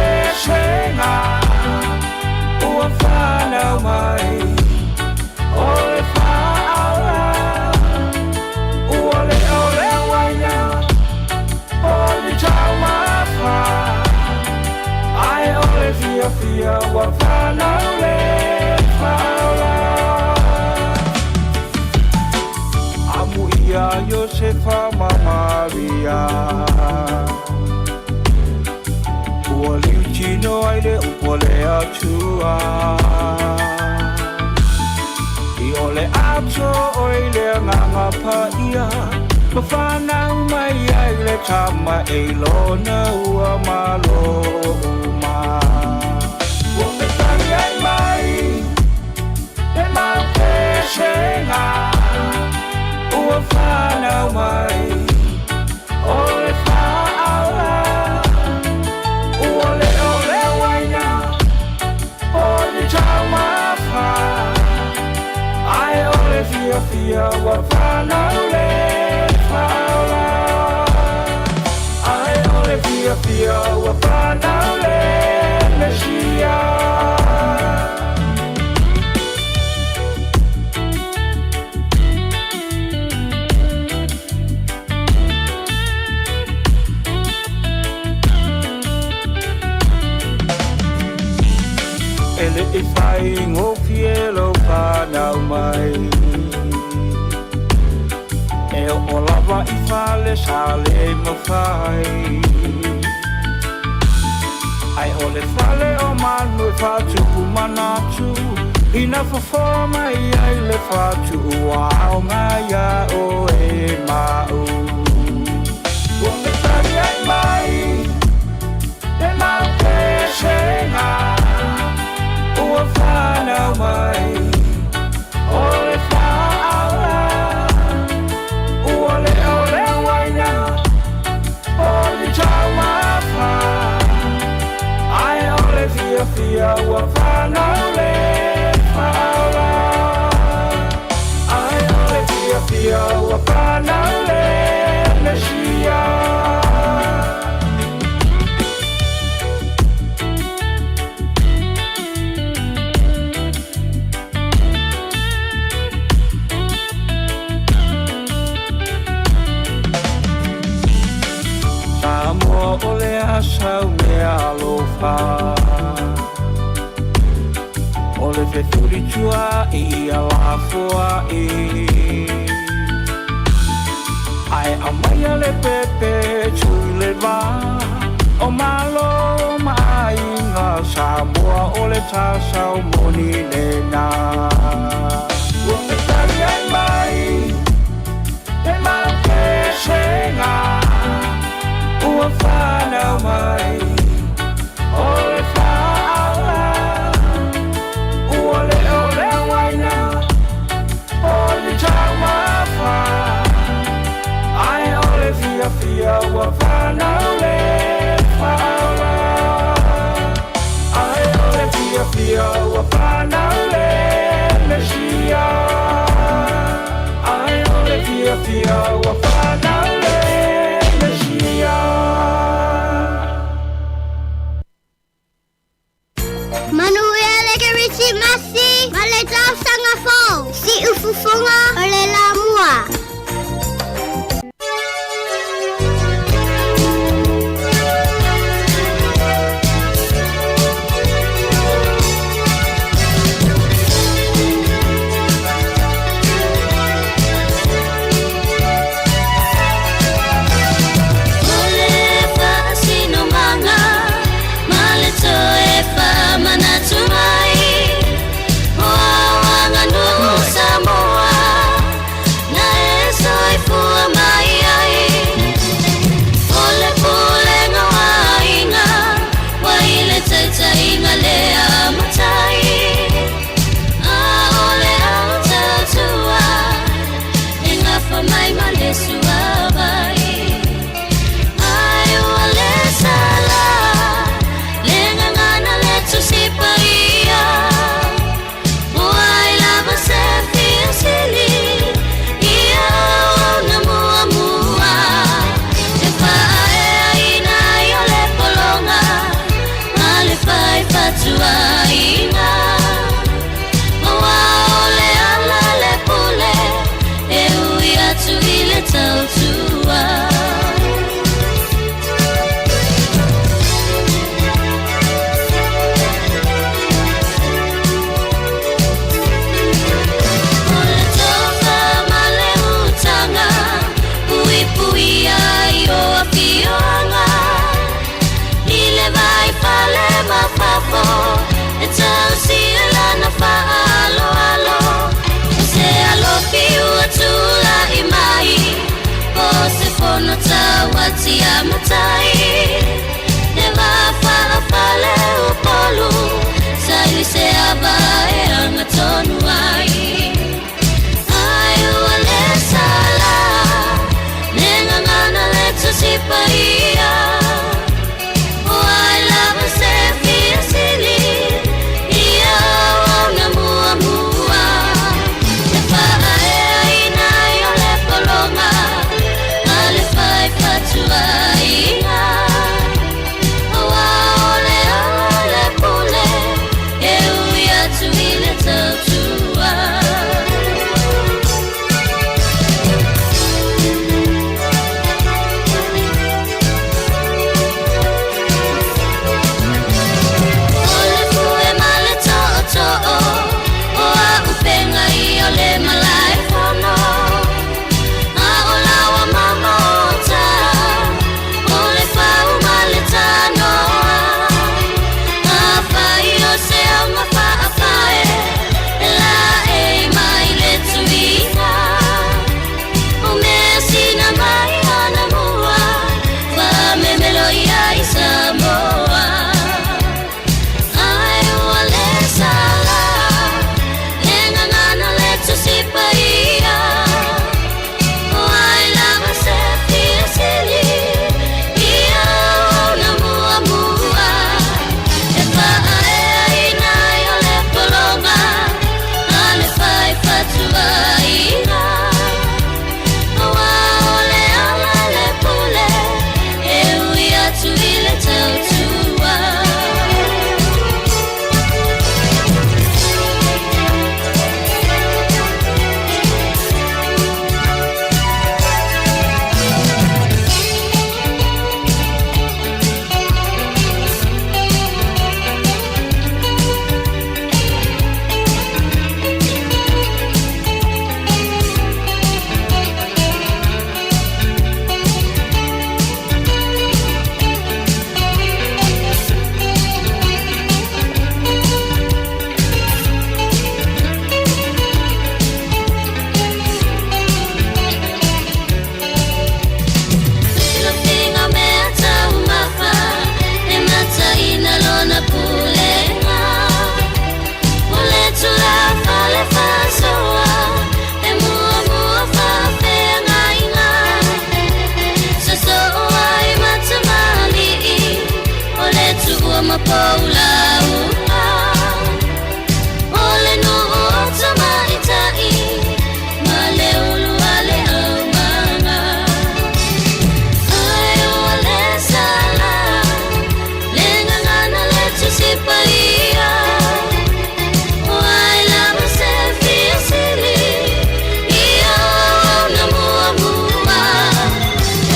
ole atua I ole ato oile nganga pa ia Mawhanau mai ai le tama e lona ua malo uma Ua me tari ai mai E mau te shenga Ua whanau mai Ole whaala Ua leo leo waina Ole tau mawha Ai ole fia fia Ua whanau le whaala Ai ole fia fia Ua whanau le Mesia Ele e whai ngō fielo whanau mai E o lava I whale sale mo whai Ai ole whale o manu e whātupu manatu Ina whawhora mai ai le whātu Wao ngai a o e mau Ua me tari ai mai E mau te shenga Ua whanau mai Ole whaala Ua leo leo waina Ole tau mawha Ai ole fia fia Ua whanau le whaala Ai ole fia fia Ua whanau le Mesia Sāmoa ole asau me alofa Ole whewhuri tua I alafoa I Ai amaya le pepe tui le wā O malo mai ngā Sāmoa ole tāsau moni le nā Ua me tari ai mai E mau te shenga Ua whanau mai Ole whaala Ua leo leo waina Ole tau mawha Ai ole fia fia Ua whanau le whaala Ai ole fia fia Ua whanau le Mesia Ai ole fia fia Ua whanau le Mesia si amatai e va fa fale o polu sai se abae angatonu ai ai wale sala nenga ngana let's si paia o ai love se fia sili ia na mua mua e fa ai na yo le polonga ale fai fatua ia o ole ole pole e uia tu ile tatua ole fue male to o a upenga I ole malai fono a ola wa mama ota ole fa male tano a fa io se ama fa fae la e mai le tuina o me sina mai ana mua fa me meloia I Sāmoa ai ole sala nenga ngana let's si paia o ai lava se fia sili ia na mua mua e fa ai na ole polonga ale fai fatua ina o ole ale pole e uia tu ile tautua Looking a meta umafa e mata ina lona pulenga ole tula fale fasoa e mua fa penga inga so ai mata mali ole tu ma paula ole no otama itai male ulu ale amanga ai ole sala lenga ngana let's si paia o ai lava se fia sili ia na mua mua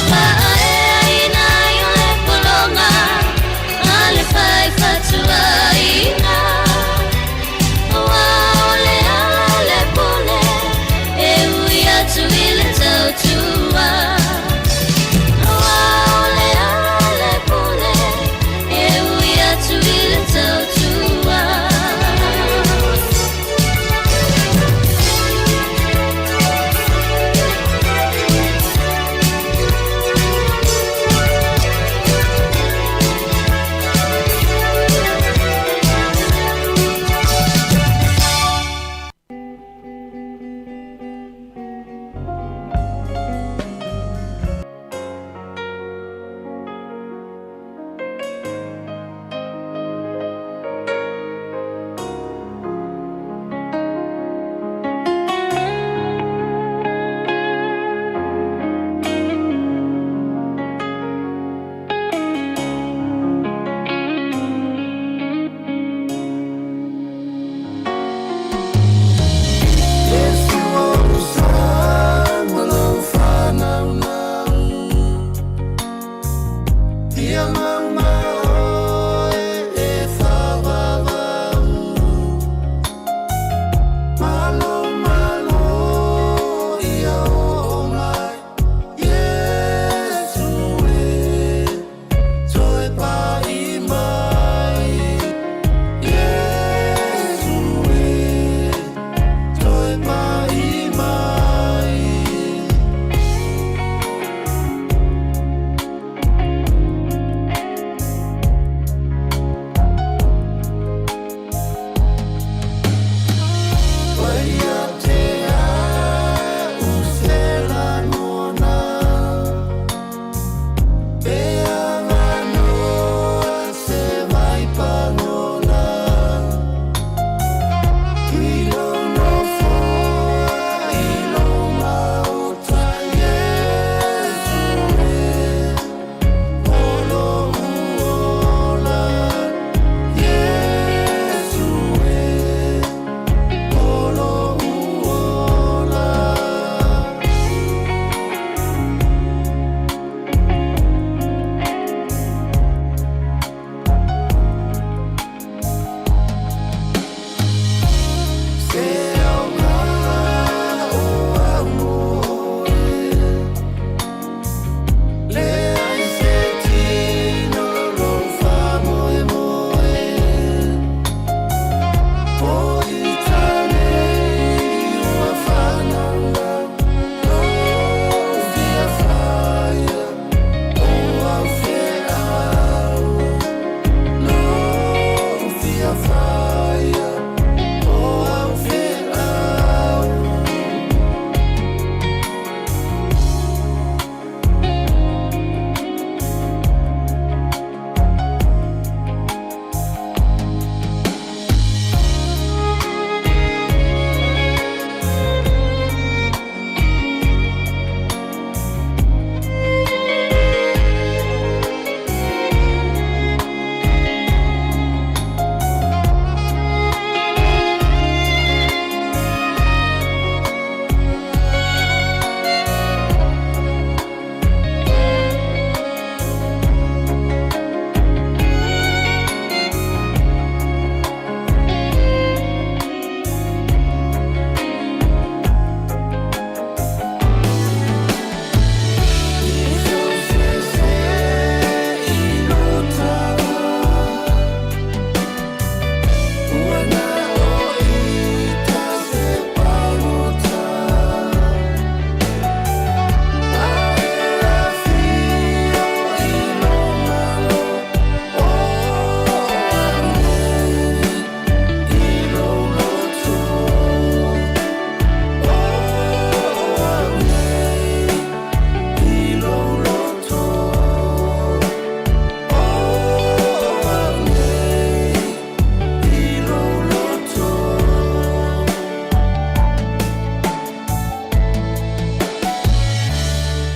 fa ai na yo le polonga ale fai fatua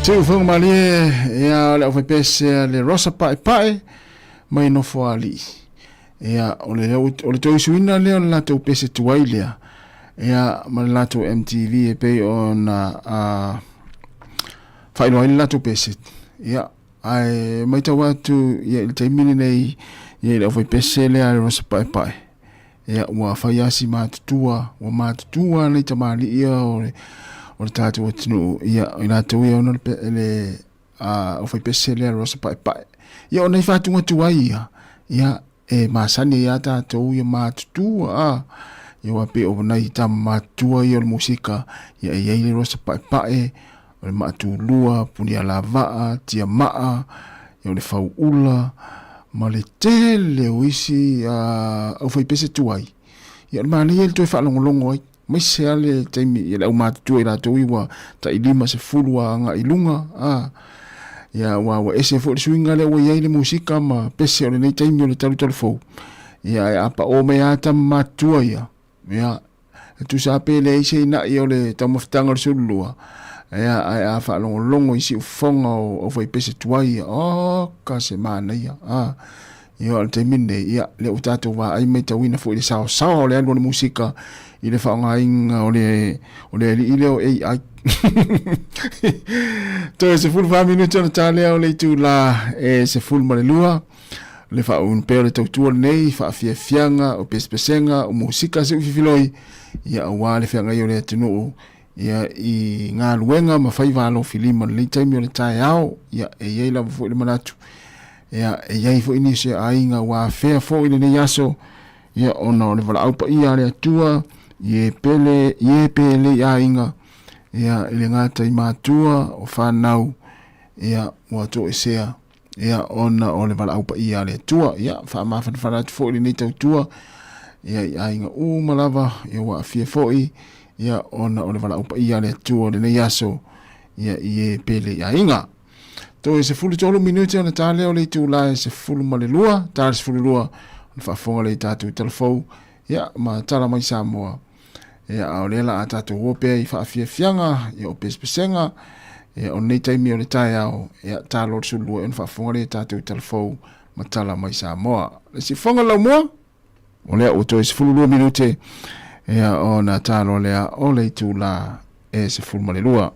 Teu whanga mali ia le awhai pese le rosa pai pai mai no foali. Ia o le tau suina leo le lato pese tuai lea. Ia ma le lato MTV e pei o na whainoa le lato pese. Ia ai mai tau atu ia il taimini nei ia le awhai pese lea le rosa pai pai. Ia ua whaiasi mātutua nei tamali ia o le tātou atinu ia o nā tau ia ona le o whai pese lea rosa pai pai. Ia o nei whātunga tuai ia e māsani ia tātou ia mātutua ia wape o nei tā mātua ia o le musika ia e iei le rosa pai pai o le mātulua puni ala vaa tia maa ia o le whauula ma le tele o isi o whai pese tuai ia le māni ia le toi whaalongolongo ai mai se ale taimi ia le au mātutua i rātou iwa ta i lima se fulua anga ilunga ia wa ese fo le suinga le wa iei le musika ma pese o le nei taimi o le talu fou ia e apa o me ata mātua ia tu sa pele ise ina ia o le tamaftanga le sulua ia ai a whaalongolongo isi ufonga o whai pese tuai ka se mana ia ia le taimine ia le utato wa ai mai tawina fo le sao o le alu le musika i le whaongainga o le ili o AI. To e se fulu wha minuto na tālea o le tu la e se fulu ma le lua. Le wha un peo le tautua nei, wha fianga o pespesenga o musika se ufifiloi. Ia awa le whianga i o le atinu ia i ngā luenga ma whai walo filima le taimi o le tae ao. Ia e iei lava fo le manatu. Ia e iei fo ini se ainga wa whea fo i le nei aso. Ia ona o le wala aupa ia le atua. Ie pele ia inga ia ile ngata i mātua o whanau ia ua to esea ia ona o le wala aupa ia le tua ia whaamawhan whanatu fo ili nei tau tua ia inga malava ia wa fie foi ia ona o le wala aupa ia le tua le nei aso ia ie pele ia inga to e se fulu tolu minuti ona tāleo le tu la e se fulu male lua tāle se fulu lua ona whaafonga le tātou telefou ia ma tala mai Sāmoa ia o lela a tātou wope i whaafiafianga ia o pespesenga ia o nei taimi o le tae au ia tālo le sulua e on whaafonga le tātou telefou ma tala mai Sāmoa le si whanga lau mua o lea o toi se fulu lua minute ia o na tālo lea o le tu la e se fulu male lua.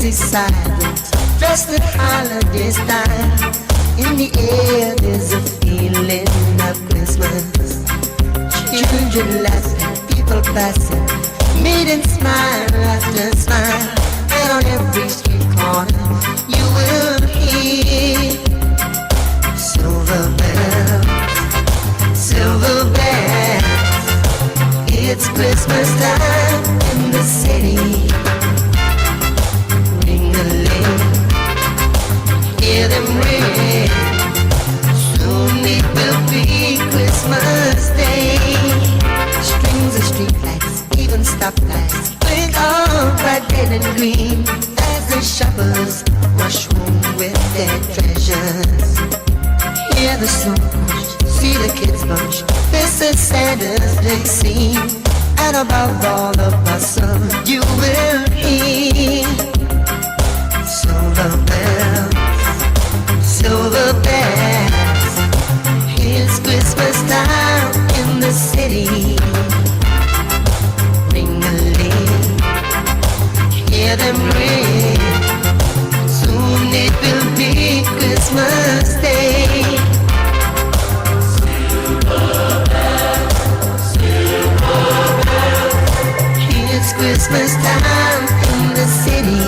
Silence, just at holiday time. In the air, there's a feeling of Christmas. Children laughing, people passing, meeting smile after smile. And on every street corner, you will hear silver bells, silver bells. It's Christmas time in the city. Hear them ring. Soon it will be Christmas Day. Strings of streetlights, even stoplights, twinkle bright red and green as the shoppers rush home with their treasures. Hear the song push, see the kids bunch. This is Santa's big scene, and above all the bustle, you will hear silver bells. Silver bells, it's Christmas time in the city. Ring-a-ling, hear them ring. Soon it will be Christmas Day. Silver bells, it's Christmas time in the city.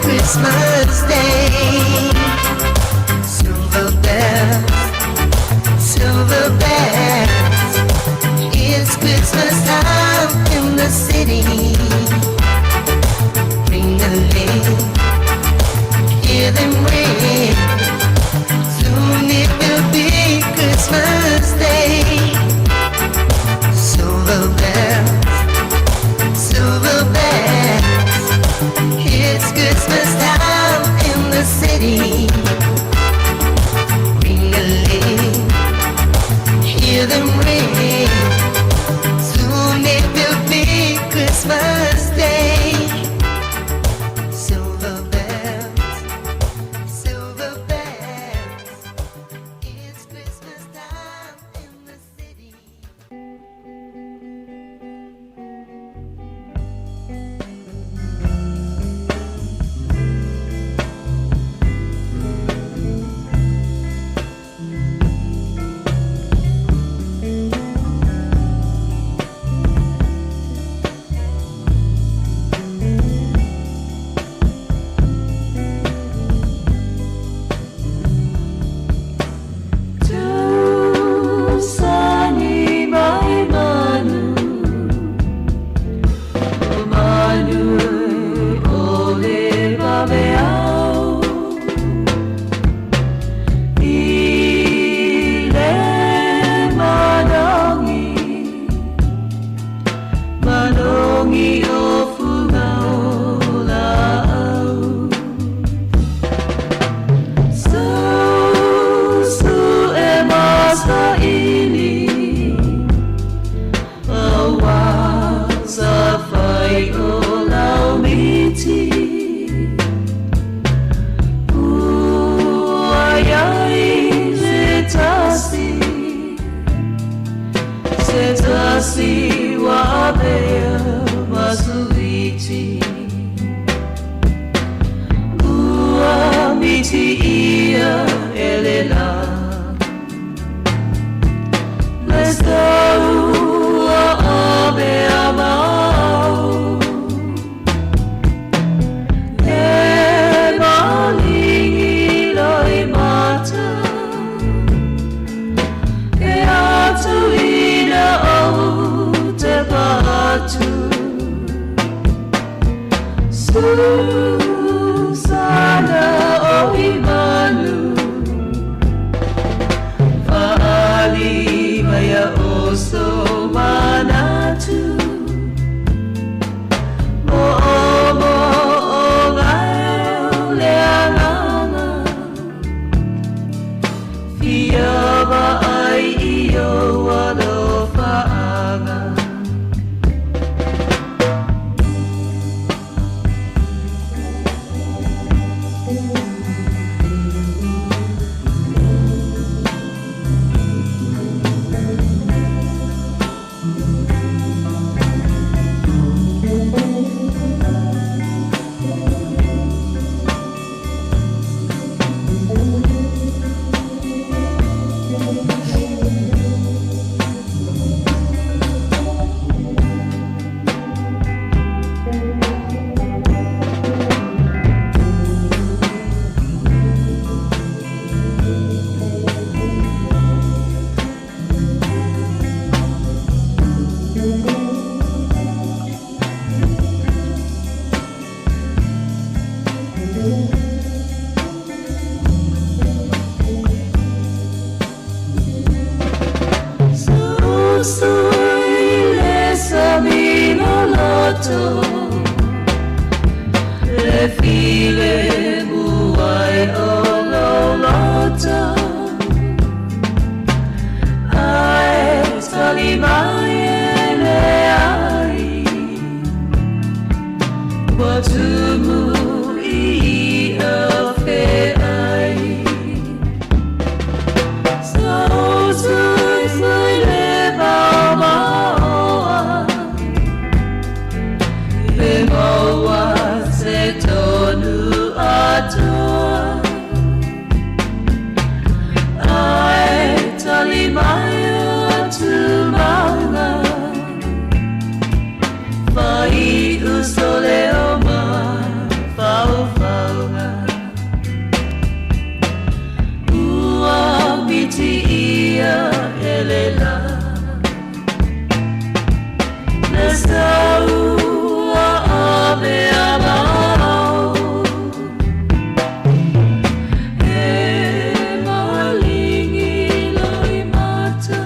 Christmas Day. Silver bells, it's Christmas time in the city. Ring-a-ling, Susana o Imanu Fa'ali maya oso manatu Mo'omo o ngai leanganga Fiaba ai iyo walo fa'anga Le file buai o lolota Ai tali mai le ai Watumu I a fe ai So sui le baumaoa Le maua se tonu atoa Ai tali mai atu maunga Vai usole o ma fau faunga Ua miti ia elela Nesau ave amau E malingi loi mata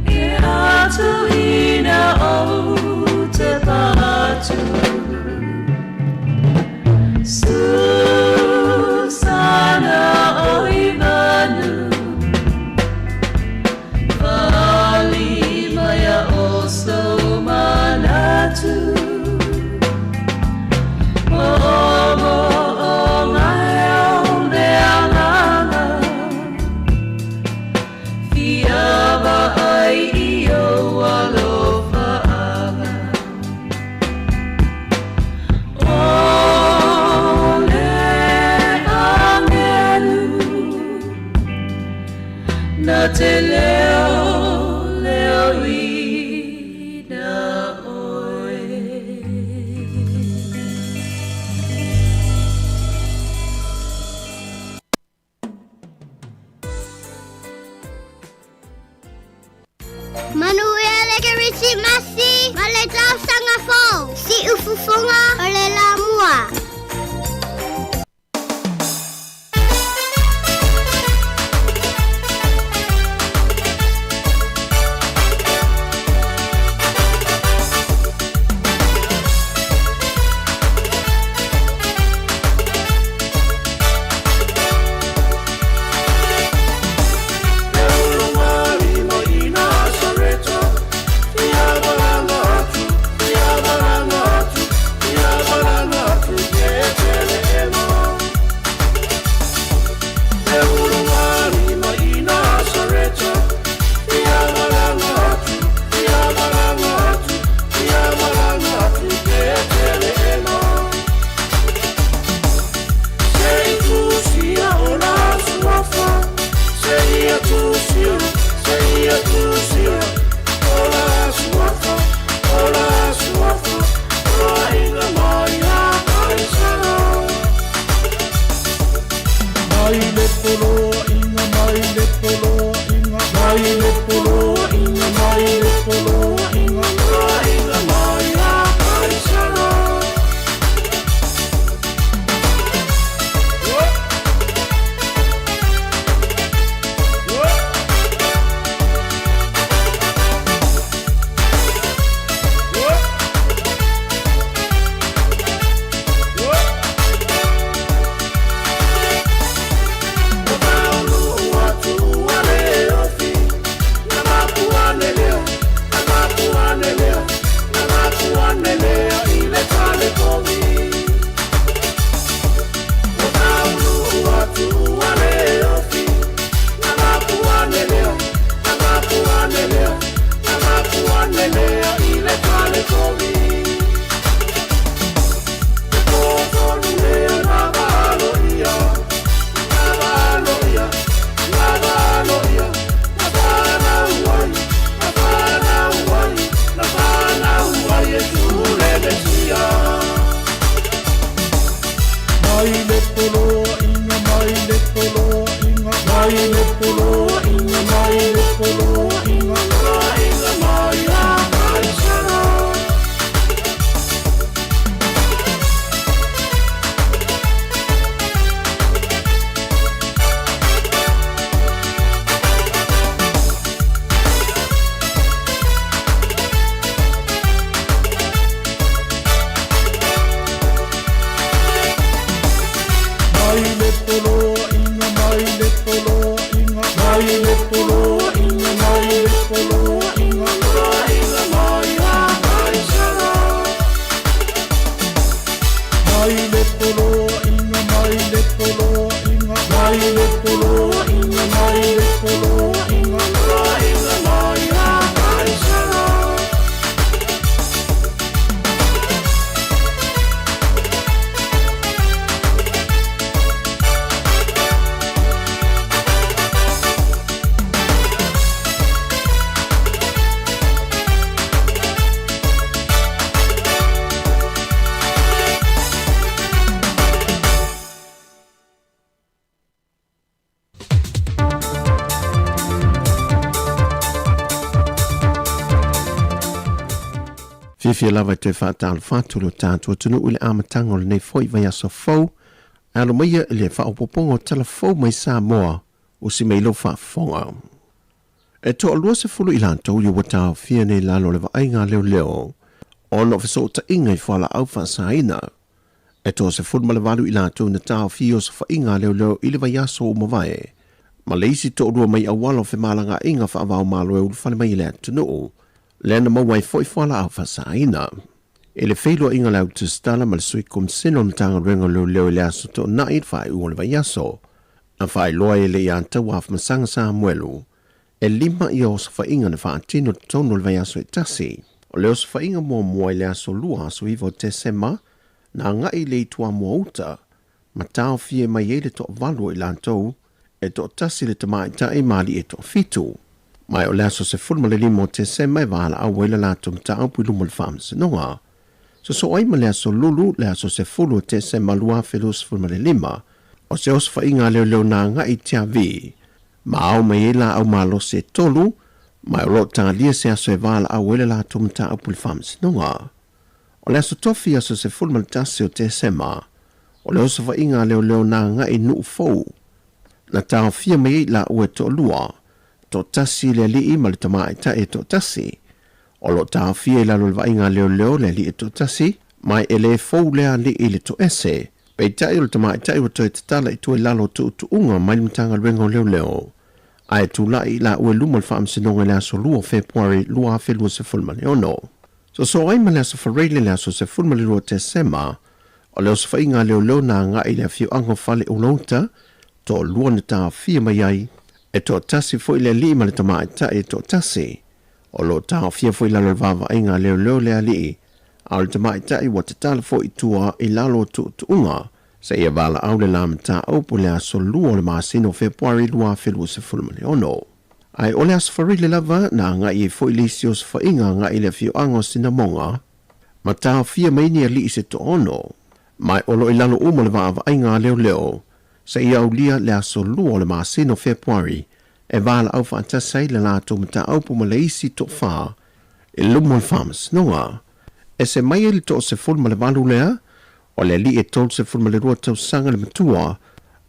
E atu ina o te patu Susana o Imanu Vali maya oso manatu Mo'omo o ngai o leanganga Fiaba ai iyo alofa aga O le angelu Na te leo Manuela ke risi masi, male tau sanga fo, si ufufunga ole la mua. Yeah. Fia lava te whaatala whātulu tātua tunu ule amatanga o le nei foi vai aso fau. Alo maia le whaopopongo tala fau mai Sāmoa o si meilo whaafonga. E to alua se fulu ilantou i watao fia nei lalo le vaenga leo leo. Ono fiso ta inga i whala au whaasaina. E to se fulu malawalu ilantou na tao fia sa whainga leo leo ili vai aso o mawai. Ma leisi to alua mai awalo fe malanga inga whaavao malo e ulufane mai le tunu. Lena mawai foi whala au whasaina. E le whailua inga lau tu stala ma le sui kum sino na tanga renga leo leo le aso to na i whai uole vai aso. Na whai loa e le ianta waf masanga Sāmuelu. E lima i o sa whainga na whaatino tono le vai aso e tasi. O leo sa whainga mua mua le aso lua aso iwo te sema. Na ngai le itua mua uta. Ma tau fie mai ele to valu i lantou. E to tasi le tamai ta e mali e to fitu. Mai o le aso se fulma le limo te sema e wala a wela la tum ta au pilu mal fam se noa. So ai ma le aso lulu le aso se fulu te sema lua felus fulma le lima. O se os whainga leo leo na ngai tia vi. Ma au mai ela au malo se tolu. Mai o rota lia se aso e wala a wela la tum ta au pilu fam se noa. O le aso tofi aso se fulma le tasi o te sema. O le oso whainga leo leo na ngai nu fau. Na tau fia mai la ue to lua. To tasi le li ima le tamai ta e to tasi. O lo tau fia la lo vainga leo leo le li e to tasi. Mai e le fau lea li i le to ese. Pei ta i lo tamai ta i wato e tatala i tu e lalo tu unga mai mtanga rengo leo leo. Ai tu la i la ue lumal faam sinonga le aso lua februari lua fe lua se fulma le ono. So ai ma le aso farele le aso se fulma le lua te sema. O le oso fainga leo leo na nga i le fiu ango fale ulauta. To lua na ta fia mai ai. E to tasi foi le li ma le tamai ta e to tasi. O lo tau fia foi la lorvava inga leo leo le ali. Au le tamai ta i wata tala foi tua i lalo tu unga. Se ia vala au le lama ta aupu le aso lua le maasino februari lua filua se fulma le ono. Ai o le aso fari le lava na nga i foi lisi o sa inga nga i le fiu ango sina monga. Ma tau fia maini a li se to ono. Mai o lo i lalo uma le vava inga leo leo. Se ia au lia le aso lua le maasino februari, e vala au whaantasai le lato mata aupu ma le isi to wha, e lumo le whamas noa. E se mai e li to se fulma le valu lea, o le li e tol se fulma le rua tau sanga le matua,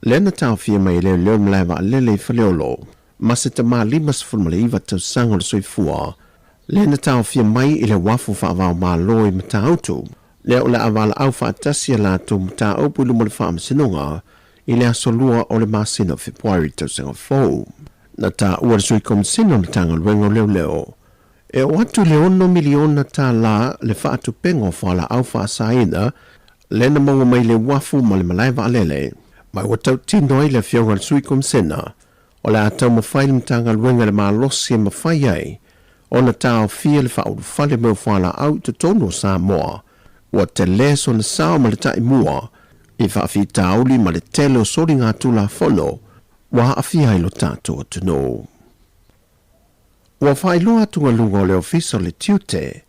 le na tau fia mai le leo mlewa lele i whaleolo, ma se ta maa lima se fulma le iwa tau sanga le soifua, le na tau fia mai i le wafu whaavao maa loi mata autu, le o le avala au whaantasia lato mata aupu lumo le whamas noa, i le aso lua o le masino februari tau sanga fau. Na ta ua le sui kom sino le tanga luengo leo leo. E o atu le 1 miliona ta la le whaatu pengo whala au whaasaina, le na maua mai le wafu ma le malaiva alele. Mai wa tau tino ai le fionga le sui kom sina, o le atau mawhai le mtanga luenga le maa losi e mawhai ai, o na tau fia le whauru whale meo whala au te tono Sāmoa, wa te leso na sao ma le tai mua, i whaafi tauli ma le tele o sori ngā tula whono, wa haafi hailo tātua tuno. Wa whailo atunga lunga o le ofisa le tiute,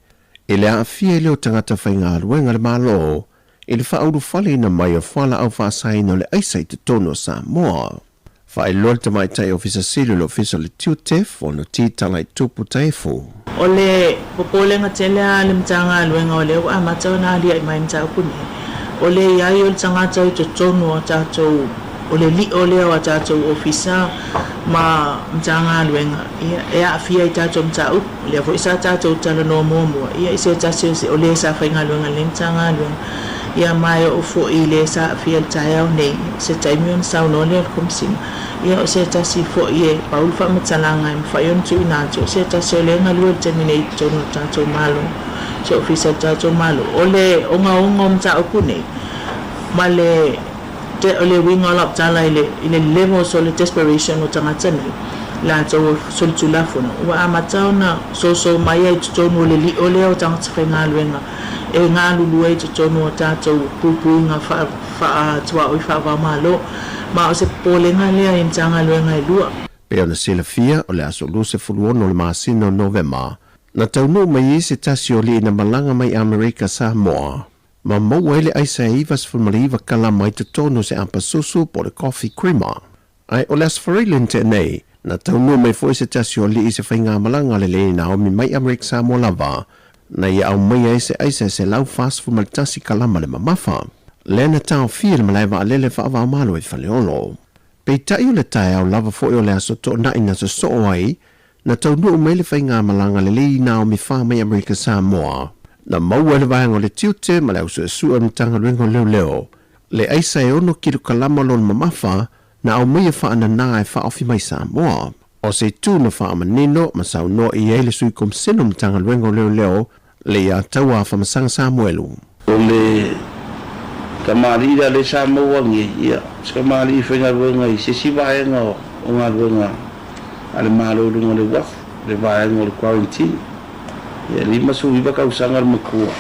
i le haafi leo tangata whainga aluenga le malo, i le whauru whale ina mai o whala au whaasaina o le aisai te tono Sāmoa. Whae loa te mai tai ofisa sili lo ofisa le tiutef o no titala I tupu taifu. O le popolenga telea le mtanga luenga o le o amatau na alia I mai mtau puni. O le iai o le tangata I totonu o tātou o le li o lea o tātou ofisa ma mtanga luenga. Ia afia I tātou mtau, o le vo isa tātou tala no mua. Ia isa tātou o le sa whainga luenga le mtanga luenga. Ia mai o fo I le sa afia taia o nei, se taimion sa no le kumsing. Ia o se tasi fo I e paul fa matalanga I mwhaion tu inato, se tasi o le ngalua terminate tono tātou malo, se ofisa tātou malo. O le onga mta o kune, ma le o le winga lap tala I le level so le desperation o tangata ni, la tau sol tulafona. Ua amatau na so mai ai tutonu o le li o le o tangata whainga luenga. E ngā lulu e tutonu o tātou pupuinga tua oi whawa malo, ma o se polenga lea I mtanga luenga I lua. Pea na sila fia o le aso luse fuluono le maasino Novema. Na taunu mai I se tasi o li ina malanga mai Amerika Sāmoa. Ma maua ele aisa e iwas fulmariva kala mai tutonu se ampasusu po le coffee creamer. Ai o le asfarilin te nei, na taunu mai fo se tasi o li I se whainga malanga le le na omi mai Amerika Sāmoa lava. Na ia au mai se aisa se lau fast fu maltasi kalama le mamafa. Lena tau fia le malaiva alele whaava malo I whaleolo. Pei tai o le tai au lava fo o le aso to na ina sa so ai, na tau nuu mai le whainga malanga le lei na o mi wha mai Amerika Sāmoa. Na maua le vahanga o le tiute ma le ausu e sua ni tanga rengo leo. Le aisa e ono kiru kalama lon mamafa, na au mai e wha ana na e wha ofi mai Sāmoa. O se tu na wha amanino, ma sau no I ele sui kom seno ni tanga rengo leo, le ia taua whamasanga Samuelu. O le kamarira le Sāmoa nge ia. Skamari whenga ruenga I se si vaenga o ngā ruenga. Ale malo runga le wafu, le vaenga o le quarantine. Ia lima su iwa kausanga le makua.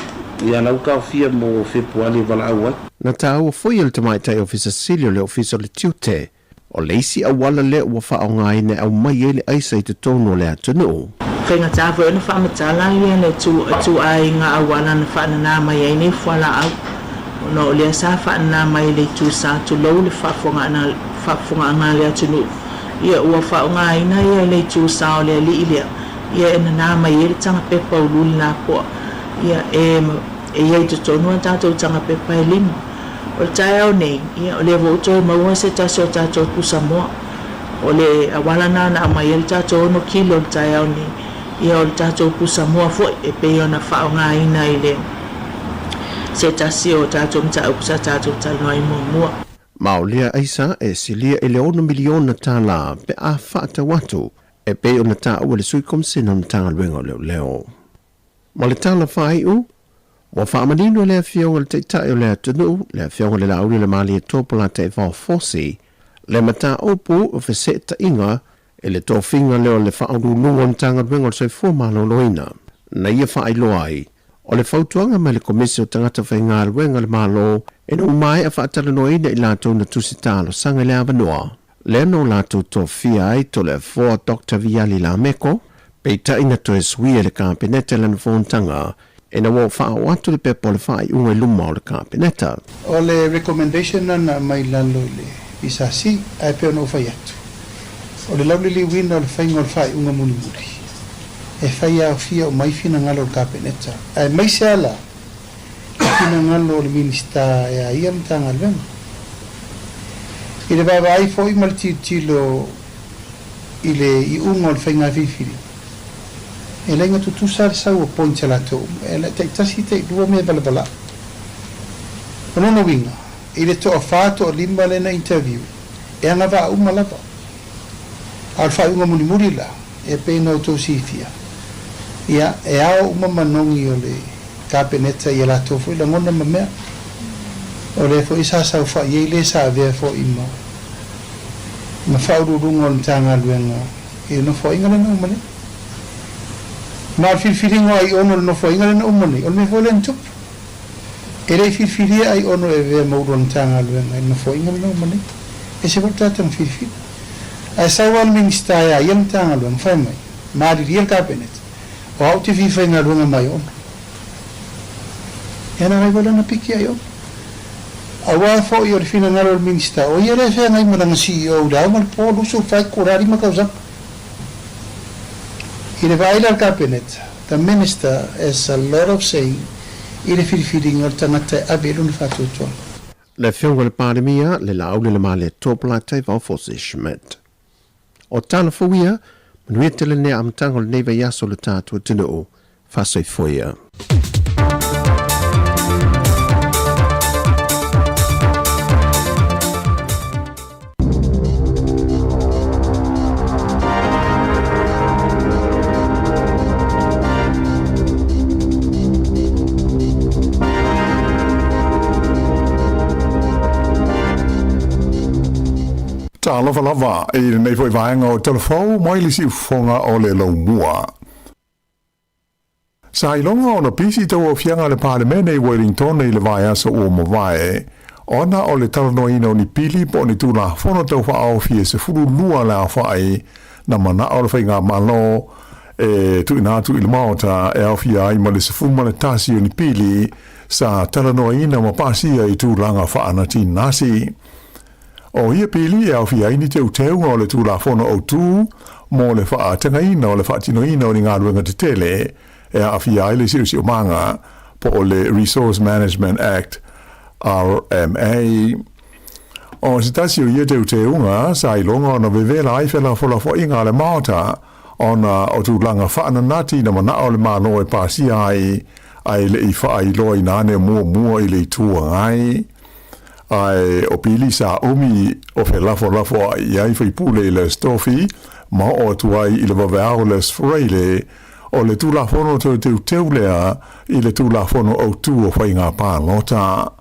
Ia lau kau fia mo fepuali wala awa. Na tau o fwoi le tamai tai ofisa Silio le ofisa le tiute. O leisi awala le ua wha o ngai ne au mai ele aisa I te tono le atunu. Whenga tāwha ina whaamatala ia le tu ai ngā awana na whaanana mai ai nei whala au. No o lea sa whaanana mai le tu sa tu lau le whaafonga ngā le atunu. Ia ua whaonga ina ia le tu sa o lea li ilia. Ia ina nā mai ele tanga pepa o luli nā poa. Ia iei te tonua tātou tanga pepa e lima. O le tai au nei, ia o le voto maua se tasi o tātou Samoa. O le awala nā na mai ele tātou ono kilo o le tai au nei. Ia o le tātou Samoa foi e pei ona whaonga ina I le se tasi o tātou mta au kusa tātou talanoa I mua. Ma o lea aisa e silia e le 1 miliona tala pe a whaata watu e pei ona tā ua le sui komsina na tanga luenga leo. Ma le tala whai u, wa whaamanino lea fionga le teitai o lea tunu, lea fionga le lauri le mali e tōpula te whao fosi, le mata opu o wheseta inga e le tōwhinga leo le whaoru nunga na tanga luenga o le soifua malo loina. Na ia whaai loai, o le whautuanga mai le komisi o tangata whainga luenga le malo e no mai a whaatala noina I lātou na tusitalo sanga le avanoa. Le no lātou tō fia ai to le 4 Dr. Viali la meko, pei taina to e suia le kāpeneta lana whontanga, e na wau whao atu le pepo le whai unga luma o le kāpeneta. O le recommendation na mai lalo le isasi, ai peo no whai atu. O le laulili wina o le whainga o le whai unga muni muri. E whai au fia o mai fina ngalo le kāpeneta. Ai mai se ala, fina ngalo o le minista e a ia mtanga lwenga. I le baba ai fo I malti tilo I unga o le whainga whiwhiri. E lenga tu sar sau o pointa la tō. E le te tasi te lua mea bala. Onono winga. I le toa whāto o limba le na interview. E anga wā uma lava. Al whai unga muni muri la. E pēna o tō sifia. Ia, e ao uma manongi o le kāpeneta I la tō fo I la ngona ma mea. O le fo I sa sau wha I le sa vea fo I ma whaururunga o le tanga luenga. E no fo ingana na umane. Ma filfiringo ai ono no fo ingana na umane. O me fo le ntup. E rei filfiria ai ono e vea mauro o tanga luenga. E no fo ingana na umane. E se vor tatang filfir. Ai sa wal minista ya iam tanga luenga. Fai mai. Ma di riel kapenet. O au te fifa inga luenga mai ono. E na rai wala na piki ai ono. Awa fo i o le fina ngalo le minista. O ia le fea ngai maranga CEO da ma po lusu fai kurari ma kausa. I le vaila al cabinet, the minister has a lot of saying i le whiriwhiri o tangata abelu na whatutua. Le whionga le pāremia le laule le male tōpala tai vaufosi Schmidt. O tāna whawia, manuia tele nea amtango le neiva yaso le tātua tino o whasoi foia. Lava lava e nei foi vaenga o telefon mai lisi fonga o le lo mua. Sai longa ona pisi tau o fianga le parlemene i Wellington e le vaia sa o mawai. Ona o le talanoina o ni pili po ni tūna fono tau wha au fie se furu lua la whai na mana o le whainga malo e tu inatu i le maota e au fia ai ma le se fuma le tasi o ni pili sa talanoina ma pasia i tūranga wha ana ti nasi. O ia pili e au fia ini te uteu o le tūla fono o tū, mo le wha tangaina o le wha tinoina o ni ngā ruenga te tele, e a fia ile siusi o manga, po o le Resource Management Act, RMA. O se tasi o ia te uteunga, sa ilonga o na vevela aifela fola fo inga le maota, o na o tūlanga wha ananati na mana o le mano e pasi ai le i wha ai loi nane mua i le tua ngai. Ai o pili sa umi o fe lafo ai ai fai pule le stofi ma o tuai i le vavao le sfreile o le tula fono te teulea i le tula fono o tu o fai ngā pālota.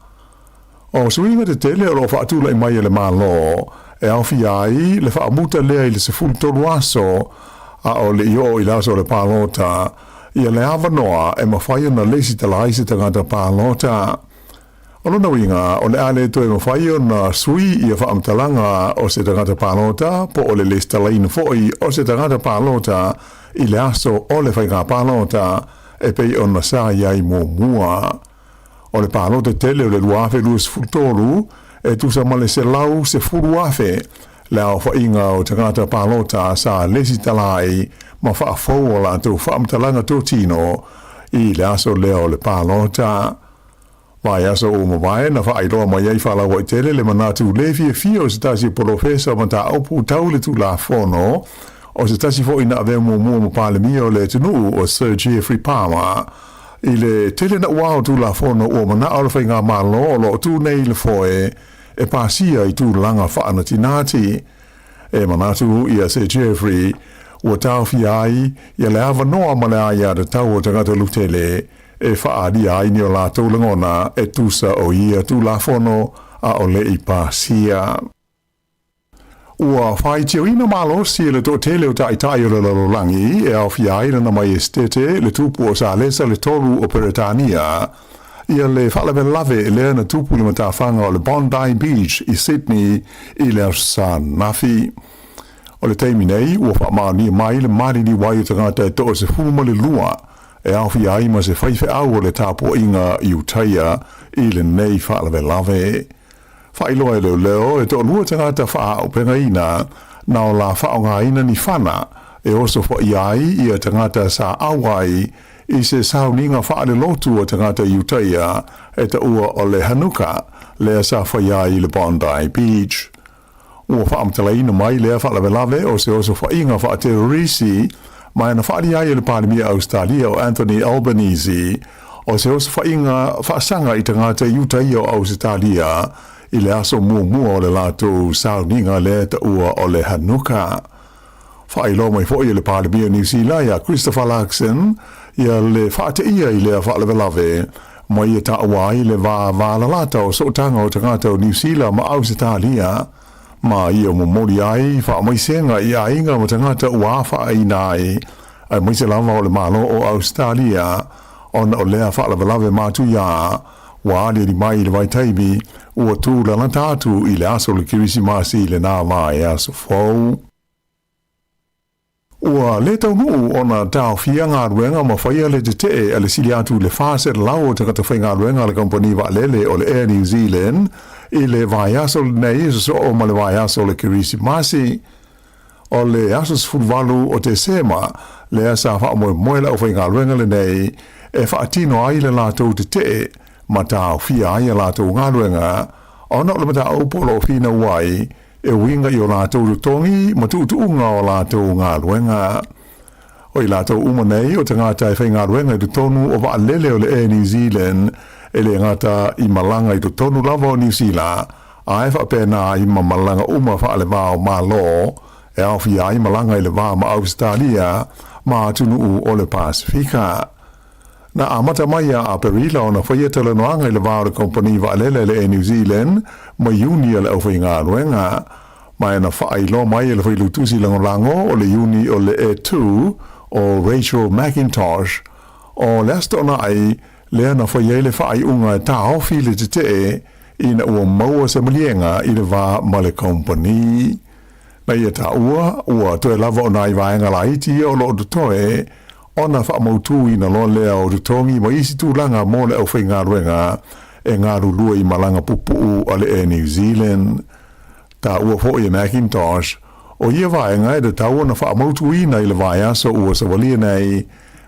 O suinga te tele o lo whaatula i mai le malo e au fi ai le whaamuta lea i le se fultolu aso a o le io i laso le pālota i le avanoa e mawhai na lesi talaise tangata pālota. O lona winga, o le ale to e mawhai o na sui i a whaamtalanga o se tangata pālota, po o le lestalaina foi o se tangata pālota i le aso o le whainga pālota e pei o na sa iai mua. O le pālota tele o le luafe luas fultoru e tusa male se lau se furuafe le au whainga o tangata pālota sa lesi talai ma whaafou o la tu whaamtalanga tō tino i le aso leo le pālota. Vai aso o mawai na wha airoa mai ei whala wai tele le manatu lefi e fio se tasi profesa ma ta aupu tau le tu la fono o se tasi fo ina ave mo palemi o le tunu o Sir Geoffrey Palmer i le tele na wao tu la fono o mana aura whainga malo o lo tu nei le foe e pasia i tu langa whaana tinati e manatu i a Sir Geoffrey ua tau fi ai i le ava noa ma le aia de tau o tangata lutele e whaari ai ni o la taulangona e tusa o ia tu la fono a o le i pasia. Ua whai teo ina malo si le to tele o tai o le lalolangi e au fiai na mai estete le tupu o sa lesa le toru o Peretania ia le whalawe lave e lea na tupu le matawhanga o le Bondi Beach i Sydney i le sa nafi. O le teimi nei ua whaamani mai le marini wai o tangata e to se fuma le lua e au fi ai ma se whaife au o le tāpo inga i utaia i le nei whaalawe lave. Whailoa e leo e to lua tangata wha o penga ina na o la wha o ngā ina ni whana e oso wha i ai i a tangata sa awai i se sauninga wha le lotu o tangata i utaia e ta ua o le hanuka lea sa wha i ai le Bondi Beach. Ua wha amtalaina mai lea whaalawe lave o se oso wha inga wha terrorisi mai na whaari ai le Pāremia Australia o Anthony Albanese o se osa whainga whaasanga i tangata i utai o Australia i le aso mua o le lato sauninga le ta ua o le hanuka. Whailo mai fo i le Pāremia New Zealand ia Christopher Larkson ia le whaate ia i le whaalewelave mai e ta awai le wālalata o sotanga o tangata o New Zealand ma Australia ma ia mo mori ai wha mai senga i a inga mo tangata ua wha ai nai ai mai se lava o le malo o Australia on o lea wha lave matu ia wa ali mai le vai taimi ua tu la tatu i le aso le kirisi masi le nā mai aso fau. Ua le tau nuu ona tau fia ngā ruenga ma whaia le te te a le sili atu le whāset lau o te kata whai ngā ruenga le kompani wa lele o le Air New Zealand i le vai aso nei so o ma le vai aso le Kirisimasi o le aso sfulvalu o te sema le asa wha moe la o whainga luenga le nei e wha atino ai le lātou te ma tā whia ai le lātou ngā luenga o na le mata au polo o whina wai e winga i o lātou tongi ma tu unga o lātou ngā luenga. O i lātou uma nei o te ngāta e whainga luenga i tu tonu o wa lele o le New Zealand e le ngata i malanga i tu tonu lava o New Zealand a e wha pēnā i ma malanga uma wha le vāo mā lo e au whia i malanga i le vāo ma Australia ma tunu o le Pasifika. Na amata mai a perila o na whaia tala noanga i le vāo le kompani wa lele le New Zealand ma Juni le au whainga luenga mai na wha lo mai le whailu tusi lango o le Juni o le E2 o Rachel McIntosh o lesto na ai lea na whaia le whaai unga e tā hofi le te ina ua maua sa malienga i le wā ma le kompani. Na ia tā ua toe lava o nai vaenga la iti o lo toe o na wha mautu i na lo lea o rutongi ma isi tūlanga mo le au whainga ruenga e ngā rulua i malanga pupu a le New Zealand. Tā ua fo i Macintosh o ia vaenga e te tāua na wha mautu i na i le vaeaso ua sa walia nei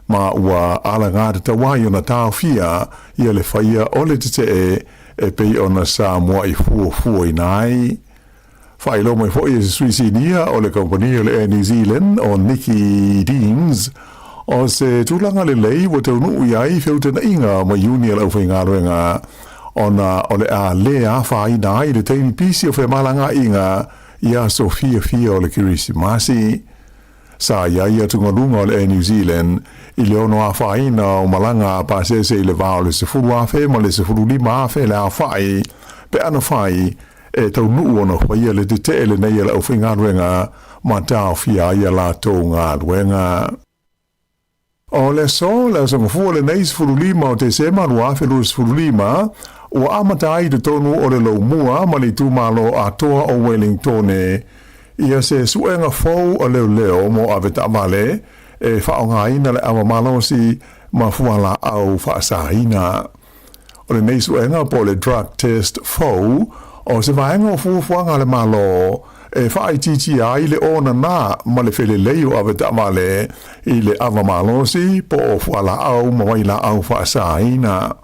ma ua ala ngā te tawai o na tāo fia i le whaia o le te e pei o na Sāmoa i fua i nai. Whailo mai fo i suisinia o le kompani o le New Zealand o Nikki Deans o se tūlanga le lei wa te unu i ai whiutena inga ma Juni al au whainga ruenga o le a le a whai nai le teini pisi o whemalanga inga i a so fia o le Kirisimasi. Sa ia tunga lunga o le New Zealand i le ono a whaina o malanga pa se i le vāo le sefuru a whe ma le sefuru lima a whe le a whai pe ana whai e tau nuu ono whaia le te le nei ala au whainga ruenga ma tāo fia ia la tō ngā ruenga. O le so le songa fua le nei sefuru lima o te sema rua whelu sefuru lima o amata ai te tonu o le lau mua ma li tūmalo a toa o Wellington ia se suenga fau o leo mo aveta vale e whaonga ina le awa malosi ma fuala au whaasaina. O le nei suenga po le drug test fau o se vaenga o fuafuanga le malo e whaititi ai le ona na ma le whele leo aveta vale i le awa malosi po o fuala au ma waila au whaasaina.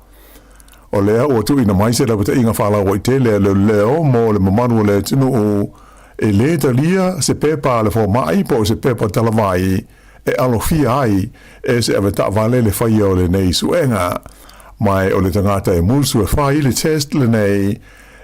O lea o tu ina maise la bata inga whala o te leo mo le mamanu le tinu o e le talia se pepa le fo mai po se pepa talavai e alofia ai e se aveta vale le whaia o le nei suenga mai o le tangata e mulsu e whai le test le nei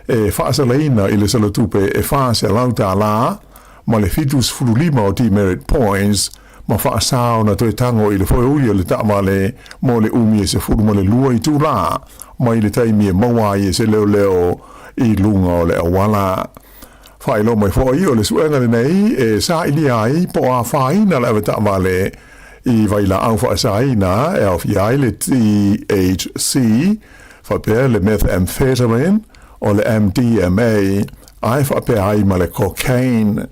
e whaasa leina i le salatupe e whaasa lauta la ma le fitus fululima o ti merit points ma whaasao na toi tango i le whoi ui o le tamale mo le umi e se fulu ma le lua i tu la mai le taimi e mawai e se leo i lunga o le awala. Whailo mai fwoi o le suenga le nei e sa ili ai po a whaina le aveta vale i vaila au whaasaina e au fiai le THC whapea le methamphetamine o le MDMA ai whapea ai ma le cocaine.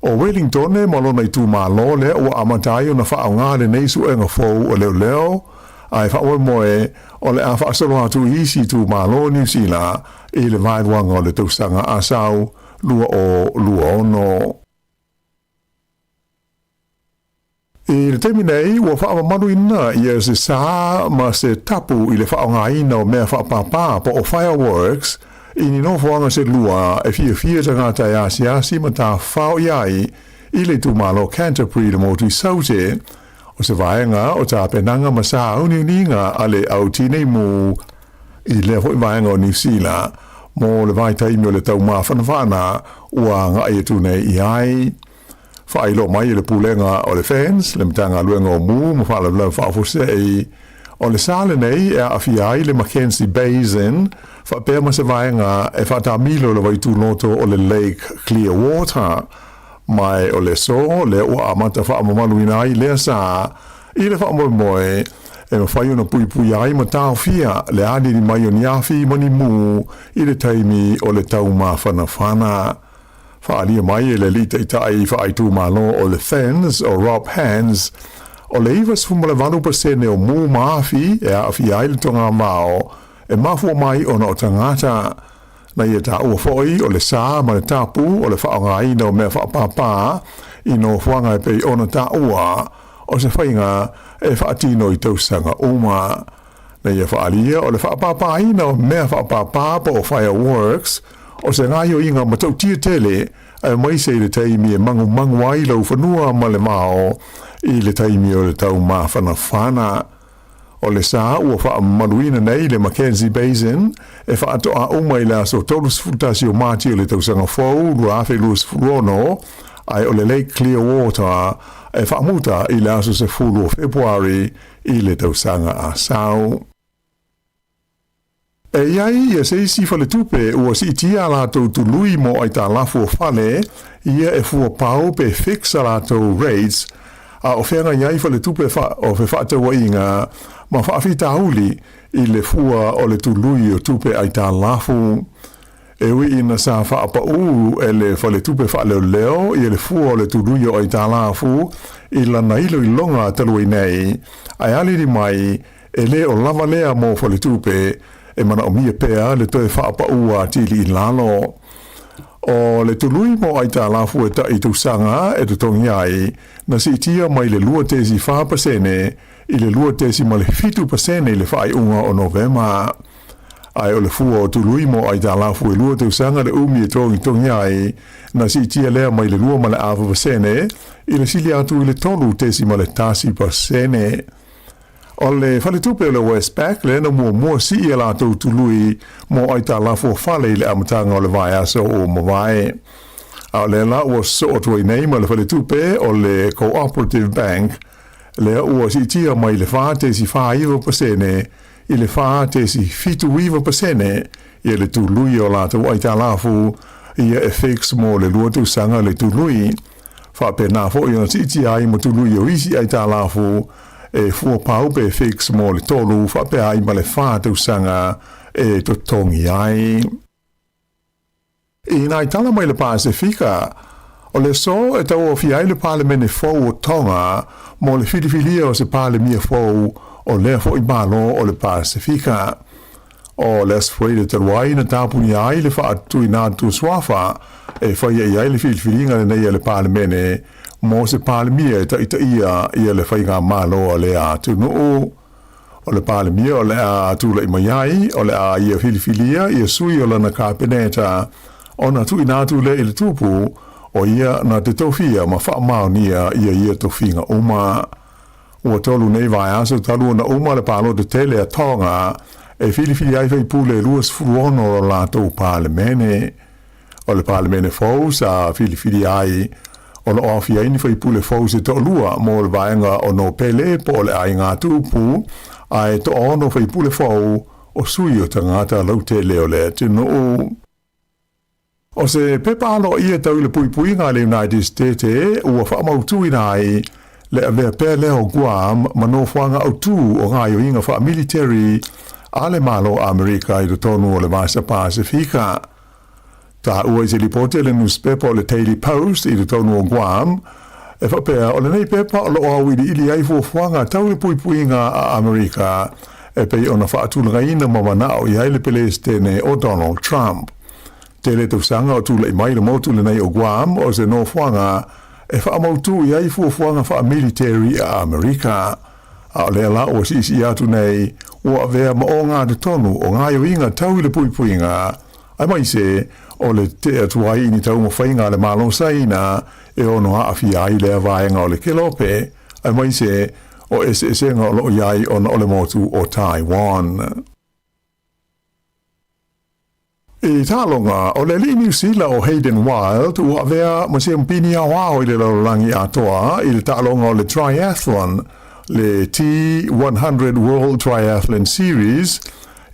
O Wellington e malona i tū mālo le o amatai o na whaonga le nei suenga fwou o leo ai whaoe moe o le a whaasaro atu isi tū mālo New Zealand i le vaidwanga o le tausanga asau lua ono. I le temi nei, ua wha manu ina ia se sā ma se tapu i le whaonga ina o mea whaapapa po o fireworks i ni nofoanga se lua e fia tangata e asi ma tā whao iai i le tūmalo Canterbury le motu saute o se vaenga o tā penanga ma sā uniuninga a le autinei mu i le hoi vaenga o New Zealand mo le vai taimi o le tau maa whanawhana ua ngā ia tūnei i ai. Whailo mai le pūlenga o le fans, le mtanga luenga o mū, ma whala lau whaafusei. O le sāle nei e a awhiai le Mackenzie Basin, whapea ma se vaenga e whata milo le vai tūnoto o le Lake Clearwater. Mai o le so, le ua amata whaamamalu inai lea sā, i le whaamoe e ma whai ona pui ai ma tāo fia le adi ni mai o niafi mani mū i le taimi o le tau maa whanawhana. Whaalia mai e le lita i tai whaaitu malo o le Fens o Rob Hands o le iwas fumale 1% o mū maafi e a awhi ai le tonga mao e mafua mai ona o tangata na ia ta ua foi o le sā ma le tapu o le whaonga ina o mea whaapapa ino whanga e pei ona ta ua o se whainga e whaatino i tausanga uma. Na ia whaalia o le whaapapa ina o mea whaapapa po o fireworks o se ngaio inga matau tia tele ai mai se le taimi e mangu ai lau whanua ma le mao i le taimi o le tau mawhana. O le sā ua wha maruina nei le Mackenzie Basin e wha atoa umai la so tolus futasi o mati o le tausanga fau rua awhi luas furono ai o le Lake Clearwater e wha muta i la so se fulu o February i le tausanga a sau. E iai ia se isi whale tupe ua si itia la tau tului mo ai ta lafu o whale ia e fua pau pe fixa la tau rates a o whenga iai whale tupe o fe whaataua inga ma whaafita hauli i le fua o le tului o tupe ai ta lafu. E wi ina sa whaapa e le whale tupe whaaleo leo i le fua o le tului o ai ta lafu i lana ilo i longa talui nei. Ai aliri mai e le o lava lea mo whale tupe e mana o mia pea le toe whaapa a tili i lalo. O le tului mo ai ta lafu e ta i tausanga e tu tongi ai na si itia mai le lua tesi 4% i le lua tesi ma le 5% i le whai unga o Novema. Ai o le fua o tului mo ai ta lafu e lua tausanga le umi e tongi ai na si itia lea mai le lua ma le 5% i le sili atu i le tolu tesi ma le tasi pasene. O le whale tupe o le Westpac le na mua si i la tau tului mo ai ta lafo whale i le amatanga o le vai asa o mawai. A le la ua so o tuai nei ma le whale tupe o le Cooperative Bank le ua si tia mai le wha tesi 5% i le wha tesi 5% i le tului o la tau ai ta lafo i e fix mo le lua tu sanga le tului. Wha pe na fo i ona si tia ai mo tului o isi ai ta lafo e fua pau pe fix mo le tolu wha pe ai ma le wha tausanga e to tongi ai. I nai tala mai le Pasifika, o le so e tau o fi ai le palemene fau o tonga mo le filifilia o se palemia fau o le fo i malo o le Pasifika. O le asfoi le taruai na tapuni ai le wha atui nā tu swafa e whai ai le filifilinga le nei le palemene mo se palemia e ta ia le whainga malo o le a tunu o le palemia o le a tula i maiai o le a ia filifilia ia sui o lana kapeneta o na tui nātu le ili tupu o ia na te tofia ma wha maonia ia tofinga uma. Ua tolu nei vai aso talu na uma le palo de tele a tonga e filifilia i whai pule luas furuono o la tau palemene. O le palemene fous a filifilia ai o le ofi ai ni whai pule fous e to lua mo le vaenga o no pele po le ai ngā tupu ai to ono whai pule fou o sui o tangata lau tele o le tino o. O se pepa alo ia tau le pui ngā le United States ua whaamautui nai le avea pele o Guam mano whanga au tū o ngā yo inga wha military a le malo Amerika i do tonu o le Vasa Pasifika. Ta ua i se lipote le newspaper o le Daily Post i do tonu o Guam e whapea o le nei pepa o le oau ili ai fuafuanga tau le pui ngā a Amerika e pei ona whaatulanga ina mamanao i aile pelestene o Donald Trump. Tele tau sanga o tula i mai le motu le nei o Guam o se no fuanga e whaamautu i ai fuafuanga wha military a Amerika. A le ala o sisi atu nei ua avea ma o ngā te tonu o ngā yo inga tau le pui ngā. Ai mai se o le te atuai ni tau mo whainga le malo saina e ono haafi ai le avaenga o le kelope. Ai mai se o esenga o lo iai ona o le motu o Taiwan. I tālonga, o le li New Zealand o Hayden Wild ua avea ma se mpini a wao i le laurangi atoa i le tālonga o le triathlon, le T100 World Triathlon Series,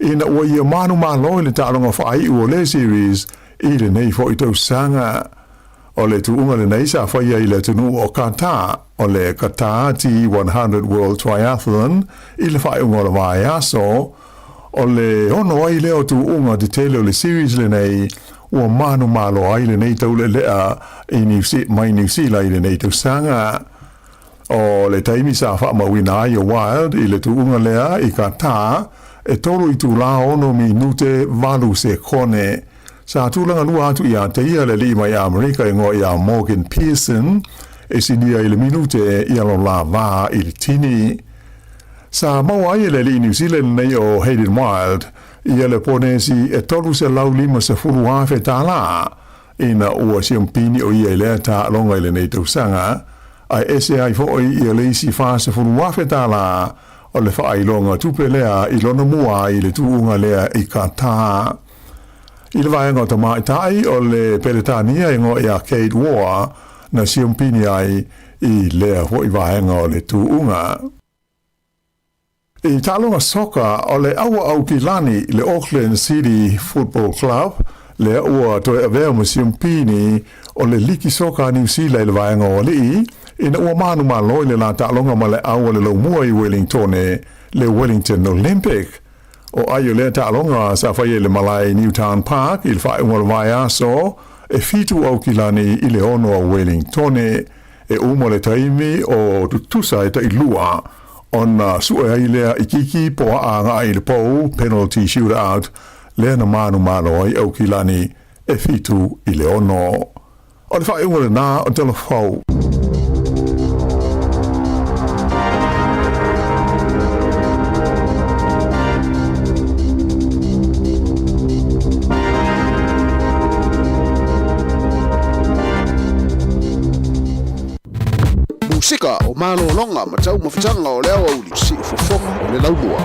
ina ua ia manu malo i le tālonga whai ua le series i le nei fo i tau sanga. O le tuunga le nei sa whaia i le tunu o Qatar, o le Qatar T100 World Triathlon i le whai unga o le vai aso, o le ono ai leo tuunga te tele o le series le nei ua manu malo ai le nei tau le lea i New Zealand i le nei tau sanga. O le taimi sa wha mawina ai o Wild i le tuunga lea i Qatar e tolu i tu la ono minute valu se kone Sa tūlanga lua atu ia te ia le li mai Amerika i ngoi a Morgan Pearson, e sinia i le minute i alo la vā i le tini. Sa maua ai le li New Zealand nei o Hayden Wild, ia le ponesi e tolu se lau lima se furu hafe tā la, ina ua siampini o ia i lea tā longa i le nei tausanga, ai ese ai foi ia le isi wha se furu hafe tā la, o le wha i longa tupe lea i lona mua i le tuunga lea i ka tā. I le vaenga o ta mai tai o le peletania i ngo i a Kate War, na siampini ai i lea hoi vaenga o le tuunga. I talonga soka o le awa au ki lani le Auckland City Football Club, le ua toi avea mo siampini o le liki soka New Zealand le vaenga o li, ina ua manu malo i le la talonga ma le awa le laumua i Wellington le Wellington Olympic. O aio le talonga sa whaie le malai Newtown Park i le whae umar vai aso, e fitu au ki lani i le ono a Wellington e umo le taimi o tutusa e ta ilua, ona sua ai lea i kiki po aanga i le pou penalty shootout lea na manu malo ai au ki lani e fitu i le ono. O le whae umar na o tala whau. Sika o malo longa ma tau mafutanga o leo au li si fofonga o le laumua.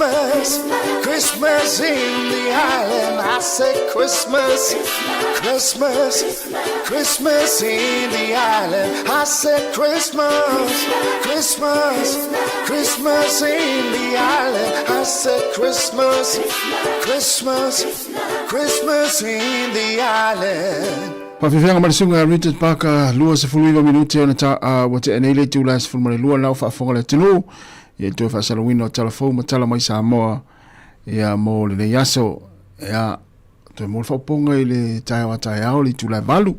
Christmas, Christmas in the island. I said Christmas, Christmas, Christmas in the island. I said Christmas, Christmas, Christmas in the island. I said Christmas, Christmas, Christmas in the island. Pawhiwhenga marisunga Richard Parker lua se fuluiwa minuti ona ta wate enele tu la se fulmare lua lau whaafonga le tunu ia toi whaasalawina o talafou ma tala mai Sāmoa ia mo le yaso ia toi mo whauponga i le tae wa tae ao li tu la valu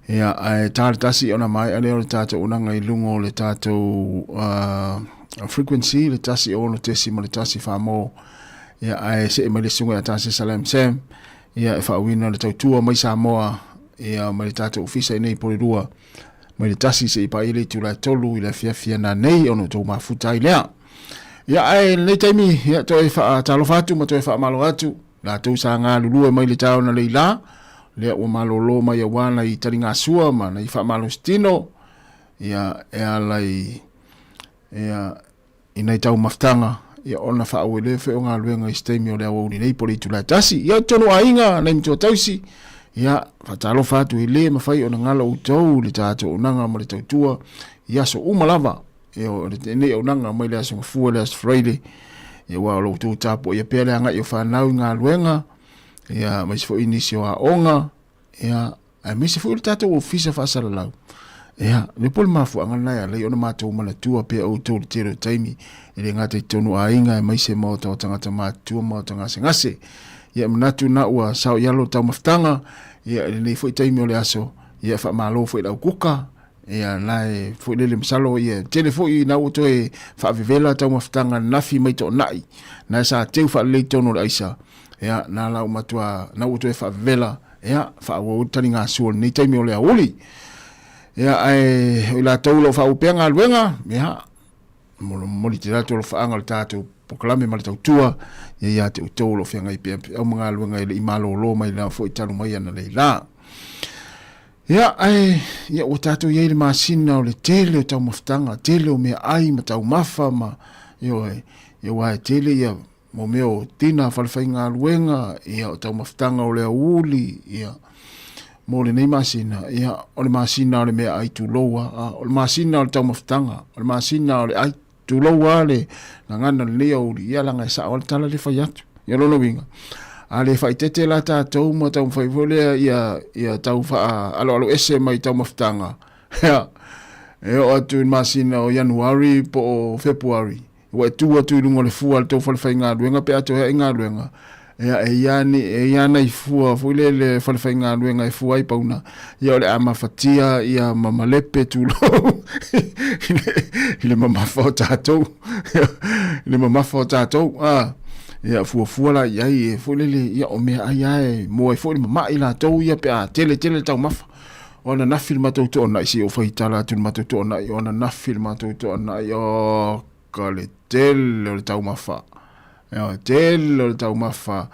ia ai tāre tasi ona mai ale o le tātou unanga i lungo le tātou frequency le tasi o no tesi ma le tasi whaamo ia ai se e mai le sunga ia tasi Salam Sam ia e whaawina le tautua mai Sāmoa ia mai tata ofisa nei porirua mai tasi se ipa ile tu la tolu ile fia na nei ono to mafuta ile ia ai le taimi ia to e fa talo fatu ma to e fa malo atu la to sanga lulu mai le tau na leila le o malolo mai wana i taringa sua ma na i fa malo stino ia e alai ia ina tau maftanga ia ona fa awele fe onga luenga i stemi o le o ni nei pori tu la tasi ia tonu ainga na mto tausi ia fatalo fatu ile mafai ona ngala utou le tato unanga mo le tautua ia so umalava io ne unanga mai le so fu le Friday ia wa lo tu tapo ia pele anga ia fa nau nga luenga ia mai fo inisio a onga ia a mi se fu le tato ofisa fa sala lau ia le pol mafu anga na le ona mato mala tua pe o to le tero taimi ile ngata tonu ainga mai se mo to tanga matua mo tanga ngase ia manatu na ua sao yalo tau maftanga ia nei foi taimi o le aso ia fa malo foi la kuka ia lai foi le msalo ia telefoi na uto e fa vivela tau maftanga nafi mai to nai na sa teu fa le tono la isa ia na la matua na uto e fa vivela ia fa o taninga sul nei taimi o le uli ia ai la taulo fa upenga luenga ia mo li tirato fa anga tato poklame mal tautua ia te utolo fianga i pe au mga luenga i malo lo mai la foi tanu mai ana leila ia ai ia o tatu ia le masina o le tele o tau maftanga tele o me ai ma tau mafa ma ia ai tele ia mo meo tina falfainga luenga ia o tau maftanga o le uli ia mo le nei masina ia o le masina o le me ai tu loa o le masina o le tau maftanga o le masina o le ai tu lo wale na ngana leo ia langa sa o tala le faiatu ia lo winga ale fai tete la ta tau mo tau fai vole ia tau fa alo ese mai tau maftanga ya o atu masina o January po February wa tu lungo le fual tau fai nga luenga pe atu nga luenga ia iana i fua fuile le falfainga luenga i fua i pauna ia ole ama fatia ia mamalepe tu lo ile mama fotato ile mama fotato ia fua la ia i fuile le ia o me ai mo i fuile mama ila to ia pe tele tau mafa ona na filma to ona si o faitala tu ma to ona ona na filma to ona yo kale tele tau mafa ia telo tau mafa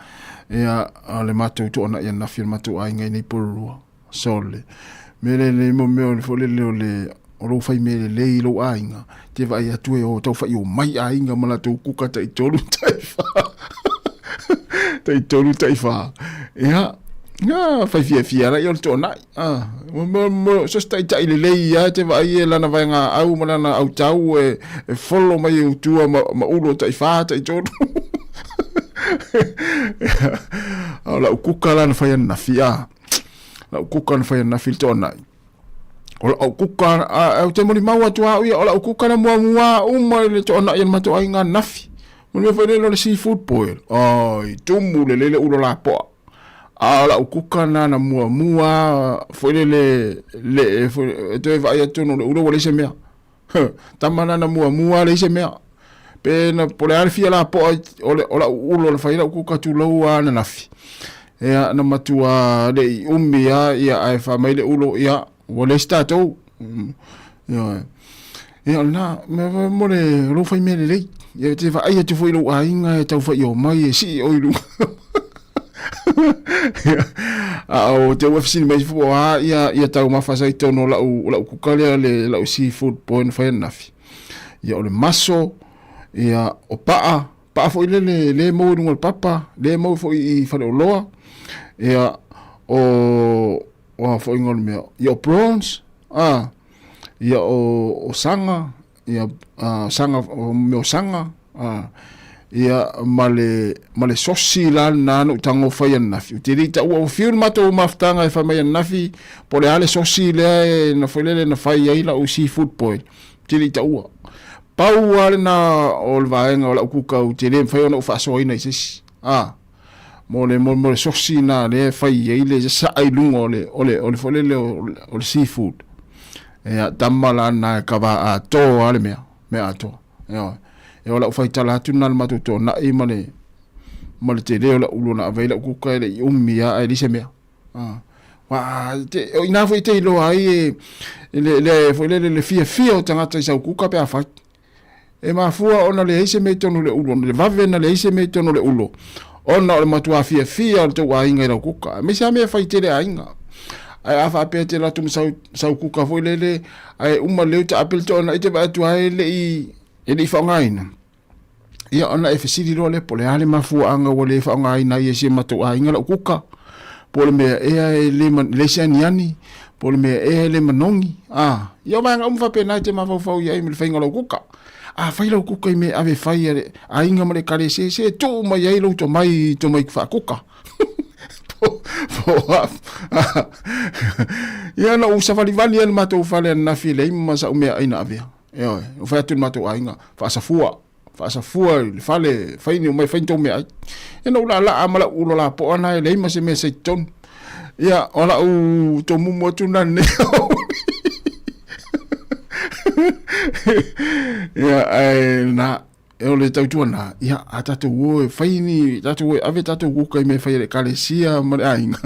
ia ale matu to na ia na firma to ai ngai nei purua sole mele le mo me fo le o fai mele le lo ainga te vai atu e o tau fai o mai ainga mala to kuka tai tolu tai fa ia nga fai fia la yo to na mo so stai tai le ia te vai la na vai nga au mala na au tau e follow mai o tua ma ulo tai fa tai tolu la kuka la na fai na fia la kuka na fai na filto na o kuka au te moni maua tua ia o la kuka na mua uma le to na ia mato ai nga nafi mo me fai le seafood boil ai tumu le ulo la po ala ukuka na mua foi le to vai atu no ulo wale se mea tamana na mua le se mea pe na pole alfia la po ola ulo la faila ukuka tu lo na nafi ya na matua le umbia ya ai fa mai le ulo ya wale stato ya na me mole lo fai me le ya te va ai tu foi lo ainga tau fa yo mai si o lu o te wafsini mai fu ia tau mafasa i tono la ukukale le seafood point fa nafi ia o le maso ia o paa pa fo le mo ngol papa le mo fo I fa loa ia o fo ngol me ia prawns ia o sanga ia sanga o me sanga ia male sosi la na no tango fai na fi te rita o fiu mato maftanga fa mai na fi por ale sosi le na foi le na fai ai la o seafood boil te rita o pau ale na o vaenga o la kuka o te le fai ona o fa so ina sis mo sosi na le fai ai le sa ai lungo ole foi le o seafood ia tamala na kava a to ale me ato ia e ola fai tala tuna le matuto na I male te leo la ulona avela kuka le umia ai lise mea wa te ina foi te lo ai le foi le fia o tangata sa kuka pe afa e ma fua ona le ise me tonu le ulo le vavena le ise me tonu le ulo ona le matua fia o te wa inga le kuka me sa me fai te le ainga ai afa pe te la tum sa kuka foi le ai uma le te apel tona ite ba tu ai le ele fangaina ia ona e fesiri role pole ale mafu anga wole fangaina ia se matu ainga la kuka pole me e le sianiani pole me e le manongi ia manga umfa pena te mafau ia me fainga la kuka fai la kuka me ave fai ainga male kale se tu mai ai lo to mai fa kuka ia na usafali vali el matu fale na file ma sa me aina ave o fa tu matu ainga fa safua le fale fai ni mai fai to me ai ena la amala ulo la po ana le ma se me se ton ia ola u to mumo tu na ne ia ai na e le tau tu na ia atatu wo fai ni tatu ave tatu ku kai me fai le kalesia ma ainga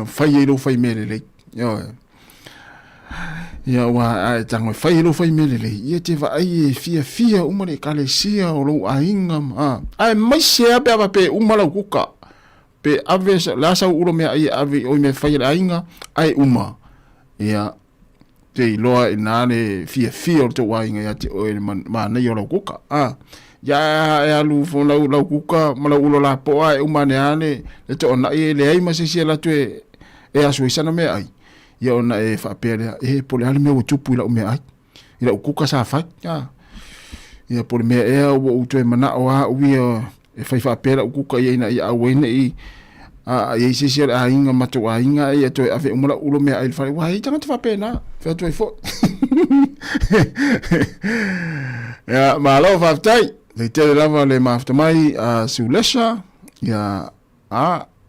fai lo fai me le ia wa tango fai lo fai mele ia te va ai fia uma le kalesia o lo ainga ai mai se abe pe uma la kuka pe ave la sa ulo me ai ave o me fai la ainga ai uma ia te loa inane fia o te wainga ia te o ma nei o la kuka ya lu fo la kuka ma la ulo la po ai uma ne ane le to na le ai ma se la tu e aso isana me ai ia ona e fa pere pole ale me o tupu la o me ai ila o kuka sa fa ia pole me o to e mana o wi e fa pere o kuka ia ina ia wene ia se ainga matu ainga ia to ave umala ulo me ai fa wa tanga te fa pena fa to fo ia ma lo fa tai le te lava le mafta mai sulesha ia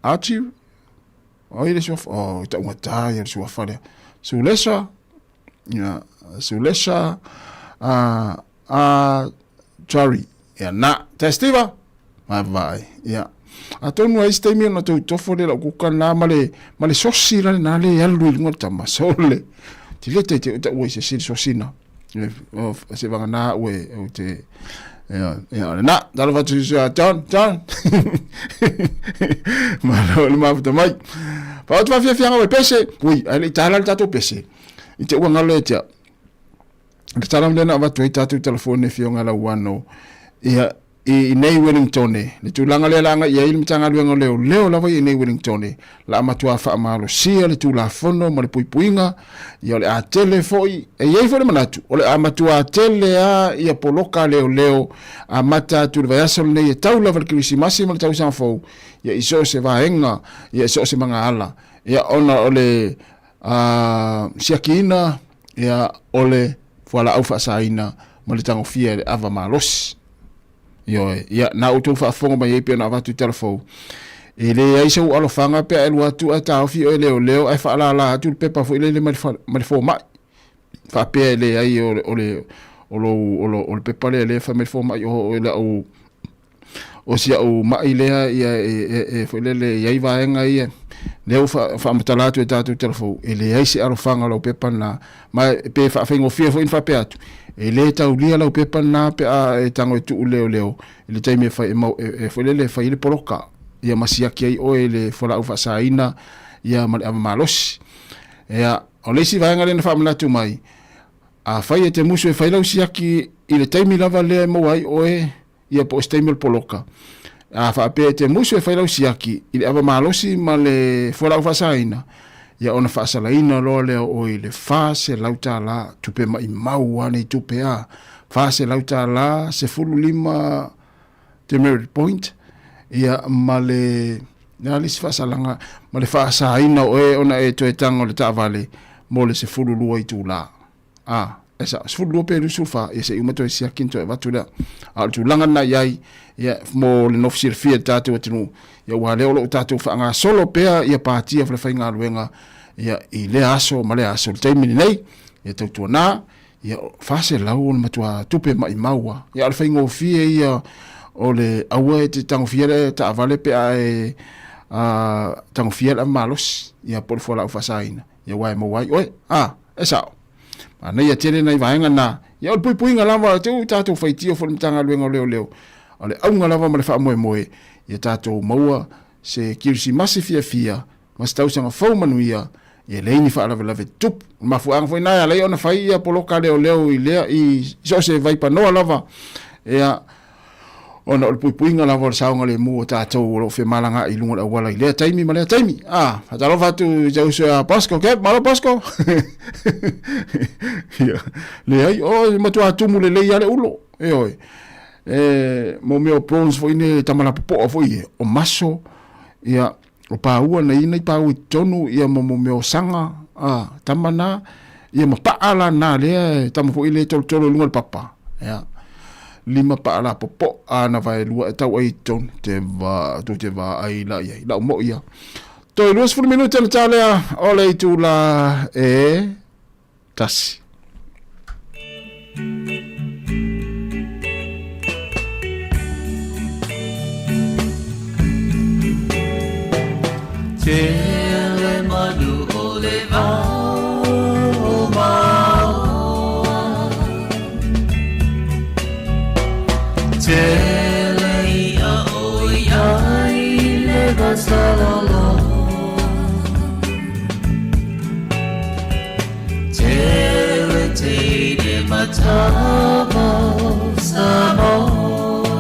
achi oi le sof ta ngata ia so fale sulesha ia sulesha chari ia na testiva vai ia atonu ai stemi na to tofole la kuka na male sosi la na le alu ngota masole ti le te o se sosina se va na we o te na dalo va tu John malo le mafta mai pa tu va fia o pese oui ali tala tato pese ite o ngalo etia tala mena va tu tato telefone fio ngala wano ia nei Wellington le tulanga le langa ia il mtanga luenga leo la vai nei Wellington la matua fa malo sia le tula fono mo le puipuinga ia le a telefoi e ia fo le manatu o le amatua tele ia poloka leo a mata tu vai asol nei taula val Christmas mo tau san fo ia iso se vaenga ia iso se manga ala ia ona ole siakina ia ole foala au fa saina mo le tango fia ava malos ia na utu fa fonga mai pe na va tu telefon ele ai so alo fanga pe el watu ata ofi leo ai fa la tu pe pa fo ele mal fo mai fa pe ele ai o pe pa le fa mal fo mai o sia o mai le ia fo ele ia va nga ia leo fa mtala tu ta tu telefon ele ai se alo fanga lo pe pa na mai pe fa fengo fia fo in fa pe atu ele tau lia lau pepa na pe e tango tu leo ele tai me fai e foi le fai le poloka ia masiaki ai o ele fola ufa saina ia malos ia o le si vai ngale na famla tu mai A whai e te musu e whailau siaki i le taimi lava lea e mawai oe ia po estaimel poloka. A whaapea te musu e whailau siaki i le awa malosi ma le whalau whasaina. Ia ona whaasalaina loa lea oe le whase lauta la tupe mai mau ane tupe a. Whase lauta la se fulu lima Demerit Point. Ia ma le na lisi whaasalanga ma le whaasaina oe ona e toe tango le taavale mo le se fulu lua i tū la. Esa sfulu pe lu sufa e se umato e sia kinto e vatula al tu langa na yai ya mo le nofsir fia tatu atinu ya wale o tatu fa nga solo pe ya party of le fainga luenga ya i le aso male aso te mini nei ya tu na ya fase la un matua tupe mai maua ya al fainga fia ya o le awe te tango fia ta vale pe ai tango fia la malos ya por fola fasaina ya wai mo wai oi esa ana ia tele nei vaenga na ia o pui nga lava te tatou faitio fo mtanga luenga leo ale au nga lava ma le fa moe ia tatou maua se kirsi masifia fia mas tau sanga fo manuia ia leini fa lava tup ma fu ang foi na le ona fai ia poloka leo i lea i so se vai pa no lava ia ona o pui nga lava sa nga le mu tatou lo fe malanga i lunga wala i lea taimi ma lea taimi fatalo fatu jau se pasco ke malo pasco le ai matu atumu le ia le ulo mo meo prawns foi ne tamala popo foi o maso ia o paua na ina i pau tonu ia mo meo sanga tamana ia mo paala na le tamu foi le tolo lunga papa ia lima paala popo ana vai lua tau ai ton te va ai la mo ia to luas fu minuto le tale o le tu la tasi Tele manu o le vau mau Tele ia o iai le vasalolo Tele te de matava Sāmoa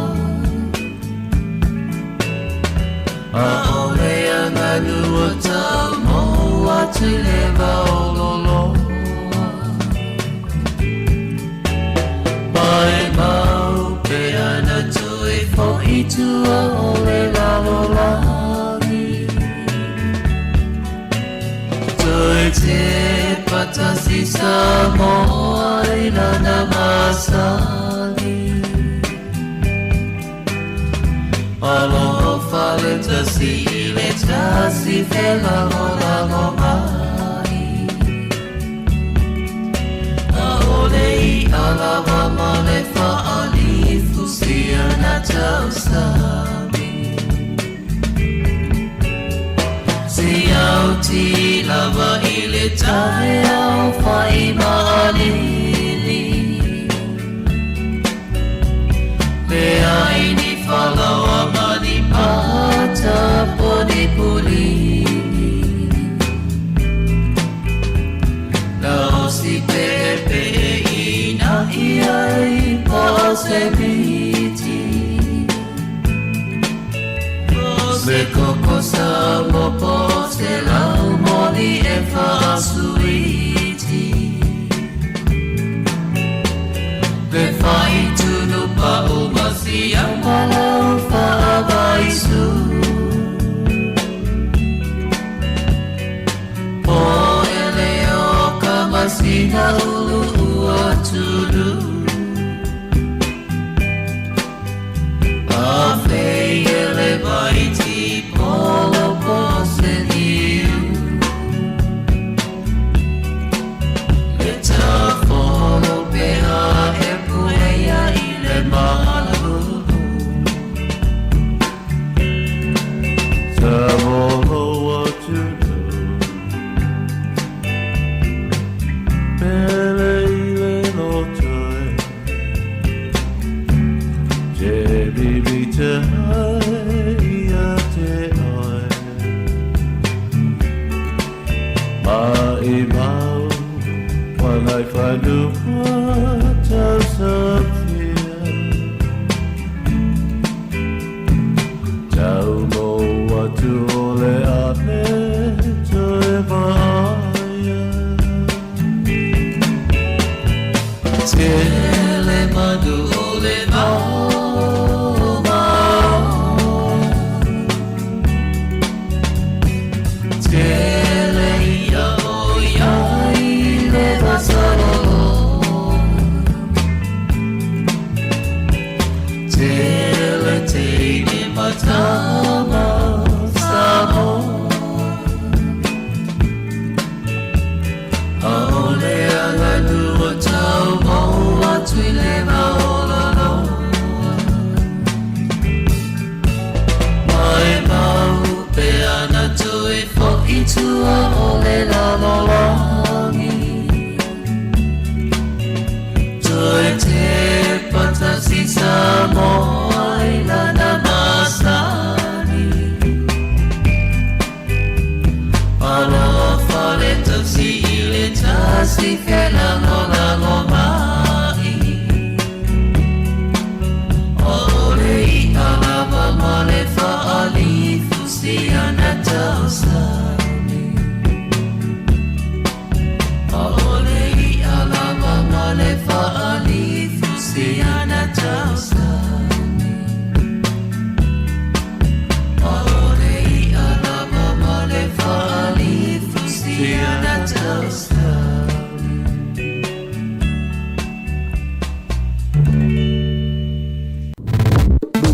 Nua Sāmoa te lewa o lolo Mai mau pe ana tui fo i tua o le lalo langi Tui te patasi Sāmoa i lana masangi Aloha fale tasi le tasi fela lo mai Aolei alava male fa ali fusia na tausami Si au ti lava ile tae au fa ima alili Le aini falawa mani pata poni pulini Na osi pepe ina iai pase biti Se koko samo pose lau moni e fa suiti Le fai tunu pa umasi ang malau fa abaisu Po eleo kamasina ulu uatulu Afe ele baiti polo pose niu Leta folo pea e puea ile malu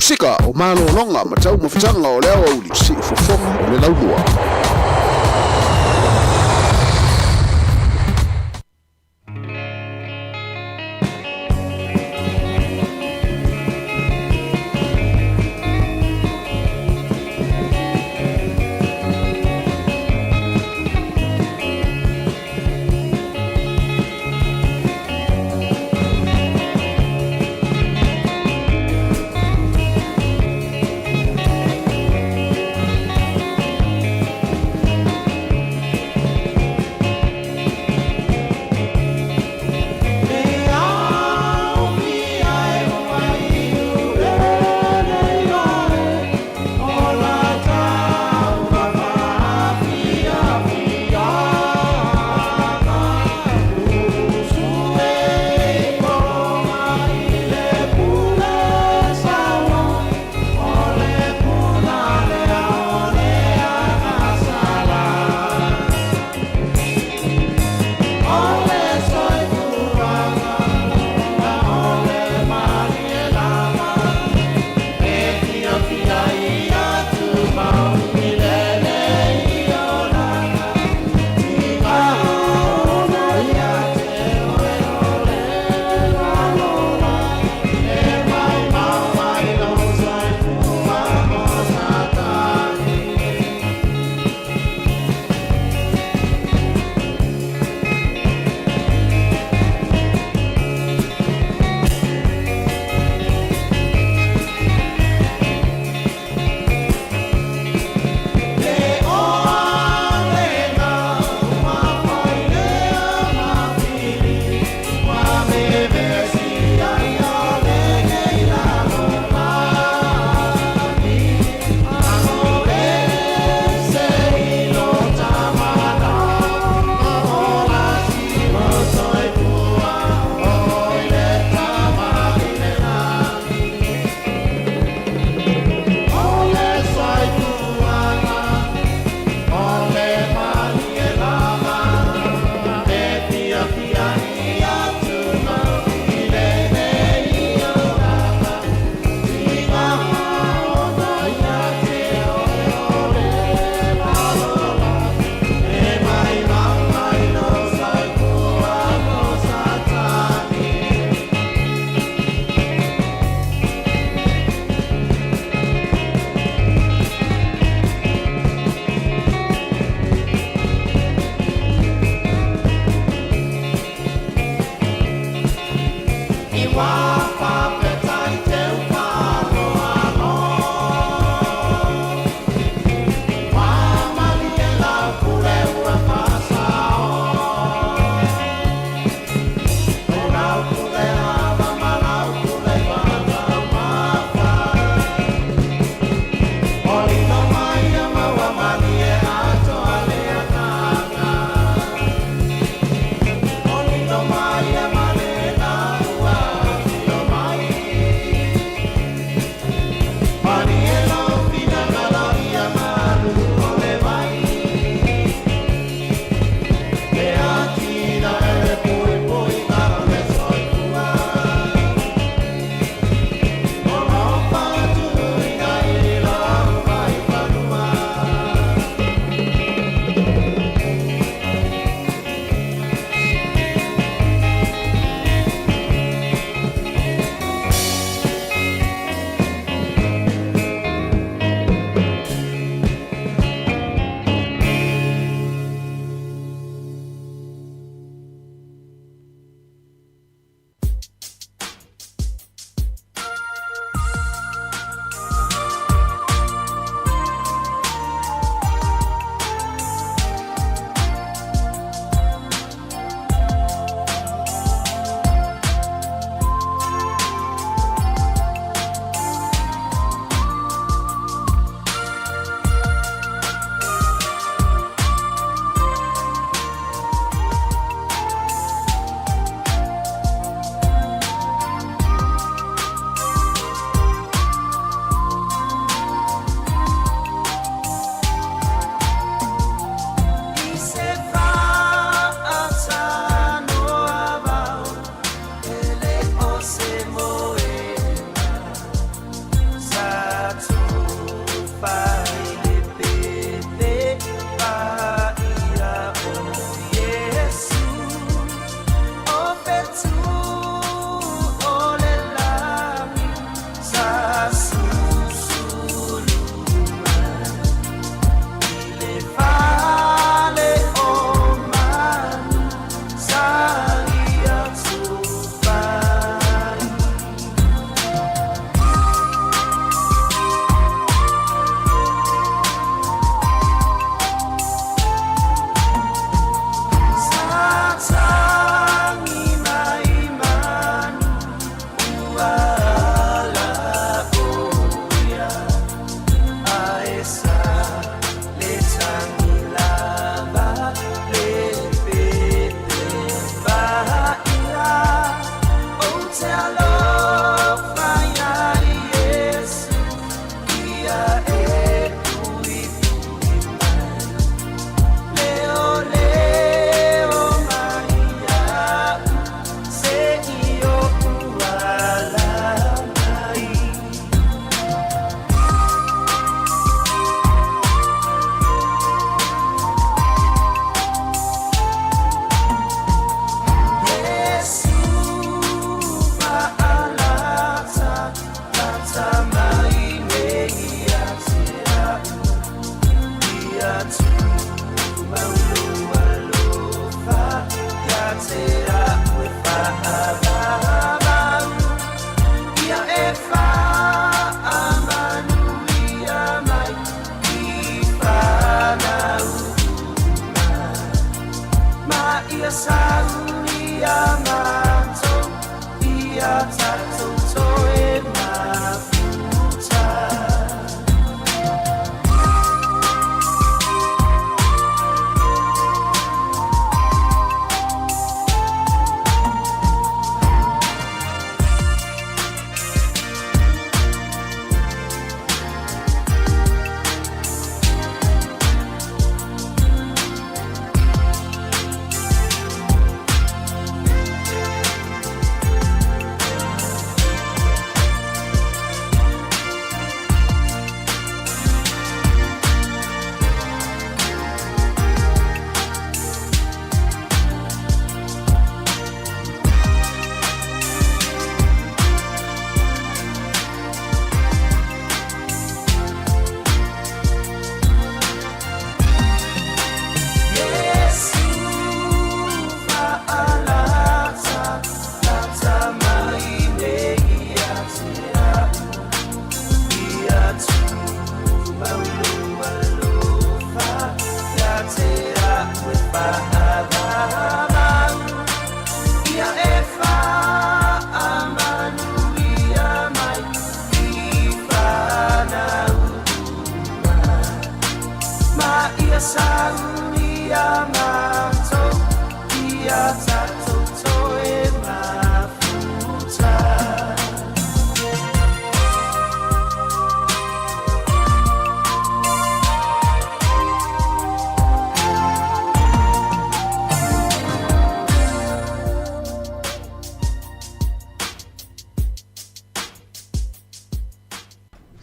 sika o malo longa ma tau mafutanga o leo auli si ufofonga o le laulua.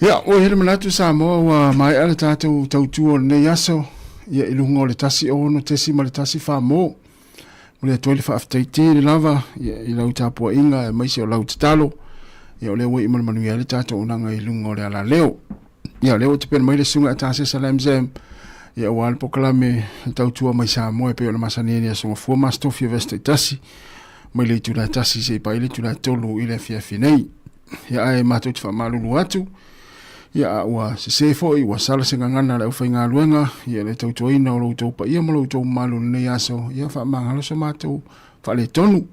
Ya, o hele manatu Sāmoa wa mai ala tātou tautua nei aso. Ia ilunga o le tasi ono tesi ma le tasi whāmo. Mule atuele whaaftaite le lava. Ia ilau tāpua inga e maisi o lau tatalo. Ia o leo i manumanu ia le tātou unanga ilunga o le ala leo. Ia leo te pena mai le sunga atase salam zem. Ia o alpo kalame tautua mai Sāmoa e pe o na masani ni asonga fua mastofi o vesta tasi. Mai le tula tasi se pa ile tula tolu ile fia finei. Ia ai mātou te whamalulu atu. Ia ua se foi ua sala se ngana le ufa inga luenga ia le tautua ina o loutou pa ia mo loutou malu nei aso ia wha mangalo so mātou wha le tonu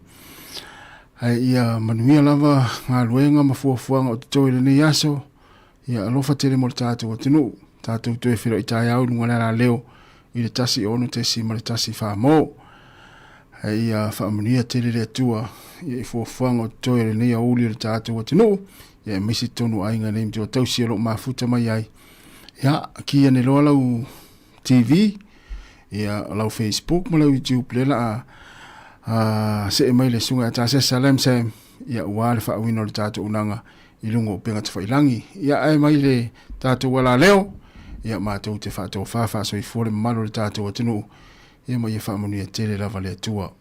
ai ia manuia lava ngā luenga mafuafuanga o te toi le nei aso ia alofa tele mo le tātou o tenu tātou toe whiro i tāi au lunga la leo i le tasi onu te si ma le tasi wha mo ai ia wha manuia tele le atua ia i fuafuanga o te toi le nei a uli le tātou o tenu ia misi tonu ainga nei mtio tausi alo mafuta mai ai. Ia, kia ne loa lau TV, ia lau Facebook, ma lau YouTube, lela a se e mai le sunga ata se salam sem, ia ua le whaawino le tātou unanga i lungo o penga te whailangi. Ia ai mai le tātou wala leo, ia mātou te whātou whawha so i fore malo le tātou atinu, ia mai e whaamanu ia tele lava le atua.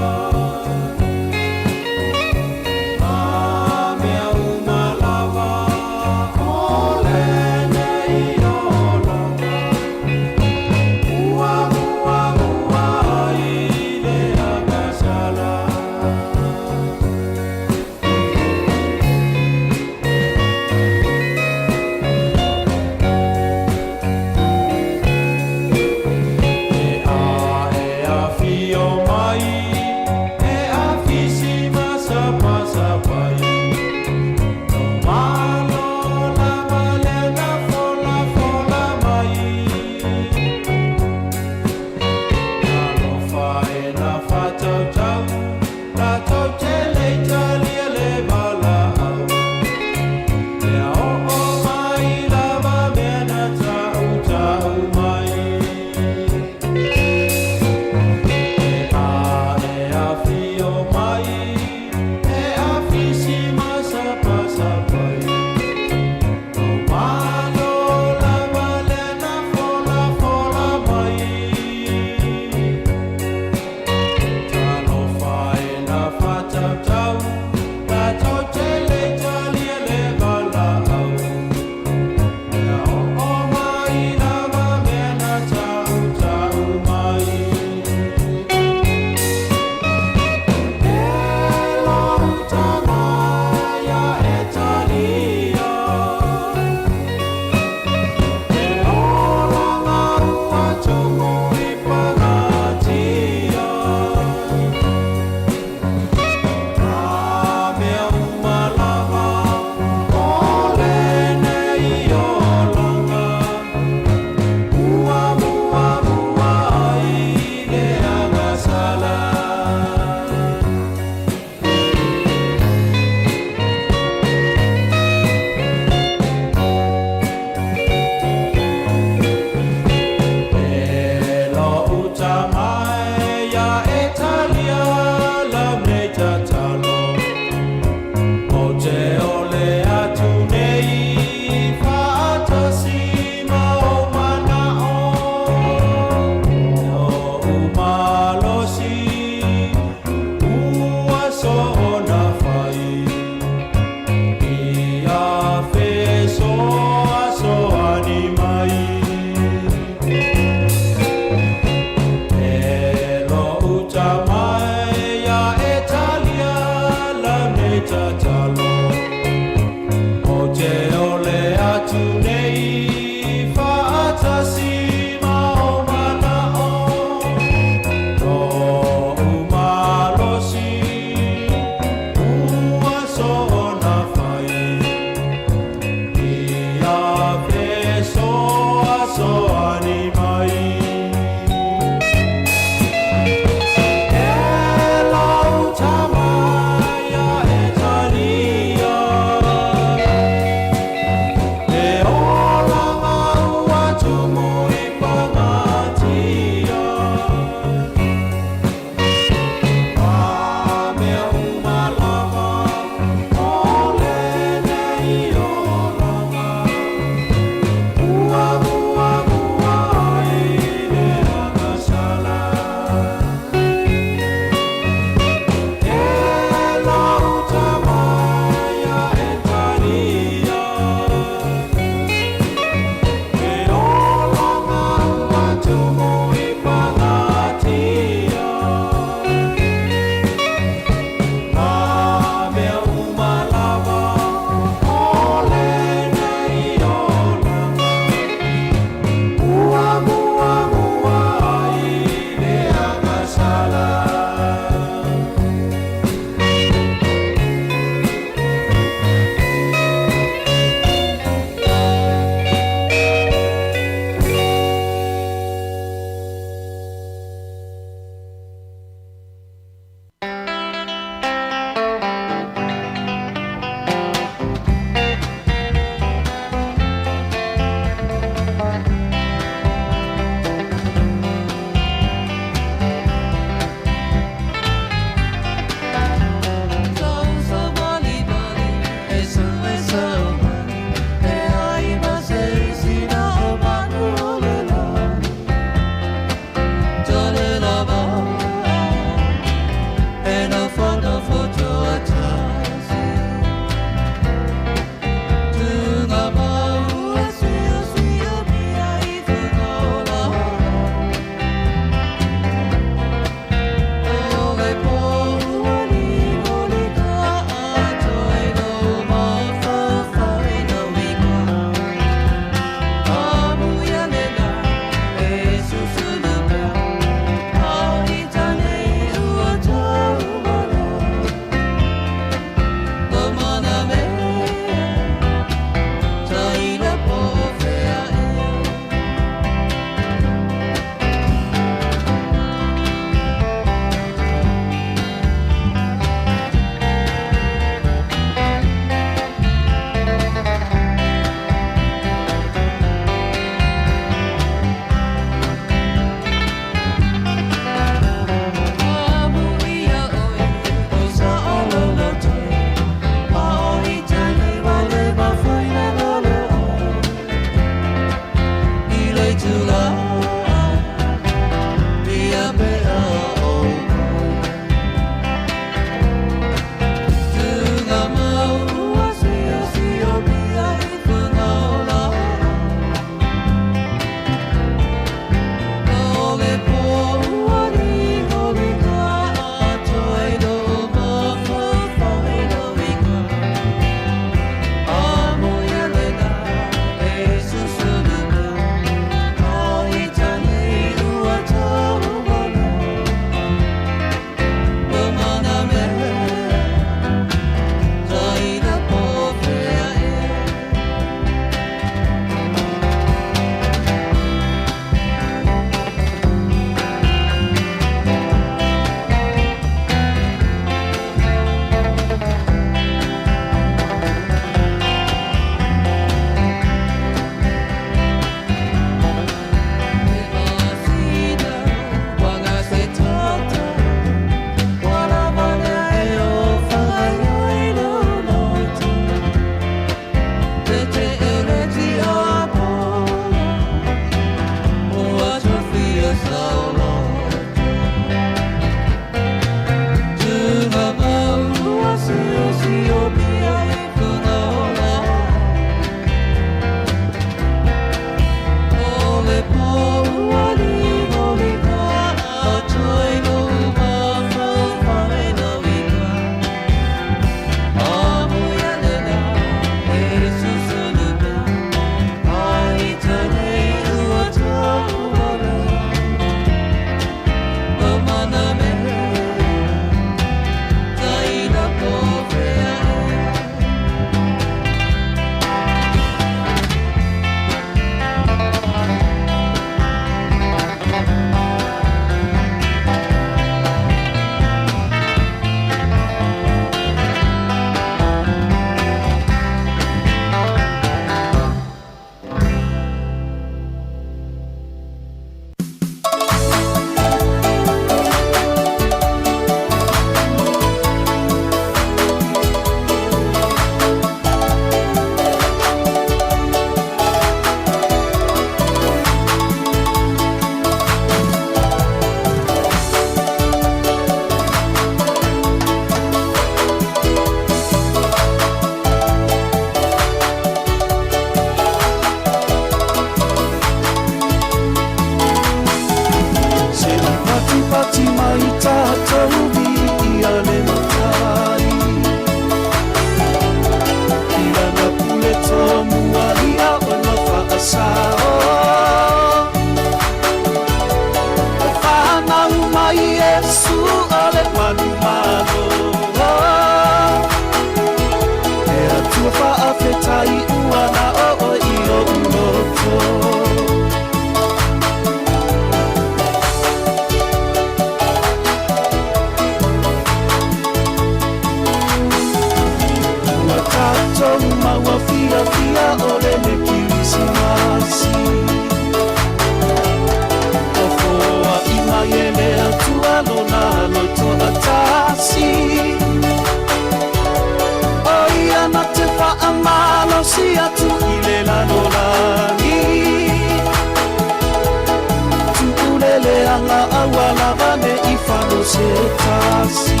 tasi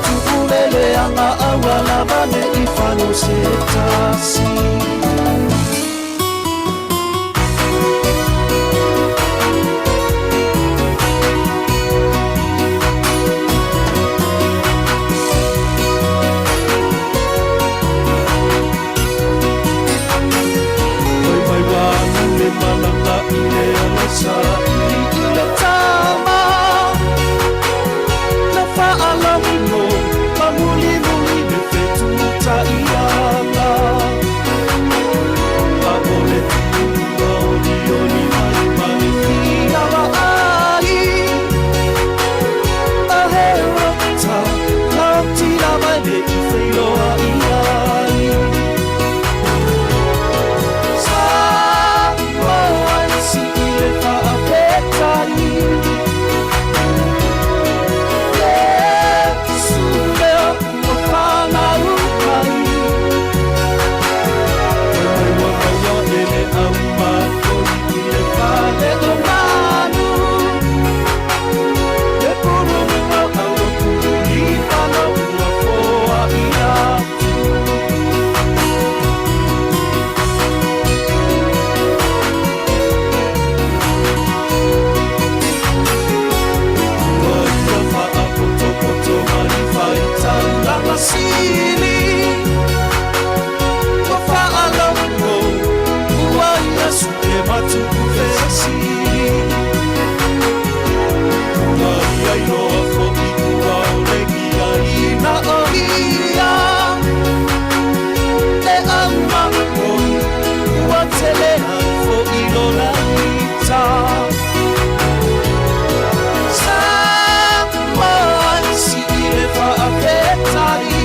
tukulele anga awala vane ifano se tasi malanga ile alasa ile tama na faala mo mamuli muli de fetu ta iala abole tu oni mai mai fina wa ai ahera ta na tira mai de feilo ai Sili Wafaala mo Uwaya suke matu kufesi Uwaya iloa fo ikuwa ulegia ina olia E ama mo Uwatelea fo ilola ita Sāmoa si ile fa afetari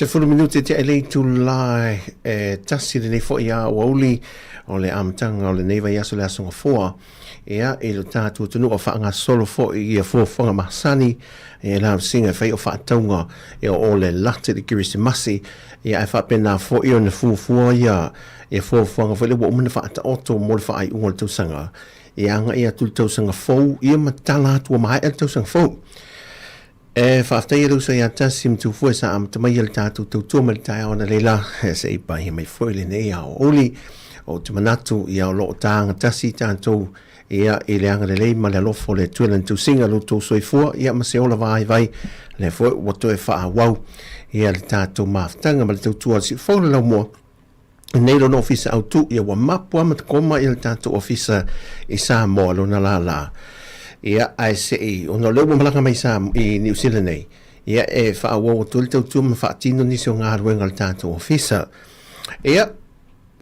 Se fulu minute te elei tu lai tasi le nei fo ia wauli o le amtanga o le nei vai aso le asonga foa ea e lo tātua tunu o whaanga solo fo i a fuafonga masani e la singa fai o whaataunga e o le late de kirisi masi e ai whapena fo i o na fuafua ia e fuafonga fo le wa umana whaata oto mo le whaai unga le tausanga e anga ia tu tausanga fo ia matala atua mai e tausanga fo e whaaftai e rusa ia tasim tu fua sa am tamai al tātu tautua maritai ona leila e se ipa hi mai foile nei a o oli o te manatu ia o loo tāanga tasi tātou ia i le anga le lei ma le alofo le tuelan tu singa lo tō soifua ia ma se ola vai vai le fua wato e wha wau ia le tātou maaftanga ma le tautua si faula lau mua nei lo no ofisa au tu ia wa mapua ma te koma ia le tātou ofisa i Sāmoa lo na la la ia ai se i ona leo malanga mai sa i New Zealand nei ia e fa wo tu tu tu ma fa tino ni so ngar wenga al tanto officer ia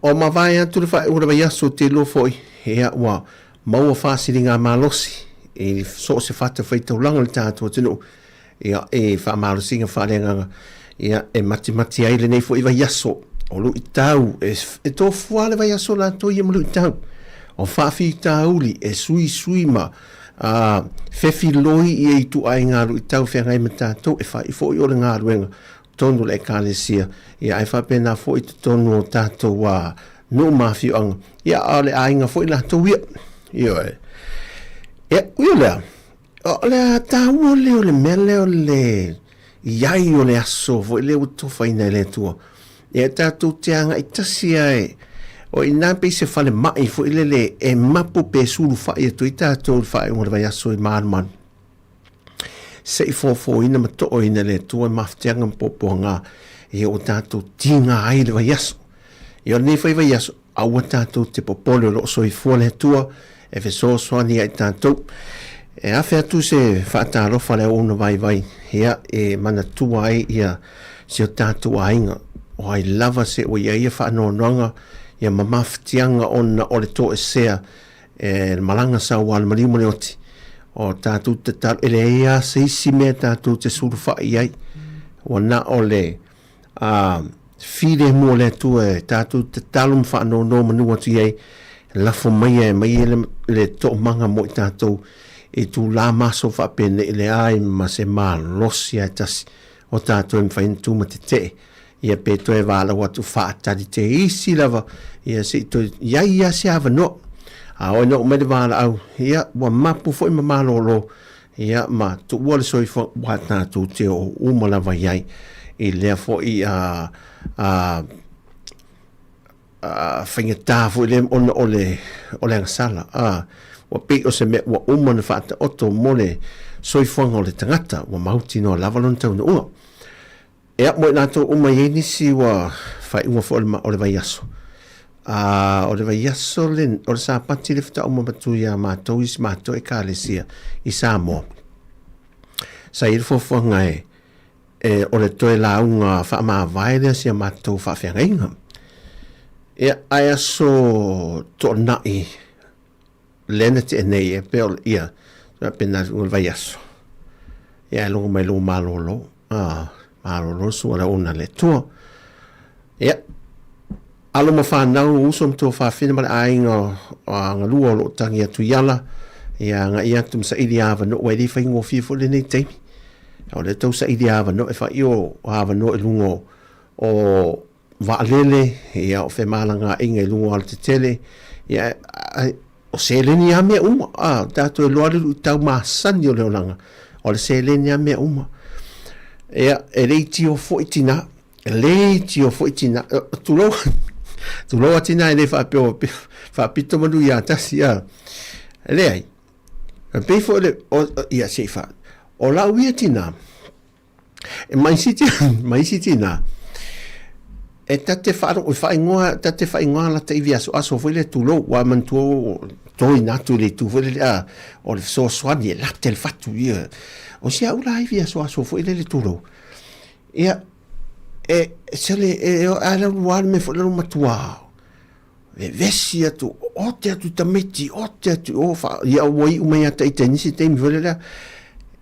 o ma vai tu fa ora vai aso te lo foi ia wa mau fa silinga malosi e so se fa te feito langa al tanto tino ia e fa malosi nga fa lenga ia e mati ai le nei foi vai aso o lu itau e to fuale vai aso la to ia lu itau o fa fi tauli e sui ma fefi loi i tu ai ngaru i tau whenga i matatou e whai fo i o le ngaru enga tonu le ekalesia i ai whapena fo i tonu o tatou wa no mawhi anga i a le ainga fo i la tau ia ui o lea o le tau o le mele o le iai o le aso fo le utofaina le tua e tātou te anga i tasi ai o ina pe se fale mai fo le e mapu pe suru fai e tui tātou fai o le vai aso i marman se i fo ina mato o ina le tua mafteanga mpoponga e o tātou tinga ai le vai aso e o nei fai vai aso aua tātou te popole o lo so i fo le tua e fe so soani ai tātou e a fea tu se whaatarofa le ona vai hea e mana tua ai ia se o tātou ainga o ai lava se o ia whaanoananga ia mamaftianga ona o le to e sea e malanga sa wala marimu le oti o tātou te tal ele ea se isi mea tātou te surufa ai o na o le fide mua le tu e tātou te talum whaanoano manua tu iei lafo mai e mai le to manga mo i tātou e tu la maso fa pene le ai ma se mal losia tas o tātou em fain tu mate ia pe to e vala watu fa tadi te isi lava ia se to ia se ava no a o no me vala au ia wa mapu fo ma malolo ia ma tu wole so fo wa tātou te o uma lava iai e le fo i finga tafo le on ole sala wa pe o se me wa umana fata oto mole soifonga o le tangata wa mauti no lavalon tau no ua e mo na to uma ye ni si wa fai uma fo o le vai aso o le vai aso le o sa pati le fta uma batu ya mato is mato e kalesia i Sāmoa sa il fo fo ngai o le toe la unga fa ma vai le sia mato fa fe ngai e ai aso to nai lena te nei e pel ia pena un vai aso ia longo mai lo malolo malolo su ala una le to ia alo ma fa na uso to fa fina ma ai nga luo lo tangi atu yala ia nga ia tum sa idia va no we di fa ngo fi fo le nei te o le to sa idia va no e fa io va no e lungo o va lele ia o fe malanga inga lungo al te tele ia o se leni a mea uma tato e loare tau maasani o leolanga o le se leni a mea uma e reiti o foitina tuloa tina e le whapito manu ia tasi le ai peifo le ia seifa o lau ia tina e maisi tina e tate whaaro o whaingoa la te iwi aso foi le tulo wa man toi natu le tu foi le o le so swani la te fatu ia o sia ula iwi aso foi le tulo ia sele ala luar me foi le matua e vesi atu o te atu tameti o te atu o fa ia wai umai ata i tenisi te mi foi le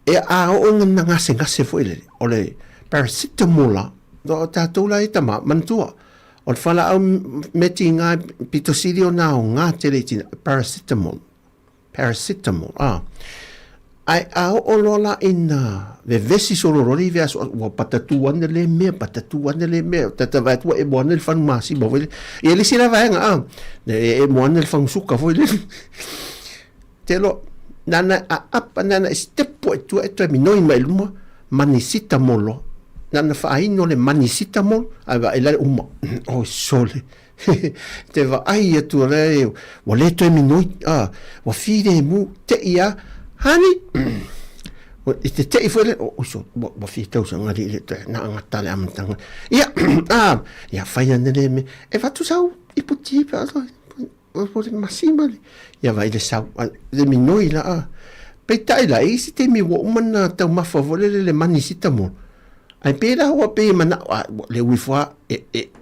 e a o ngase foi le o le parasitamola do tātou la itama mantua o le whala au meti ngā pitosidio nā o ngā tere tina paracetamol ai o lola ina ve vesi solo rori ve aso wa patatu ane le mea tata vai tua e moane le whanu masi mo vele e le sira vaenga e moane le whanu suka foi le te lo nana apa nana stepo e tua minoi mai luma manisita molo nana whaino le manisitamol ai va ele uma o sole te va ai tu le o le to minoi o fide mu te ia hani o te foi o so o fi tau sanga le na ngata le amtanga ia ia faia nele me e va tu sau i puti pa o masima ia vai le sau le minoi la pe tai la isi te mi wo mana tau mafa vole le manisitamol ai pera o pe mana le wifa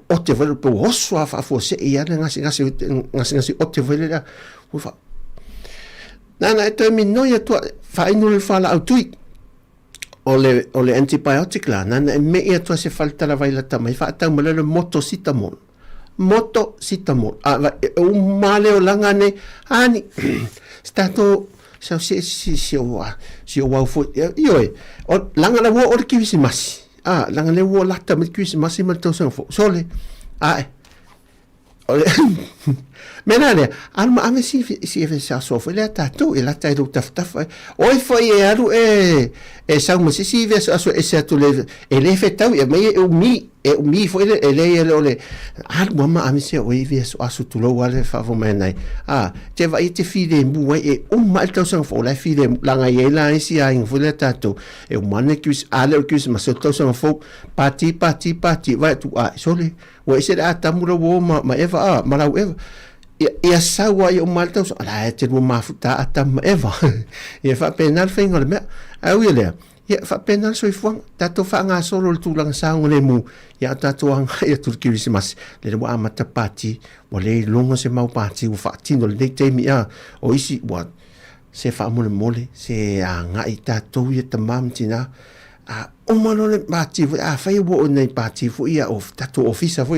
o te vele po hoso fa fo se ia ngasi o te vele la wifa nana to mi no ya to fa inu le fala autui o le antibiotic la nana me ia to se falta la vaila ta mai fa ta mo le motositamol o male o langane ani stato so si o fo io o langa la o ki visi masi langa le wo lata me kuisi masi mal to so sole Mena le, alma ame si fe sa sofa le tatu e la tai do taf oi foi e aru e sa mo si ve aso e sa tu le e le fe tau e mai e mi foi le le alma ma ame se oi ve aso tu lo wale fa vo menai te vai te fide mu e mal tau sang fo la fide langa ye la si a in fo le tatu e mane kus ale kus ma se tau sang fo pati vai tu sole o se da tamura wo ma eva ma la eva ia saua ia malta ala te mo mafuta atam eva ia fa penal fingol me au ia fa penal so ifang tato fa nga solo tu lang sa ngole mu ia tato ang ia tu kirisimas le mo amata pati wale longo se mau pati u fa tino le te mi o isi wa se fa mole se nga ita to ia tamam tina o manole pati fa ia wo nei pati fu ia of tato ofisa fu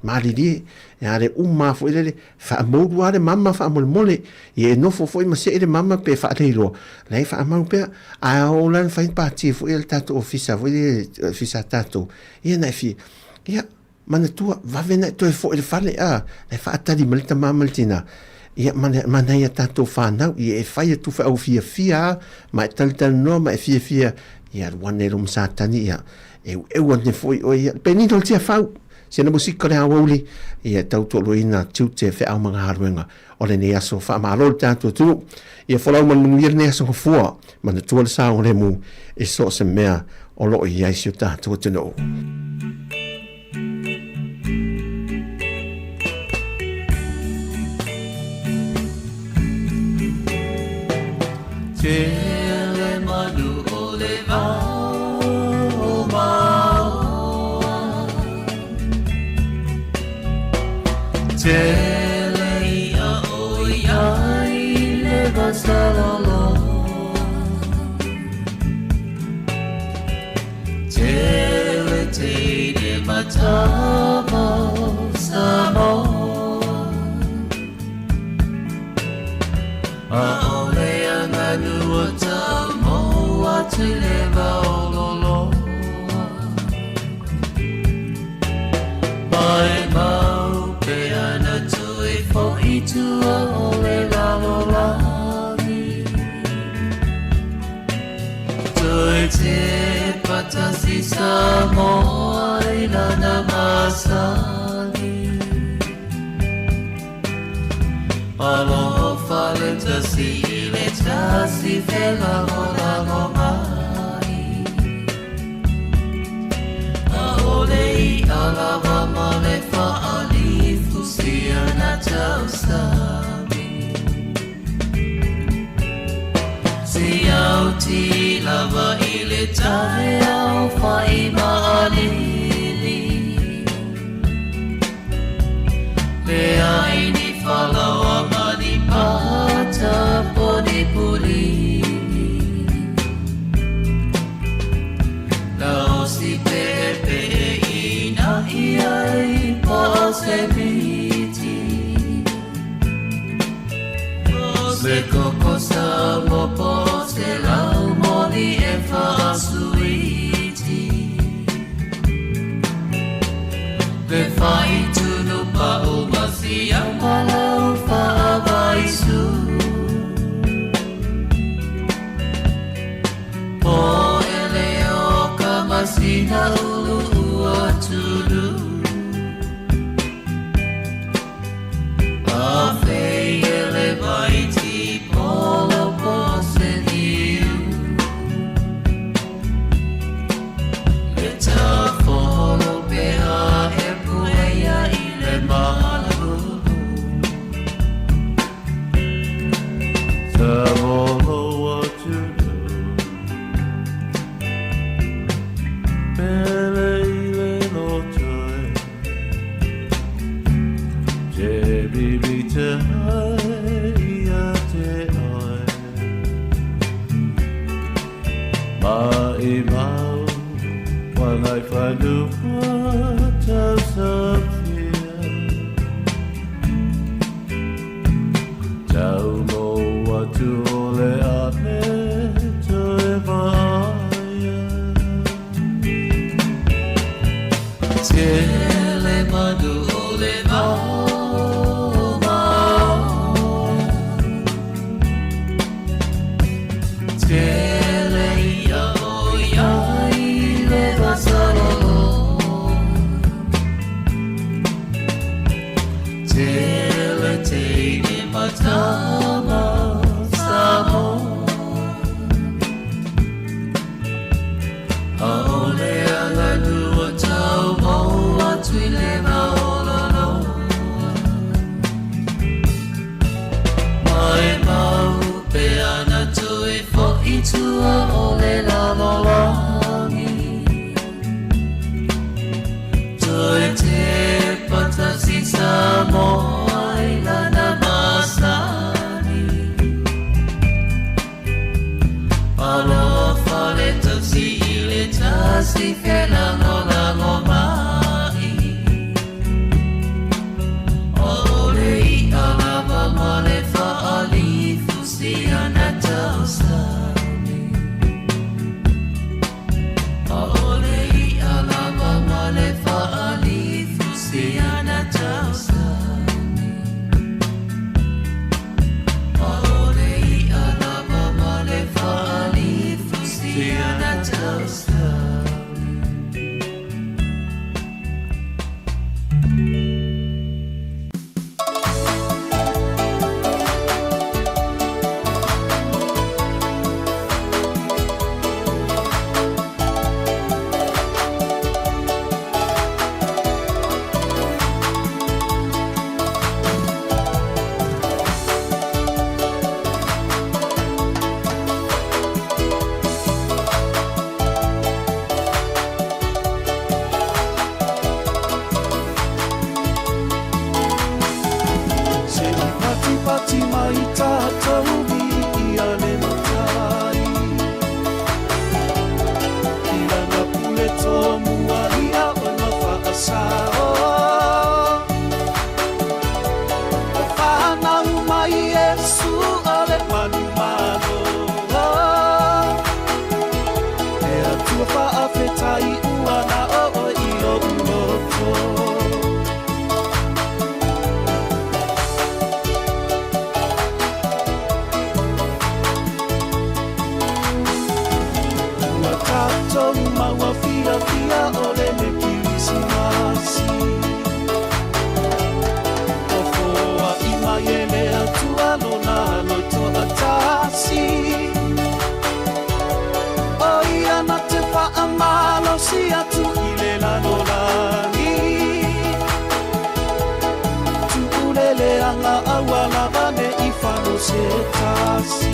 malidi ya le fo ile fa mo le mama fa mole ye no fo ma se ile mama pe fa le lo le fa ma pe a o lan fa parti fo il tato ofisa fo ile ofisa tato ye na fi ya mana tua va vena to fo il fa le le fa ta di malta mama tina ya mana ya tato fa na ye fa ye tu fa o fia ma tal no ma fia ya one rum satani ya e wonne fo o ya penito tia fa se na musika le awoli ia tau toloina tute fe au mga haruenga o le nea so fa malo tanto tu ia folau man munir nea so fua man tu le sa o le mu e so se mea o lo ia si ta tu te no Tele manu o le va Tele ia o iai le vasalala Tele te de matava Sāmoa A ole anga nua Sāmoa te leva o lolo Mai mau for itua ole lalolani Toi te patasi Sāmoa ilana masani Alo fale tasi ile tasi fela lo mai Aolei alava male fa'ali Siana tausami Siau ti lava ile tae au fai maalili Le aini falawa mani pata poni pulini Na osi pepe ina iai pa sebi Se koko sa mo po se lau moni e fa suiti Le fai tunu pa umasi ang malau fa vaisu Po ele o kamasina ulu ua tunu A fei ele vai Polo posediu Leta folo pea e pueia ile malu Savolo what to do Pele ile no joy Je bibi te Mai mau Wangai whanu Wata sapia Tau mo watu ole ane Toe maia Tele manu ole mau tama Sāmoa Aole ala dua tau maua tui le maololo Mai mau pe ana tui fo i tua o le lalolongi Tui te patasi Sāmoa i lana masani Aloha fale tasi i le tasi ke lango lango mai Ole i alava ma le whaali fusi ana tausani Ole i alava ma le whaali fusi ana tausani Ole i alava ma le whaali fusi ana tausani Pati mai tātou mi I ane matai I lana pule tō mua ia o na whaasao O whanau mai Yesu ale manu mano E atua whaawhetai uana o I o uloto Tātou maua fia fia o le me kirisimasi O foa I mai e le atua lona no toa tasi O ia na te whaamalo si atu I le lanolani Tu ulele anga awala vane I whano se tasi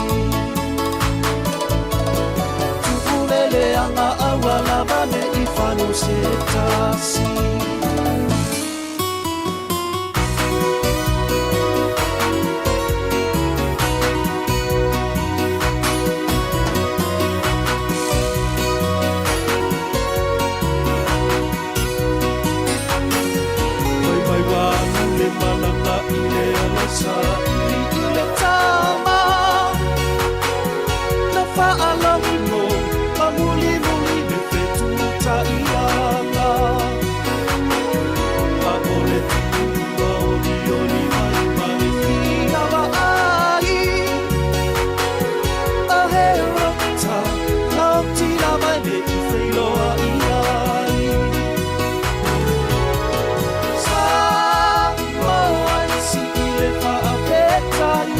Lele anga awala vane I whanu se tasi Mai wānu le mananga I le alasa I le tama Na whaalangi mo Muli muli me fetu ta ianga A ole tuku a oli oli mai mai fia wa ai A he rota Nau tira mai me I whailoa I ai Sāmoa I si I le whaapetai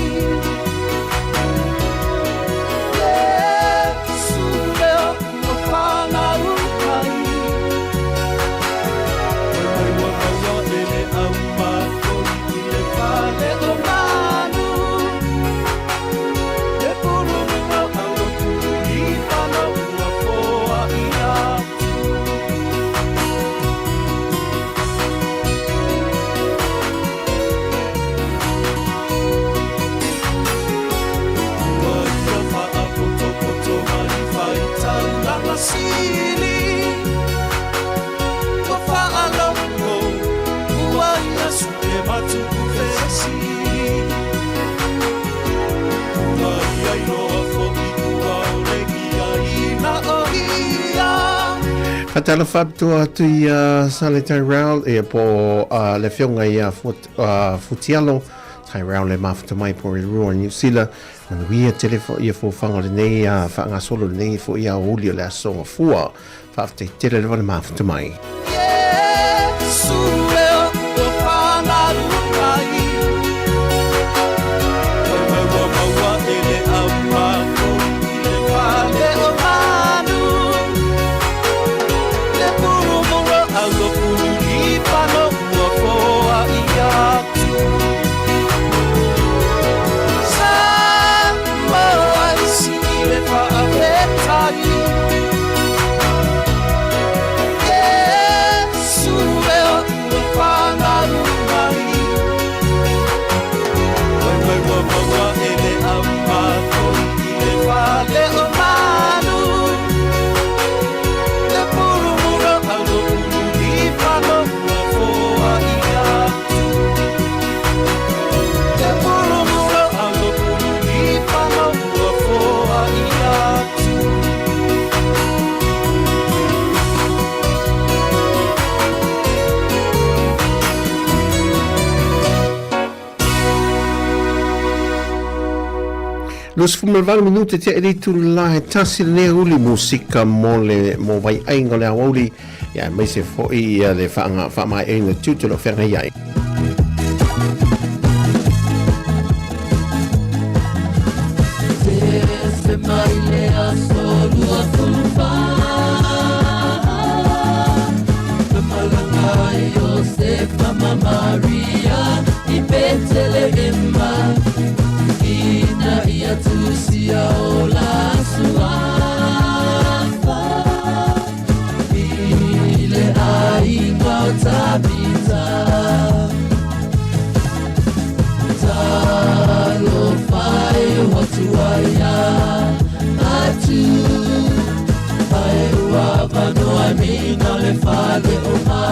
Atala whaptua atu I Sale Tyrell e po le whionga I Futialo Tyrell le mafuta mai po I rua New Zealand mana wia telefo I fōwhanga le nei whanga solo le nei fo I uli le asonga fua whafte tele le wale mafuta mai Yesu leo o whana rukai Los fumalvang minute te editu la tasi le uli musika mole mo vai ainga le awoli ya mai se fo I le fa mai ainga tutu lo ferna yai. Desde mai le asolu a fulfa Malangai Yosef Mama Maria I Bethlehem Ina ia tusia o la suafa Ile ai ngau tabita Talo fai watu aya Atu Fai wapa no amina le fale o ma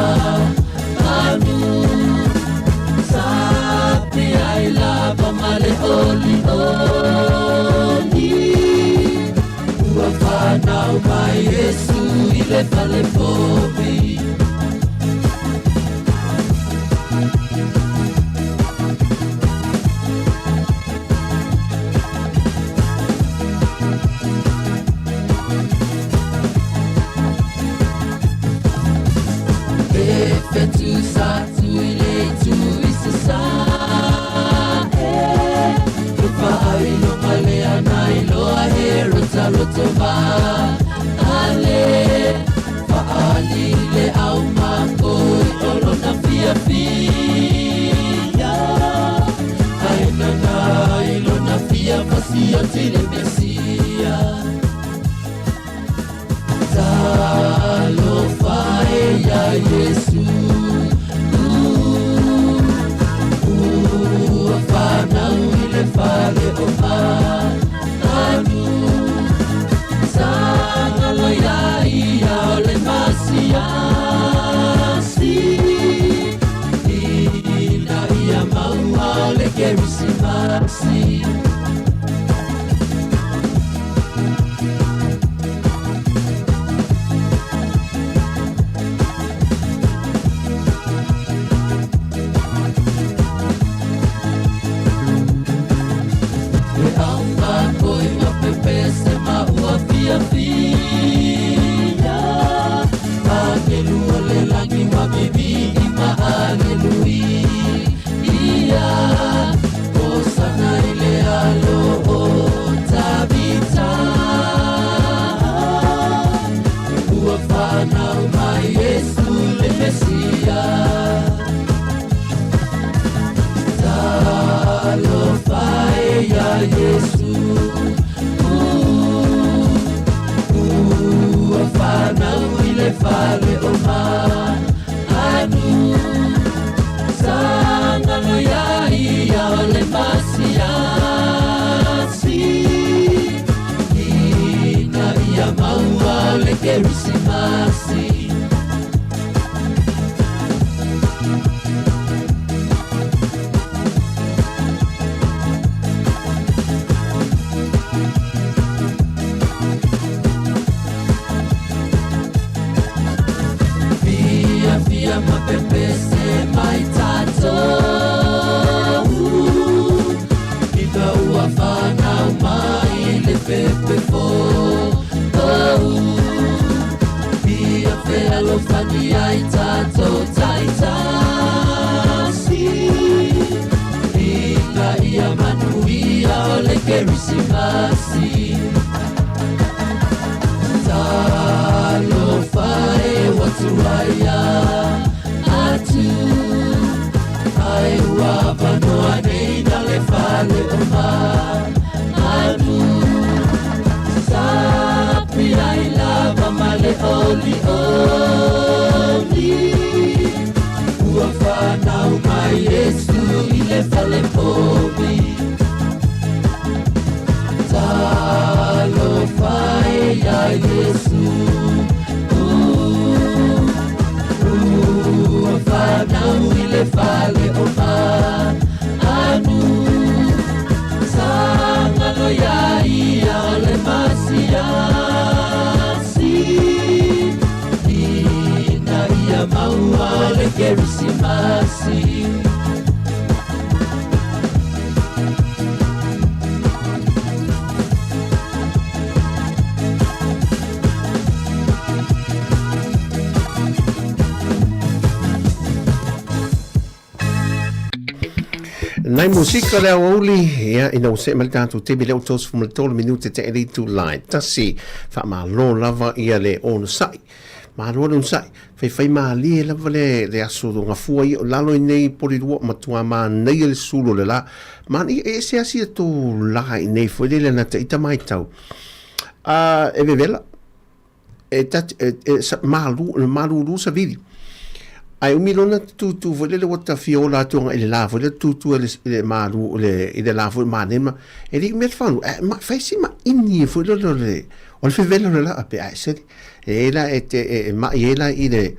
Anu Sapi ai lava male oli oli Ua whanau mai Yesu I le fale pobi Efe tu sa tu ile tu isa sa Failo male anailo ahero talotoba Ale faali le au makoi olo na fia fia Aina na ilo na fia fasio tile mesia Talo fae ya Yesu Whanau ile fale o anu Sangalo ia ia ole masiasi Ina ia maua ole kerisimasi Fia Hallelujah le langi wa bibi ima hallelujah Hosana ile alo o tabita Ua whanau mai Yesu le Mesia Talo whae ya Yesu Whanau ile fale o anu Sangalo ia ia ole masiasi Ina ia maua ole kerisimasi Mapepese mai tato Ika ua whanau mai le pepe fo Ia whea lo whani ai tato taitasi Ika ia manuia o le kerisimasi Talo whae watu aia Atu ai wapa no aneina le fale o anu Sapi ai lava male oli oli Ua whanau mai Yesu I le fale pobi Talo whae ya Yesu Whanau ile fale o anu Sangalo ia ia ole masiasi Ina ia maua ole kerisimasi Nai musika lea wauli, ia ina use mali tātou te bile utos fumatolo minute te eri tu lai. Tasi, wha ma lo lava ia le onu sai. Ma roa nun sai. Fai ma li lava le aso do ngafua i o lalo i nei pori rua matua ma nei le sulo le la. Ma ni e se asia tō lai nei fuere le na te ita mai tau. E vevela. Malu sa vidi. Ai umilona tu vole le wata fiola tonga ile la vole tu le malu le ile la vole manema e ri met fanu ma faisi ma inni vole le on fe velo la ape ai se e la ma ela ile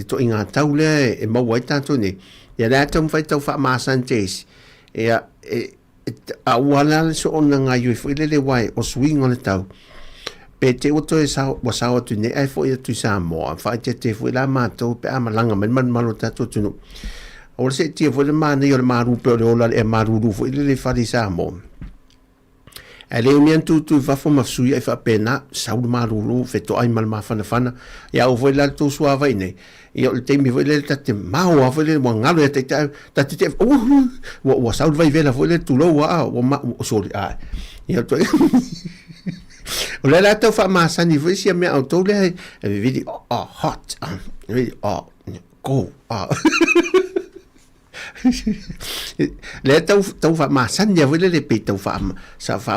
to inga taule e ma wai tanto ni ya la tom fai tau fa ma santes e a wala so on nga yu ile le wai o swing on tau pe te oto e sao tu ne ai fo ia tu Sāmoa fa te fo la mato pe amalanga man malo tato tu no o se te fo le mane o le maru pe o la e maru fo le fa di Sāmoa ale o mian tu va fo mafsui e fa pena sau maru fe to ai mal ma fana ya o fo la tu suava ine e o te mi fo le tate mau fo le ngalo e te o sau vai vela fo le tu lo wa o sorry ia to o le tau wha maasani fo isi a mea au tau le vidi hot vidi cold le tau wha maasani a vile le pe tau wha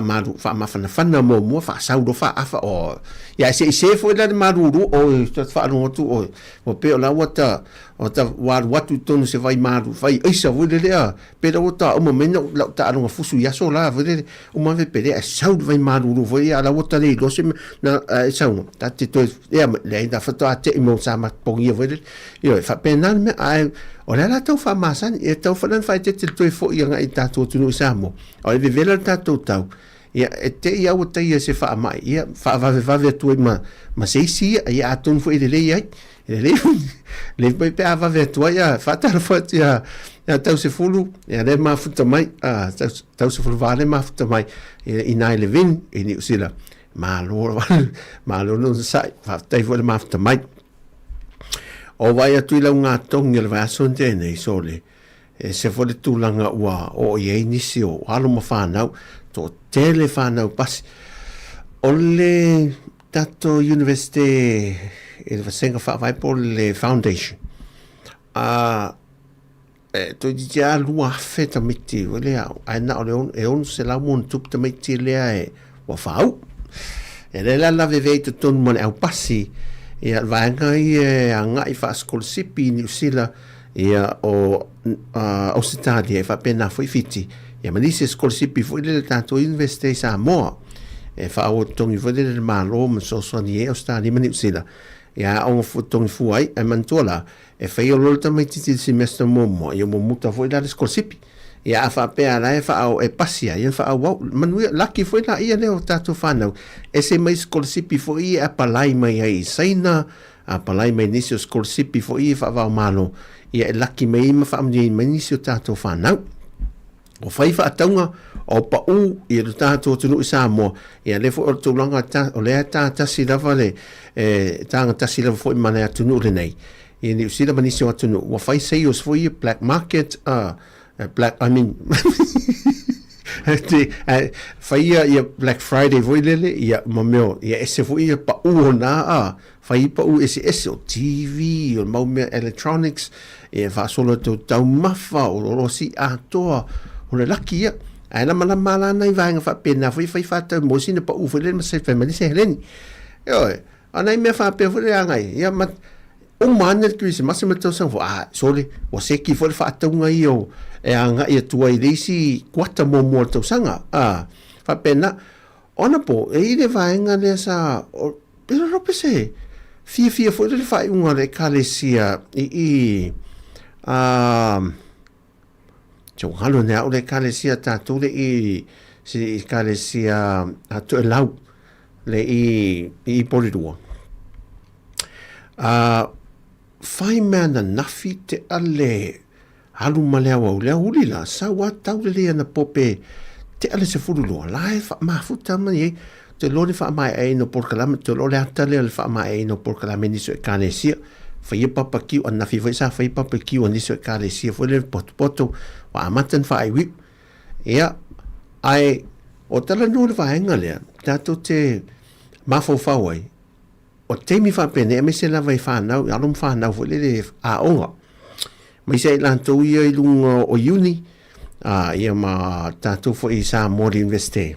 mawhana mua wha saudo wha afa o ia se fo le maruru o wha anongotu o pe o la wata o ta watu tonu se vai maru vai isa vile lea pe la wata o momena la ta anonga fusu ia so la vile o ma ve pere a saudo vai maruru voi a la wata le lose na sau ta te to ia le da fato a te mo sa ma pongi vile io fa pena me ai o la tau fa masan e tau fa nan fa te to fo ia ngai ta to tunu Sāmoa o le vela ta to tau ia te ia o te ia se fa mai ia fa va tu ma se si ia aton fo ile le ia le pai pe ava vetua fata fatia tau se fulu le mafuta mai tau se fulu vale mafuta mai ina le vin ini usila malo no sai fatai fo le mafuta mai o vai atu la nga tong le va sonte nei sole se fo le tulanga ua o ye nisi o alo ma fanau to tele fanau pas ole tato university e vasenga fa vai por le foundation to dia lua feta miti ole ai na ole on se la mon tup te miti le ai wa fau e le la veve to ton mon au passi e va ngai anga I fa school sipi ni usila e o sitadi e fa pena foi fiti e ma disse school sipi foi le tanto investe Sāmoa e fa o tongi foi le malo ma so ni o sta ni mani usila ia o fotongi fuai e mantola e fai o lolta mai titi semestre momo e mo muta foi la skolsipi ia fa pe ala e fa o e pasia ia fa o manu lucky foi la ia le o tato fano e se mai skolsipi foi a palai mai ai saina a palai mai nisio skolsipi foi fa va malo ia lucky mai ma fa mai nisio tato fano o fai fa atunga o pa u I le tātou tunu I Sāmoa ia le fo o tūlanga o le tasi lava le tānga tasi lava fo I mana tunu le nei ia ni usila manisi o tunu wa fai sei os fo I black market black I mean fai ia Black Friday fo I lele ia mameo ia ese fo I pa u o na fai pa u ese o TV o mau mea electronics ia fa solo tau mafa o rosi atoa o le laki ia ai la mala nai vanga fa pena foi fa ta mo sina pa u foi le ma se fa mali se helen yo anai me fa pe foi ngai ia ma o man el kris ma se ma tau sang fo sole o se ki foi fa ta ngai o e anga ia tua I desi kwata mo tau sanga fa pena ona po e le vanga le sa pero no pese fia foi le fa unga le kalesia I Chong halo ne au le kalesia tātou le si kalesia atu e lau le I porirua. Whai mea na nafi te ale halu malea wau lea uli la sa wa tau le lea na pope te ale se furulua lae mafuta mani te lori wha mai e no porkalame te lori ata lea le wha mai e no porkalame niso e kalesia Whaia papa kiu, ana whiwhai sa whai papa kiu an iso e kāre sia whele poto, wa amatan whae wip. Ia, ai, o tala nore whaenga lea, tātou te mawhau ai. O teimi whapene, e me se lawa i whanau, alum whanau whele le a onga. Mai se lantou ia i lunga o uni, ia ma tātou fo i Sāmoa University.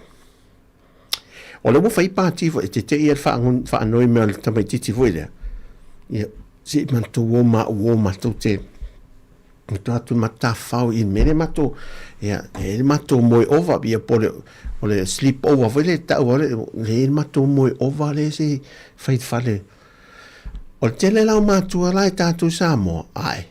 O le mo whai pāti fo, e te ia whaanoi mea le tamaititi fo i lea. Ia, si mantou o matou te atu matawhau i mene matou, ia, e matou moe ova, ia pole, o le sleep over, fo le tau, le matou moe ova le se whai whale. O le tele lau matua la e tātou Sāmoa, ai,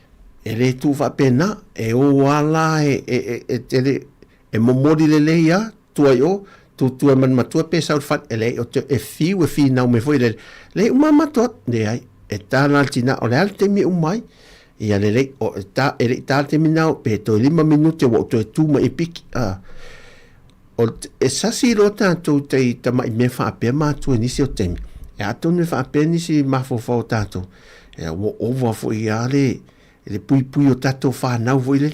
e le tu whapena, e o ala, e momori le leia, tua i o, tu man matua pe sau fat, e le, e fiu nau me foi le umamatua, le ai, e tāna tina, o le altemi umai, ia le le, o e tātemi nau, pe to 5 minute, o to e tūma i piki, o e sasi ro tātou tei tama i me whaapea mātua nisi o temi, e atou ne whaapea nisi mawhawhau tātou, e o ova fo i ale, le pui o tātou whanau fo i le,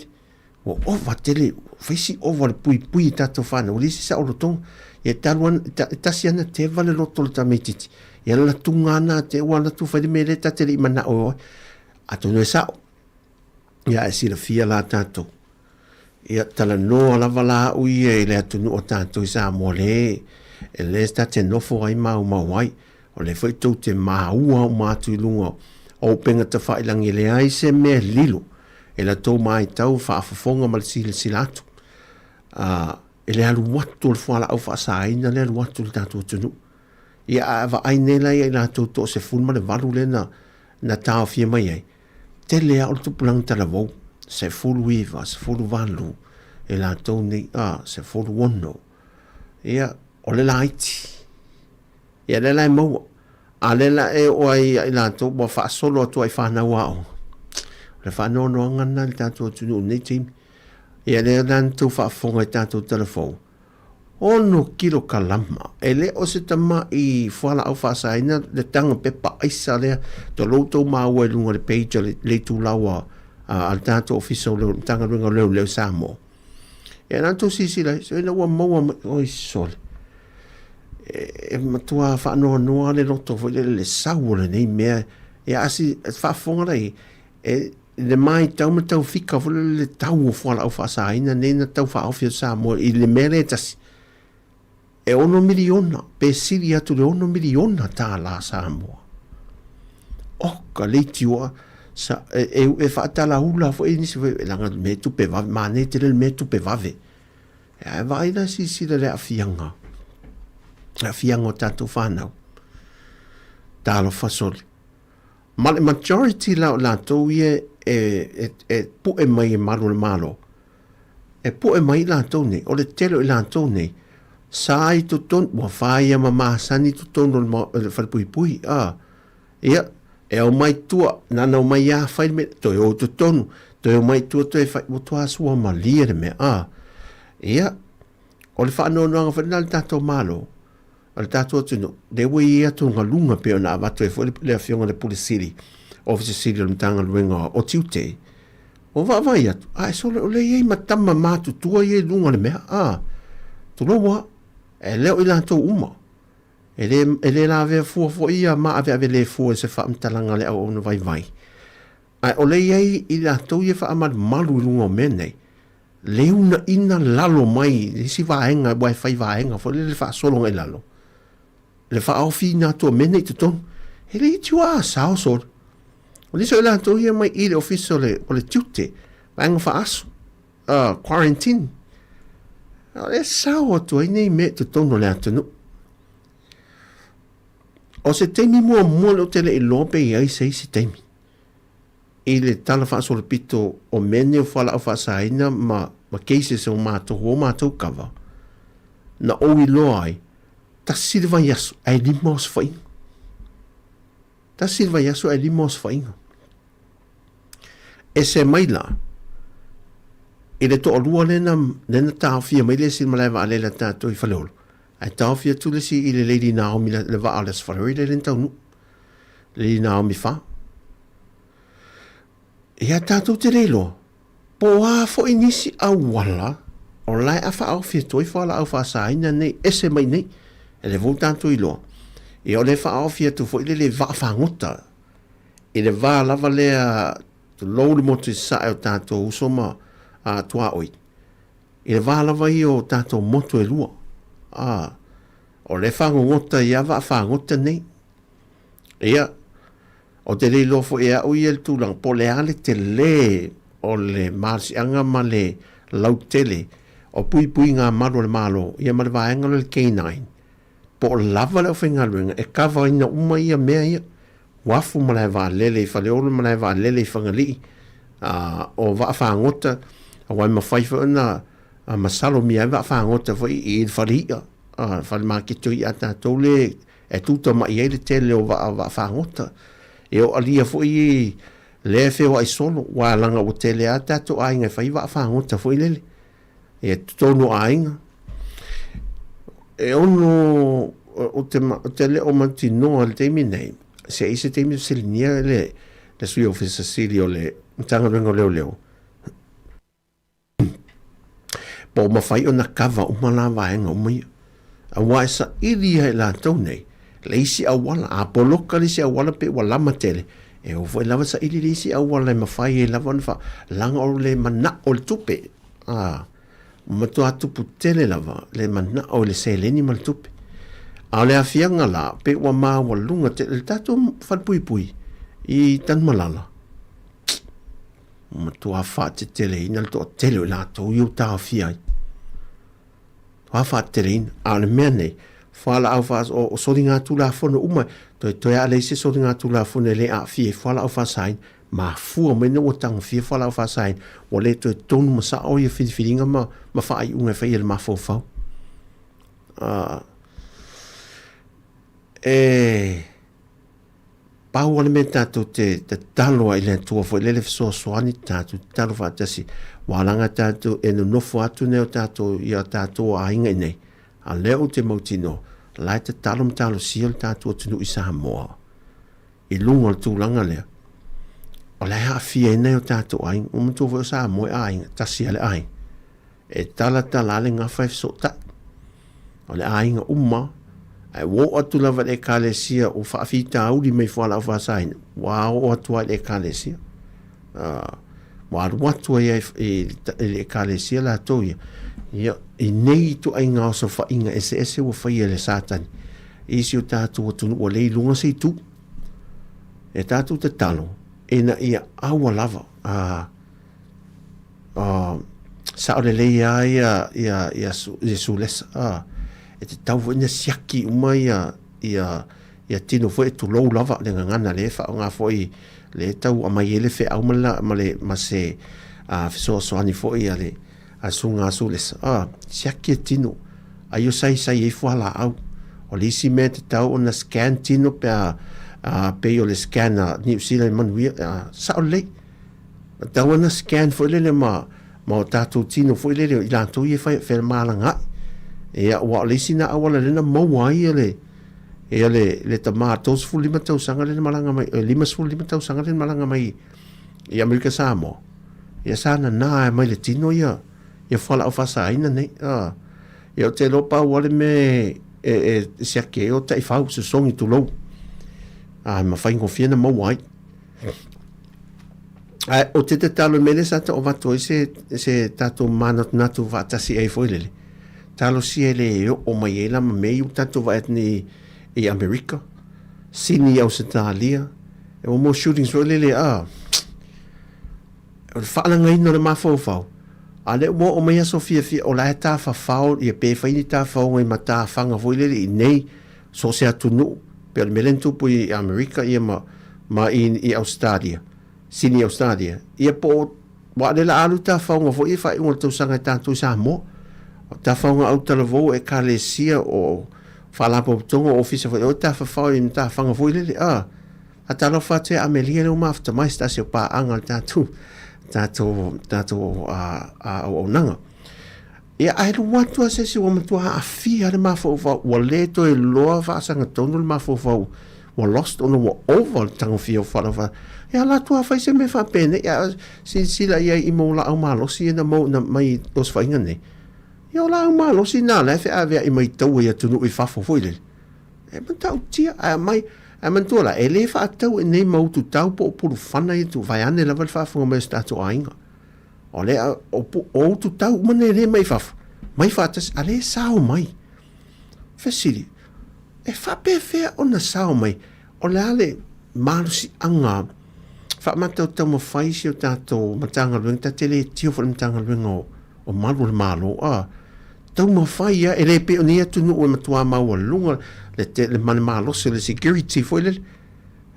o ova tele, whaisi ova le pui tātou whanau, lisi sa orotonga, e taluan, tasi ana te vale loto le tameititi, e la tungana te wana tu whaide me le tatele i mana o, atou no e sao, ia e sira fia la tātou, ia tala noa lava la ui e le atunu o tātou i Sāmoa le, e le sta te nofo ai mau ai, o le whaitou te maua o mātu i lunga, o penga te whailangi le ai se mea lilo, e la tau mai tau whaafafonga ma le silatu. E le alu watu le whala au whaasaina le alu watu le tātou tunu. Ia awa ainela ia i la tau to se fulma le walu le na tau fia mai ai. Te lea o le tupulang tala vau, se fulu iwa, se fulu walu, e la tau nei, se fulu wono. Ia o le laiti. Ia le lai maua. A le la e o ai la tau ma whaasolo atu ai whanau au. Le whanau no angana le tātou tunu nei teimi. Ia le lantou whaafonga i tātou telefon. Ono kilo kalama. E le o se tama i whala au whaasaina le tanga pepa aisa lea to loutou maua i lunga le peija le tu laua al tātou official leo tanga runga leo Sāmoa. E lantou sisi lai, so ina ua maua oi sole. E matua whaanoa noa le loto fo le sau le nei mea. E asi whaafonga lai, le mai tau ma tau fika fo le tau o whala au whaasaina nei na tau whaofia Sāmoa i le mere tasi. E 1 miliona, pe siri atu le 1 miliona tā la Sāmoa. Oka leiti ua, e whaatala hula fo e nisi e langa me tupe vave, mane te le me tupe vave. E vaina si le afianga. Afianga o tātou whanau. Tālo fasoli. Ma le majority la tau ia e pu e mai e maru le malo. E pu e mai la tau nei, o le telo i la tau nei. Sa i tu ton, wa whaia ma maasani tu ton le whalpui. Ia, e au mai tua, nana o mai a whai me, toi o tu tonu, toi o mai tua toi whai, o tua asua ma lia me, Ia, o le whanau noanga whanau le tātou malo, o le tātou tunu, le wei ia tu ngā lunga peo na avatu e fwele le awhionga le Pulisiri, Officer Siri o le mtanga luenga o tiute, o wawai atu, e so le iei matama mātu tua iei lunga le mea, tu loa, e leo i lantou uma, e le la vea fua ia ma ave le fua se wha amtalanga le au ono vai. O le iei i lantou ia wha amad malu lunga o menei, leuna ina lalo mai, si vaenga, wai whai vaenga, fo le wha solonga i lalo. Le wha au fi nga tua menei tu tonu, he le iti waa sao sor. O liso i lantou ia mai i le office o le tiute, vaenga wha asu, quarantine. O le sao atu ai nei me tu tonu le atanu. O se teimi mua le o tele i lope i ai sei si teimi. I le tala wha aso le pito o mene o whala au wha saina ma cases o mātou kawa. Na o i loa ai, ta silva yasu ai lima os whainga. Ta silva yasu ai lima os whainga. E se maila, i le to olua lena tāwhia mai le silma lewa a le la tātou i whaleolo. Ai tāwhia tulesi i le Lady Naomi le wa a le sfaroi le lentau nu. Lady Naomi wha. Ia tātou te reilo. Po a fo inisi a wala, o lai a wha au fia toi whala au wha sāina nei, ese mai nei, e le vau tātou ilo. E o le wha au fia tu fo ile le wha whangota. E le wha lava lea tu louri motu sa o tātou usoma a tua oi. E le wha lava i o tātou motu e lua. O le whangota i a wha whangota nei. Ia, o te rei lofo e au i el tūlang, po le ale te le o le marsianga ma le lautele, o pui ngā maru le malo, ia ma le vaenga le K9. Po o lava leo whengaruenga, e kawa ina uma ia mea ia, wafu ma le va lele, whaleolo ma le va lele whangali, o va whangota, a wai ma whaifa na masalo mia va whangota, fo i wharia, whale ma ki tui ata tole, e tuta ma i eile tele o va whangota, e o alia fo i le feo ai solo wa langa o tele ata to ainga fai wa whangota fo i lele e tono ainga e ono o te le o manti no al te minei se ise te mi selinia le sui ofisa sili o le tanga rengo leo po ma fai o na kava o mana vaenga o mai a waisa ili hai la tau nei le isi awala, a poloka le isi awala pe walama tele. E o foi lava sa ili le isi awala ma fai e lava nfa langa o le mana o le tupe. Mato atu putele lava, le mana o le seleni ma le tupe. A le afianga la, pe wa maa walunga te le tatu whanpui pui i tan malala. Mato a wha te tele ina le toa tele o la tau iu ta afiai. Wa wha tele ina, a le mea nei, fala au fas o sori ngā tūla whona umai, toi a leise sori ngā tūla whona le a fie, fala au fas sain, ma fua mena o tanga fie fala au fas sain, o le toi tonu ma sa o ia whiringa ma whaai unga whai ele ma fōwhau. Pau ale me tātou te talo ai le tua fo lele fisoa soani tātou talo whaatasi, wālanga tātou e no nofo atu neo tātou ia tātou a inga nei, a leo te mautino, lai te talo mtalo siel tātua tunu i Sāmoa. I lunga le tūlanga lea. O lai haa fia nei o tātua aing, o mtu o Sāmoa aing, tasi ale aing. E tala ale ngā whai so ta. O le ainga ai wo atu lava le kalesia o whaafita auri mei whala o whaasaina. Wā o atua le kalesia. Wā ruatua le kalesia la toia. I nei tu ai ngā so whainga ese o whaia le sātani. Isi o tātua tunu o lei lunga sei tu. E tātua te talo. E na ia awa lava. Sa o le leia ia sulesa. E te tau ina siaki uma ia tino fo e tu lou lava le ngana le wha o ngā fo i le tau a mai ele fe au ma se fiso soani fo i ale a sunga sules siaki e tino a yo sai e fuala au o le isi me te tau ona scan tino pe o le scan a New Zealand manuia sa o lei tau ona scan fo ile le ma o tātou tino fo ile le i lantou i e whai malanga ia wa le sina awala le na mawai le tamatos fu lima tau sanga le malanga mai lima fu lima tau sanga le malanga mai i Amerika Sāmoa ia sana na mai le tino ia fala o fasa ina nei ia te lopa wale me sia ke o tai fau se songi tu lo ma fai ngofia na mawai o te talo mele sa o vato se tato manot natu vatasi ai foilele talo si ele o mai ela ma mei tato va etni i Amerika sini Australia e o mo shootings ro lele o fala ngai no le mafofau ale o mai Sofia fi o la ta fa fau i pe fa ni ta fa ngai mata fanga vo lele i nei so se atunu per melento poi Amerika i ma in Australia sini Australia i po wa le la alu ta fa vo i fa un to sanga tanto Sāmoa ta whaunga au talavou e kalesia o whalapo tonga ofisa o ta whawhau i mta whanga fwilele a talo whate amelia leo mafta mais ta se o pā angal tātou o nanga ia ailu watua se o matua a fia le mafo ua le to e loa whaasanga tonu le mafo wa lost ona wa over tang fio fa ya la tua fa se me fa pene ya si la ya I mo la au malo si na mo na mai dos fa ngane ya la au malo si na la fa ave I mai tau ya tunu I fa fo foile e man tau tia a mai a man tu la ele fa tau nei mo tu tau po fana I tu vai ane la val fa fo me sta tu ainga ole o tu tau mane le mai fa tas ale sao mai fasili e fa pe fe ona sao mai ole ale malusi anga fa mata o mo fai si o tato matanga lueng ta tele tio fa matanga lueng o malo tau mo fai ya ele pe onia tu no o matua mau lunga le man malo se le security foi le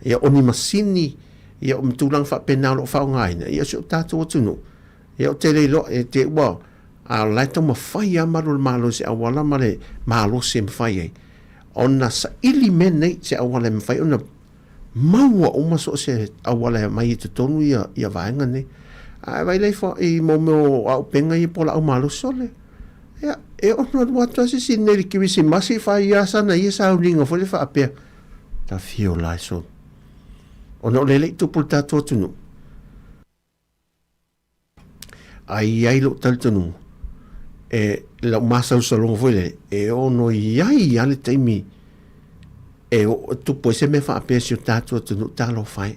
ya oni masini ya o mtulang fa penal o fa ngaina ya so tato o tu no ya o tele lo e te wa a la tau mo fai ya malo se awala male malo se fai ona sa ili mene se awala me fai ona maua o maso se awala mai te tonu ia vaenga ne ai vai lei fo I mo au penga I pola au malo sole ya e ona wata se sineri ki si masi fa ia sana ia sa ulinga fo le fa apea ta fio lai so ona lele tu pulta to tunu ai lo tal tunu e la masa o salon fo le e ono ia ale taimi e tu poi se me fa pe si tato tu no talo fai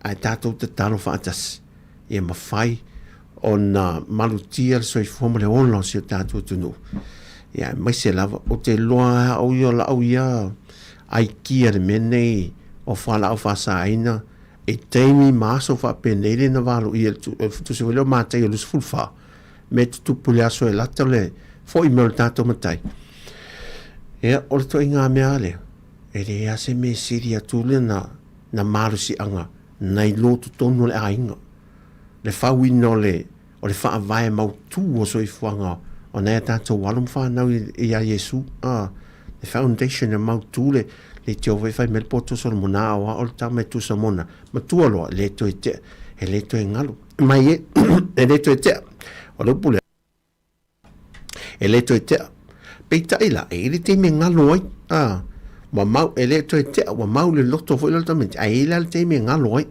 ai tato te talo fa tas e ma fai on malutia so I fomo le ono si tato tu no ya mai se lava o te loa o yo la o ya ai kia de mene o fala o fa saina e taimi maso fa penele na valo I tu se velo mate yo lus fulfa met tu pulia so e latole fo I mel tato matai e o le toi ngā mea le e le ase me siri atule na marusi anga nai lotu tonu le ainga le whawino le o le wha vai mau tu o so I fuanga o nea tato walum whanau I a Yesu le foundation e mau tu le teo wai mel poto so le mona o le tame tu sa mona ma tu aloa le toi te e le toi ngalu mai e le toi te o le pule e le toi te peita ila e le te me ngalo ai wa mau ele to te wa mau le loto fo le tamente ai la te me ngalo ai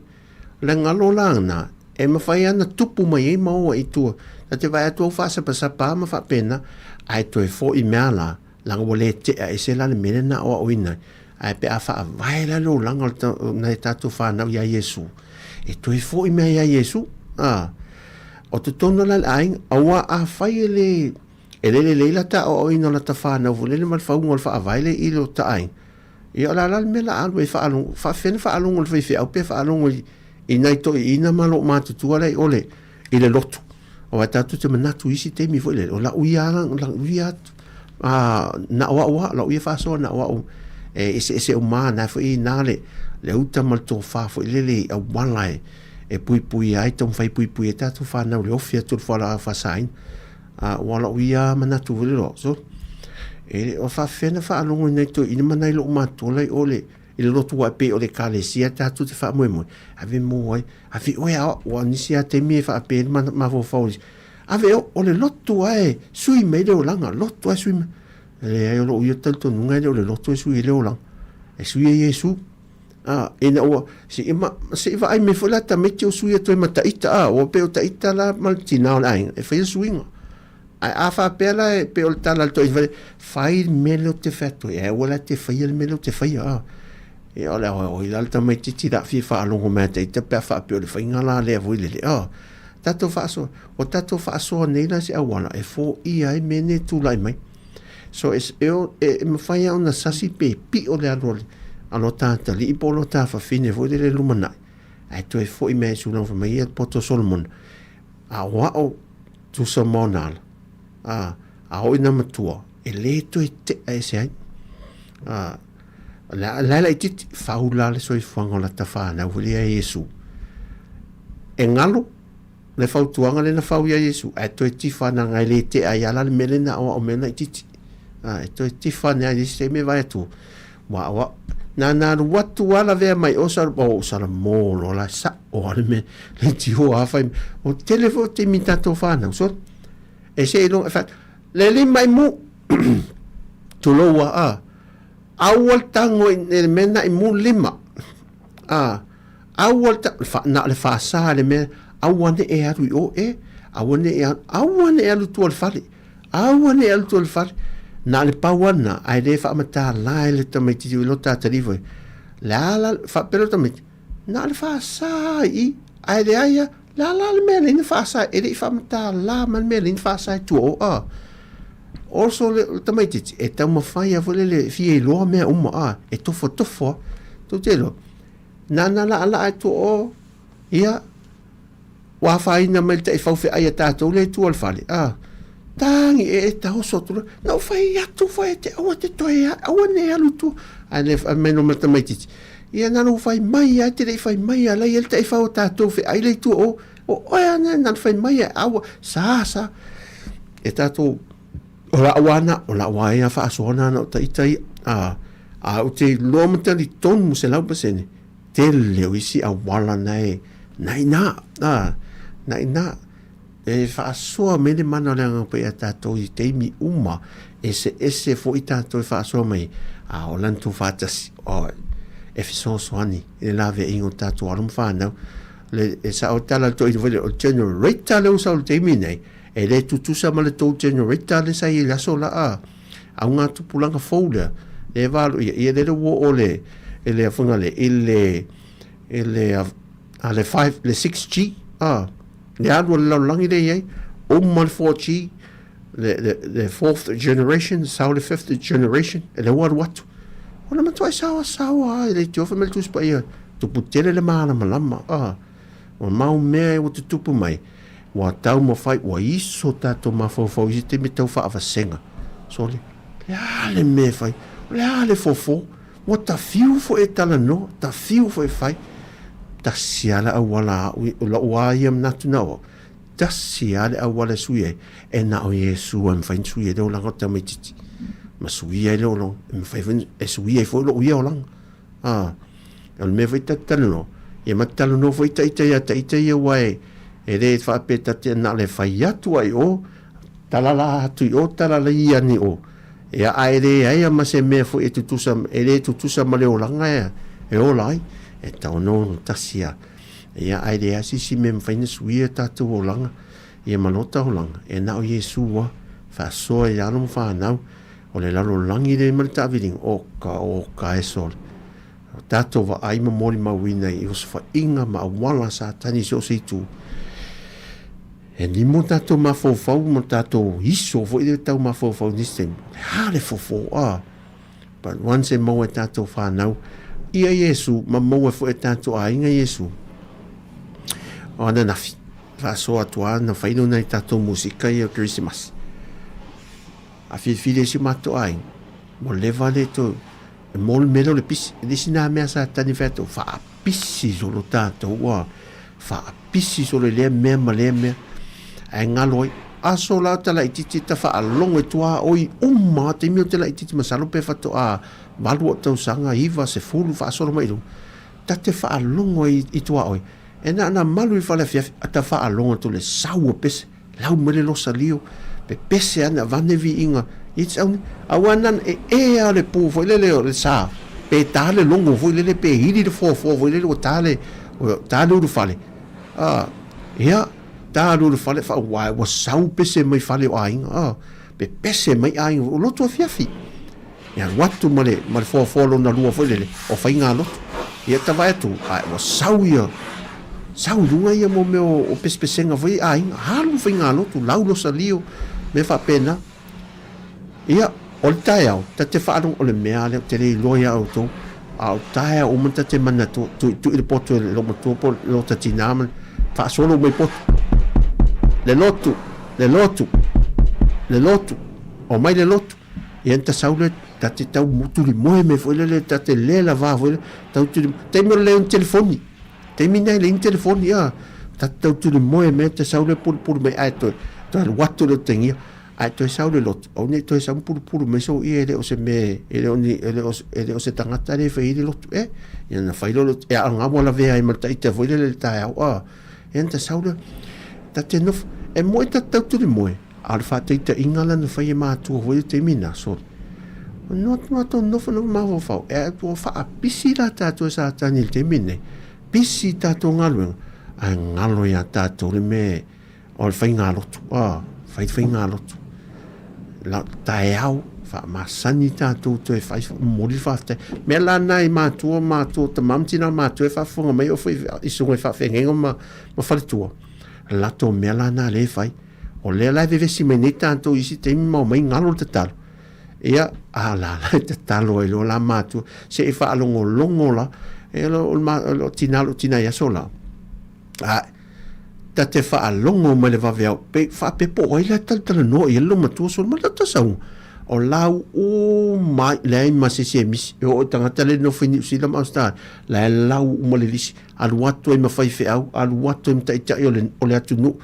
le ngalo la na e ma fai ana tupu mai mau ai tu te vai tu fa sa pa ma fa pena ai to fo I mala la ngole te ai se la le mena na o ina ai pe afa vai la lo la ngol na ta tu fa na ya Yesu e to fo I me ya Yesu o te tono la ai awa a fai le ele la ta o ina la ta fa na vo le mal fa ngol fa vai le I lo ta ai e ala la me la alwe fa alung fa fen fa alung ol fe au pe fa alung I nai to I na malo ma tu ala ole I le lotu o ta tu te manatu isi te mi fo le o la uia la uia na wa la uia fa so na wa e se o ma na fo I na le uta mal to fa fo le a one e pui ai tom fai pui ta tu fa na le ofia tu fa la fa sain wala uia manatu le lo so e o fa fena fa alongo nei to ina manai lo ma to lai ole i lo tu pe o le kale sia ta tu te fa mo ave mo ai ave o ya o ni sia te mi fa pe ma fo fo ave o le lotu ai sui me le langa lotu ai sui le ai lo yo tanto nunga le lotu sui le langa e sui Yesu ina o si va ai me fo la ta me o sui to ma ta ita o pe o ta ita la maltina ai e fa swing a fa pela e pe o tala to fai melo te fatto e wala te fai il melo te fai e ola o l'alta mai ti da fi fa lungo me te pe fa pe o fai ngala le vo le tato fa so nei la si awala e fo I ai mene tu lai mai so es e me fai una sasi pe pi o le alole ano tata li po lo ta fa fine vo le lumana ai to e fo I me su no fa mai poto solomon a wa o tu somonal a o ina matua e le to te ai se la ti faula le so I fanga la ta fa na voli a Yesu e ngalo le fautuanga le na fau ya Yesu e to ti fa na ngai le te ai ala le melena o mena ti e to ti fa na di se me vai tu wa na watu wala ve mai o sa mo lo la sa o me le ti ho a fa o telefo te mitato fa na so e se lo fa le mai mu tu lo wa awal tango le mena I mulima awal ta na le fasa le me awane e aru o awane e alu tu al fali awane e alu tu al fali na le pawana ai le fa mata la le tamiti di lota tarivo la fa pero tamiti na le fasa I ai le aya la le me le fasa e le fa mata la man me le fasa tu o also le tamiti e tamo fai a le fie lo me e tofo to telo na la tu o ia wa fai na me te fa fe ai tato le tu al fali tangi e ta o sotu no fai ya tu fai te o te toia o ne alu tu ane meno me tamiti ia na no fai mai ya te fai mai ala il te fa o tato fe ai le tu o na fai mai awa sa e tato o la waia fa sona no tai o te lomta li ton mu se lau pasene te leo isi a wala nei na e fa soa me le mana le pe tato I te mi uma ese fo I tato fa soa mai o lantu fa tas o e fi so soani e la ve ingo tato alum fa no le sa o tala to I o generator le usa o te mi nei e le tutusa ma le tau generator le sa I la sola a unga tupulanga folder le valo I le wo o le e le afunga le le 5 le 6G le alo le langi le ye o mal 4G the fourth generation sao le fifth generation e le what ona ma toi sawa e le tiofa mel tus pa ia tu putele le mana malama o mau me o tu tupu mai wa tau mo fai wa iso tato ma fo I te me tau fa avasenga so le me fai le fofo wa ta fiu fo e tala no ta fiu fo e fai ta siala awala la wa yam natu no ta siala awala suye e na o Yesu am fai suye do la ngota me titi ma suye lo lo me fai e suye fo lo ye olang al me fai tala no e matalo no fo ita ya wai e re fa peta te na le fai atu ai o talala atu o talala ia ni o e ai re ai ma se me fo e tutusa ma le olanga e o lai e tau no tasia e ai re asi me fai na suia tatu olanga e manota olanga e na o Yesu wa fa so e anu fa na o le lalo langi le malta viling o ka e sol tato va ai ma mori ma wina I os fa inga ma wala sa tani so se tu e ni mo tato ma fofau mo tato iso fo I tau ma fofau nistem le fofo but once e mo e tato fa nau ia Yesu ma mo e fo e tato a inga Yesu o na nafi fa so atua na faino na tato musika I Christmas a file si mato ai mo leva le to mo melo le pis di sina me sa tani feto fa pisi solo tato wa fa pisi solo le me ai ngaloi aso la tala ititi ta fa longo e tua oi te mio tala ititi masalo pe fato valu tau sanga iva se fulu fa solo mai ta te fa longo I tua oi e na malu I fa le fia ta fa longo to le sau pes lau mele lo salio pe pese ana vanevi inga it's on awanan e ale pu fo le sa pe tale longo fo le pe hiri de fo le o tale u fale ia taru fale fa wa sau pese mai fale ainga pe pese mai ainga o loto fiafi ya watu male fo lo na lua fo le o fa inga lo ia ta vai tu wa sau lunga ia mo me o pespesenga foi ainga halu fa inga lo tu laulo salio me fa pena ia o taiao ta te fa o le mea le te le loia o to au taia o mata te mana tu le poto lo mo to po lo ta tinama fa solo mai poto le lotu o mai le lotu e enta saule ta te tau mutu li moe me foi le ta te le la va foi tau tu te me le un telefoni te mi nei le un telefoni ta tau tu li moe me te saule pur me ai to le watu le tengia ai to saule lot o ne to sa pur me so I ele o se me ele o se tangata le fe ile lot e na fai lo e anga mo la vea I malta I te foi le ta enta saule ta te no e mo ta tau tu moe al fa te ingala no fai ma tu ho te mina so no to no fa no ma fa e to fa pisi la tato sa tani te mine pisi tato ngalo a ngalo ya tato le me o fa ngalo tu fa ngalo tu la taiao fa masani tato to fa mori fa te me la nai ma tu te mamtina ma tu fa fonga me o fa isu fa fenga ma fa tu la to me la na le fa o le la veve si me tanto isi te mo mai ngalo te talo ia ala te talo e lo la matu se e fa longo la e lo tina ya sola ta te fa longo me le va vea pe fa pe po e la tal no e lo matu so ma ta sa o la o mai le ma se o tanga tele no fini si la ma sta la la mo le lis al watu e ma fai fe au al watu e ta o le atu no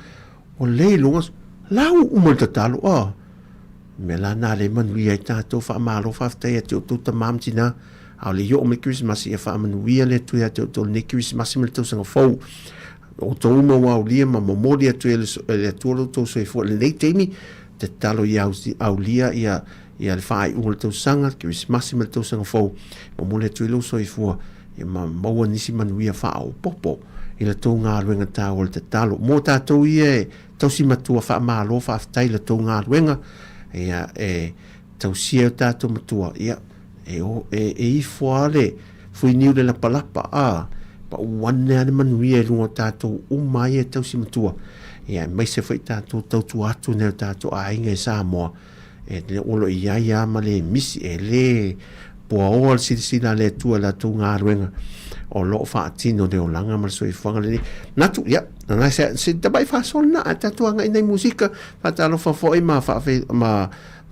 o le longas la o mo ta talo me la na le manui ai tātou wha amalo whaftai a teo tō mamtina au le yo o me Christmas i a wha amanui a le tui a teo tō ne Christmas i me le tau sanga whau o tō uma wau lia ma momori a tui le tualo tō so e fua le nei teimi te talo i au lia i a le whaai unga le tau sanga Christmas i me le tau sanga whau momori a tui lo so e fua i ma maua nisi manui a wha au popo i le tō ngā ruenga tāo le te talo mō tātou i e tau si matua wha amalo whaftai le tō ngā ruenga ia tau sia tato matua ia i foale fui niu le lapalapa pa wane ane manui e lunga tato umai e tau si matua ia mai se fai tato tau tu atu neo tato a inga e Sāmoa le olo ia ma le misi e le poa oal sila le tua la tu ngā ruenga o lo whaatino de o langa ma so i whanga le natu ia nana se tabai whaasona a tatua ngai nei musika whatalo whafoi ma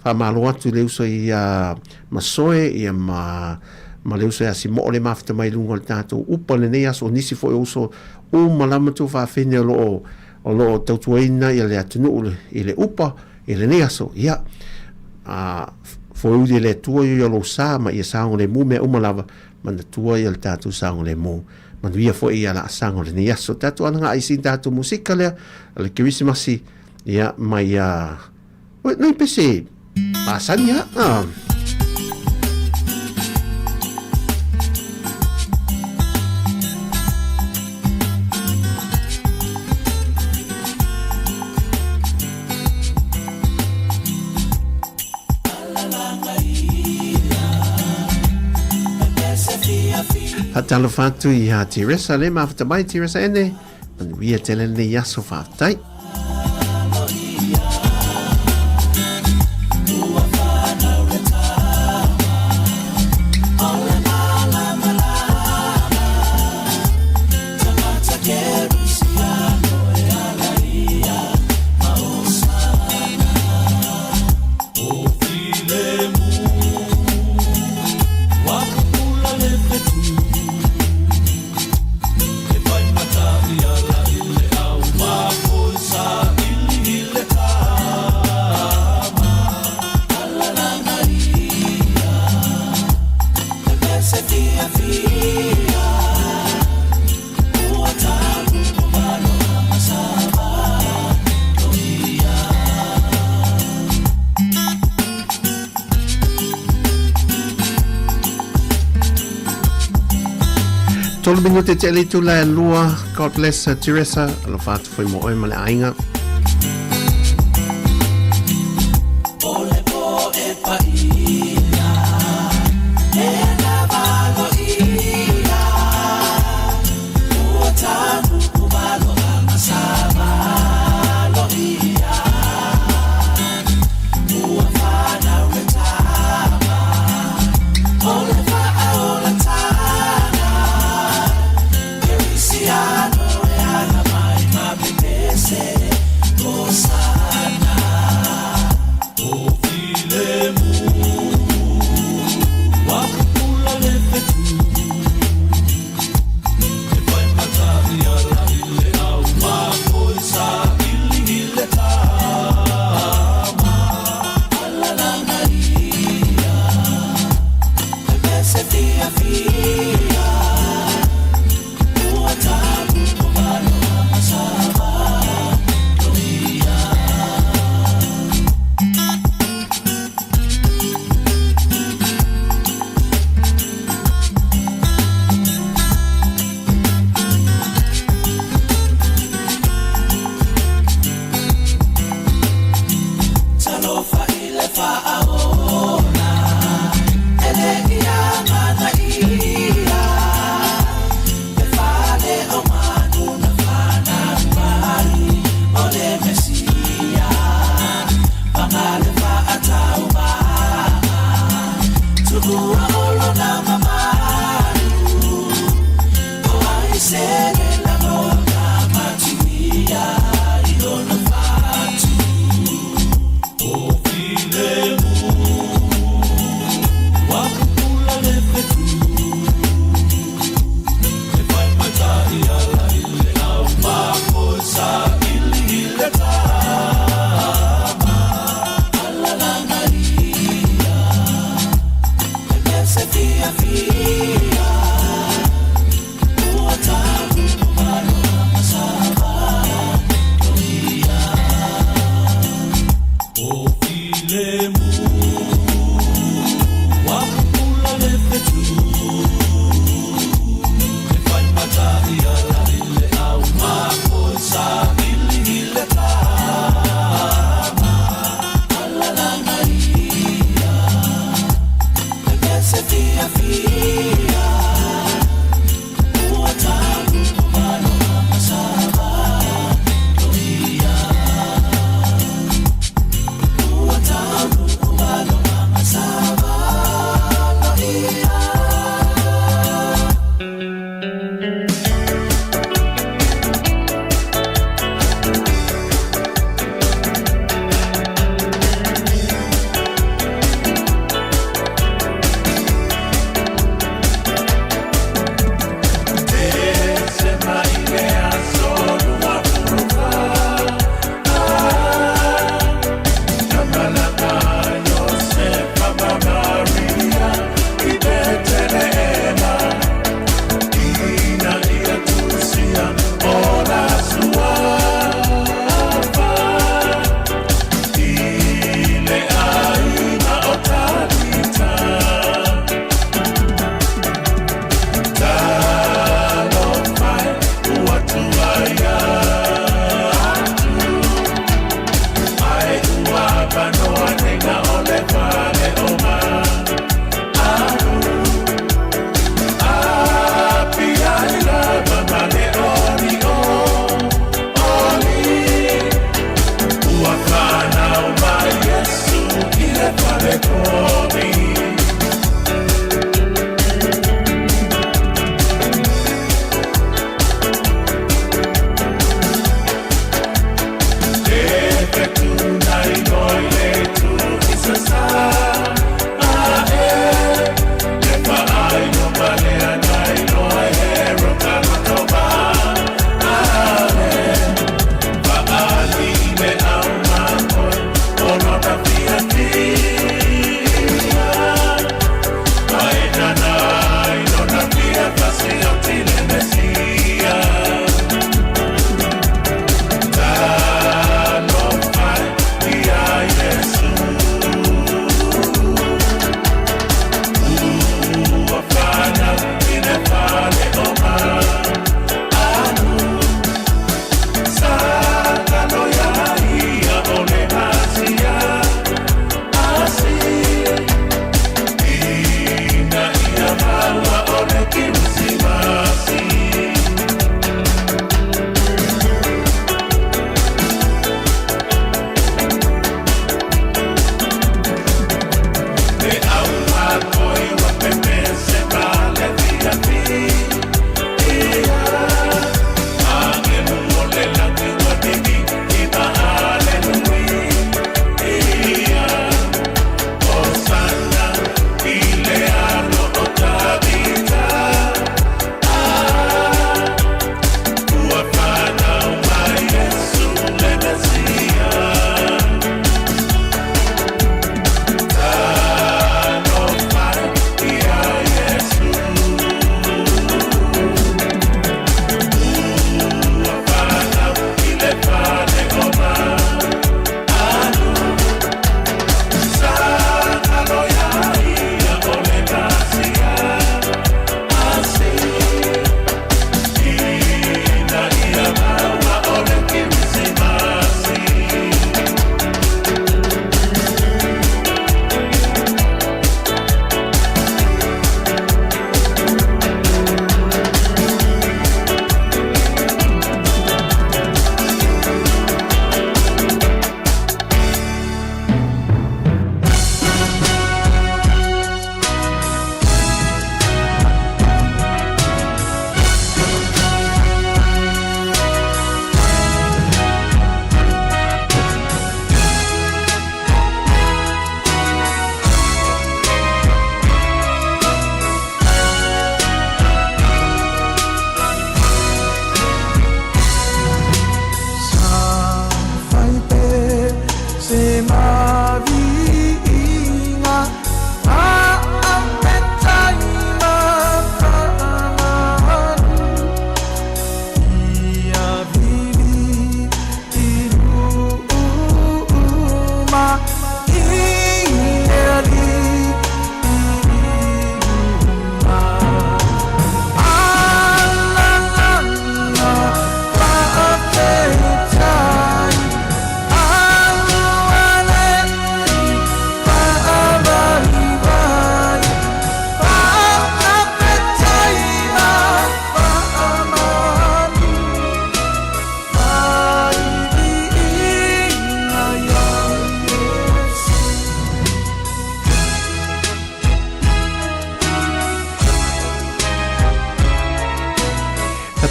whamalo atu leu so i masoe i ma leu so i asi mo le mafta mai lunga le tato upa le nei aso nisi fo i uso o malama tu whaafene o lo tautuaina i le atunu i le upa i le nei aso ia fo udi le tua i lo sa ma i saongo le mume umalava mana tua i le tātou saongo le mō. Manu ia fo i ala saongo le ni aso. Tātou ananga i sin tātou musika lea, ale Kirismasi, ia mai nei pese, pasani ia, Hatalo fatu i ha Teresa le mafta mai Teresa ene man wia tele ne yaso fatai Tolu minuti te le tu la lua. God bless Teresa. Alo fatu foi mo oi male ainga. Filemu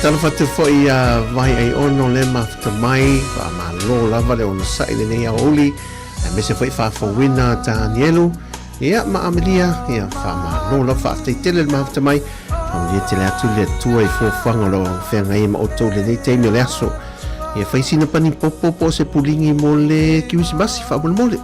Talafate foi vai ai ono le mafta mai va ma lo lava le ona sai le nei oli me se foi fa wina Danielu ia ma Amelia ia fa ma lo la fa te tele le mafta mai fa dia te le atu le tua i fo fanga lo fenga i ma o to le nei te me le aso ia fa sina pani popo se pulingi mo le kiwisbasi fa mole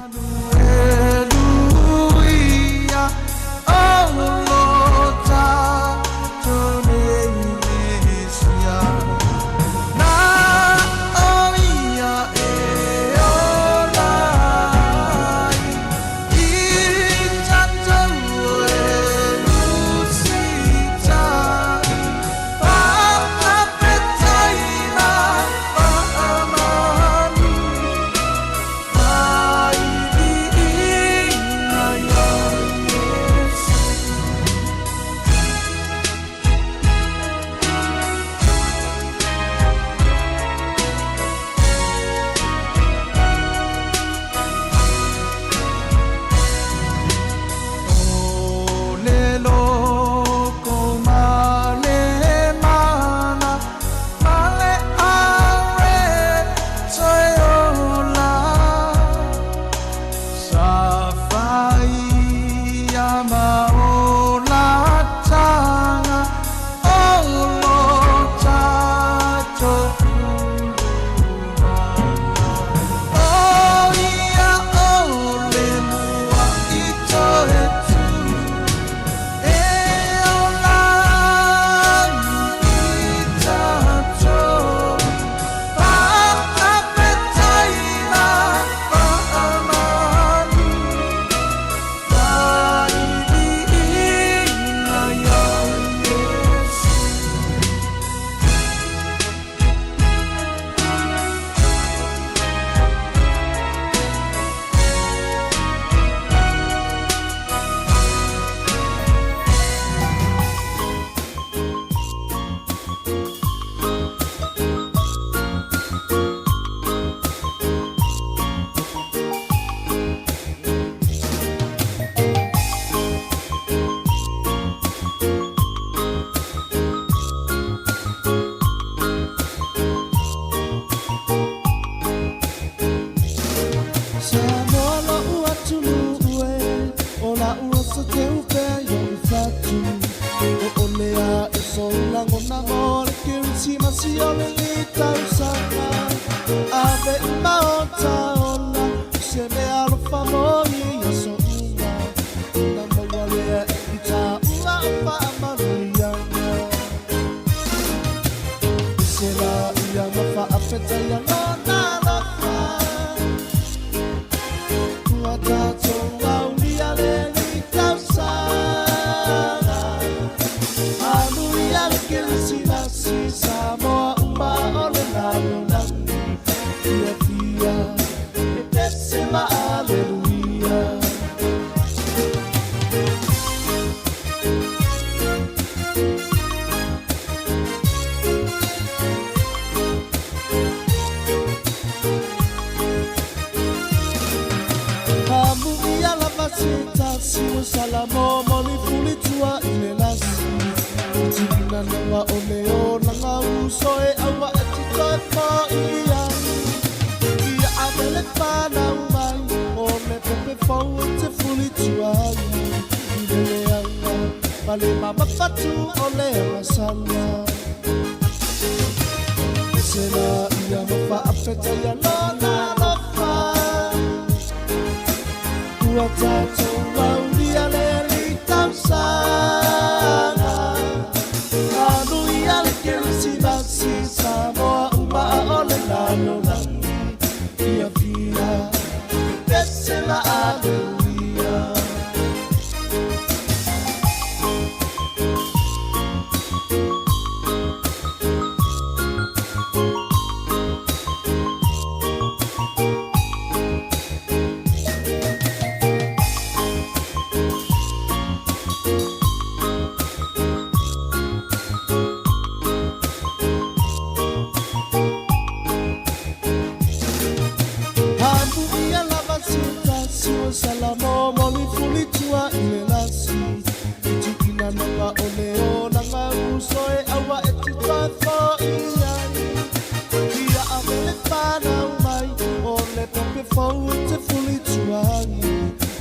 mau te fuli tuangi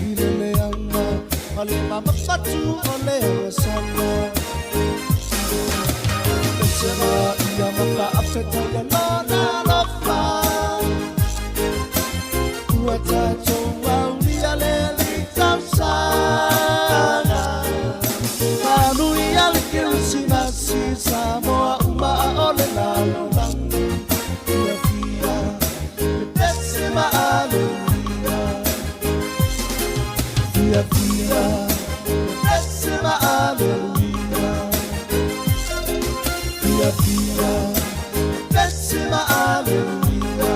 I le leanga a le mamapatu o le asana Pesera ia maka apeta ia lona lofa Ua tātou au lia le li tausanga Anu ia le kirisi nasi Sāmoa uma o le lalo langi Ia fia le pesima aleluia Ia fia le pesima aleluia Ia fia le pesima aleluia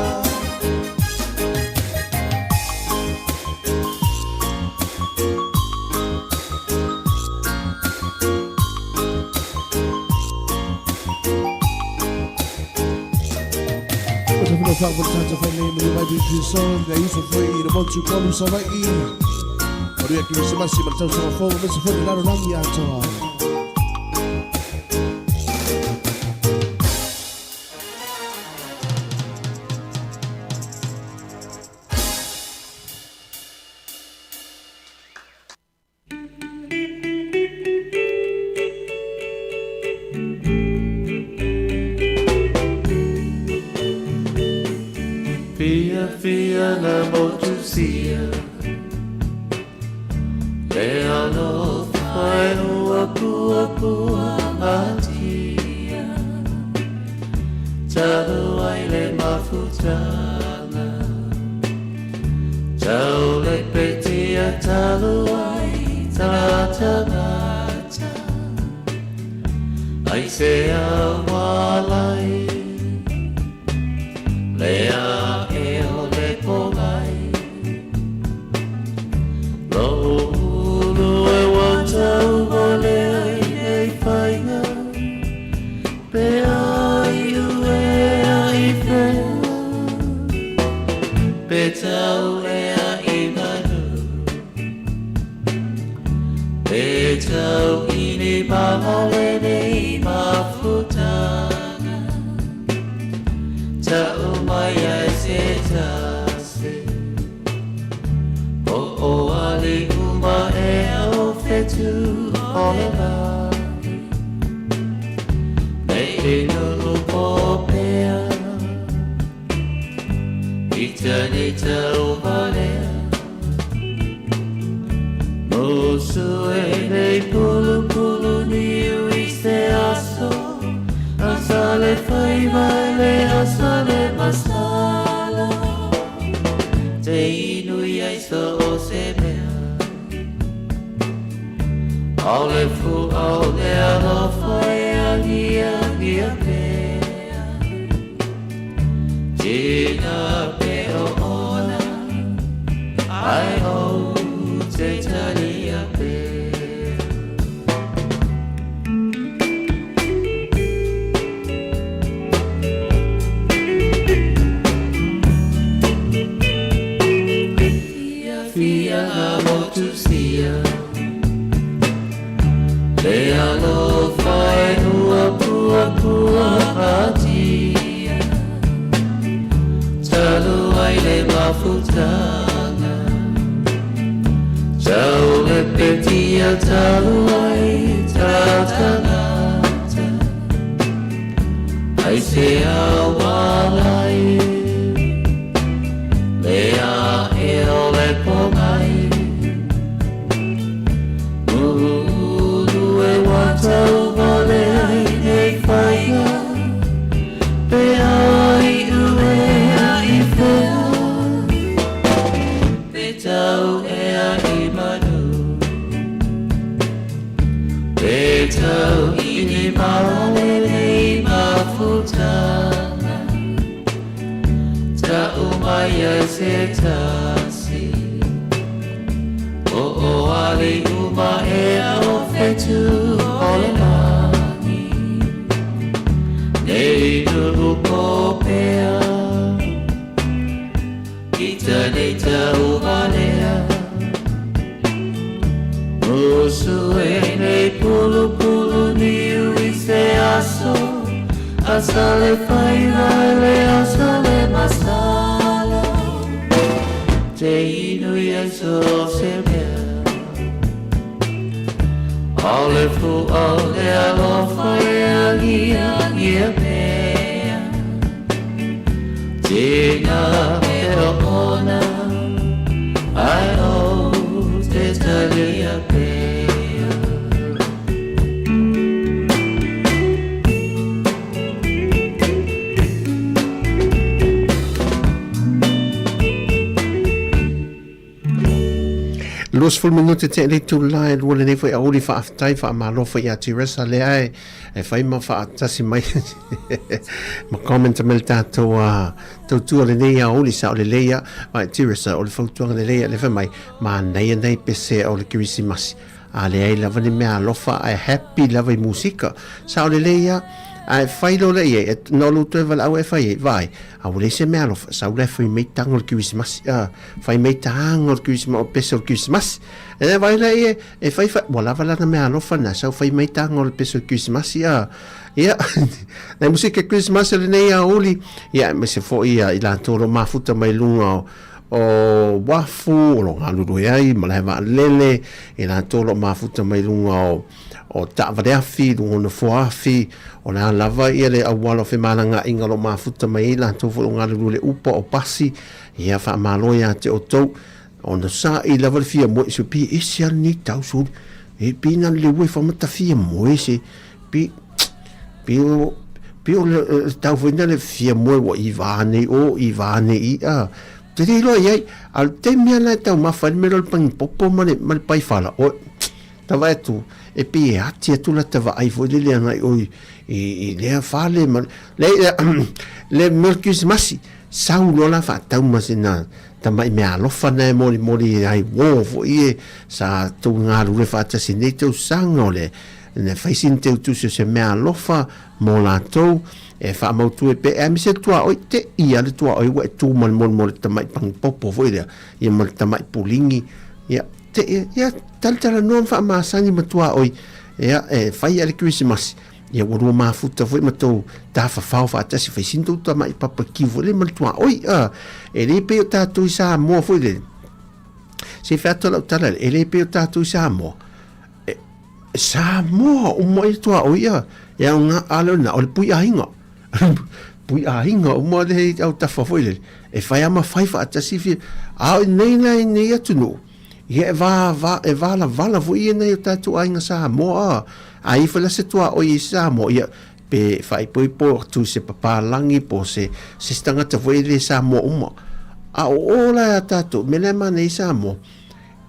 No fact but tata fa name you might be too song they used to free the one to call so right or you can see my see but so for this for the lang ya to Fia na motusia Le alo fai ua pua matia Talo ai le mafutana Tau le petia talo ai tatanata Ai se awalai Lea Betau ea imanu Betau ini mahale nei mafutana Tau mai ai se tase O ali uma ea o fetu olena Nei inu popea Eternita uvalea Mosu e nei pulu ni uiste aso Asale fai vale asale masala Te inui aiso o se mea Aule fu aule alo fai agia gia pea Gina peo ona Ai o te tania pea Fia na motusia Le alo fai ua pua atia Talo ai le mafutana Tau le petia talo ai tatanata Ai se awalai Lea e ole pomai Muhu e watau vale ai nei whainga Pe ai uea I whea Pe tau ea I manu Pe tau ini mahale nei mafutana Ta umai ai se tasi O ali uma ea o fetu olenani Nei nuru popea Ita neita umalea Musu e nei pulu ni uise aso Asale fai vale asale masala te inu Yesu se mea Ole fu ole alofa e agia mea Tina e ona ai o te talia pea Los full minute te le tu lai wala ne foi auri fa aftai fa malo fa ya tiresa le ai e fai ma fa tasi mai ma comment mel tato tu le ne ya oli sa le leia ma tiresa o le foto le leia le fa mai ma nei pese o le Christmas ale ai la vani me alofa ai happy lava musica sa le leia ai fai lo le e no lu te val au e fai vai au le se me alofa sa le fai me tango le Christmas fai me tango le Christmas o peso Christmas e vai le e fai wala vala na me alofa na sa fai me tango le peso Christmas ia la musica Christmas le nei a oli ia me se fo ia ila tolo mafuta mai lunga o wafu o lo ngalo ai ma le va lele ila tolo mafuta mai lunga o ta'vareafi lugona foafi o na lava ia le aualo fe malanga inga lo mafuta mai la tofu ngalo le upo o pasi ia fa malo ia te o tou o na sa i lava le fia mo so pi isia ni tausu e pina le we fa mata fia mo ese pi o tau fina le fia mo o ivane i a te lo ia al te mia na tau mafan me lo pang popo mane mal pai fala o tava tu e pi ati tu la tava ai foi le ana i le fale le mercus masi saulo la fa tau masina tamai me alofa na mori ai wo fo ie sa tu ngaru le fa tasi ne tu sangole ne fai sin te tu se me alofa mo la tu e fa mo tu e pe e mi se tua o te ia le tua o e tu mon tamai pang popo foi le ia mo tamai pulingi ia te ia tal non fa ma sani matua oi ia e fai ale Christmas ia wo ma futa foi matou ta fa tasi fai sin tu tamai papa ki vo le matua oi e le pe ta tu sa mo foi le se fa to la tala e le pe ta tu sa mo o mo i tua oi ia nga alo na o pui ainga o mo le au ta fa foi le e fai ama fai fa tasi fi nei atu no ia va la vala vo ia nei tatu ainga Sāmoa ai fa la se tua o i Sāmoa ia pe fai po tu se papa langi po se stanga ta vo le Sāmoa uma a ola tatu mele nei Sāmoa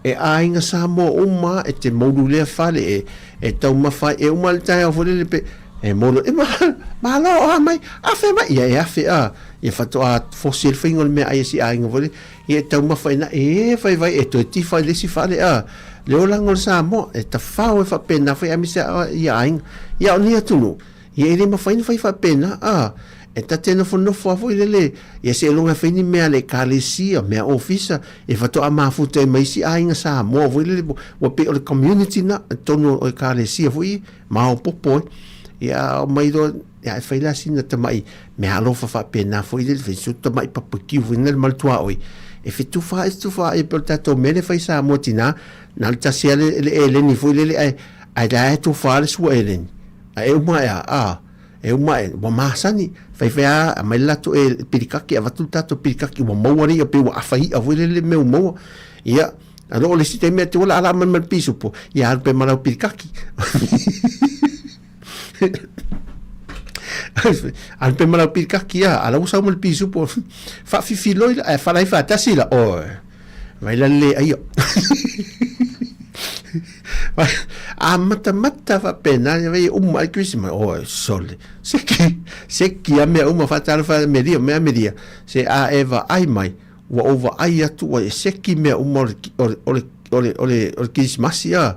e ainga Sāmoa uma e te modu le fale e tau mafai e uma le tai vo le pe e modu e ma lo mai afe mai ia afe ia fato a fossil fingol me ai si ainga vo le ia tau mawhai na fai vai e toi tifai lesi whale leo langol Sāmoa e ta whao e whapena whai amisa ia aing ia o nia tunu ia ere mawhai na whai whapena e ta tena whanofo a fwoi lele ia se longa whaini mea le kālesia mea ofisa e whato a mafuta e maisi ainga Sāmoa fwoi lele wa pe o le community na tono o kālesia fwoi mao popo ia o maido ia e whaila sina tamai mea alofa whapena fwoi lele whain su tamai papakiu fwoi nel maltua oi e fitu fa e per tato mele fai Sāmoa tina na ta sia le ni foi le ai da tu fa le su elen ai uma wa masani fai a mai la tu e pirikaki ava tu tato pirikaki wa mawari o pe wa afai a foi le meu mo ia alo le sistema te wala ala mal pisu po ia pe mala pirikaki al pe mala pirikaki ala usa mo pisu po fa filo fa lai fa tasila vai la le aio mata fa pena vai al Christmas sole se ki a me fa tal fa media se a eva ai mai wa over ai atu wa se ki me o Christmas ia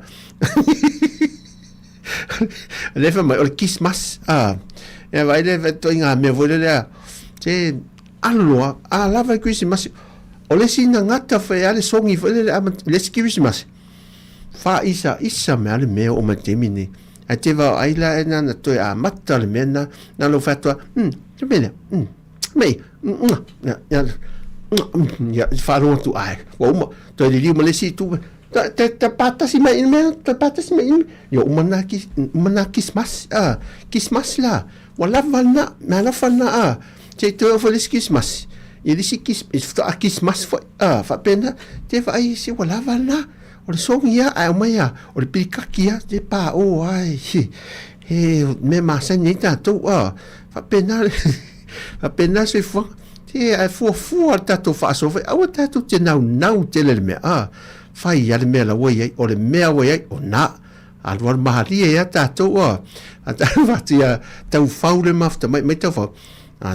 le fa mai o Christmas e vai le to inga me vole le se allo a lava Christmas o le sina ngata fa ale songi fa le Christmas fa isa me ale me o matemini a te va ai la na to a matta le mena na lo fatwa te bene me ya ya faro tu ai o mo to li mo le si tu ta pata si mai me ta pata si mai yo kismas kismas la wala valna na falna che to fo le kismas ele si kismas fa pena te fa ai si wala valna o le songia ai mai o le pikakia te pa o ai he me ma sa ni ta to fa pena se fo te ai fu ta to fa so fa o ta to te nau te le me fai ya le me la wei o le me wei o na al war mahali ya ta to a ta va tia tau faule mafta mai tau fa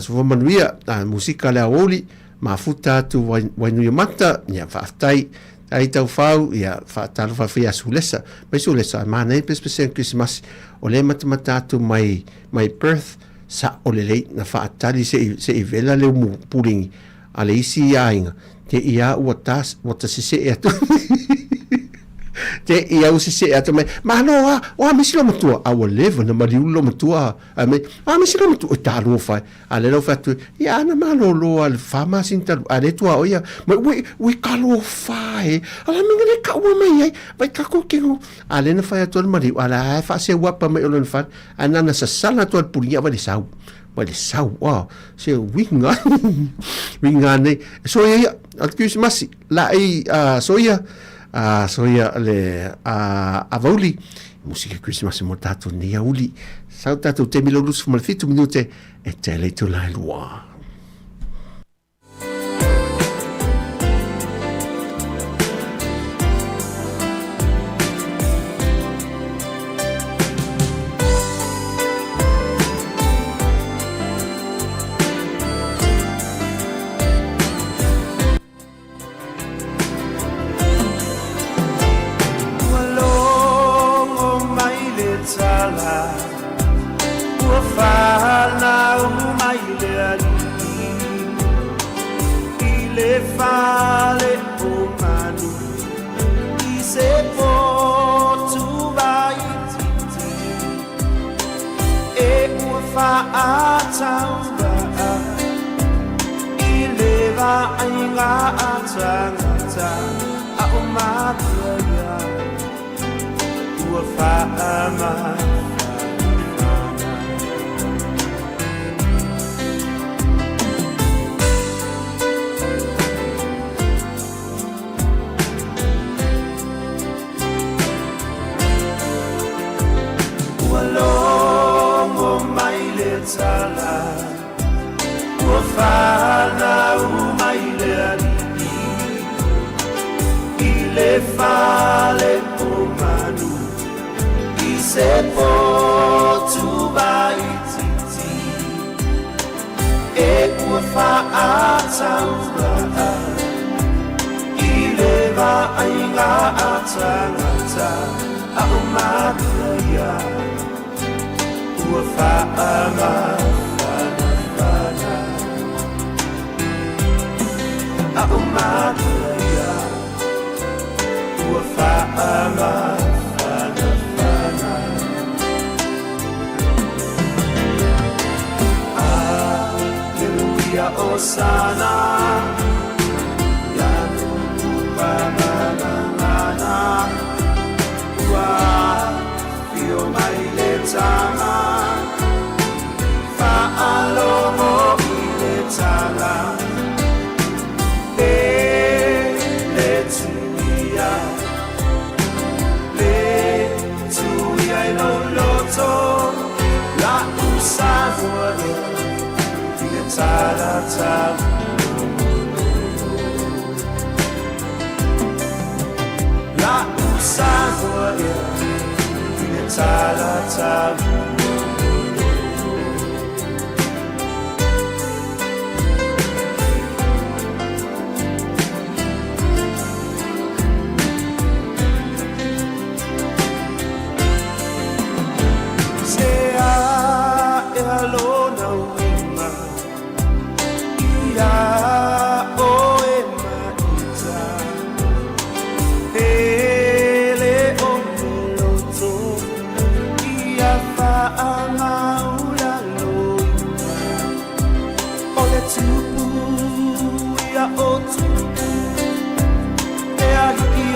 so manuia musika le oli ma futa tu wai nu mata ya fa tai ai tau fau ya fa tal fa fia sulesa pe sulesa ma nei pe Christmas o le mata tu mai Perth sa o le na fa tali se vela le mu puling ale isi ainga te ia watas se tu te ia se atu mai ma no wa mi silo mutua a o level na mali ulo mutua a me mi silo mutua ta lo fa ale lo fa tu ia na ma lo al fama sinta ale tu o ia we kalo fa ala mi ngale ka wa mai vai ka ko ke ale na fa tu mali ala fa se wa pa mai lo fa ana na sa sala tu pulia va de sau se winga ne so ia alkus masi la so ia le avoli musica Christmas mo tato ni auli sa tato te milo lus fo fitu minute e te le to la loi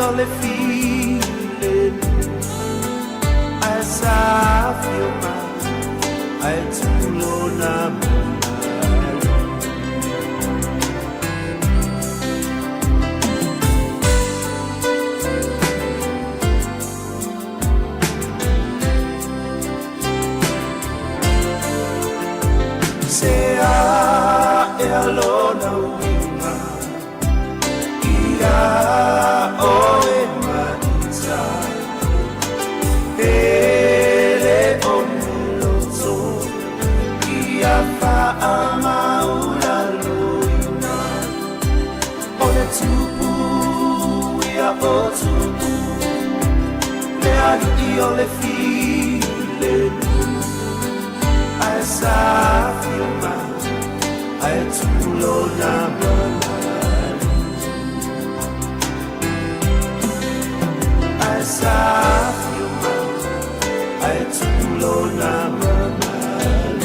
ole feeling as I feel my I tulo na Sea e alona winga Ia o e manita Ele o miloto Ia fa amaula luina Ole tupu ia o tupu Le agi ole file As I feel my I tulo na banal As I feel my I tulo na banal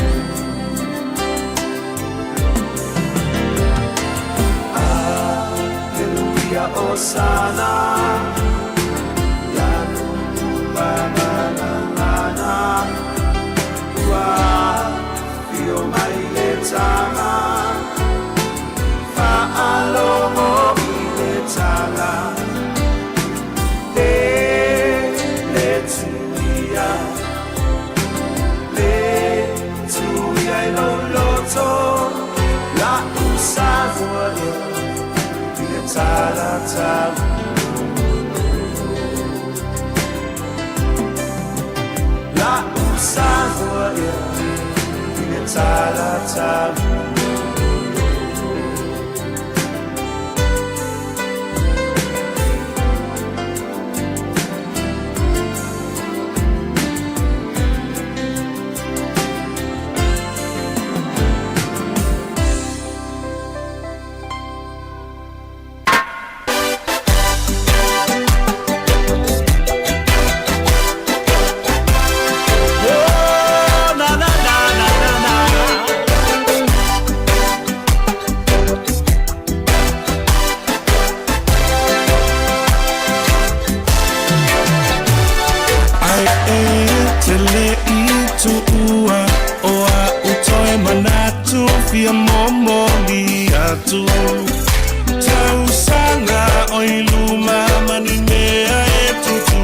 Hallelujah Osana La la la la la la Fio mai letala Fa alomo i letala Letuia I loloto La usavoia I letala tavu La usavoia Tala Fia momoli atu Tau sanga oi luma manimea e tutu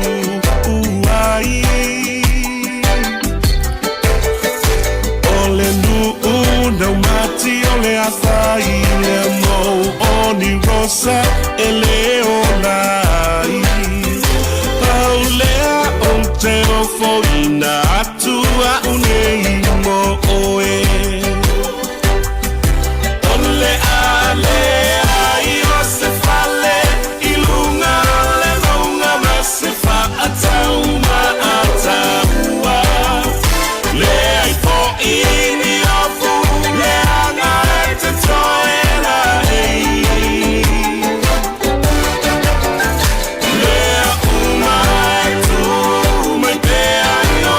uai Ole nuu nau mati ole athai le mou Oni rosa e leo nai Paulea o te ofo ina atua unei mo oe Lea umai tu mai pe ai no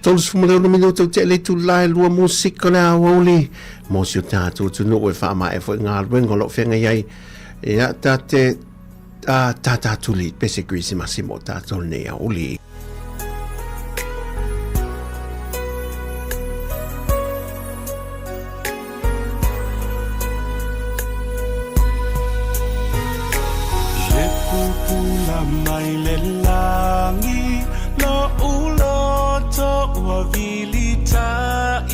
Tolos fumuleo minuto te le tu lai lua musika le awoli. Mosio tātou tunu o e whaama e fo ngā ruenga lo whenga iai. Ia tā te tātā tuli pese grisi masimo tātou nei aoli. Mai le langi lo ulo to wa vilita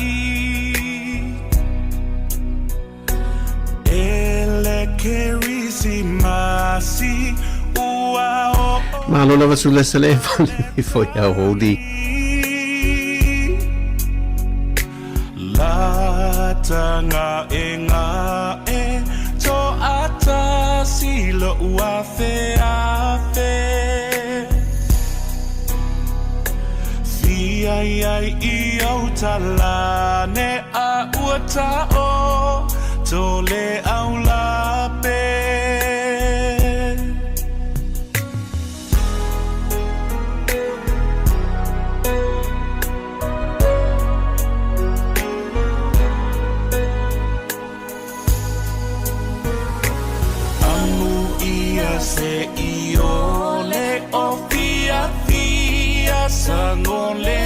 ele kerisi masi ua o Malo lava sulle telefoni foi a hodi. La tanga enga e to ata silo ua fe Ai I au talane a uata o tole au lape Amu ia se iole o fia sangole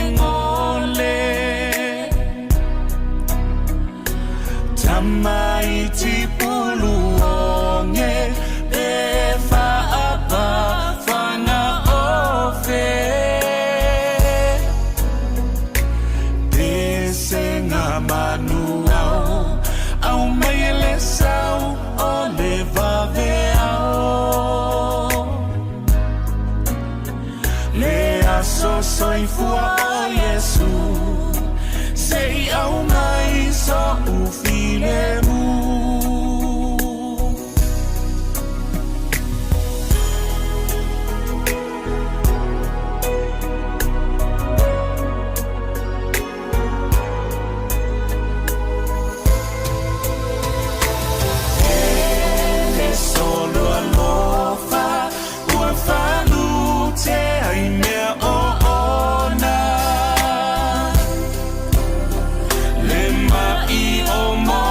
Tamaiti puluonge e whaapa whanga ofe Te senga manu au mai le sau o le vave au Le aso soifua o Yesu Sei au mai so ufilemu Ele solo alofa ua falute ai mea o ona Le mai o mo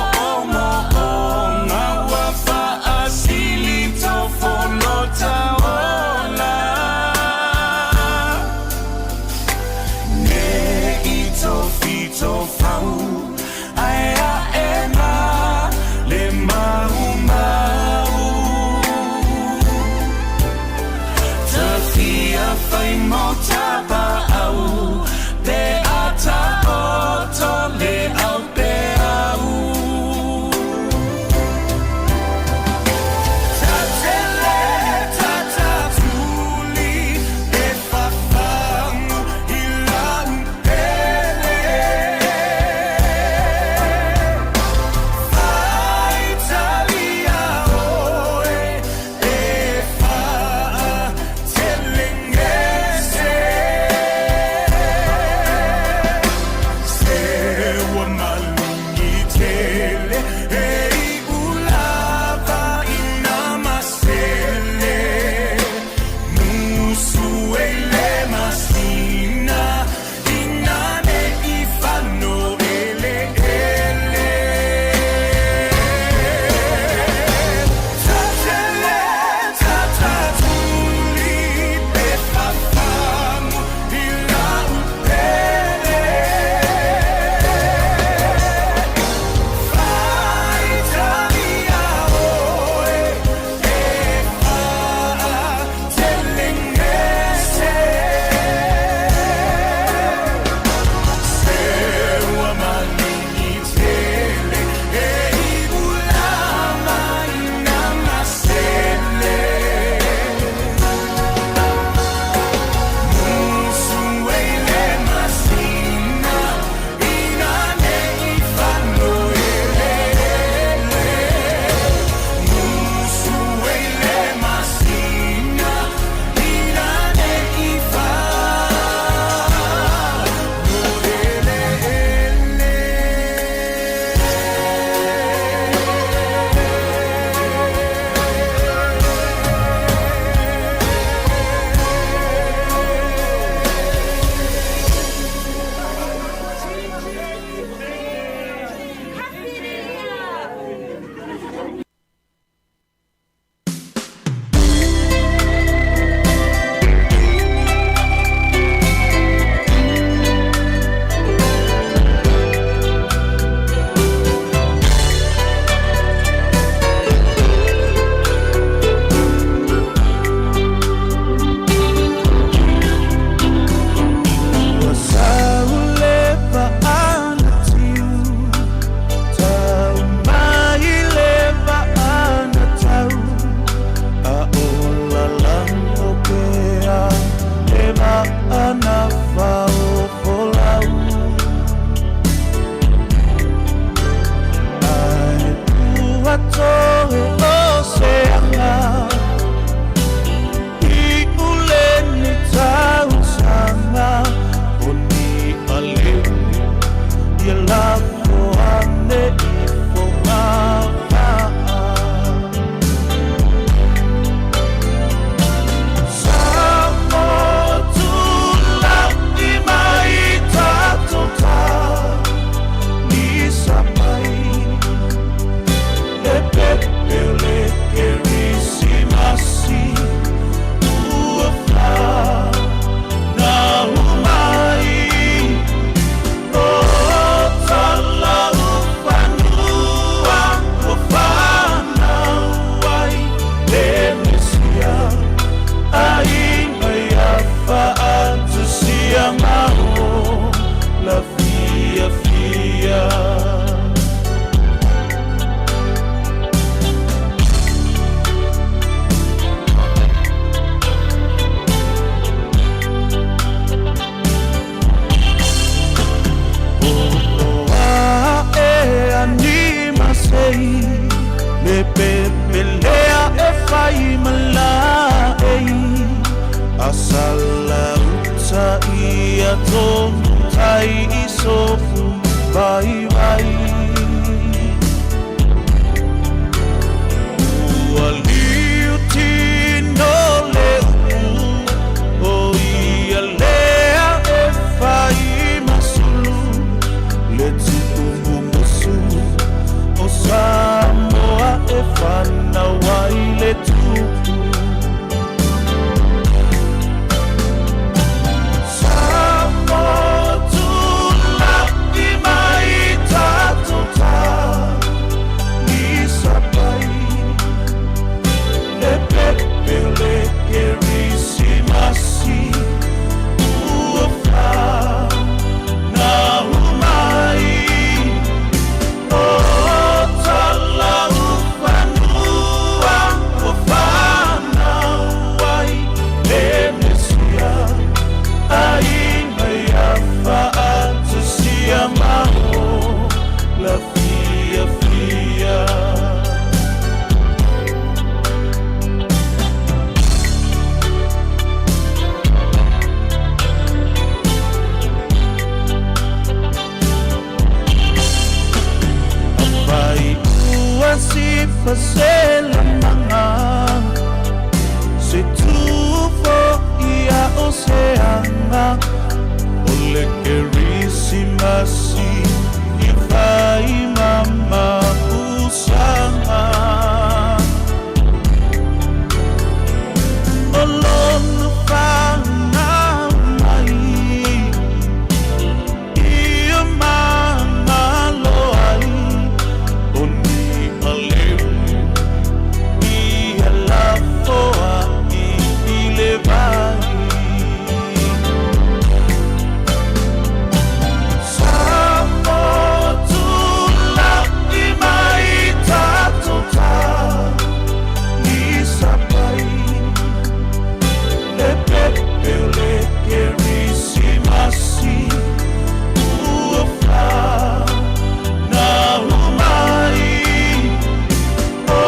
wai le tupu Sāmoa tula I mai tātou tā Ni sapai Le pepe le kerisi masi Ua wha Na umai O tala ufanua O whana uai Le mesia Ai mai a whaata sia maho La fia fia Apai ua si fazela manga Se tufo ia oceana Ole kerisi masi I vai mama usanga Olonu whana mai Ia mama loai Oni aleu Ia lafoa I le vai Sāmoa tula I mai tātou tā Ni sapai Le pepe le kerisi masi Ua wha Na umai O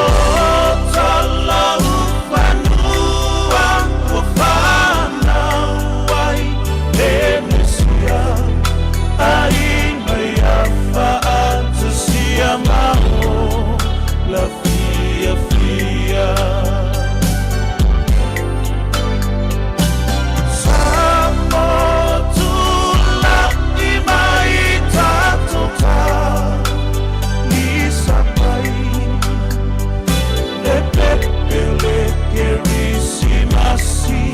tala ufanua Ua whana uai Le mesia Ai mai a whaata sia maho La fia fia Sāmoa tula I mai tātou tā Ni sapai Le pepe le kerisi masi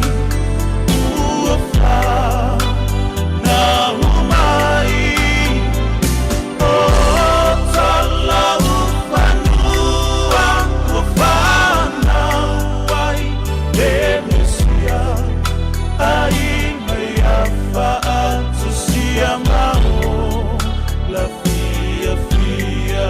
Ua wha Na umai O tala ufanua Ua whana uai Le mesia Ai mai a whaata sia maho La fia fia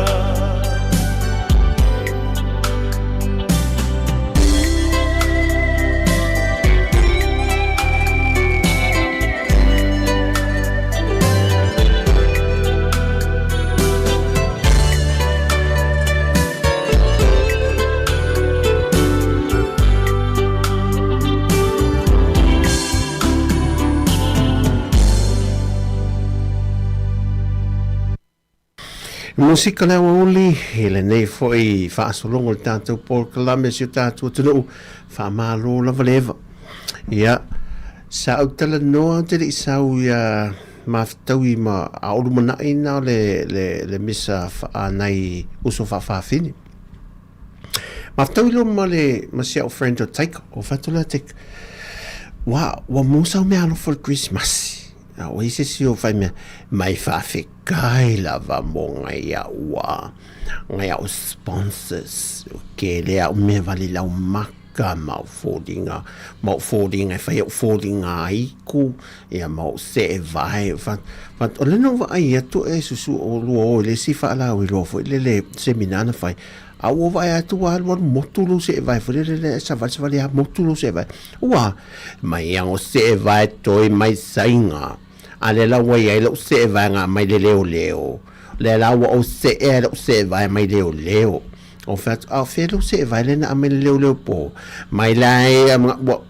Musika le uli ele nei foi whaasolongo le tātou Paul Kalame si o tātou tunu whaamalo lava leva. Ia, sa au tala noa te rei sau ia maftau I ma auru manai na le misa whaanai uso whaafini. Maftau ilo ma le masia o friend o taika o whatula tek. Wa musa o me alo for Christmas. O ise si o whai mea mai whawhekai lava mo ngai a ua ngai au sponsors ke lea o mea wali lau maka mau fōringa e whai au fōringa iku ia mau se e vai o leno wa ai atu e susu o lua o le si whaalau I loa fo le seminana whai au o vai atu wa alua motulu se e vai fo le sa vali ha motulu se e vai ua mai ango se e vai toi mai sainga ale la wa ia lo se va nga mai le leo le la wa o se e lo se va mai leo o fait a felo se va le na mai leo po mai la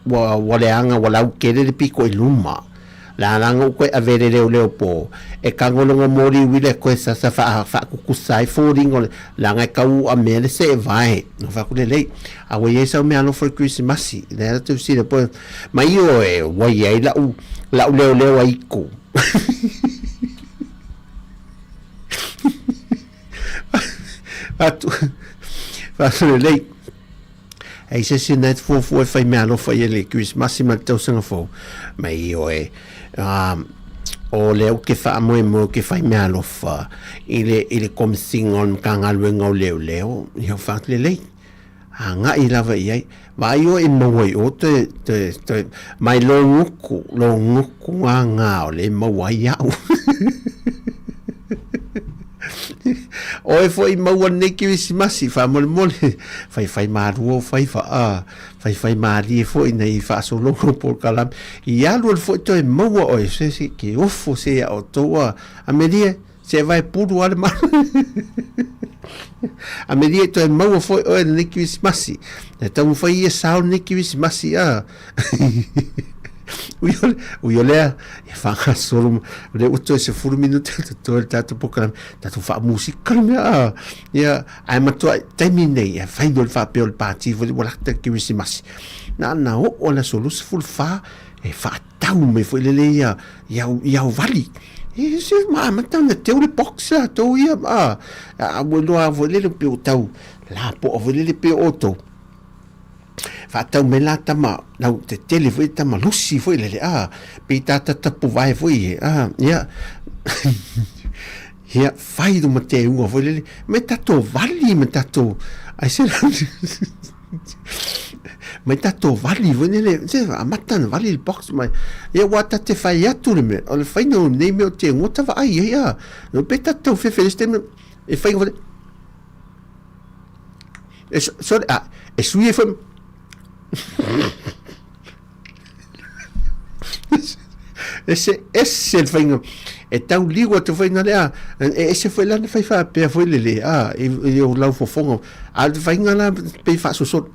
wa le anga wa la ke le pico iluma la langa ko avere leo po e kangolo mori wile ko sa fa ku sai foring la nga ka u a me se vai no fa ku le a wa ye sa me ano for Christmas le tu si le po mai yo e wa ye la u leo ai ku Atu le Hei se net fufu e fai mea lofa i le Christmas ma tau sanga fo. Mai o e o leo ke wha mo ke whai mea lofa i le komisingon ka ngaluenga o leo i hau whaat le lei nga i lava i ai vai o e mawai o te mai lo nguku nga o le mawai au o e foi maua neki wisi masi wha mole fai maru o fai mari e foi nei wha so longo por kalam i alu e foi to e maua o e se ke ofo se o toa a media se vai puru ale maru a media to e maua foi o e neki wisi masi e tau fai e sao neki wisi masi Uiolea e whanga solo le uto e se 4 minuta to e tato pokaram tato wha musika mea ia ai matua taimi nei e whaidol wha peo le pāti voli walakta ki wisi masi na o la solus full wha e wha tau me fo lele ia vali e se matau na teo le boxa tau ia a weloa vo lele peo tau la po vo lele peo oto Fatau me la tama nau te tele foi tama lusi foi lele pe tata tapu vai foi ia ia fai do mate un foi lele me tato vali me tato ai se me tato vali foi lele se amatan vali il box mai ia wata te fai atu le me o fai no nei me o te ngota va ai ia no pe tato fe feliste me e fai foi e sui e foi esse venho é tão ligo tu vai na lá esse foi lá fai fa pe foi lele eu lá fofongo al vai lá pe fa so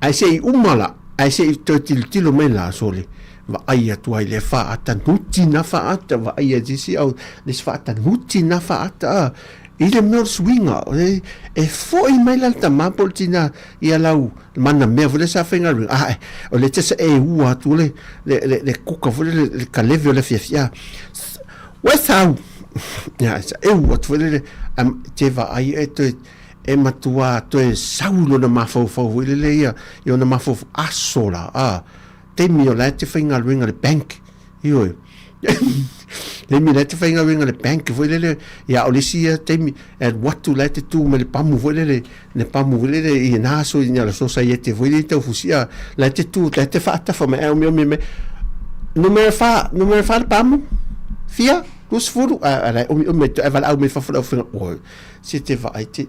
ai sei umala ai sei tilo me la sole va ai tu ai le fa atan huti na fa ata va ai disi au les fa atan huti na fa ata ile meu swinga e foi mai la tamapol tina ia lau mana me vole sa fenga o le tesa e ua tu le kuka vole le kaleve le fia wesau ya e ua tu le te va ai e matua to e saulo na mafo le ia io na mafo asola te mi o la te fenga ringa le bank io le mi lete fainga winga le bank foi le ya olisia te mi at what to let tu me le pamu foi le pamu le i na so i la society foi le te fusia lete tu lete fatta fa me me numero fa le pamu fia kus furu ala o me eval au me fa o se te va te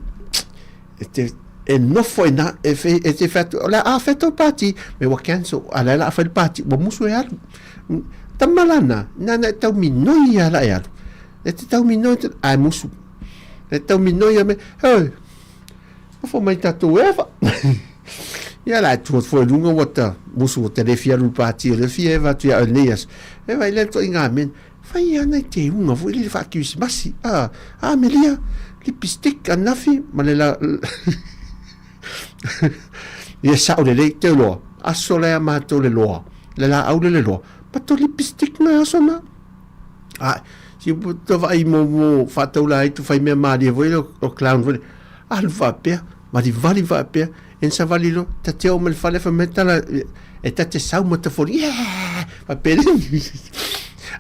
e no foi na e te fatto la ha fatto party me wa cancel ala la fa il party bo musu ya tamalana nana tau minoia la ya e tau minoia ai musu e tau minoia me hey fo mai tatu eva ya la tu foi lunga wata musu te le fia lu party le fia eva tu ya neas e vai le to ingamen fai ana te unga foi le fa ki masi melia lipstick anafi malela ia sa o le te lo asola ma to le lo le la au le lo pato lipstick na sona si puto vai mo fatto la tu fai me mari voi o clown voi al va pe ma di vali va pe en sa valilo ta te o me fale fa metala e ta te sau mo te fori va pe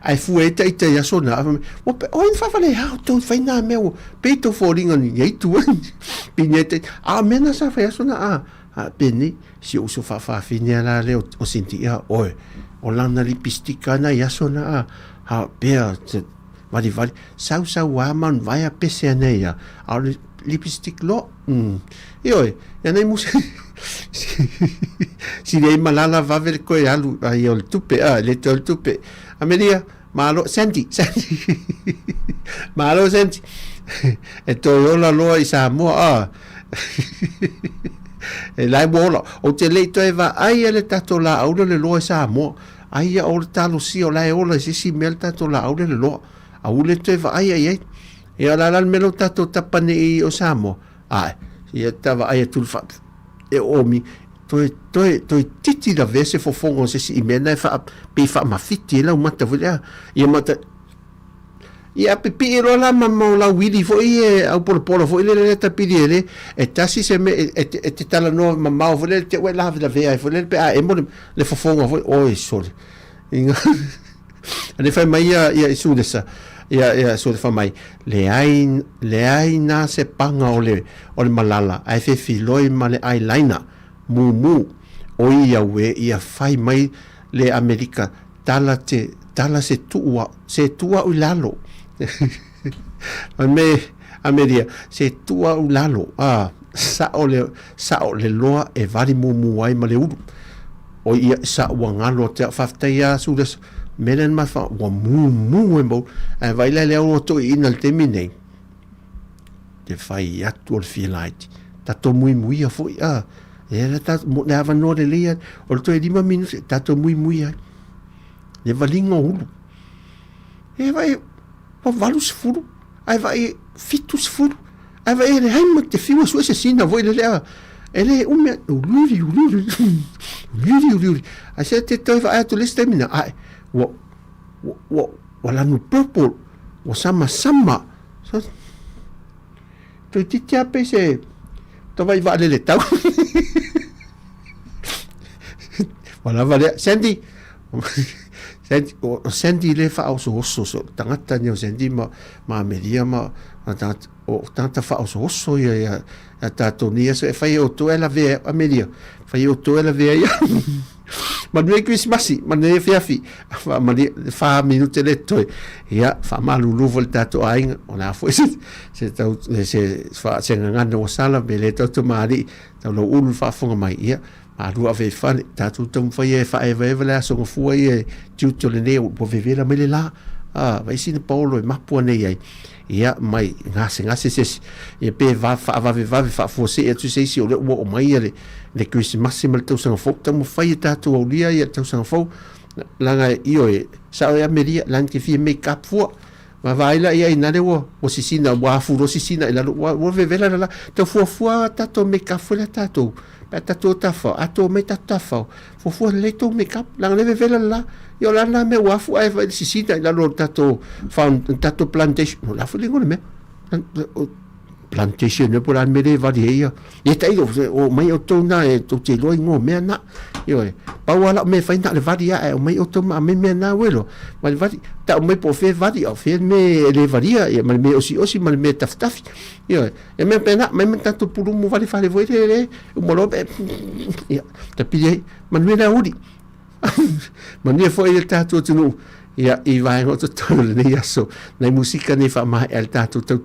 ai fu e te ya sona o in fa vale how to fai na meu pe to fori ngani ye tu pinete mena sa fa sona bene si o so fa fini la le o sentia o lana lipistika na ya sona bea vali sau man vai a pese aneia lipistik lo ya nei mus si dei malala va ver ko ya lu ai o tupe le tol tupe amelia malo senti malo senti e to la lo i Sāmoa e lai bola o te leito e va ai ele tato la aula le lo Sāmoa ai o talo si o lai ola si mel tato la aula le lo aule te va ai e ala la melo tato tapane i o Sāmoa ia tava ai tu fa e omi toi titi da vese fo fongo se si imena fa pe fa ma fiti la mata volia ia mata ia pipi lo la mamma la widi fo ie au polo fo ile le tapidi ele e tasi se me e te tala no mamma fo le te we la vea fo le pe a e mo le fofonga fo oi sorry inga ane fai mai ia su desa ia so fa mai le ai na se panga o le malala ai fe filoi ma le eyeliner mu o ia we ia fai mai le Amerika tala se tua u lalo me Ameria se tua u lalo sa o le loa e vari mu ai ma le uru o ia sa wangalo te fafteia su des melen ma fa wa mu mo e vai le o to ina te mine te fai atu o filaiti tato mui a foi e ta mo le ava no le lia o to e dima minu tato mui ai le valinga ulu e vai o valus furu ai vai fitus furu ai vai le haima te fiu su ese sina voi le lea ele ume uluri ai se te toi vai atu liste mina ai wala no purple o sama so to titia pese to vai vale le tau wala vale Sandy le fa so tangata ni Sandy ma media ma tanta fa so ya tato ni so fa o to ela ve a media fa o to ela ve ya ma no Christmas ma ne fiafi ma fa minute le to ya fa malu lu volta to ai ona foi se fa se ngano sala bele to mari to lo ul fa fonga mai ya a rua ve fane tatu tom foi fa eve la so foi tuto le neo po ve la mele la vai sin paulo e mapu nei ai ia mai ngase se e pe va fa fosse e tu sei si o mai le Christmas simal to sang fo tam fai tatu o lia ia to sang fo langa io e sa e ameria lan ke fi make up fo ma vai la ia ina le o sisina wa fu ro sisina ila o ve la to fo tato make up fo la tato tato tafa ato me tafa fo le to make up lang le ve la yo la na me wa fu ai sisina ila lo tato found tato plantation la fu lingo me plantation ne pola me va dia e tai o mai o to na e to te lo ngo me na yo pa wala me fa na le varia e o mai o to ma me na welo ma le vari ta o mai po fe varia o fe me le varia e ma me o si ma me taf yo e me pena me tanto pulu mo vale fare voi le mo lo ya ta pide ma me na udi ma ne foi il tato tu ya i vai o to le ne so na musica ne fa mai el tato tu